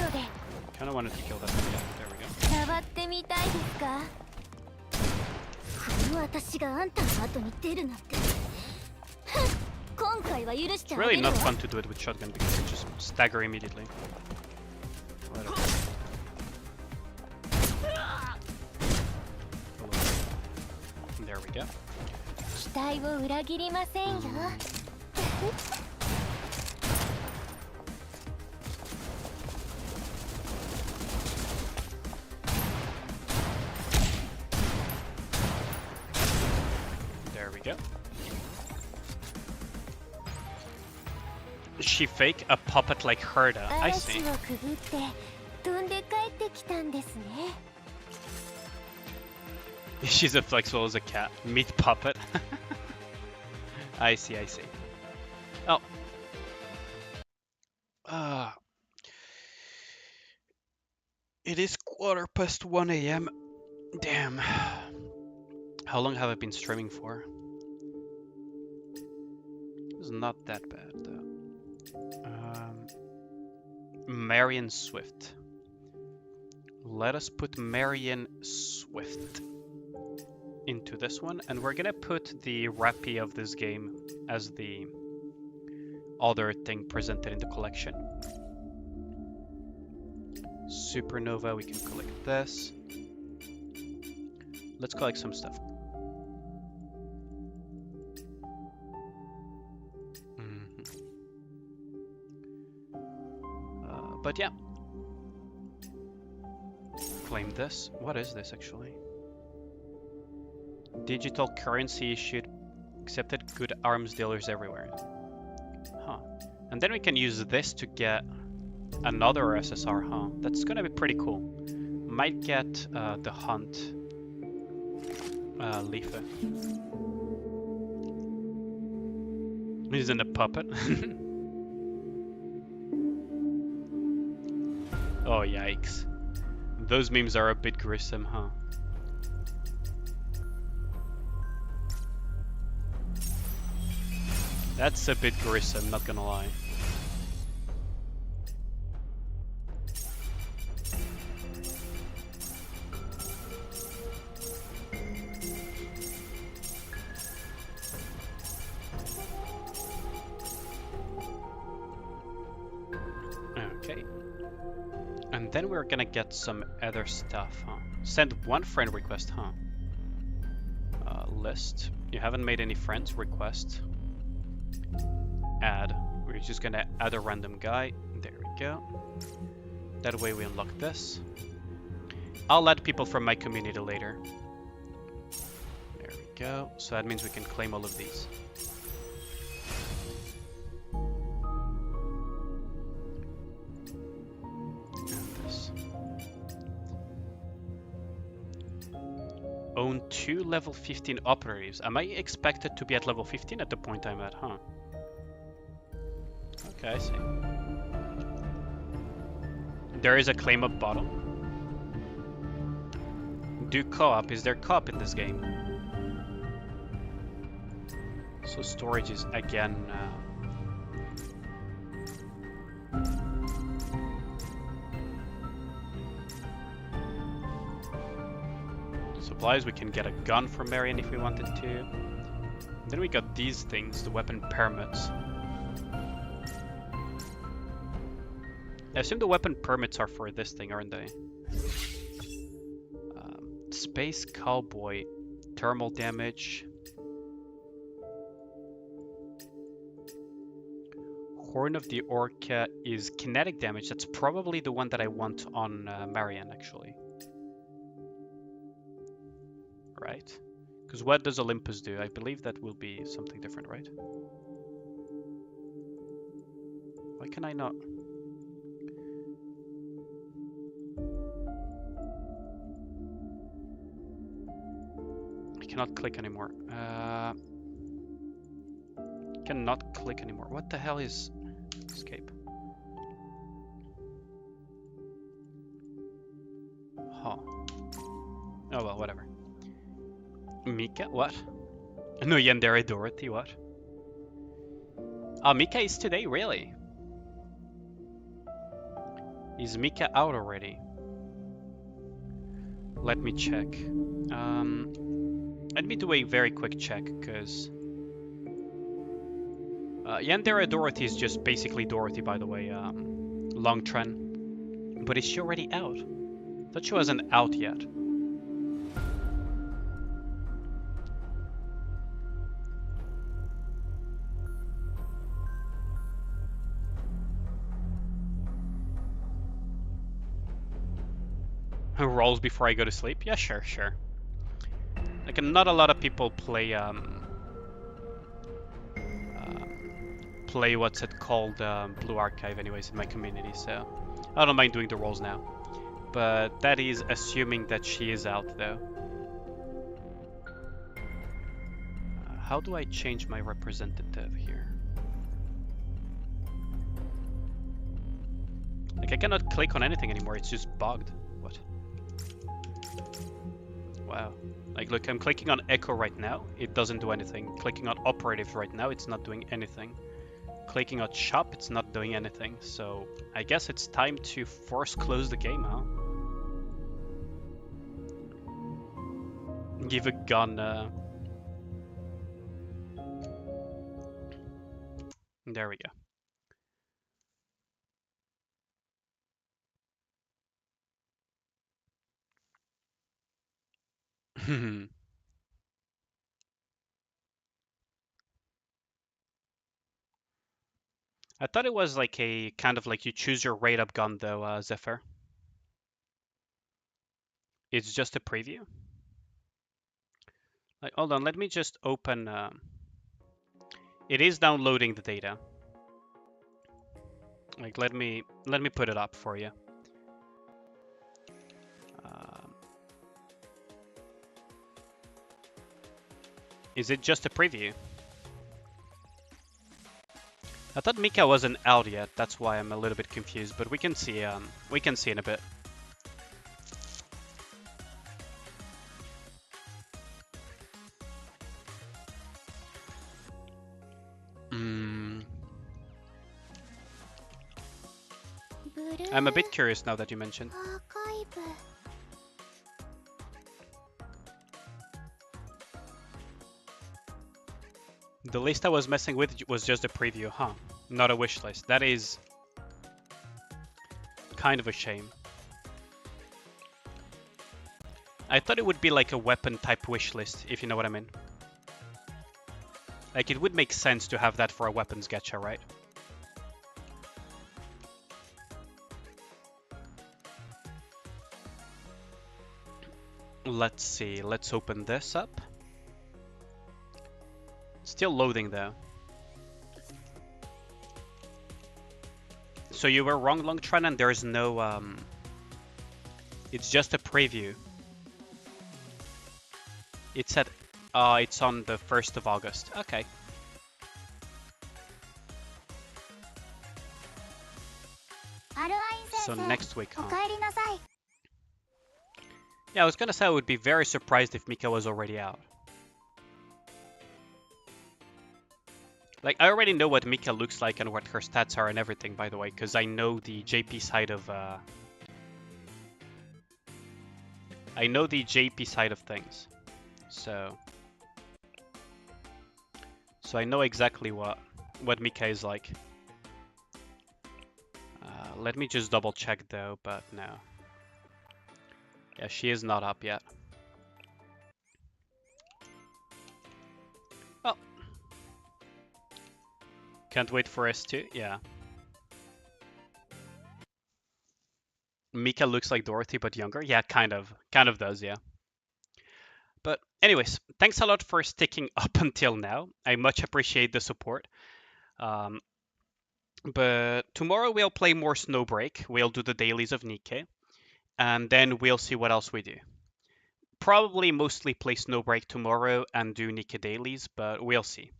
Okay. Kinda wanted to kill that one. Yeah, there we go. It's really not fun to do it with shotgun because you just stagger immediately. There we go. There we go. Is she fake? A puppet like Herda. I see. She's as flexible as a cat. Meat puppet. I see, I see. Oh. It is 1:15 a.m. Damn. How long have I been streaming for? It's not that bad though. Marion Swift. Let us put Marion Swift into this one, and we're gonna put the Rappy of this game as the other thing presented in the collection. Supernova, we can collect this. Let's collect some stuff. But yeah. Claim this. What is this actually? Digital currency issued. Accepted good arms dealers everywhere. Huh. And then we can use this to get another SSR, huh? That's gonna be pretty cool. Might get the Hunt Leafa. He's in a puppet. Oh, yikes. Those memes are a bit gruesome, huh? That's a bit gruesome, not gonna lie. Okay. And then we're gonna get some other stuff, huh? Send one friend request, huh? List. You haven't made any friends? Request. Add. We're just gonna add a random guy. There we go. That way we unlock this. I'll add people from my community later. There we go. So that means we can claim all of these. Own 2 level 15 operatives. Am I expected to be at level 15 at the point I'm at, huh? Okay, I see. There is a claim up bottom. Do co-op. Is there co-op in this game? So storage is again... Supplies, we can get a gun from Marion if we wanted to. Then we got these things, the weapon permits. I assume the weapon permits are for this thing, aren't they? Space Cowboy, thermal damage. Horn of the Orca is kinetic damage. That's probably the one that I want on Marion, actually. right? Because what does Olympus do? I believe that will be something different, right? Why can I not? I cannot click anymore. Cannot click anymore. What the hell is escape? Huh. Oh well, whatever. Mika, what? No, Yandere Dorothy, what? Oh, Mika is today, really? Is Mika out already? Let me check. Let me do a very quick check, because Yandere Dorothy is just basically Dorothy, by the way. Long Tren. But is she already out? I thought she wasn't out yet. Rolls before I go to sleep? Yeah, sure. Like, not a lot of people play play what's it called, Blue Archive anyways in my community, so I don't mind doing the rolls now. But that is assuming that she is out though. How do I change my representative here? Like, I cannot click on anything anymore, it's just bugged. What? Wow. Like, look, I'm clicking on Echo right now, it doesn't do anything. Clicking on Operative right now, it's not doing anything. Clicking on Shop, it's not doing anything. So, I guess it's time to force close the game, huh? Give a gun, There we go. I thought it was like a kind of like you choose your rate up gun though, Zephyr. It's just a preview. Like, hold on, let me just open. It is downloading the data. Like, let me put it up for you. Is it just a preview? I thought Mika wasn't out yet. That's why I'm a little bit confused. But we can see. We can see in a bit. I'm a bit curious now that you mentioned. The list I was messing with was just a preview, huh? Not a wish list. That is kind of a shame. I thought it would be like a weapon type wish list, if you know what I mean. Like, it would make sense to have that for a weapons gacha, right? Let's see, let's open this up. Still loading though. So you were wrong, Longtran, and there's no, it's just a preview. It's at, it's on the 1st of August. Okay. So next week, huh? Yeah, I was gonna say I would be very surprised if Mika was already out. Like, I already know what Mika looks like and what her stats are and everything, by the way, because I know the JP side of, I know the JP side of things. So I know exactly what Mika is like. Let me just double check though, but no. Yeah, she is not up yet. Oh. Can't wait for S2, yeah. Mika looks like Dorothy but younger? Yeah, kind of does, yeah. But anyways, thanks a lot for sticking up until now. I much appreciate the support. But tomorrow we'll play more Snowbreak. We'll do the dailies of Nikke. And then we'll see what else we do. Probably mostly play Snowbreak tomorrow and do Nikke dailies, but we'll see.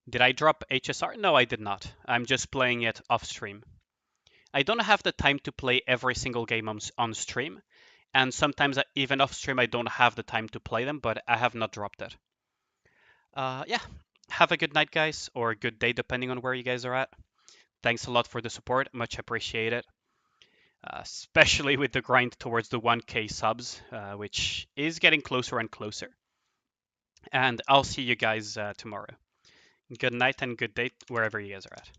Did I drop HSR? No, I did not. I'm just playing it off stream. I don't have the time to play every single game on stream, and sometimes even off stream I don't have the time to play them, but I have not dropped it. Yeah, have a good night, guys, or a good day depending on where you guys are at. Thanks a lot for the support, much appreciated. Especially with the grind towards the 1K subs, which is getting closer and closer. And I'll see you guys tomorrow. Good night and good day wherever you guys are at.